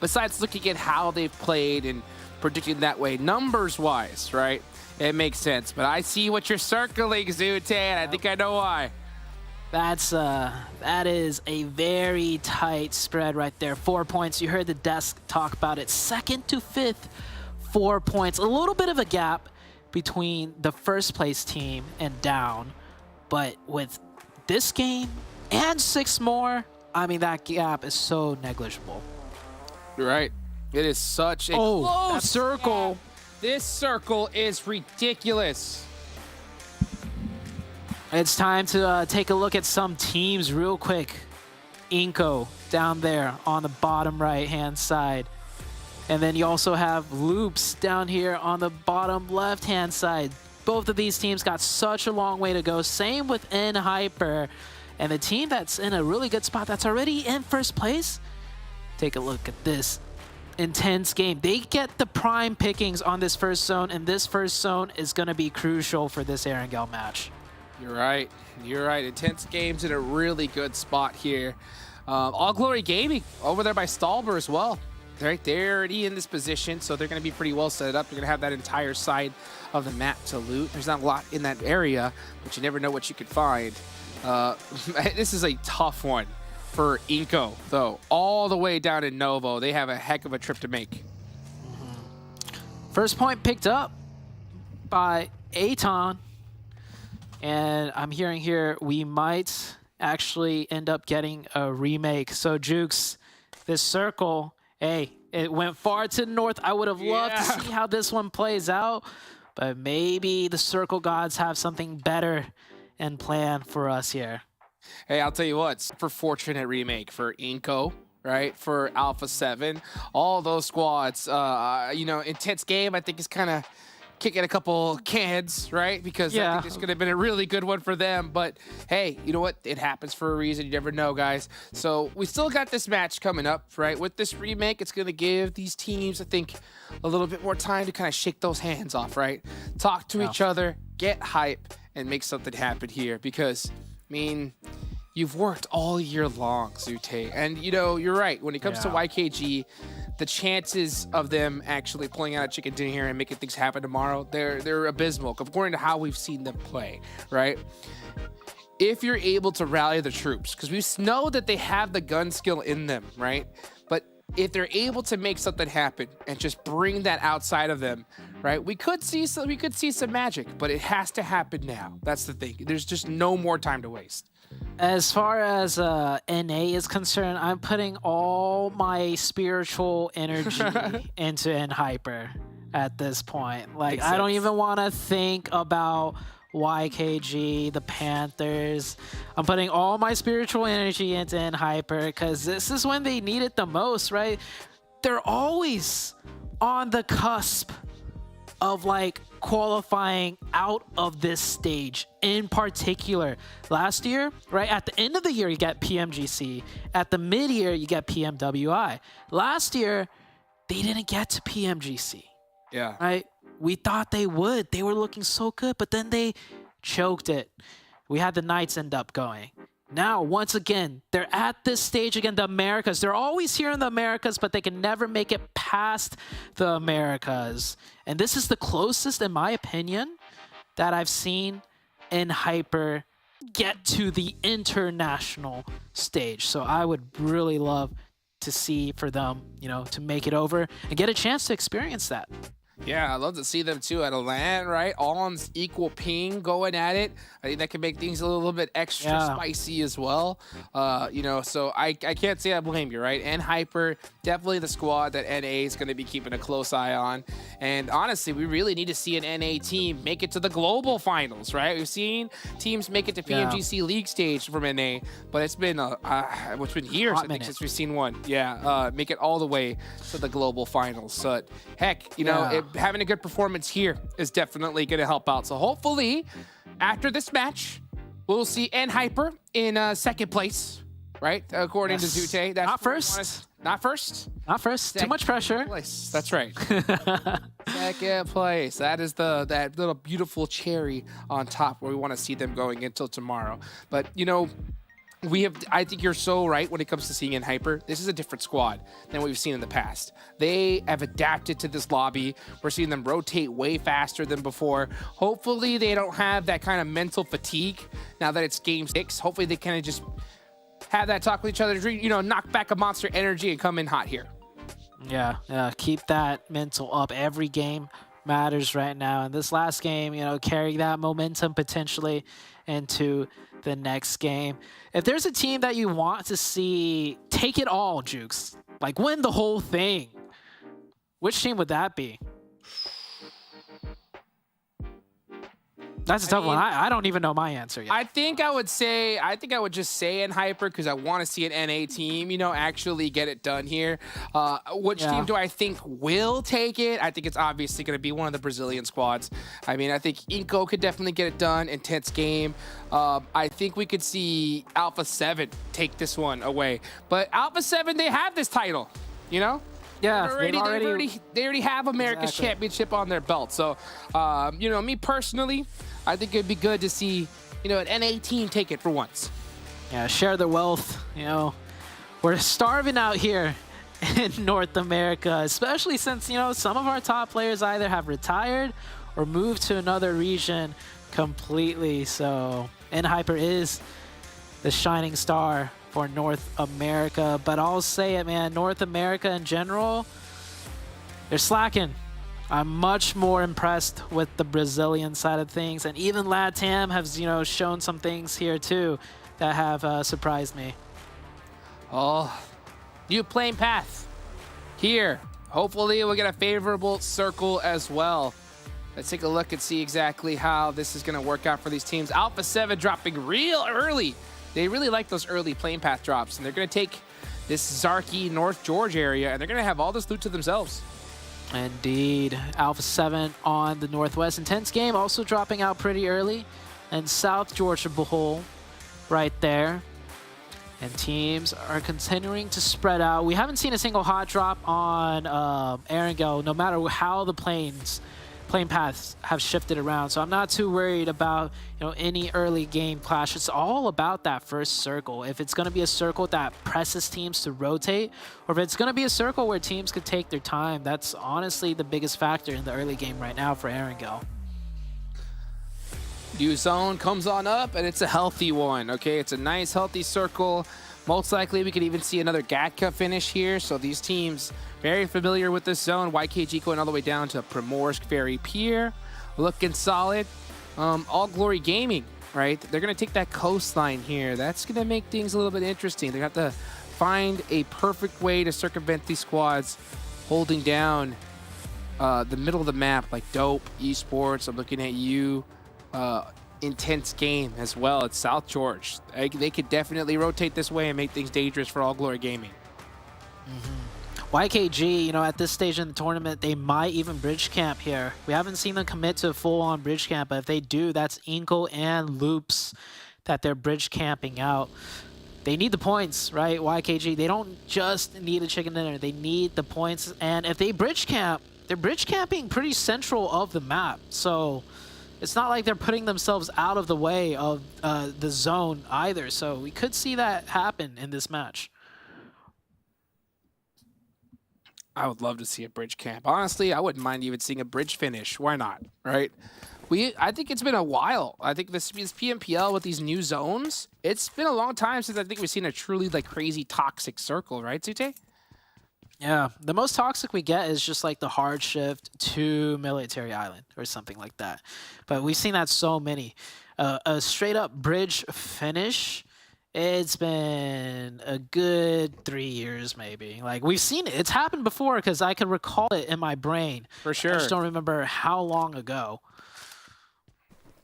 besides looking at how they've played and predicting that way, numbers-wise, right? It makes sense. But I see what you're circling, Zute, and I think I know why. That is a very tight spread right there. 4 points. You heard the desk talk about it. Second to fifth, 4 points. A little bit of a gap between the first place team and down, but with this game and 6 more, I mean, that gap is so negligible. You're right. It is such a close circle. Gap. This circle is ridiculous. It's time to take a look at some teams real quick. INCO down there on the bottom right-hand side. And then you also have Loops down here on the bottom left-hand side. Both of these teams got such a long way to go. Same with Hyper. And the team that's in a really good spot that's already in first place. Take a look at this intense game. They get the prime pickings on this first zone, and this first zone is going to be crucial for this Erangel match. You're right. You're right. Intense games in a really good spot here. All Glory Gaming over there by Stalber as well. Right, they're already in this position, so they're going to be pretty well set up. They're going to have that entire side of the map to loot. There's not a lot in that area, but you never know what you could find. This is a tough one for INCO, though. All the way down in Novo, they have a heck of a trip to make. First point picked up by ATON. And I'm hearing here we might actually end up getting a remake. So, Jukes, this circle... Hey, it went far to the north. I would have loved to see how this one plays out, but maybe the Circle Gods have something better in plan for us here. Hey, I'll tell you what, for fortunate remake for INCO, right? For Alpha 7, all those squads, you know, intense game, I think is kind of kicking a couple cans, right? Because I think this could have been a really good one for them. But hey, you know what? It happens for a reason. You never know, guys. So we still got this match coming up, right? With this remake, it's going to give these teams, I think, a little bit more time to kind of shake those hands off, right? Talk to each other, get hype, and make something happen here. Because, I mean, you've worked all year long, Zute. And, you know, you're right. When it comes to YKG, the chances of them actually pulling out a chicken dinner here and making things happen tomorrow, they're abysmal, according to how we've seen them play, right? If you're able to rally the troops, because we know that they have the gun skill in them, right? But if they're able to make something happen and just bring that outside of them, right? We could see some magic, but it has to happen now. That's the thing. There's just no more time to waste. As far as NA is concerned, I'm putting all my spiritual energy into Hyper at this point. Like, I don't even want to think about YKG, the Panthers. I'm putting all my spiritual energy into Hyper because this is when they need it the most, right? They're always on the cusp of like qualifying out of this stage. In particular, last year, right at the end of the year, you get PMGC. At the mid-year, you get PMWI. Last year, they didn't get to PMGC. Yeah. Right? We thought they would. They were looking so good, but then they choked it. We had the Knights end up going. Now, once again, they're at this stage again, the Americas. They're always here in the Americas, but they can never make it past the Americas. And this is the closest, in my opinion, that I've seen in Hyper get to the international stage. So I would really love to see for them, you know, to make it over and get a chance to experience that. Yeah, I'd love to see them too at a LAN, right? All on equal ping going at it. I think that can make things a little bit extra spicy as well. You know, so I can't say I blame you, right? And Hyper, definitely the squad that NA is going to be keeping a close eye on. And honestly, we really need to see an NA team make it to the global finals, right? We've seen teams make it to PMGC League stage from NA, but it's been what's been years, I think, since we've seen one. Yeah, make it all the way to the global finals. So heck, you know, having a good performance here is definitely going to help out. So hopefully, after this match, we'll see Hyper in second place, right? According to Zute. That's not first. Not first. Not first. Too much pressure. Place. That's right. Second place. That is that little beautiful cherry on top where we want to see them going until tomorrow. But you know, I think you're so right when it comes to seeing Hyper. This is a different squad than what we've seen in the past. They have adapted to this lobby. We're seeing them rotate way faster than before. Hopefully they don't have that kind of mental fatigue now that it's game 6. Hopefully they kind of just have that talk with each other, you know, knock back a monster energy and come in hot here. Yeah, keep that mental up. Every game matters right now. And this last game, you know, carry that momentum potentially into the next game. If there's a team that you want to see take it all, Jukes, like win the whole thing, which team would that be? That's a tough one. I don't even know my answer yet. I think I would just say Hyper because I want to see an NA team, you know, actually get it done here. Which team do I think will take it? I think it's obviously going to be one of the Brazilian squads. I mean, I think INCO could definitely get it done. Intense game. I think we could see Alpha 7 take this one away. But Alpha 7, they have this title, you know? Yeah, they already have America's Championship on their belt. So, you know, me personally, I think it'd be good to see, you know, an NA team take it for once. Yeah, share the wealth. You know, we're starving out here in North America, especially since, you know, some of our top players either have retired or moved to another region completely. So, Hyper is the shining star for North America. But I'll say it, man, North America in general, they're slacking. I'm much more impressed with the Brazilian side of things, and even LATAM has, you know, shown some things here too that have surprised me. Oh, new playing path here. Hopefully we'll get a favorable circle as well. Let's take a look and see exactly how this is going to work out for these teams. Alpha 7 dropping real early. They really like those early playing path drops, and they're going to take this Zarky North George area, and they're going to have all this loot to themselves. Indeed. Alpha 7 on the Northwest. Intense game, also dropping out pretty early. And South Georgia Bohol right there. And teams are continuing to spread out. We haven't seen a single hot drop on Erangel, no matter how the playing paths have shifted around. So I'm not too worried about, you know, any early game clash. It's all about that first circle. If it's going to be a circle that presses teams to rotate, or if it's going to be a circle where teams could take their time, that's honestly the biggest factor in the early game right now for Erangel. New zone comes on up, and it's a healthy one, okay? It's a nice, healthy circle. Most likely, we could even see another Gatka finish here. So these teams very familiar with this zone. YKG going all the way down to Primorsk Ferry Pier. Looking solid. All Glory Gaming, right? They're going to take that coastline here. That's going to make things a little bit interesting. They're going to have to find a perfect way to circumvent these squads holding down the middle of the map, like Dope, Esports. I'm looking at you. Intense game as well. It's South George. They could definitely rotate this way and make things dangerous for All Glory Gaming. YKG, you know, at this stage in the tournament, they might even bridge camp here. We haven't seen them commit to a full-on bridge camp, but if they do, that's INCO and Loops that they're bridge camping out. They need the points, right? YKG, they don't just need a chicken dinner. They need the points, and if they bridge camp, they're bridge camping pretty central of the map. So it's not like they're putting themselves out of the way of the zone either. So we could see that happen in this match. I would love to see a bridge camp. Honestly, I wouldn't mind even seeing a bridge finish. Why not, right? I think it's been a while. I think this PMPL with these new zones, it's been a long time since I think we've seen a truly like crazy toxic circle, right, Zute? Yeah, the most toxic we get is just like the hard shift to Military Island or something like that. But we've seen that so many. A straight up bridge finish, it's been a good 3 years maybe. Like we've seen it. It's happened before because I can recall it in my brain. For sure. I just don't remember how long ago.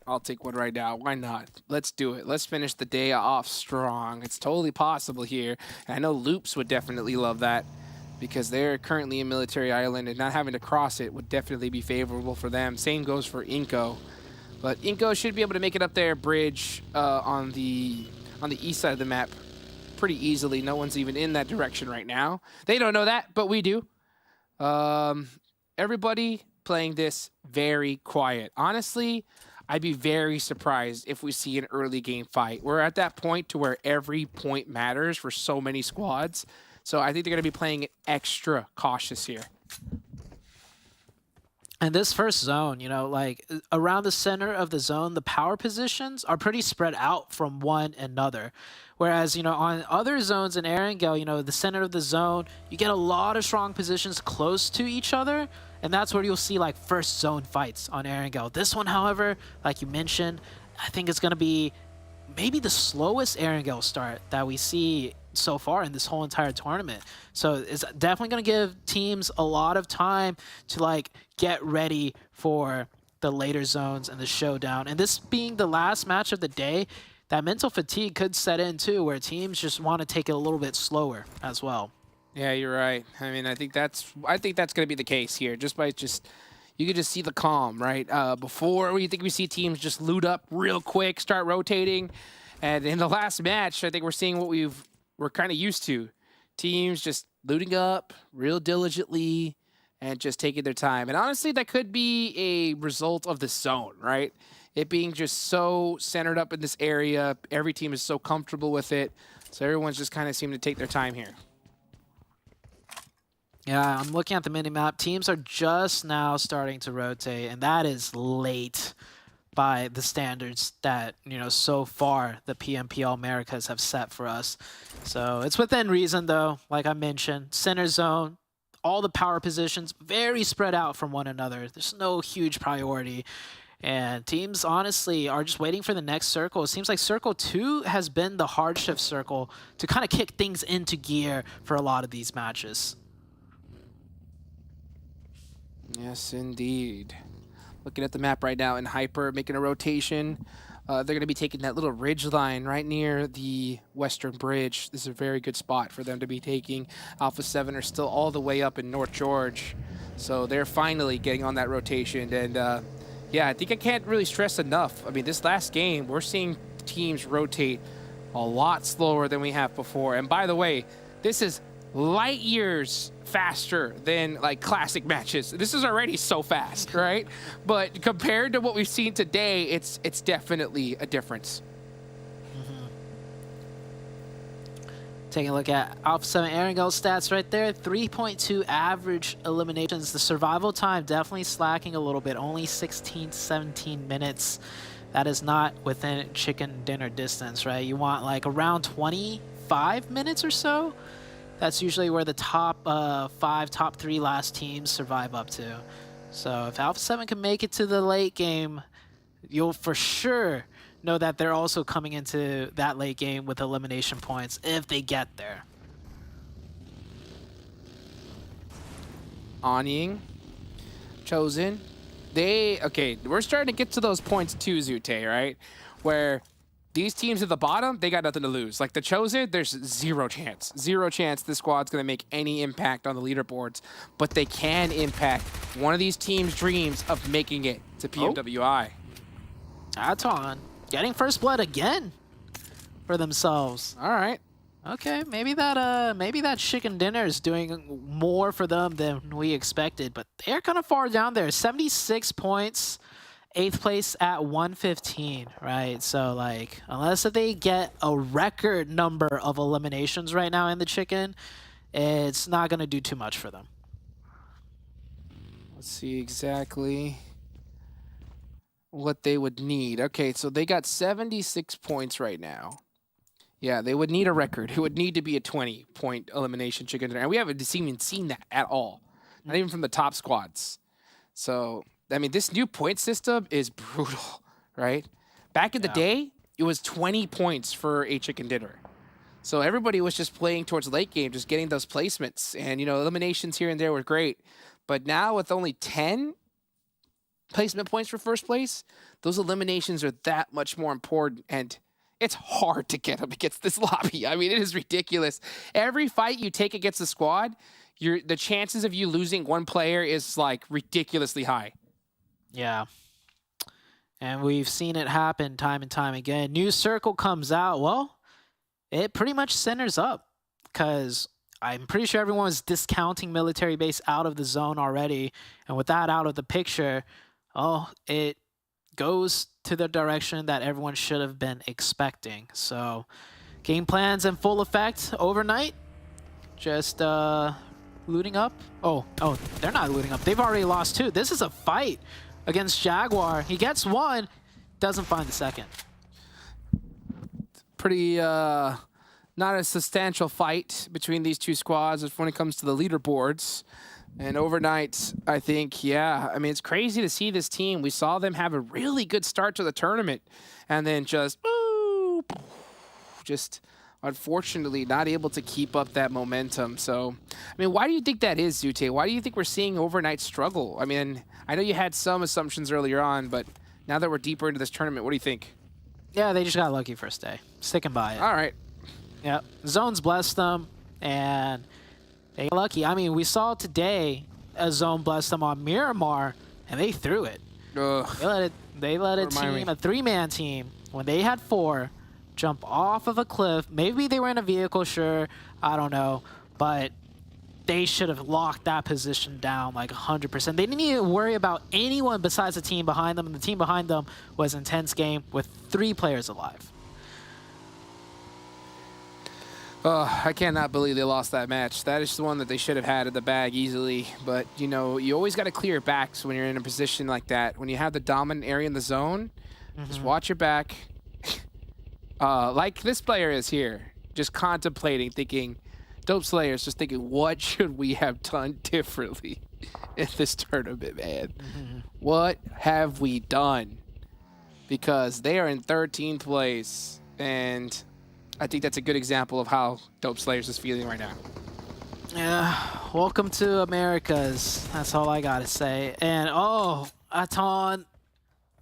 I'll take one right now. Why not? Let's do it. Let's finish the day off strong. It's totally possible here. And I know Loops would definitely love that because they're currently in Military Island and not having to cross it would definitely be favorable for them. Same goes for INCO. But INCO should be able to make it up there bridge on the east side of the map pretty easily. No one's even in that direction right now. They don't know that, but we do. Everybody playing this very quiet. Honestly, I'd be very surprised if we see an early game fight. We're at that point to where every point matters for so many squads. So I think they're going to be playing it extra cautious here. And this first zone, you know, like around the center of the zone, the power positions are pretty spread out from one another. Whereas, you know, on other zones in Erangel, you know, the center of the zone, you get a lot of strong positions close to each other. And that's where you'll see like first zone fights on Erangel. This one, however, like you mentioned, I think it's going to be maybe the slowest Erangel start that we see so far in this whole entire tournament. So it's definitely going to give teams a lot of time to like get ready for the later zones and the showdown. And this being the last match of the day, that mental fatigue could set in too, where teams just want to take it a little bit slower as well. Yeah, you're right. I mean, I think that's going to be the case here. You could just see the calm, right? Before, you think we see teams just loot up real quick, start rotating, and in the last match, I think we're seeing what we're kind of used to. Teams just looting up real diligently and just taking their time. And honestly, that could be a result of the zone, right? It being just so centered up in this area. Every team is so comfortable with it. So everyone's just kind of seeming to take their time here. Yeah, I'm looking at the minimap. Teams are just now starting to rotate, and that is late by the standards that, you know, so far the PMPL Americas have set for us. So it's within reason, though. Like I mentioned, center zone, all the power positions, very spread out from one another. There's no huge priority. And teams, honestly, are just waiting for the next circle. It seems like Circle 2 has been the hard shift circle to kind of kick things into gear for a lot of these matches. Yes, indeed. Looking at the map right now in Hyper, making a rotation. They're going to be taking that little ridge line right near the western bridge. This is a very good spot for them to be taking. Alpha 7 are still all the way up in North George. So they're finally getting on that rotation. And yeah, I think I can't really stress enough. I mean, this last game, we're seeing teams rotate a lot slower than we have before. And by the way, this is light years faster than like classic matches. This is already so fast, right? But compared to what we've seen today, it's definitely a difference. Taking a look at Alpha 7 Erangel stats right there, 3.2 average eliminations. The survival time definitely slacking a little bit, only 16, 17 minutes. That is not within chicken dinner distance, right? You want like around 25 minutes or so. That's usually where the top 5, top 3 last teams survive up to. So if Alpha 7 can make it to the late game, you'll for sure know that they're also coming into that late game with elimination points if they get there. Anying, Chosen. Okay, we're starting to get to those points too, Zute, right? Where these teams at the bottom, they got nothing to lose. Like the Chosen, there's zero chance. Zero chance this squad's going to make any impact on the leaderboards. But they can impact one of these teams' dreams of making it to PMWI. ATON getting first blood again for themselves. All right. Okay, maybe that chicken dinner is doing more for them than we expected. But they're kind of far down there. 76 points. 8th place at 115, right? So, like, unless they get a record number of eliminations right now in the chicken, it's not going to do too much for them. Let's see exactly what they would need. Okay, so they got 76 points right now. Yeah, they would need a record. It would need to be a 20-point elimination chicken dinner. And we haven't even seen that at all. Not even from the top squads. So, I mean, this new point system is brutal, right? Back in the day, it was 20 points for a chicken dinner. So everybody was just playing towards late game, just getting those placements. And, you know, eliminations here and there were great. But now with only 10 placement points for first place, those eliminations are that much more important. And it's hard to get them against this lobby. I mean, it is ridiculous. Every fight you take against the squad, the chances of you losing one player is like ridiculously high. Yeah. And we've seen it happen time and time again. New circle comes out. Well, it pretty much centers up because I'm pretty sure everyone was discounting military base out of the zone already. And with that out of the picture, it goes to the direction that everyone should have been expecting. So game plans in full effect overnight. Just looting up. Oh, they're not looting up. They've already lost 2. This is a fight against Jaguar. He gets 1, doesn't find the second. Pretty not a substantial fight between these two squads when it comes to the leaderboards. And overnight, I think, I mean, it's crazy to see this team. We saw them have a really good start to the tournament and then just unfortunately not able to keep up that momentum. So, I mean, why do you think that is, Zute? Why do you think we're seeing overnight struggle? I mean, I know you had some assumptions earlier on, but now that we're deeper into this tournament, what do you think? Yeah, they just got lucky first day. Sticking by it. All right. Yeah, zones blessed them, and they got lucky. I mean, we saw today a zone bless them on Miramar, and they threw it. Ugh. They let a team, a 3-man team, when they had 4, jump off of a cliff. Maybe they were in a vehicle, sure. I don't know. But they should have locked that position down like 100%. They didn't even worry about anyone besides the team behind them. And the team behind them was intense game with 3 players alive. I cannot believe they lost that match. That is the one that they should have had in the bag easily. But, you know, you always got to clear your backs when you're in a position like that. When you have the dominant area in the zone, just watch your back. Like this player is here, just contemplating, thinking, Dope Slayers, just thinking, what should we have done differently in this tournament, man? What have we done? Because they are in 13th place, and I think that's a good example of how Dope Slayers is feeling right now. Yeah, welcome to Americas. That's all I gotta say. And ATON,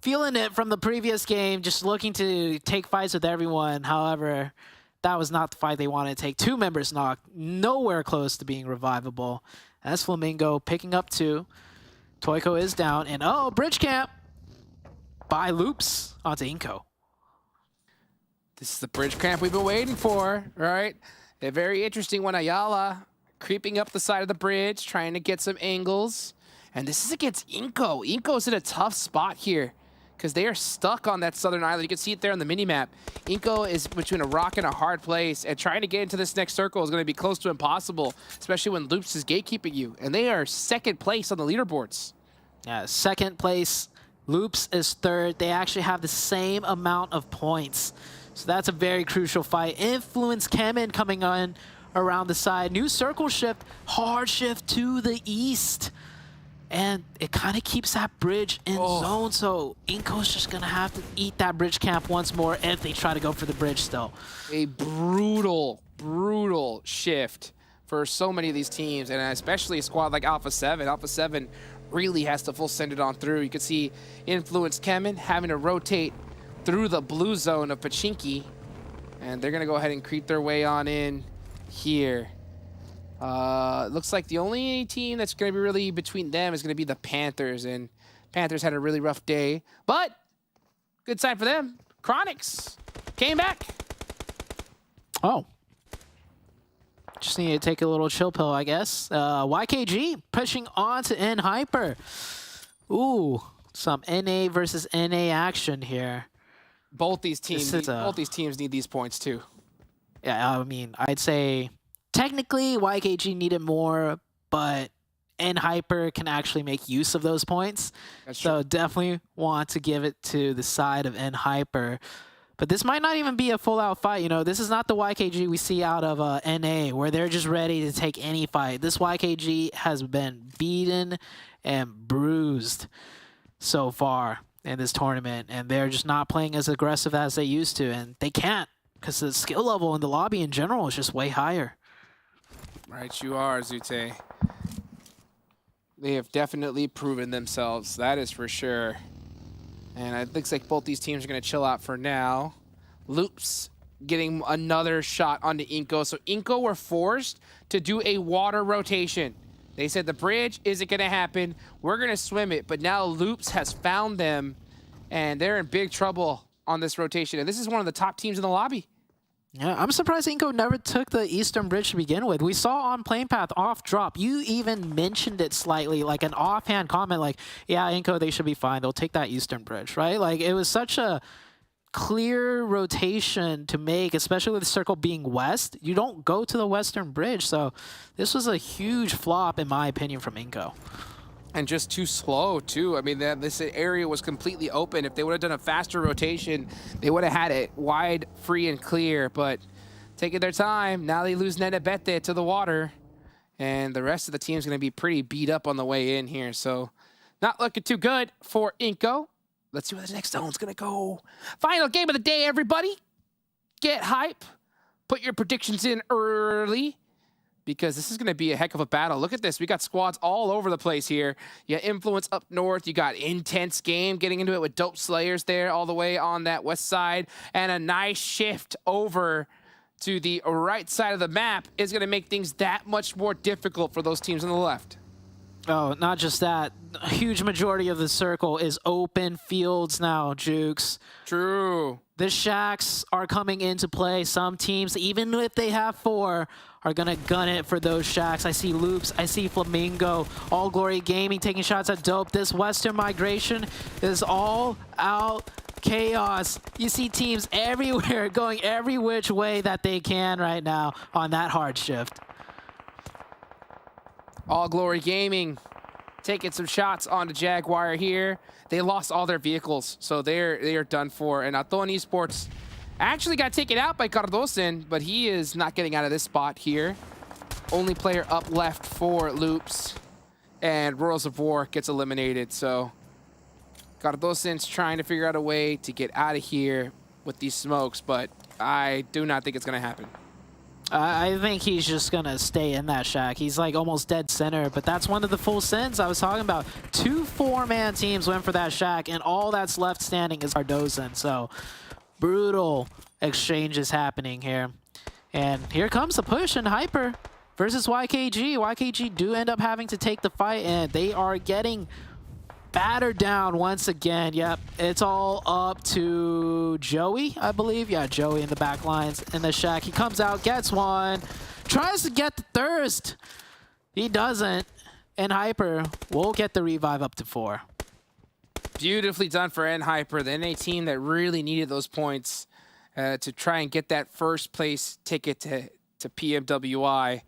feeling it from the previous game, just looking to take fights with everyone. However, that was not the fight they wanted to take. 2 members knocked, nowhere close to being revivable. That's FLAMENGO picking up 2. Toiko is down, and bridge camp by Loops onto INCO. This is the bridge camp we've been waiting for, right? A very interesting one. Ayala creeping up the side of the bridge, trying to get some angles. And this is against INCO. INCO's in a tough spot here because they are stuck on that southern island. You can see it there on the minimap. INCO is between a rock and a hard place, and trying to get into this next circle is going to be close to impossible, especially when Loops is gatekeeping you. And they are 2nd place on the leaderboards. Yeah, 2nd place. Loops is 3rd. They actually have the same amount of points. So that's a very crucial fight. Influence CHEMIN coming on around the side. New circle shift, hard shift to the east. And it kind of keeps that bridge in zone, so INCO's just going to have to eat that bridge camp once more if they try to go for the bridge still. A brutal, brutal shift for so many of these teams, and especially a squad like Alpha 7. Alpha 7 really has to full send it on through. You can see Influence CHEMIN having to rotate through the blue zone of Pachinki, and they're going to go ahead and creep their way on in here. Looks like the only team that's going to be really between them is going to be the Panthers, and Panthers had a really rough day, but good sign for them. Chronics came back. Just need to take a little chill pill, I guess. YKG pushing on to N-Hyper. Ooh, some NA versus NA action here. Both these teams need these points too. Yeah, I mean, I'd say technically YKG needed more, but N-Hyper can actually make use of those points. That's so true. definitely want to give it to the side of N-Hyper. But this might not even be a full-out fight. You know, this is not the YKG we see out of NA, where they're just ready to take any fight. This YKG has been beaten and bruised so far in this tournament, and they're just not playing as aggressive as they used to, and they can't because the skill level in the lobby in general is just way higher. Right, you are, Zute. They have definitely proven themselves, that is for sure. And it looks like both these teams are going to chill out for now. Loops getting another shot onto INCO. So INCO were forced to do a water rotation. They said the bridge isn't going to happen. We're going to swim it. But now Loops has found them, and they're in big trouble on this rotation. And this is one of the top teams in the lobby. Yeah, I'm surprised INCO never took the Eastern Bridge to begin with. We saw on Plane Path off drop. You even mentioned it slightly, like an offhand comment, like, yeah, INCO, they should be fine. They'll take that Eastern Bridge, right? Like, it was such a clear rotation to make, especially with the circle being west. You don't go to the Western Bridge, so this was a huge flop, in my opinion, from INCO. And just too slow, too. I mean, this area was completely open. If they would have done a faster rotation, they would have had it wide, free, and clear. But taking their time, now they lose Nenebete to the water. And the rest of the team's going to be pretty beat up on the way in here. So not looking too good for INCO. Let's see where the next zone's going to go. Final game of the day, everybody. Get hype. Put your predictions in early, because this is going to be a heck of a battle. Look at this. We got squads all over the place here. You got Influence up north. You got Intense Game getting into it with Dope Slayers there all the way on that west side. And a nice shift over to the right side of the map is going to make things that much more difficult for those teams on the left. Oh, not just that. A huge majority of the circle is open fields now, Jukes. True. The Shacks are coming into play. Some teams, even if they have 4, are going to gun it for those Shacks. I see Loops. I see Flamingo. All Glory Gaming taking shots at Dope. This Western migration is all out chaos. You see teams everywhere going every which way that they can right now on that hard shift. All Glory Gaming taking some shots onto Jaguar here. They lost all their vehicles, so they are done for. And ATON Esports actually got taken out by Cardosen, but he is not getting out of this spot here. Only player up left for Loops, and Royals of War gets eliminated. So Cardosen's trying to figure out a way to get out of here with these smokes, but I do not think it's going to happen. I think he's just going to stay in that shack. He's like almost dead center, but that's one of the full sins I was talking about. 2 4-man teams went for that shack, and all that's left standing is Cardosen. So brutal exchanges happening here. And here comes the push in Hyper versus YKG. YKG do end up having to take the fight, and they are getting battered down once again. Yep, it's all up to Joey, I believe. Yeah, Joey in the back lines in the shack. He comes out, gets one, tries to get the thirst. He doesn't, and Hyper will get the revive up to 4. Beautifully done for Hyper, the NA team that really needed those points to try and get that first place ticket to PMWI.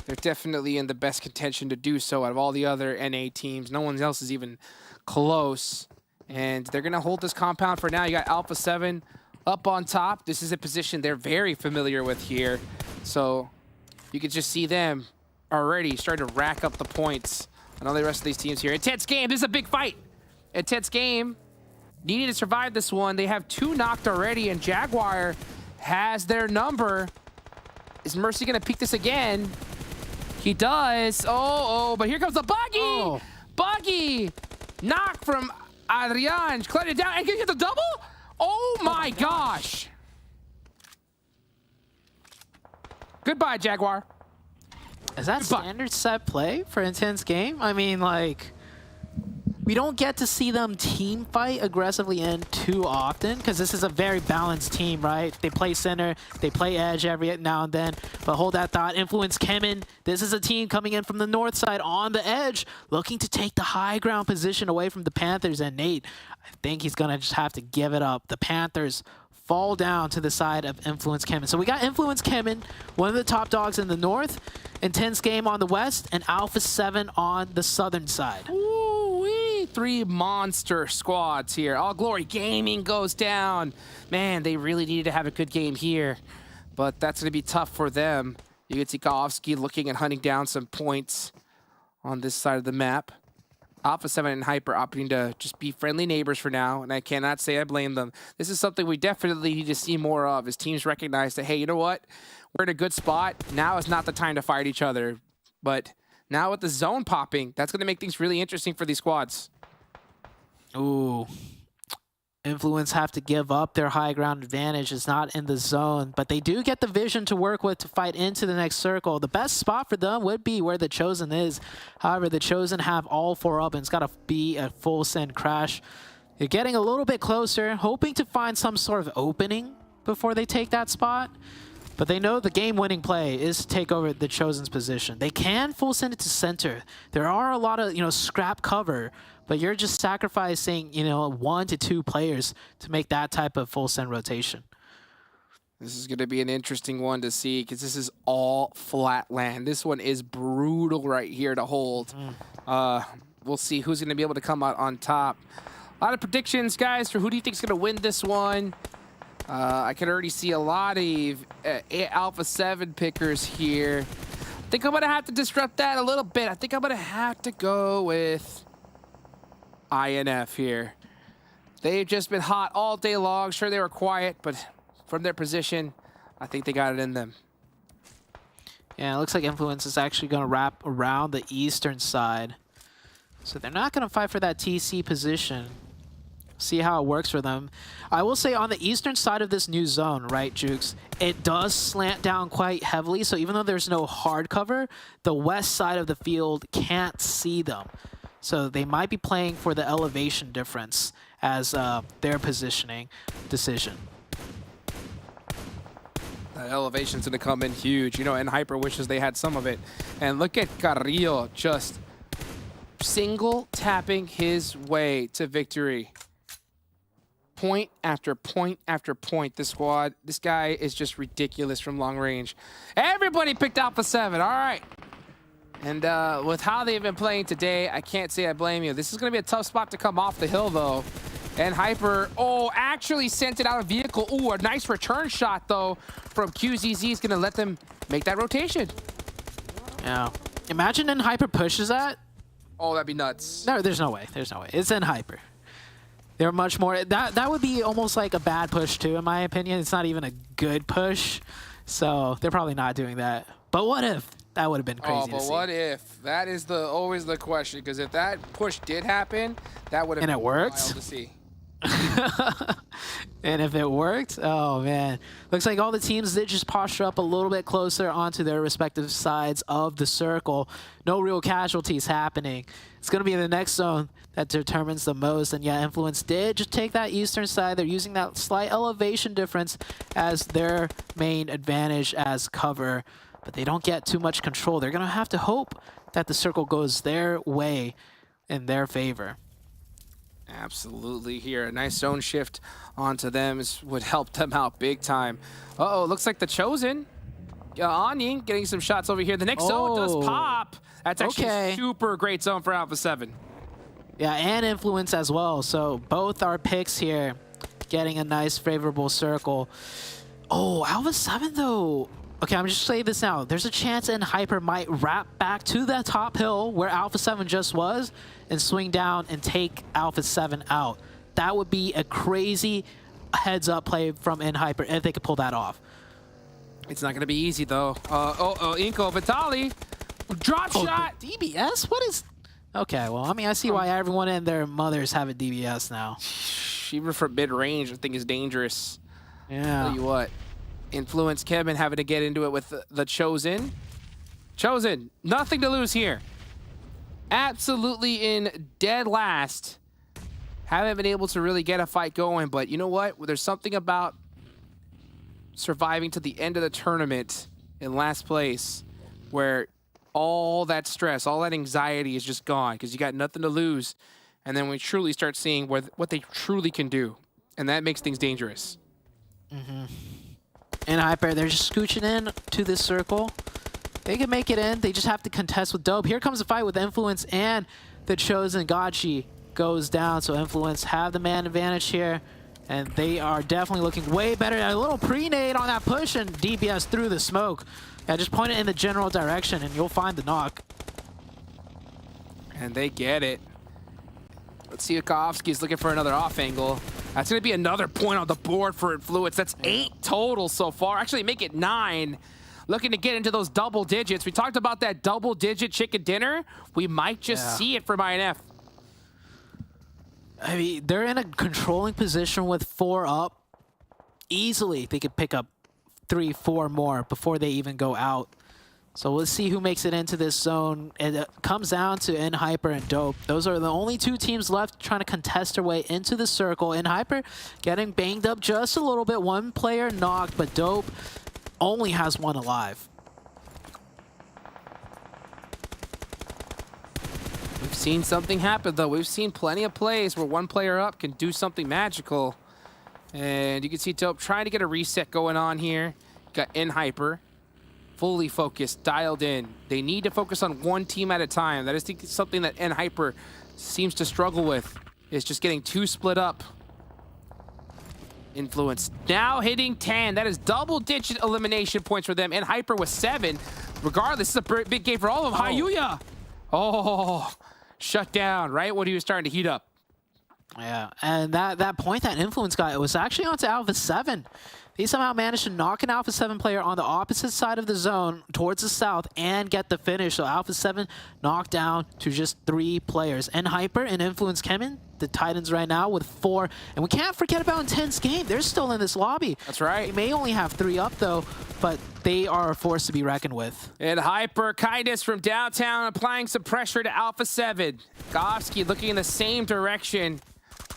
They're definitely in the best contention to do so out of all the other NA teams. No one else is even close, and they're going to hold this compound for now. You got Alpha 7 up on top. This is a position they're very familiar with here, so you can just see them already starting to rack up the points on all the rest of these teams here. Intense Game, this is a big fight. Intense Game needing to survive this one. They have 2 knocked already, and Jaguar has their number. Is Mercy going to peek this again? He does. Oh, but here comes the Buggy. Oh. Buggy. Knock from Adrian. Cleared it down. And can he get the double? Oh my gosh. Goodbye, Jaguar. Is that standard set play for Intense Game? I mean, like, we don't get to see them team fight aggressively in too often, because this is a very balanced team, right? They play center, they play edge every now and then, but hold that thought. Influence CHEMIN, this is a team coming in from the north side on the edge, looking to take the high ground position away from the Panthers, and Nate, I think he's gonna just have to give it up. The Panthers fall down to the side of Influence CHEMIN. So we got Influence CHEMIN, one of the top dogs in the north, Intense Game on the west, and Alpha 7 on the southern side. Ooh-wee. three monster squads here. All Glory Gaming goes down. Man, they really needed to have a good game here, but that's going to be tough for them. You can see Kowalski looking and hunting down some points on this side of the map. Alpha 7 and Hyper opting to just be friendly neighbors for now, and I cannot say I blame them. This is something we definitely need to see more of, as teams recognize that, hey, you know what? We're in a good spot. Now is not the time to fight each other. But now with the zone popping, that's going to make things really interesting for these squads. Ooh. Influence have to give up their high ground advantage. It's not in the zone, but they do get the vision to work with to fight into the next circle. The best spot for them would be where the Chosen is. However, the Chosen have all 4 up, and it's got to be a full send crash. They're getting a little bit closer, hoping to find some sort of opening before they take that spot. But they know the game-winning play is to take over the Chosen's position. They can full send it to center. There are a lot of, scrap cover, but you're just sacrificing, 1 to 2 players to make that type of full send rotation. This is going to be an interesting one to see, because this is all flat land. This one is brutal right here to hold. We'll see who's going to be able to come out on top. A lot of predictions, guys, for who do you think is going to win this one? I can already see a lot of Alpha 7 pickers here. I think I'm going to have to disrupt that a little bit. I think I'm going to have to go with INF here. They've just been hot all day long. Sure, they were quiet, but from their position, I think they got it in them. Yeah, it looks like Influence is actually going to wrap around the eastern side. So they're not going to fight for that TC position. See how it works for them. I will say on the eastern side of this new zone, right, Jukes, it does slant down quite heavily. So even though there's no hard cover, the west side of the field can't see them. So they might be playing for the elevation difference as their positioning decision. That elevation's going to come in huge, and Hyper wishes they had some of it. And look at Carrillo just single tapping his way to victory. Point after point after point. This guy is just ridiculous from long range. Everybody picked Alpha 7. All right. And with how they've been playing today, I can't say I blame you. This is going to be a tough spot to come off the hill, though. And Hyper, actually sent it out of vehicle. Ooh, a nice return shot, though, from QZZ is going to let them make that rotation. Yeah. Imagine in Hyper pushes that. Oh, that'd be nuts. No, there's no way. There's no way. It's in Hyper. They're much more... That would be almost like a bad push, too, in my opinion. It's not even a good push. So they're probably not doing that. But what if? That would have been crazy to see. What if? That is always the question. Because if that push did happen, that would have been wild to see. And if it worked, oh man. Looks like all the teams did just posture up a little bit closer onto their respective sides of the circle. No real casualties happening. It's going to be the next zone that determines the most. And yeah, Influence did just take that eastern side. They're using that slight elevation difference as their main advantage as cover. But they don't get too much control. They're going to have to hope that the circle goes their way in their favor. Absolutely here. A nice zone shift onto them would help them out big time. Uh-oh, looks like the Chosen. Onion getting some shots over here. The next zone does pop. That's actually a super great zone for Alpha 7. Yeah, and Influence as well. So both our picks here getting a nice favorable circle. Oh, Alpha 7 though. Okay, I'm just saying this now. There's a chance in Hyper might wrap back to that top hill where Alpha 7 just was and swing down and take Alpha 7 out. That would be a crazy heads-up play from INCO if they could pull that off. It's not going to be easy, though. INCO Vitali. Drop shot. DBS? What is... Okay, well, I mean, I see why everyone and their mothers have a DBS now. Even for mid-range, I think is dangerous. Yeah. Tell you what. Influence CHEMIN having to get into it with the Chosen. Chosen, nothing to lose here. Absolutely in dead last. Haven't been able to really get a fight going, but you know what? There's something about surviving to the end of the tournament in last place where all that stress, all that anxiety is just gone because you got nothing to lose. And then we truly start seeing what they truly can do. And that makes things dangerous. Mm-hmm. And Hyper, they're just scooching in to this circle. They can make it in. They just have to contest with Dope. Here comes a fight with Influence and the Chosen Gachi goes down, so Influence have the man advantage here. And they are definitely looking way better. A little pre-nade on that push, and DBS through the smoke. Yeah, just point it in the general direction, and you'll find the knock. And they get it. Let's see if Kofsky's looking for another off angle. That's going to be another point on the board for Influence. That's 8 total so far. Actually, make it 9. Looking to get into those double digits. We talked about that double-digit chicken dinner. We might just see it from INF. I mean, they're in a controlling position with 4 up. Easily, they could pick up 3, 4 more before they even go out. So let's see who makes it into this zone. It comes down to NHyper and Dope. Those are the only 2 teams left trying to contest their way into the circle. NHyper getting banged up just a little bit. 1 player knocked, but Dope only has 1 alive. We've seen something happen, though. We've seen plenty of plays where 1 player up can do something magical. And you can see Dope trying to get a reset going on here. Got NHyper. Fully focused, dialed in. They need to focus on 1 team at a time. That is something that NHyper seems to struggle with, is just getting too split up. Influence now hitting 10. That is double-digit elimination points for them. NHyper with 7. Regardless, this is a big game for all of them. Hayuya! Oh, shut down right when he was starting to heat up. Yeah, and that point that Influence got, it was actually onto Alpha 7. He somehow managed to knock an Alpha 7 player on the opposite side of the zone towards the south and get the finish. So Alpha 7 knocked down to just 3 players. NHyper and Influence CHEMIN, the Titans right now with 4. And we can't forget about Intense Game. They're still in this lobby. That's right. They may only have 3 up though, but they are a force to be reckoned with. NHyper, Kindness from downtown, applying some pressure to Alpha 7. Kofsky looking in the same direction,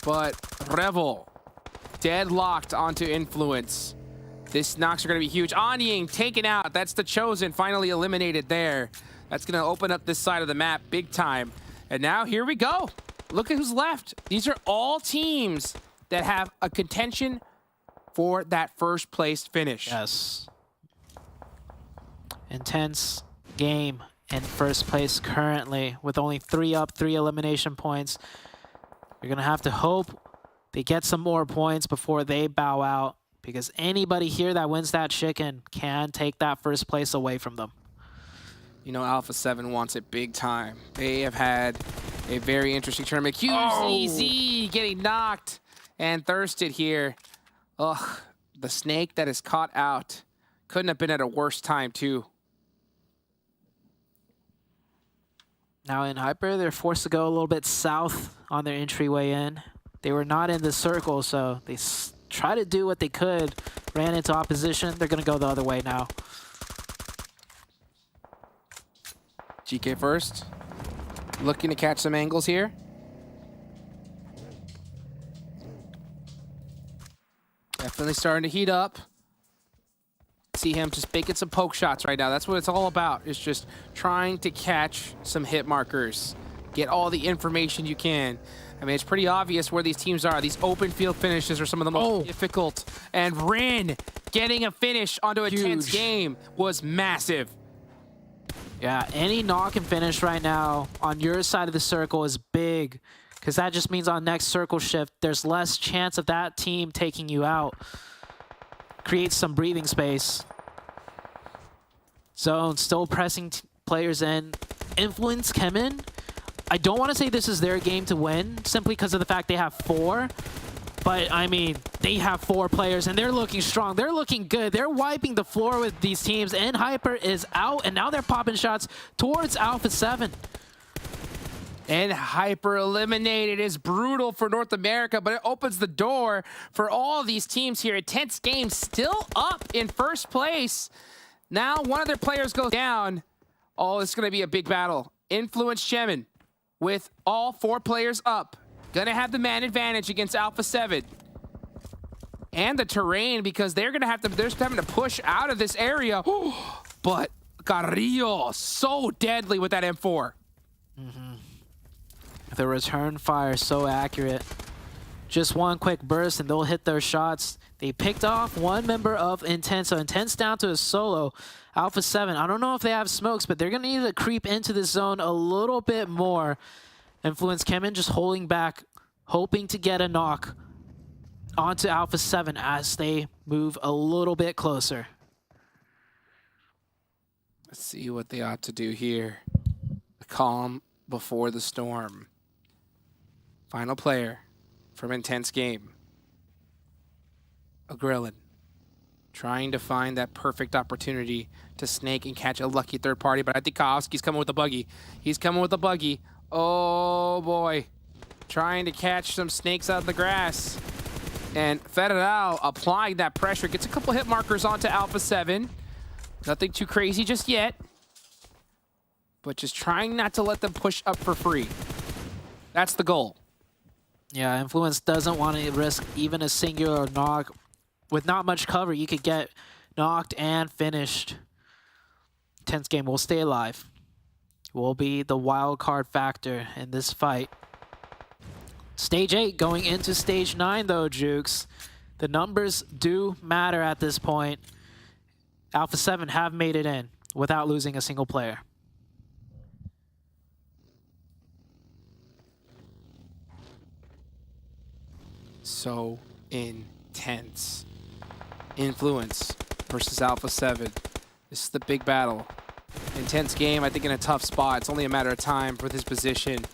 but Revel deadlocked onto Influence. This knocks are going to be huge. Anying taken out. That's the Chosen finally eliminated there. That's going to open up this side of the map big time. And now here we go. Look at who's left. These are all teams that have a contention for that first place finish. Yes. Intense Game in first place currently with only 3 up, 3 elimination points. You're going to have to hope they get some more points before they bow out, because anybody here that wins that chicken can take that first place away from them. You know, Alpha 7 wants it big time. They have had a very interesting tournament. QZZ getting knocked and thirsted here. Ugh, the snake that is caught out. Couldn't have been at a worse time, too. Now NHyper, they're forced to go a little bit south on their entryway in. They were not in the circle, so they tried to do what they could. Ran into opposition. They're going to go the other way now. GK first. Looking to catch some angles here. Definitely starting to heat up. See him just making some poke shots right now. That's what it's all about. It's just trying to catch some hit markers. Get all the information you can. I mean, it's pretty obvious where these teams are. These open field finishes are some of the most difficult. And Rin getting a finish onto a tense game was massive. Yeah, any knock and finish right now on your side of the circle is big, because that just means on next circle shift, there's less chance of that team taking you out. Creates some breathing space. Zone still pressing players in. Influence CHEMIN. I don't want to say this is their game to win, simply because of the fact they have 4. But, I mean, they have 4 players, and they're looking strong. They're looking good. They're wiping the floor with these teams. NHyper is out, and now they're popping shots towards Alpha 7. NHyper eliminated is brutal for North America, but it opens the door for all these teams here. Intense Game still up in first place. Now one of their players goes down. Oh, it's going to be a big battle. Influence CHEMIN with all 4 players up. Gonna have the man advantage against Alpha 7. And the terrain, because they're gonna have to, they're having to push out of this area. But Carrillo, so deadly with that M4. The return fire so accurate. Just one quick burst and they'll hit their shots. They picked off 1 member of Intense, so Intense down to a solo. Alpha 7, I don't know if they have smokes, but they're gonna need to creep into this zone a little bit more. Influence CHEMIN just holding back, hoping to get a knock onto Alpha 7 as they move a little bit closer. Let's see what they ought to do here. The calm before the storm. Final player from Intense Game. Agrillin trying to find that perfect opportunity to snake and catch a lucky third party, but I think Kowski's coming with a buggy. He's coming with a buggy. Oh boy. Trying to catch some snakes out of the grass. And Federal applying that pressure. Gets a couple hit markers onto Alpha 7. Nothing too crazy just yet. But just trying not to let them push up for free. That's the goal. Yeah, Influence doesn't want to risk even a singular knock. With not much cover, you could get knocked and finished. Tense Game will stay alive. Will be the wild card factor in this fight. Stage 8 going into Stage 9 though, Jukes. The numbers do matter at this point. Alpha 7 have made it in without losing a single player. So intense. Influence versus Alpha 7. This is the big battle. Intense Game, I think in a tough spot. It's only a matter of time for this position.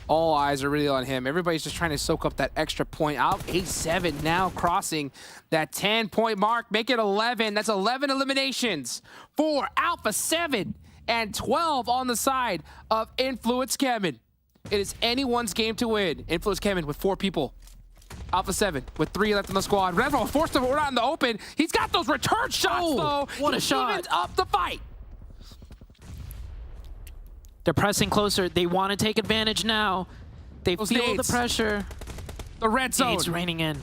All eyes are really on him. Everybody's just trying to soak up that extra point. Alpha 7 now crossing that 10-point mark. Make it 11. That's 11 eliminations for Alpha 7 and 12 on the side of Influence CHEMIN. It is anyone's game to win. Influence CHEMIN with 4 people. Alpha 7 with 3 left in the squad. Redfall forced him out in the open. He's got those return shots, though. What a He shot. evens up the fight. They're pressing closer. They want to take advantage now. They Those feel nades. the pressure. The red zone. It's raining in.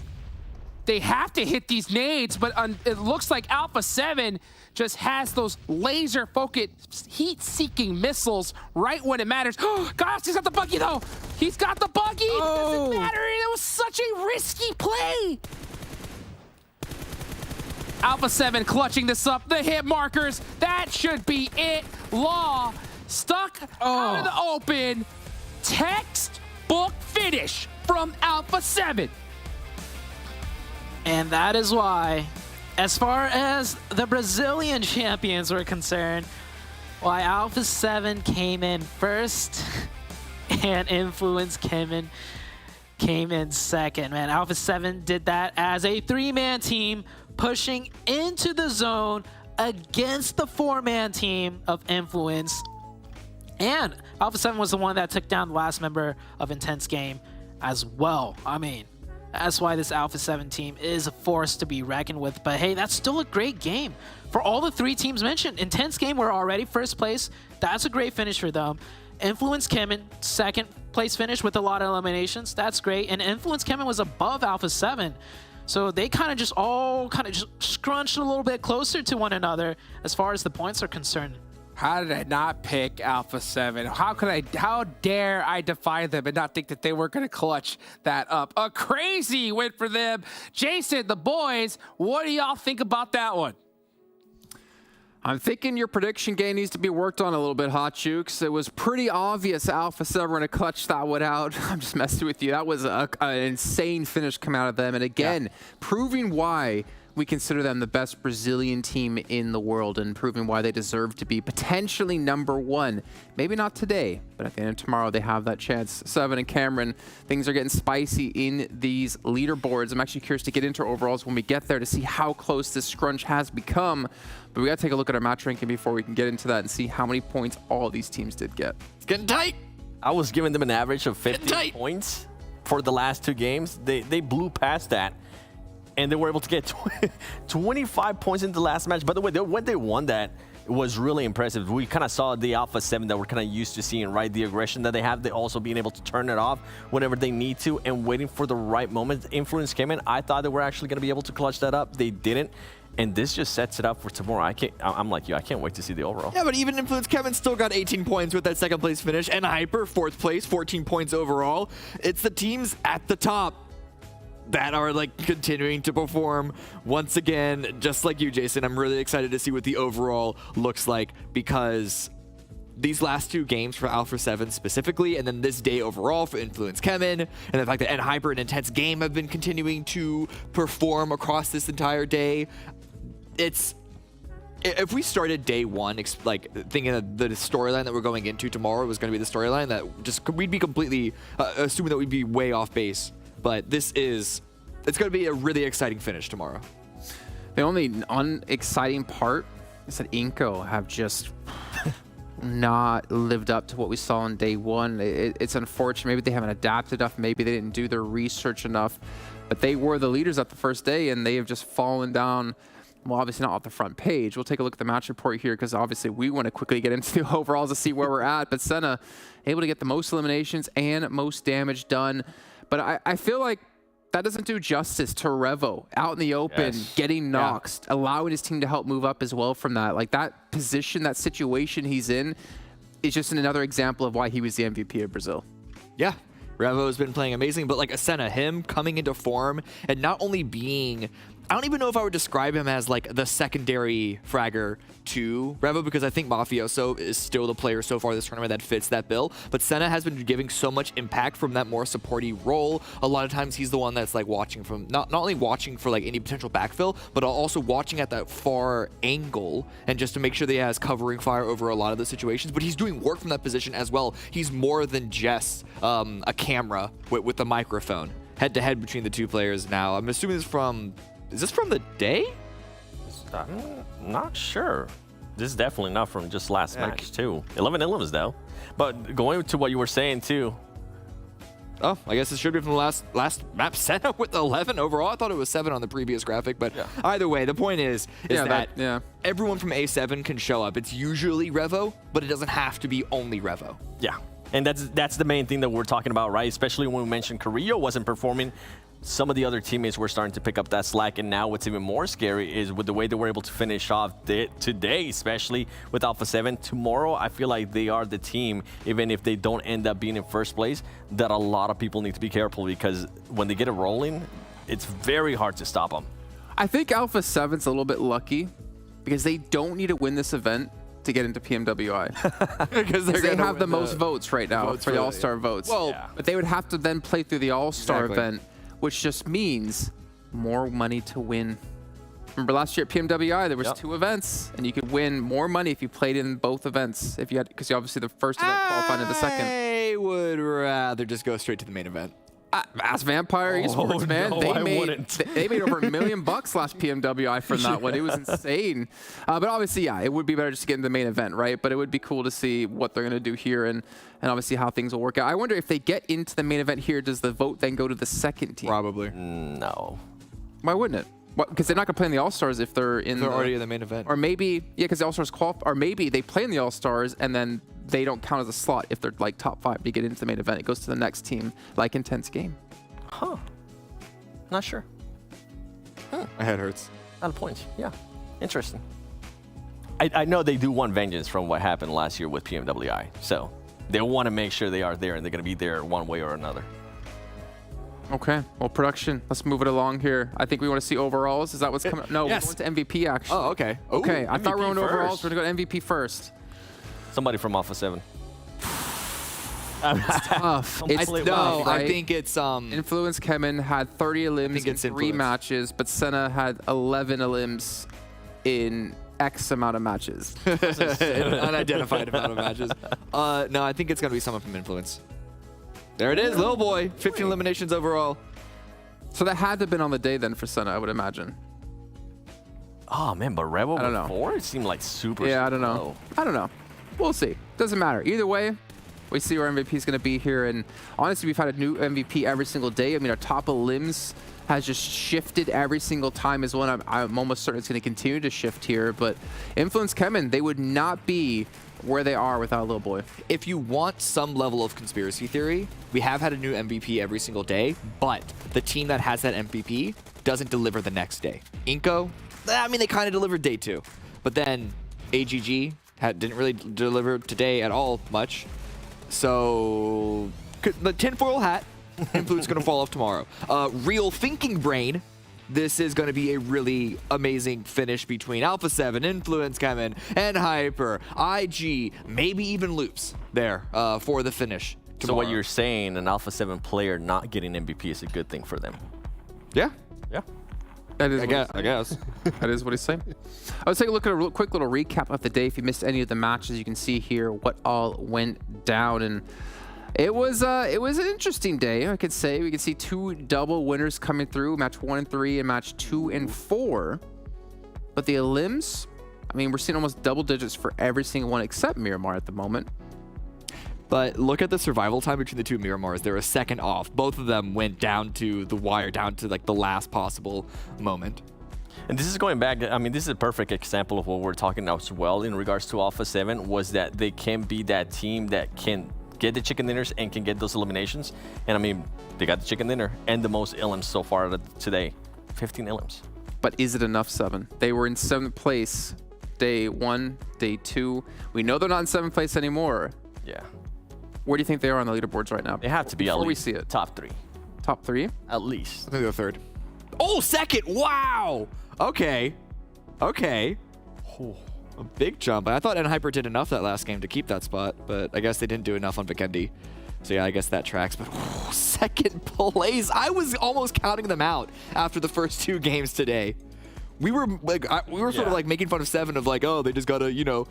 They have to hit these nades, but it looks like Alpha 7 just has those laser-focused, heat-seeking missiles right when it matters. Gosh, he's got the buggy, though. He's got the buggy. It doesn't matter. It was such a risky play. Alpha 7 clutching this up. The hit markers. That should be it. Law stuck out of the open. Textbook finish from Alpha 7. And that is why, as far as the Brazilian champions were concerned, why Alpha 7 came in first and Influence CHEMIN came in second. Man, Alpha 7 did that as a 3-man team pushing into the zone against the 4-man team of Influence. And Alpha 7 was the one that took down the last member of Intense Game as well. I mean, that's why this Alpha 7 team is a force to be reckoned with. But hey, that's still a great game. For all the 3 teams mentioned, Intense Game were already first place. That's a great finish for them. Influence CHEMIN, second place finish with a lot of eliminations. That's great. And Influence CHEMIN was above Alpha 7. So they kind of just scrunched a little bit closer to one another as far as the points are concerned. How did I not pick Alpha 7? How dare I defy them and not think that they were going to clutch that up? A crazy win for them. Jason, the boys, what do y'all think about that one? I'm thinking your prediction game needs to be worked on a little bit, Hot Jukes. It was pretty obvious Alpha 7 were going to clutch that one out. I'm just messing with you. That was an insane finish come out of them. And again, proving why we consider them the best Brazilian team in the world and proving why they deserve to be potentially #1. Maybe not today, but at the end of tomorrow, they have that chance. 7 and Cameron, things are getting spicy in these leaderboards. I'm actually curious to get into overalls when we get there to see how close this scrunch has become. But we got to take a look at our match ranking before we can get into that and see how many points all of these teams did get. It's getting tight. I was giving them an average of 50 points for the last 2 games. They blew past that. And they were able to get 25 points in the last match. By the way, when they won that, it was really impressive. We kind of saw the Alpha 7 that we're kind of used to seeing, right? The aggression that they have, they also being able to turn it off whenever they need to and waiting for the right moment. Influence came in. I thought they were actually going to be able to clutch that up. They didn't. And this just sets it up for tomorrow. I'm like you. I can't wait to see the overall. Yeah, but even Influence CHEMIN still got 18 points with that 2nd place finish. And Hyper, 4th place, 14 points overall. It's the teams at the top that are like continuing to perform once again, just like you, Jason. I'm really excited to see what the overall looks like because these last 2 games for Alpha 7 specifically, and then this day overall for Influence CHEMIN, and the fact that Hyper and Intense Game have been continuing to perform across this entire day, if we started day 1 like thinking that the storyline that we're going into tomorrow was going to be the storyline, that just we'd be completely assuming that we'd be way off base. But it's going to be a really exciting finish tomorrow. The only unexciting part is that INCO have just not lived up to what we saw on day 1. It's unfortunate. Maybe they haven't adapted enough. Maybe they didn't do their research enough. But they were the leaders at the first day, and they have just fallen down. Well, obviously not off the front page. We'll take a look at the match report here because obviously we want to quickly get into the overalls to see where we're at. But Senna able to get the most eliminations and most damage done. But I feel like that doesn't do justice to Revo out in the open, getting Noxed, allowing his team to help move up as well from that. Like that position, that situation he's in is just another example of why he was the MVP of Brazil. Yeah. Revo has been playing amazing, but like Asena, him coming into form and not only being, I don't even know if I would describe him as like the secondary fragger to Revo, because I think Mafioso is still the player so far this tournament that fits that bill. But Senna has been giving so much impact from that more supporty role. A lot of times he's the one that's like watching from, not only watching for like any potential backfill, but also watching at that far angle and just to make sure that he has covering fire over a lot of the situations. But he's doing work from that position as well. He's more than just a camera with the microphone. Head to head between the 2 players now. I'm assuming this from, is this from the day? I'm not sure. This is definitely not from just last match too. 11 elims though. But going to what you were saying too. Oh, I guess it should be from the last map setup with 11 overall. I thought it was 7 on the previous graphic, but either way, the point is that everyone from A7 can show up. It's usually Revo, but it doesn't have to be only Revo. Yeah, and that's the main thing that we're talking about, right? Especially when we mentioned Carrillo wasn't performing. Some of the other teammates were starting to pick up that slack, and now what's even more scary is with the way they were able to finish off today, especially with Alpha 7. Tomorrow, I feel like they are the team, even if they don't end up being in first place, that a lot of people need to be careful, because when they get it rolling, it's very hard to stop them. I think Alpha 7's a little bit lucky because they don't need to win this event to get into PMWI. Because they have the most votes right now for the All-Star votes. Well, but they would have to then play through the All-Star event, which just means more money to win. Remember last year at PMWI, there was 2 events, and you could win more money if you played in both events. If you had, because obviously the first event qualified into the second. I would rather just go straight to the main event. Ask Vampire Esports, man. No, they made over $1 million last PMWI from that one. It was insane. But obviously, yeah, it would be better just to get into the main event, right? But it would be cool to see what they're going to do here and obviously how things will work out. I wonder if they get into the main event here, does the vote then go to the second team? Probably. No. Why wouldn't it? Because they're not going to play in the All-Stars if they're already in the main event. Or maybe, yeah, because the All-Stars qualify. Or maybe they play in the All-Stars and then they don't count as a slot if they're like top 5 to get into the main event. It goes to the next team, like Intense Game. Huh. Not sure. My head hurts. Not a point. Yeah. Interesting. I know they do want vengeance from what happened last year with PMWI. So they want to make sure they are there, and they're going to be there one way or another. Okay, well, production, let's move it along here. I think we want to see overalls. Is that what's coming up? No, yes. We're going to MVP, actually. Oh, okay. Okay, Ooh, I thought we were on first. overalls. We're going to go to MVP first. Somebody from Alpha 7. It's tough. It's Completely tough, right? I think it's Influence CHEMIN had 30 elims in 3 Influence. matches, but Senna had 11 elims in X amount of matches. an unidentified amount of matches. No, I think it's going to be someone from Influence. There it is, little boy. 15 eliminations overall. So that had to have been on the day then for Senna, I would imagine. Oh, man, but Rebel I don't know. before? It seemed like super Yeah, I don't know. low. I don't know. We'll see. Doesn't matter. Either way, we see where MVP is going to be here. And honestly, we've had a new MVP every single day. I mean, our top of limbs has just shifted every single time as well. I'm almost certain it's going to continue to shift here. But Influence CHEMIN, they would not be where they are without Little Boy. If you want some level of conspiracy theory, we have had a new MVP every single day, but the team that has that MVP doesn't deliver the next day. INCO, I mean, they kind of delivered day 2, but then AGG didn't really deliver today at all much. So the tinfoil hat, Influence going to fall off tomorrow. Real Thinking Brain this is going to be a really amazing finish between Alpha 7, Influence, CHEMIN, and Hyper, IG, maybe even Loops there for the finish tomorrow. So what you're saying, an Alpha 7 player not getting MVP is a good thing for them? Yeah. Yeah. That is I guess. That is what he's saying. Let's take a look at a quick little recap of the day. If you missed any of the matches, you can see here what all went down. And it was an interesting day, I could say. We could see 2 double winners coming through, match 1 and 3 and match 2 and 4. But the elims, I mean, we're seeing almost double digits for every single one except Miramar at the moment. But look at the survival time between the 2 Miramars. They're a second off. Both of them went down to the wire, down to like the last possible moment. And this is going back, I mean, this is a perfect example of what we're talking about as well in regards to Alpha 7, was that they can be that team that can get the chicken dinners and can get those eliminations. And I mean, they got the chicken dinner and the most elims so far today. 15 elims. But is it enough, 7? They were in 7th place day 1, day 2. We know they're not in 7th place anymore. Yeah. Where do you think they are on the leaderboards right now? They have to be at Before least we see it. top 3. Top 3? At least. I think they're third. Oh, second! Wow! Okay. Okay. Oh, a big jump. I thought Hyper did enough that last game to keep that spot, but I guess they didn't do enough on Vikendi. So yeah, I guess that tracks. But second place. I was almost counting them out after the first 2 games today. We were like, sort of like making fun of 7 of like, oh, they just gotta, you know,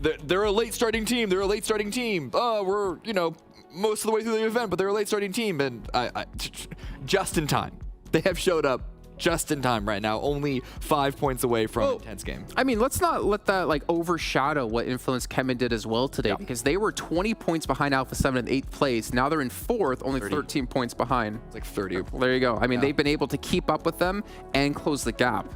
they're a late starting team. They're a late starting team. Oh, we're, you know, most of the way through the event, but they're a late starting team. And just in time. They have showed up just in time right now, only 5 points away from an intense game. I mean, let's not let that like overshadow what Influence CHEMIN did as well today, because they were 20 points behind Alpha 7 in 8th place. Now they're in 4th, only 13 points behind. It's like 30. Well, there you go. I mean, they've been able to keep up with them and close the gap.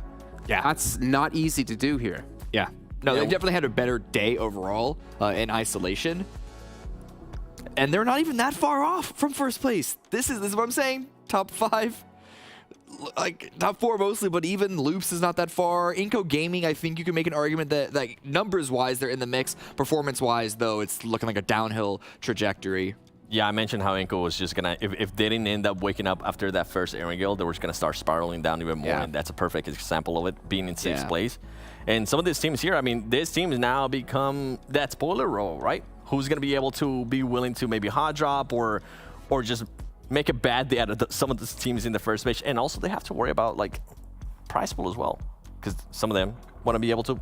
Yeah. That's not easy to do here. Yeah. No, they definitely had a better day overall in isolation. And they're not even that far off from first place. This is what I'm saying. Top 5. Like top 4 mostly, but even Loops is not that far. INCO Gaming, I think you can make an argument that like numbers-wise they're in the mix. Performance-wise, though, it's looking like a downhill trajectory. Yeah, I mentioned how INCO was just gonna, if they didn't end up waking up after that first Erangel, they were just gonna start spiraling down even more, and that's a perfect example of it, being in 6th place. And some of these teams here, I mean, this team has now become that spoiler role, right? Who's gonna be able to be willing to maybe hot drop or just make a bad day out of some of the teams in the first match. And also they have to worry about like prize pool as well, because some of them want to be able to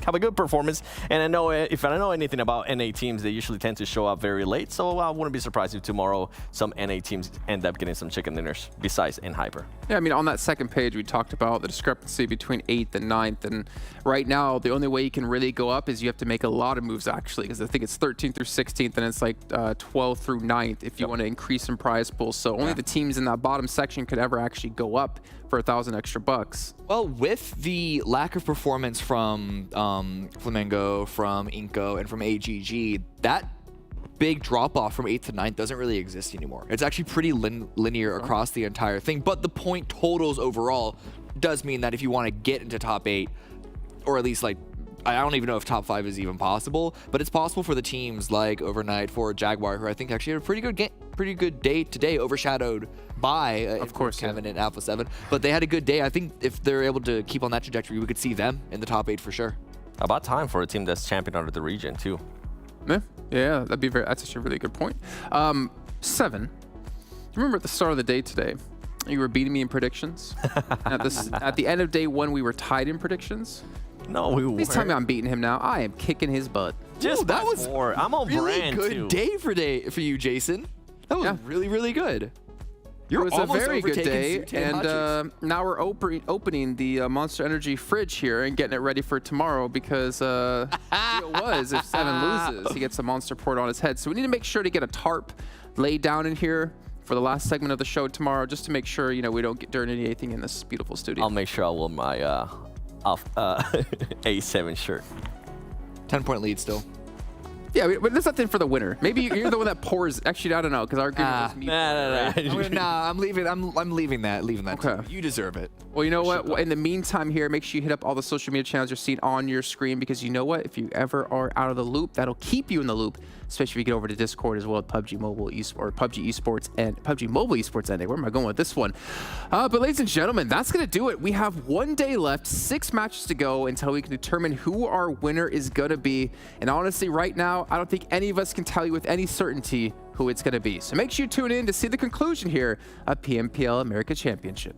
have a good performance. And I know if I know anything about NA teams, they usually tend to show up very late. So I wouldn't be surprised if tomorrow some NA teams end up getting some chicken dinners besides in Hyper. Yeah, I mean, on that second page, we talked about the discrepancy between 8th and 9th. And right now, the only way you can really go up is you have to make a lot of moves, actually, because I think it's 13th through 16th, and it's like 12th through 9th if you want to increase in prize pools. So only the teams in that bottom section could ever actually go up for $1,000 extra bucks. Well, with the lack of performance from FLAMENGO, from INCO, and from AGG, that big drop-off from 8th to 9th doesn't really exist anymore. It's actually pretty linear across the entire thing, but the point totals overall does mean that if you want to get into top 8, or at least like, I don't even know if top 5 is even possible, but it's possible for the teams like OVERKNIGHT, for JAGUAR, who I think actually had a pretty good day today, overshadowed by of course CHEMIN and Alpha 7, but they had a good day. I think if they're able to keep on that trajectory, we could see them in the top 8 for sure. About time for a team that's champion out of the region too. Yeah, that's actually a really good point. 7, remember at the start of the day today, you were beating me in predictions. At the end of day 1, we were tied in predictions. No, we weren't. Please tell me I'm beating him now. I am kicking his butt. Just that was I'm on really brand good too. day for you, Jason. That was really, really good. It was a very good day, and now we're opening the Monster Energy fridge here and getting it ready for tomorrow, because the deal was if 7 loses, he gets a Monster Port on his head. So we need to make sure to get a tarp laid down in here for the last segment of the show tomorrow, just to make sure, you know, we don't get dirty anything in this beautiful studio. I'll make sure I will my A7 shirt. 10-point lead still. Yeah, but there's nothing for the winner. Maybe you're the one that pours. Actually, I don't know, because our agreement was me. I'm leaving. I'm leaving that. Okay. You deserve it. Well, you know what? In the meantime here, make sure you hit up all the social media channels you're seeing on your screen, because you know what? If you ever are out of the loop, that'll keep you in the loop especially if you get over to Discord as well with PUBG Mobile or PUBG Esports and PUBG Mobile Esports ending. Where am I going with this one? But ladies and gentlemen, that's going to do it. We have 1 day left, 6 matches to go until we can determine who our winner is going to be. And honestly, right now, I don't think any of us can tell you with any certainty who it's going to be. So make sure you tune in to see the conclusion here of PMPL Americas Championship.